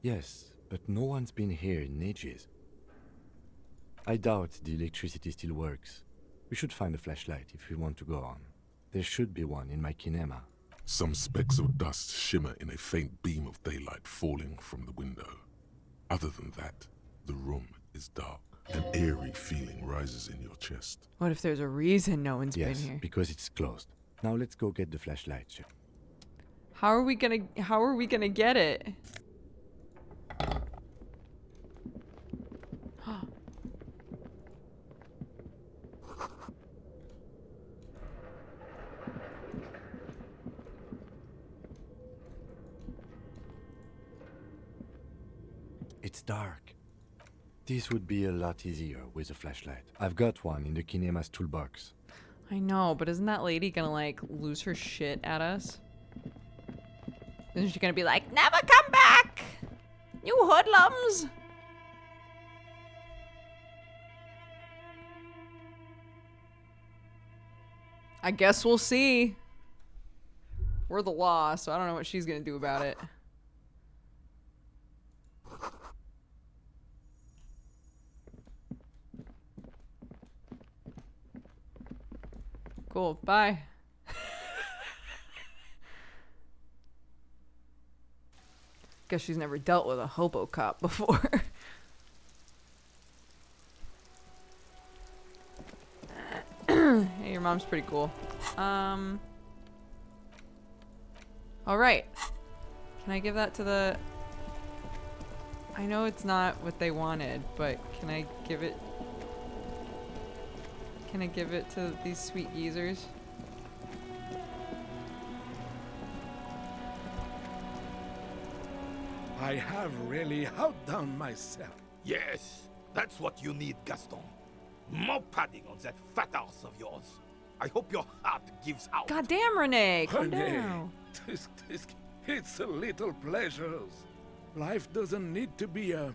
Speaker 4: Yes, but no one's been here in ages. I doubt the electricity still works. We should find a flashlight if we want to go on. There should be one in my kinema.
Speaker 3: Some specks of dust shimmer in a faint beam of daylight falling from the window. Other than that, the room is dark. An eerie feeling rises in your chest.
Speaker 1: What if there's a reason no one's been here?
Speaker 4: Because it's closed. Now let's go get the flashlight.
Speaker 1: How are we gonna get it?
Speaker 4: It's dark. This would be a lot easier with a flashlight. I've got one in the kinema's toolbox.
Speaker 1: I know, but isn't that lady gonna like lose her shit at us? Isn't she gonna be like, never come back, you hoodlums? I guess we'll see. We're the law, so I don't know what she's gonna do about it. Cool, bye. Guess she's never dealt with a hobo cop before. Hey, your mom's pretty cool. Alright. Can I give that to the... I know it's not what they wanted, but can I give it... Can I give it to these sweet geezers?
Speaker 17: I have really outdone myself.
Speaker 13: Yes, that's what you need, Gaston. More padding on that fat ass of yours. I hope your heart gives out.
Speaker 1: Goddamn, Renee, calm
Speaker 17: Renee,
Speaker 1: down.
Speaker 17: It's a little pleasures. Life doesn't need to be a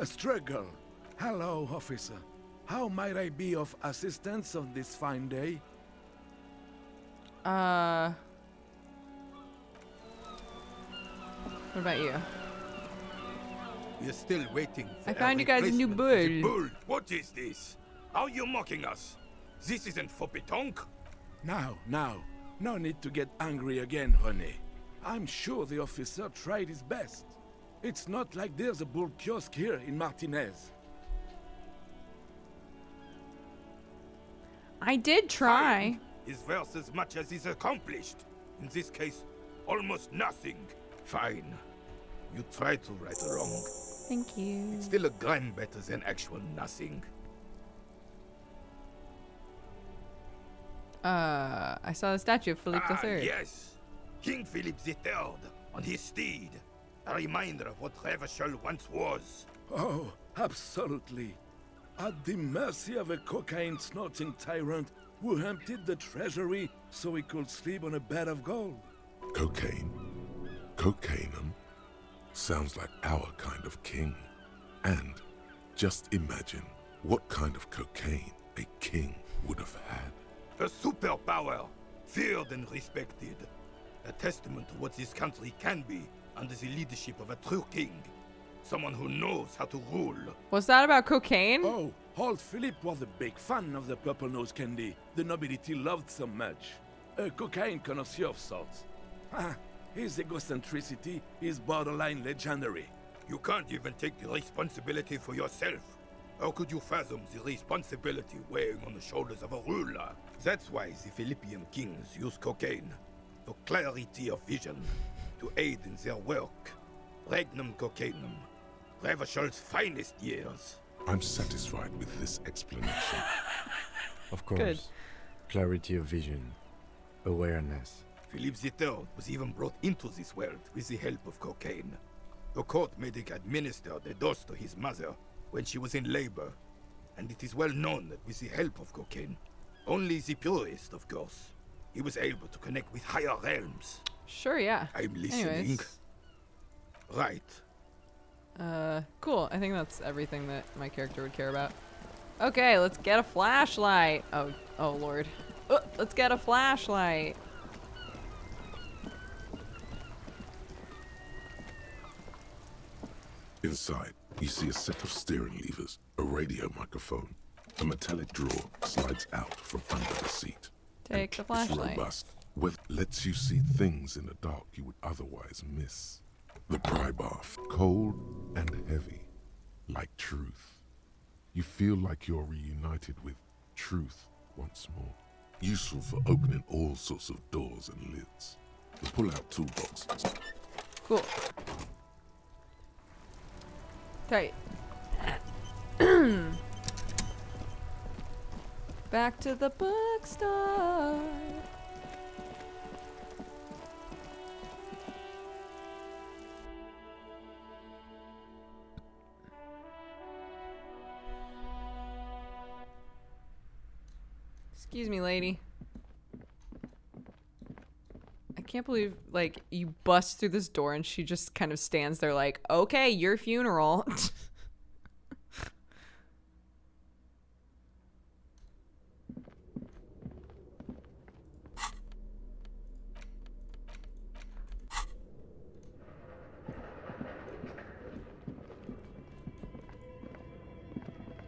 Speaker 17: struggle. Hello, officer. How might I be of assistance on this fine day?
Speaker 1: What about you?
Speaker 13: We're still waiting for
Speaker 1: I found you guys a new bull.
Speaker 13: Bull, what is this? Are you mocking us? This isn't for pétanque.
Speaker 17: Now, no need to get angry again, René. I'm sure the officer tried his best. It's not like there's a bull kiosk here in Martinez.
Speaker 1: I did try.
Speaker 13: Is worth as much as is accomplished. In this case, almost nothing. Fine. You try to right a wrong.
Speaker 1: Thank you.
Speaker 13: It's still a gram better than actual nothing.
Speaker 1: I saw the statue of Philippe III.
Speaker 13: Yes! King Philip III on his steed. A reminder of what Revachol once was.
Speaker 17: Oh, absolutely. At the mercy of a cocaine-snorting tyrant who emptied the treasury so he could sleep on a bed of gold.
Speaker 3: Cocaine. Cocainum. Sounds like our kind of king. And just imagine what kind of cocaine a king would have had.
Speaker 13: A superpower, feared and respected. A testament to what this country can be under the leadership of a true king. Someone who knows how to rule.
Speaker 1: What's that about cocaine?
Speaker 17: Oh, old Philip was a big fan of the purple nose candy the nobility loved so much. A cocaine connoisseur of sorts. His egocentricity is borderline legendary.
Speaker 13: You can't even take the responsibility for yourself. How could you fathom the responsibility weighing on the shoulders of a ruler? That's why the Philippian kings use cocaine. For clarity of vision, to aid in their work. Regnum cocainum. Revachol's finest years.
Speaker 3: I'm satisfied with this explanation.
Speaker 4: Of course.
Speaker 1: Good.
Speaker 4: Clarity of vision. Awareness.
Speaker 13: Philippe III was even brought into this world with the help of cocaine. The court medic administered a dose to his mother when she was in labor. And it is well known that with the help of cocaine, only the purest, of course, he was able to connect with higher realms.
Speaker 1: Sure, yeah.
Speaker 13: I'm listening.
Speaker 1: Anyways.
Speaker 13: Right.
Speaker 1: Cool. I think that's everything that my character would care about. Okay, let's get a flashlight. Oh lord. Let's get a flashlight.
Speaker 3: Inside, you see a set of steering levers, a radio microphone. A metallic drawer slides out from under the seat.
Speaker 1: Take the flashlight.
Speaker 3: It's robust, which lets you see things in the dark you would otherwise miss. The pry bar, cold and heavy, like truth. You feel like you're reunited with truth once more. Useful for opening all sorts of doors and lids. The pull-out toolbox.
Speaker 1: Cool. Tight. Back to the bookstore. Excuse me, lady. I can't believe, like, you bust through this door and she just kind of stands there like, okay, your funeral.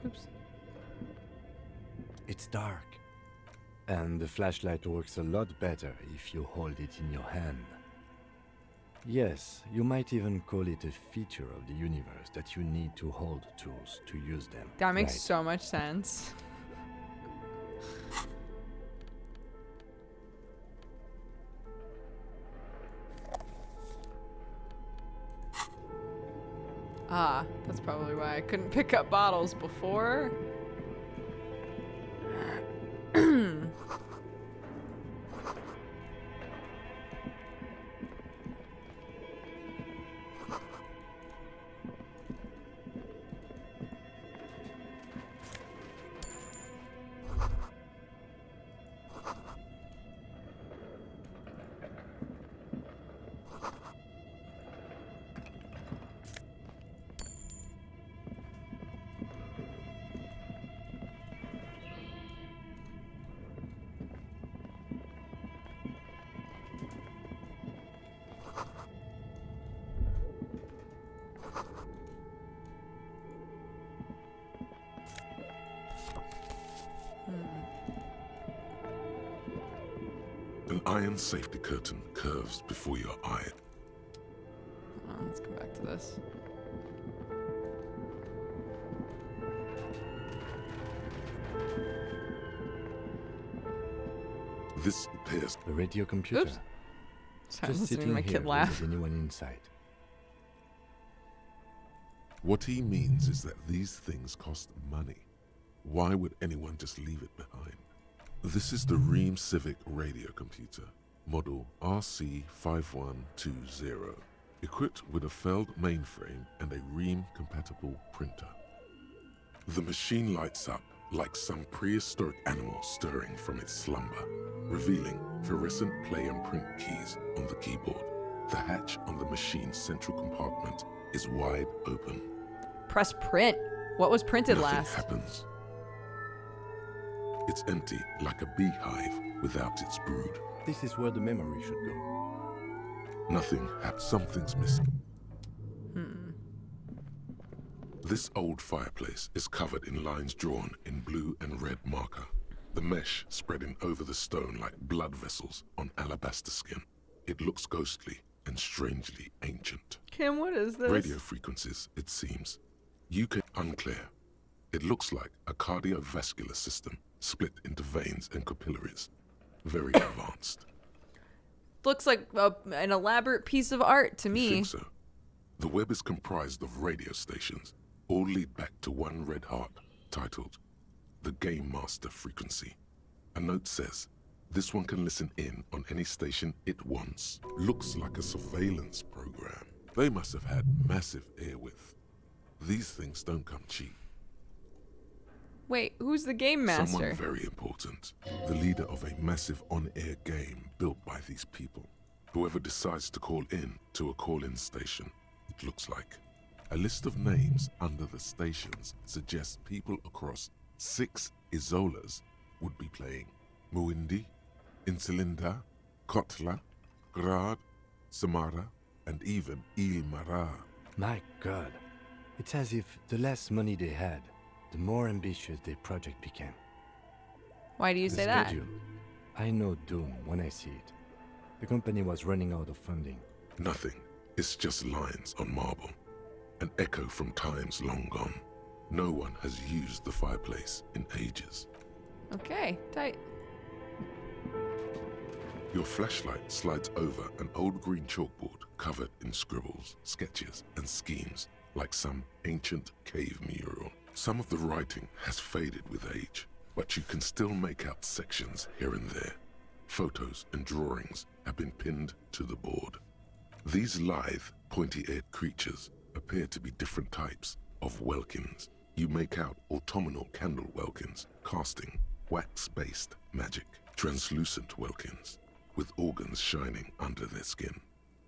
Speaker 1: Oops.
Speaker 4: It's dark. And the flashlight works a lot better if you hold it in your hand. Yes, you might even call it a feature of the universe that you need to hold tools to use them.
Speaker 1: That makes
Speaker 4: right?
Speaker 1: so much sense. Ah, that's probably why I couldn't pick up bottles before.
Speaker 3: An iron safety curtain curves before your eye.
Speaker 1: Let's come back to this.
Speaker 3: This appears.
Speaker 4: The radio computer.
Speaker 1: Oops. Sorry, I'm
Speaker 4: Just
Speaker 1: listening to
Speaker 4: sitting
Speaker 1: my
Speaker 4: here
Speaker 1: kid laugh.
Speaker 4: without anyone inside.
Speaker 3: What he means is that these things cost money. Why would anyone just leave it behind? This is the Ream Civic radio computer, model RC5120, equipped with a Feld mainframe and a Ream-compatible printer. The machine lights up like some prehistoric animal stirring from its slumber, revealing fluorescent play and print keys on the keyboard. The hatch on the machine's central compartment is wide open.
Speaker 1: Press print. What was printed
Speaker 3: Nothing
Speaker 1: last?
Speaker 3: happens. It's empty like a beehive without its brood.
Speaker 4: This is where the memory should go.
Speaker 3: Nothing happens. Something's missing. This old fireplace is covered in lines drawn in blue and red marker, the mesh spreading over the stone like blood vessels on alabaster skin. It looks ghostly and strangely ancient.
Speaker 1: Kim, what is this?
Speaker 3: Radio frequencies, it seems. UK unclear. It looks like a cardiovascular system split into veins and capillaries. Very advanced.
Speaker 1: Looks like an elaborate piece of art to me.
Speaker 3: I think so. The web is comprised of radio stations, all lead back to one red heart, titled the Game Master Frequency. A note says, this one can listen in on any station it wants. Looks like a surveillance program. They must have had massive airwidth. These things don't come cheap.
Speaker 1: Wait, who's the game master?
Speaker 3: Someone very important. The leader of a massive on-air game built by these people. Whoever decides to call in to a call-in station, it looks like. A list of names under the stations suggests people across 6 Isolas would be playing. Muindi, Insulinda, Kotla, Grad, Samara, and even Ilmara.
Speaker 4: My God. It's as if the less money they had, the more ambitious their project became.
Speaker 1: Why do you say that?
Speaker 4: I know doom when I see it. The company was running out of funding.
Speaker 3: Nothing. It's just lines on marble. An echo from times long gone. No one has used the fireplace in ages.
Speaker 1: Okay, tight.
Speaker 3: Your flashlight slides over an old green chalkboard covered in scribbles, sketches, and schemes like some ancient cave mural. Some of the writing has faded with age, but you can still make out sections here and there. Photos and drawings have been pinned to the board. These lithe, pointy-eared creatures appear to be different types of welkins. You make out autumnal candle welkins, casting wax-based magic, translucent welkins, with organs shining under their skin,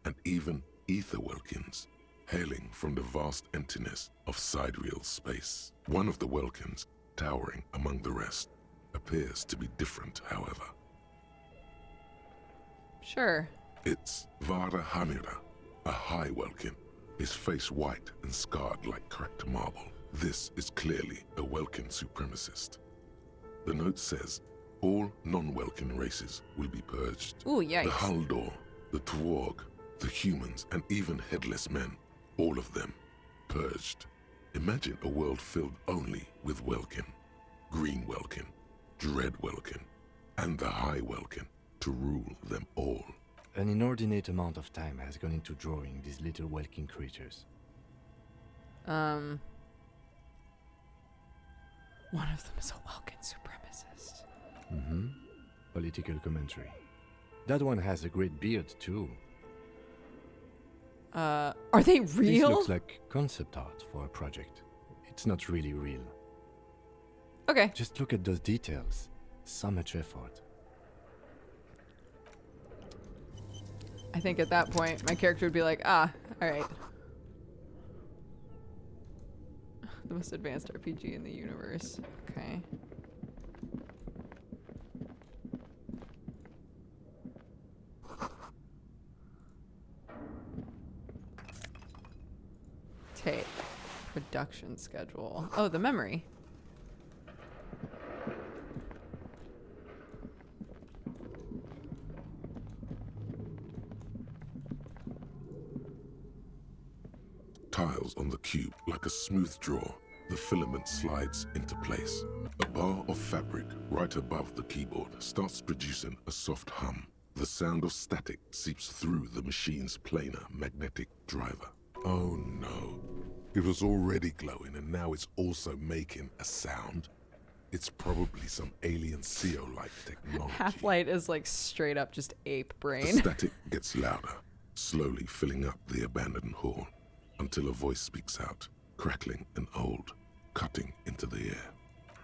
Speaker 3: and even ether welkins, hailing from the vast emptiness of sidereal space. One of the welkins, towering among the rest, appears to be different, however.
Speaker 1: Sure.
Speaker 3: It's Vara Hamira, a high welkin, his face white and scarred like cracked marble. This is clearly a Welkin supremacist. The note says, all non-Welkin races will be purged.
Speaker 1: Ooh, yikes.
Speaker 3: The Haldor, the Tworg, the humans, and even headless men, all of them purged. Imagine a world filled only with Welkin, Green Welkin, Dread Welkin, and the High Welkin to rule them all.
Speaker 4: An inordinate amount of time has gone into drawing these little Welkin creatures.
Speaker 1: One of them is a Welkin supremacist.
Speaker 4: Mm-hmm. Political commentary. That one has a great beard, too.
Speaker 1: Are they real?
Speaker 4: This looks like concept art for a project. It's not really real.
Speaker 1: Okay.
Speaker 4: Just look at those details. So much effort.
Speaker 1: I think at that point, my character would be like, alright. The most advanced RPG in the universe. Okay. Tape. Production schedule. Oh, the memory.
Speaker 3: Tiles on the cube like a smooth draw. The filament slides into place. A bar of fabric right above the keyboard starts producing a soft hum. The sound of static seeps through the machine's planar magnetic driver. Oh no. It was already glowing and now it's also making a sound. It's probably some alien CO-like technology.
Speaker 1: Half-Light is like straight up just ape
Speaker 3: The
Speaker 1: brain.
Speaker 3: static gets louder, slowly filling up the abandoned hall, until a voice speaks out, crackling and old, cutting into the air.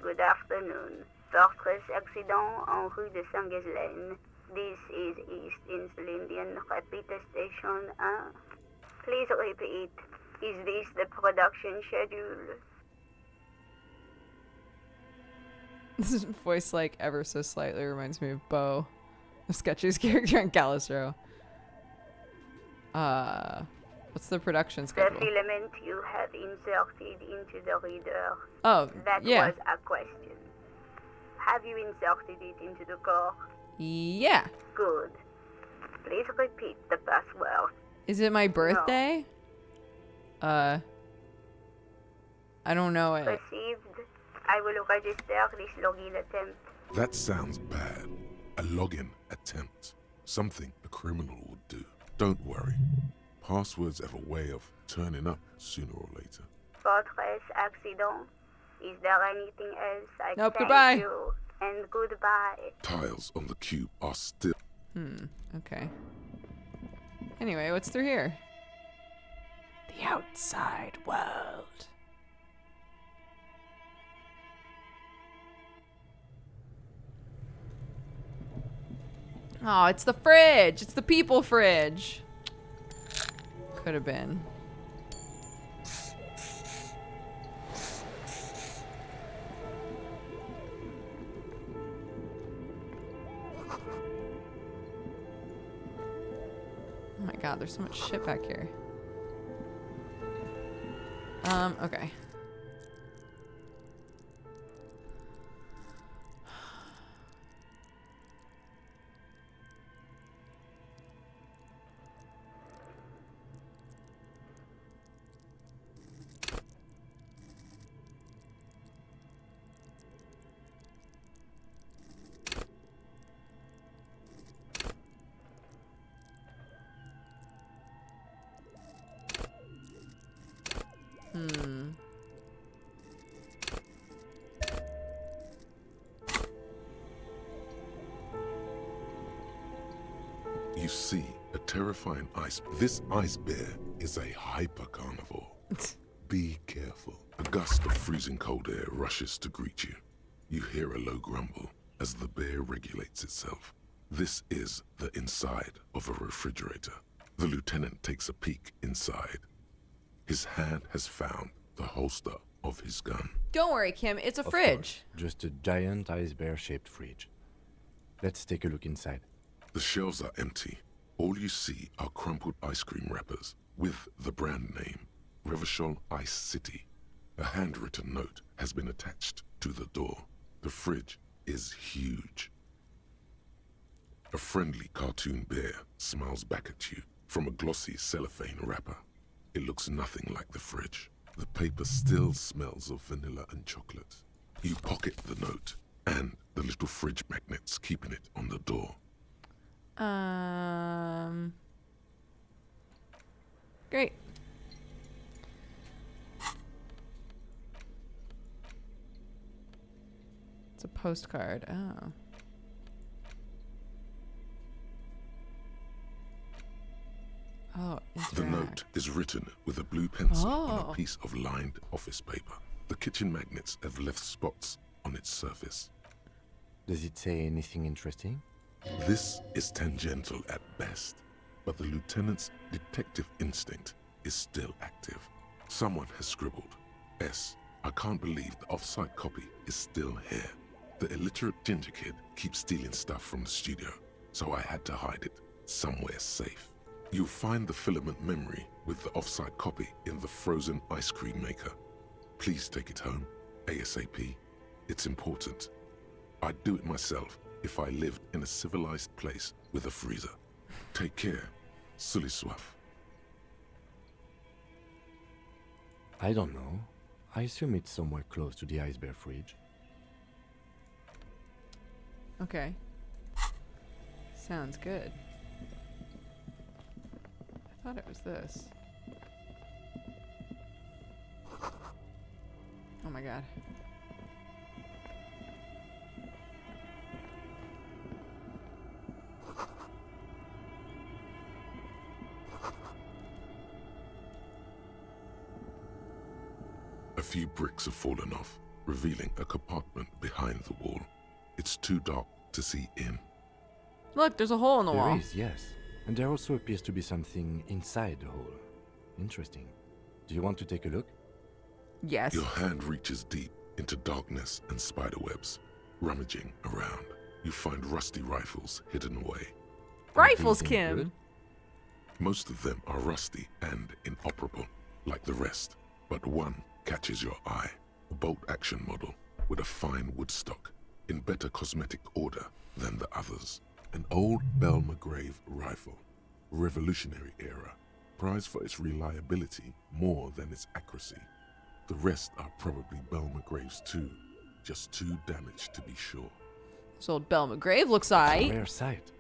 Speaker 19: Good afternoon. Fortress accident en rue de Saint-Ghislaine. This is East Insulindian Repeater Station 1. Please repeat. Is this the production schedule?
Speaker 1: This voice, like, ever so slightly reminds me of Bo, of Sketchy's character on Calistro. What's the production schedule?
Speaker 19: The filament you have inserted into the reader.
Speaker 1: Oh,
Speaker 19: that
Speaker 1: yeah.
Speaker 19: was a question. Have you inserted it into the core?
Speaker 1: Yeah.
Speaker 19: Good. Please repeat the password.
Speaker 1: Is it my birthday? I don't know it.
Speaker 19: Received. I will register this login attempt.
Speaker 3: That sounds bad. A login attempt. Something a criminal would do. Don't worry. Passwords have a way of turning up sooner or later.
Speaker 19: Fortress accident. Is there anything else I
Speaker 1: Nope,
Speaker 19: can
Speaker 1: goodbye.
Speaker 19: do? And goodbye.
Speaker 3: Tiles on the cube are still...
Speaker 1: Okay. Anyway, what's through here? The outside world. Oh, it's the fridge. It's the people fridge. Could have been. Oh my god, there's so much shit back here. Okay.
Speaker 3: You see a terrifying ice... This ice bear is a hyper-carnivore. Be careful. A gust of freezing cold air rushes to greet you. You hear a low grumble as the bear regulates itself. This is the inside of a refrigerator. The lieutenant takes a peek inside. His hand has found the holster of his gun.
Speaker 1: Don't worry, Kim. It's a
Speaker 4: Of
Speaker 1: fridge.
Speaker 4: course, just a giant ice bear-shaped fridge. Let's take a look inside.
Speaker 3: The shelves are empty. All you see are crumpled ice cream wrappers with the brand name, Revachol Ice City. A handwritten note has been attached to the door. The fridge is huge. A friendly cartoon bear smiles back at you from a glossy cellophane wrapper. It looks nothing like the fridge. The paper still smells of vanilla and chocolate. You pocket the note and the little fridge magnets keeping it on the door.
Speaker 1: Great. It's a postcard. Oh. Oh,
Speaker 3: The
Speaker 1: interact.
Speaker 3: note is written with a blue pencil on
Speaker 1: Oh.
Speaker 3: a piece of lined office paper. The kitchen magnets have left spots on its surface.
Speaker 4: Does it say anything interesting?
Speaker 3: This is tangential at best, but the lieutenant's detective instinct is still active. Someone has scribbled, S. I can't believe the off-site copy is still here. The illiterate ginger kid keeps stealing stuff from the studio, so I had to hide it somewhere safe. You'll find the filament memory with the off-site copy in the frozen ice cream maker. Please take it home, ASAP. It's important. I'd do it myself if I lived in a civilized place with a freezer. Take care, Sully Swaff.
Speaker 4: I don't know. I assume it's somewhere close to the ice bear fridge.
Speaker 1: Okay. Sounds good. I thought it was this. Oh my god.
Speaker 3: A few bricks have fallen off, revealing a compartment behind the wall. It's too dark to see in.
Speaker 1: Look, there's a hole in the wall.
Speaker 4: There is, yes. And there also appears to be something inside the hole. Interesting. Do you want to take a look?
Speaker 1: Yes.
Speaker 3: Your hand reaches deep into darkness and spiderwebs. Rummaging around, you find rusty rifles hidden away.
Speaker 1: Rifles, Kim!
Speaker 3: Good? Most of them are rusty and inoperable, like the rest. But one catches your eye. A bolt-action model with a fine wood stock, in better cosmetic order than the others. An old Belmagrave rifle, Revolutionary era, prized for its reliability more than its accuracy. The rest are probably Belmagraves too, just too damaged to be sure.
Speaker 1: This old Belmagrave looks
Speaker 4: A
Speaker 1: aight.
Speaker 4: rare sight.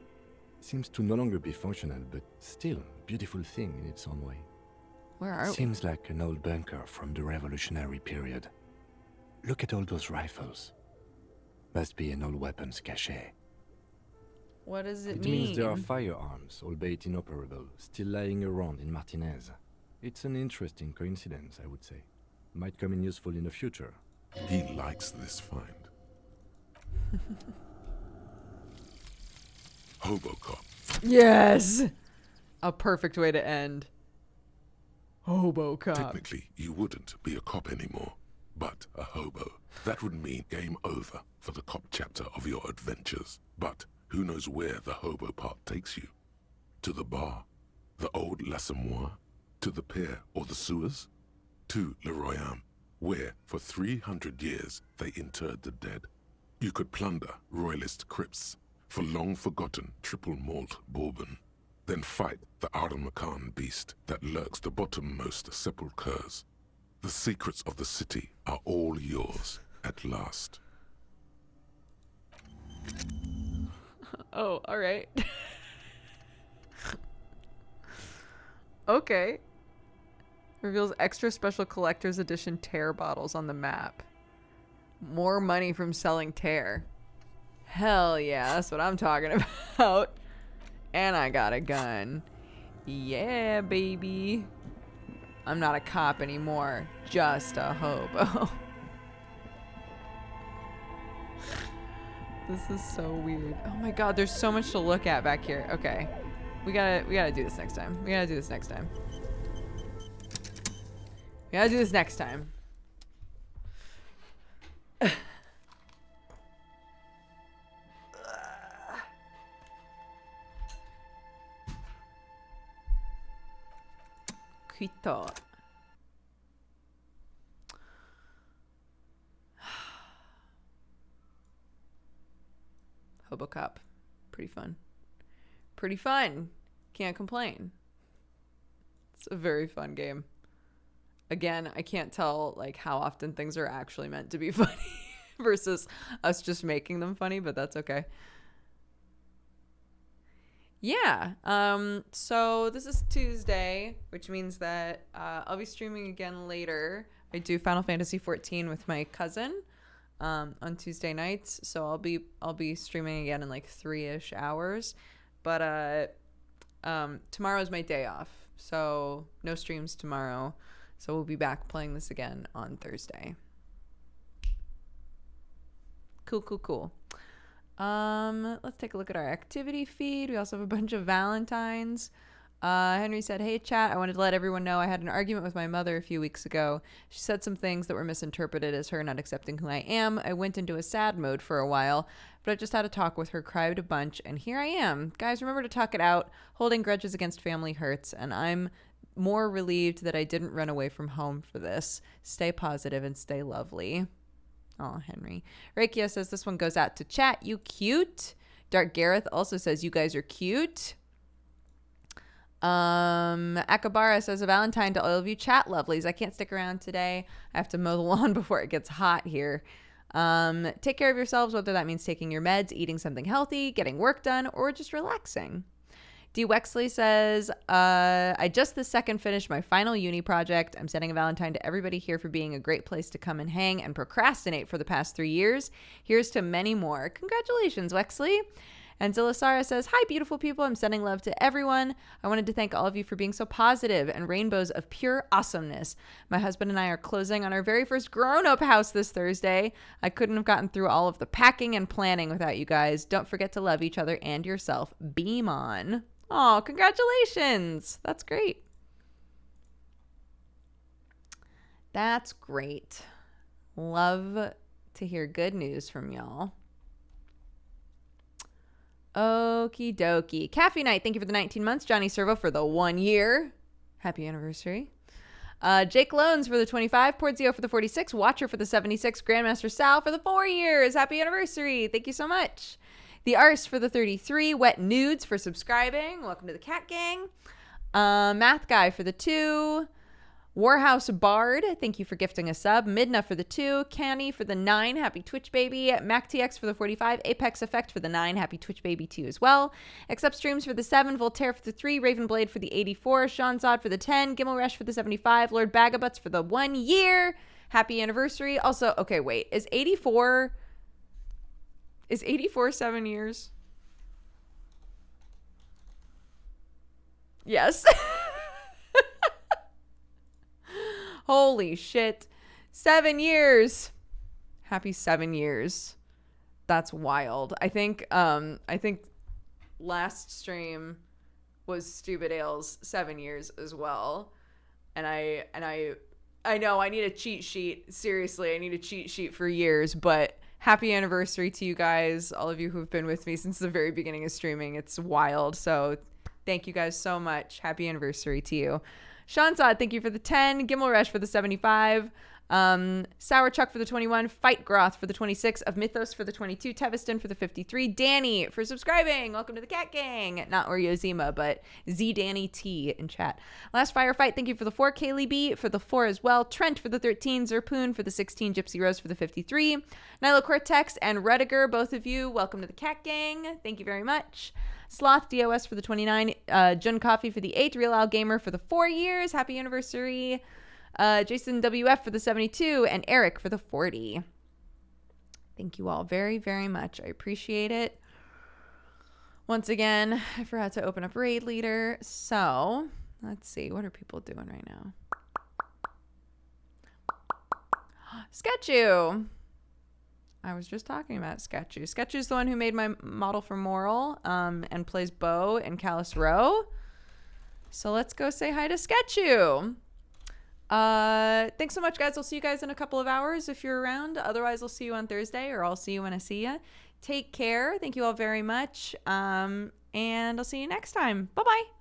Speaker 4: Seems to no longer be functional, but still a beautiful thing in its own way.
Speaker 1: Where are we?
Speaker 4: Seems like an old bunker from the Revolutionary period. Look at all those rifles. Must be an old weapons cache.
Speaker 1: What does it
Speaker 4: It
Speaker 1: mean?
Speaker 4: means there are firearms, albeit inoperable, still lying around in Martinez. It's an interesting coincidence, I would say. Might come in useful in the future.
Speaker 3: He likes this find. Hobo cop.
Speaker 1: Yes! A perfect way to end. Hobo cop.
Speaker 3: Technically, you wouldn't be a cop anymore, but a hobo. That would mean game over for the cop chapter of your adventures. But who knows where the hobo part takes you? To the bar? The old L'Assommoir? To the pier or the sewers? To Le Royaume, where for 300 years they interred the dead. You could plunder royalist crypts for long-forgotten triple malt bourbon, then fight the Aramakan beast that lurks the bottommost sepulchres. The secrets of the city are all yours at last.
Speaker 1: Oh, alright. Okay. Reveals extra special collector's edition tear bottles on the map. More money from selling tear. Hell yeah, that's what I'm talking about. And I got a gun. Yeah, baby. I'm not a cop anymore, just a hobo. This is so weird. Oh my god, there's so much to look at back here. Okay. We gotta do this next time. We gotta do this next time. We gotta do this next time. Quito. Hobo Cop. Pretty fun. Pretty fun. Can't complain. It's a very fun game. Again, I can't tell like how often things are actually meant to be funny versus us just making them funny, but that's okay. Yeah. So this is Tuesday, which means that I'll be streaming again later. I do Final Fantasy 14 with my cousin on Tuesday nights, so I'll be streaming again in like 3-ish hours. But tomorrow's my day off, so no streams tomorrow. So we'll be back playing this again on Thursday. Cool. Let's take a look at our activity feed. We also have a bunch of Valentines. Henry said, "Hey chat, I wanted to let everyone know I had an argument with my mother a few weeks ago. She said some things that were misinterpreted as her not accepting who I am. I went into a sad mode for a while, but I just had a talk with her, cried a bunch, and here I am. Guys, remember to talk it out. Holding grudges against family hurts, and I'm more relieved that I didn't run away from home for this. Stay positive and stay lovely." Oh, Henry. Reikio says this one goes out to chat. You cute. Dark Gareth also says you guys are cute. Akabara says a Valentine to all of you chat lovelies. I can't stick around today. I have to mow the lawn before it gets hot here. Take care of yourselves, whether that means taking your meds, eating something healthy, getting work done, or just relaxing. D. Wexley says, I just this second finished my final uni project. I'm sending a Valentine to everybody here for being a great place to come and hang and procrastinate for the past 3 years. Here's to many more. Congratulations, Wexley. And Zilasara says, hi, beautiful people. I'm sending love to everyone. I wanted to thank all of you for being so positive and rainbows of pure awesomeness. My husband and I are closing on our very first grown-up house this Thursday. I couldn't have gotten through all of the packing and planning without you guys. Don't forget to love each other and yourself. Beam on. Oh, congratulations. That's great. That's great. Love to hear good news from y'all. Okie dokie. Caffey Night, thank you for the 19 months. Johnny Servo for the 1 year. Happy anniversary. Jake Loans for the 25. Porzio for the 46. Watcher for the 76. Grandmaster Sal for the 4 years. Happy anniversary. Thank you so much. The Arse for the 33. Wet Nudes for subscribing. Welcome to the Cat Gang. Math Guy for the 2. Warhouse Bard, thank you for gifting a sub. Midna for the 2. Canny for the 9. Happy Twitch baby. MacTX for the 45. Apex Effect for the 9. Happy Twitch baby 2 as well. Except Streams for the 7. Voltaire for the 3. Ravenblade for the 84. Sean Zod for the 10. Gimmelresh for the 75. Lord Bagabuts for the 1 year. Happy anniversary. Also, okay, wait. Is 84 7 years? Yes. Holy shit. 7 years. Happy 7 years. That's wild. I think last stream was Stupid Ale's 7 years as well. And I know I need a cheat sheet. Seriously, I need a cheat sheet for years, but happy anniversary to you guys, all of you who've been with me since the very beginning of streaming. It's wild. So thank you guys so much. Happy anniversary to you. Sean Sod, thank you for the 10. Gimmelresh for the 75. Sour Chuck for the 21. Fight Groth for the 26. Of Mythos for the 22. Teviston for the 53. Danny for subscribing. Welcome to the Cat Gang. Not Oreo Zima, but Z Danny T in chat. Last Firefight, thank you for the 4. Kaylee B for the 4 as well. Trent for the 13. Zerpoon for the 16. Gypsy Rose for the 53. Nilo Cortex and Rediger, both of you, welcome to the Cat Gang. Thank you very much. Sloth DOS for the 29, Jun Coffee for the 8, Real Al Gamer for the 4 years. Happy anniversary. Jason WF for the 72, and Eric for the 40. Thank you all very, very much. I appreciate it. Once again, I forgot to open up Raid Leader. So, let's see. What are people doing right now? Sketchu. I was just talking about Sketchu. Sketchu's the one who made my model for Moral and plays Bo in Callous Row. So let's go say hi to Sketchu. Thanks so much, guys. I'll see you guys in a couple of hours if you're around. Otherwise, I'll see you on Thursday, or I'll see you when I see you. Take care. Thank you all very much. And I'll see you next time. Bye-bye.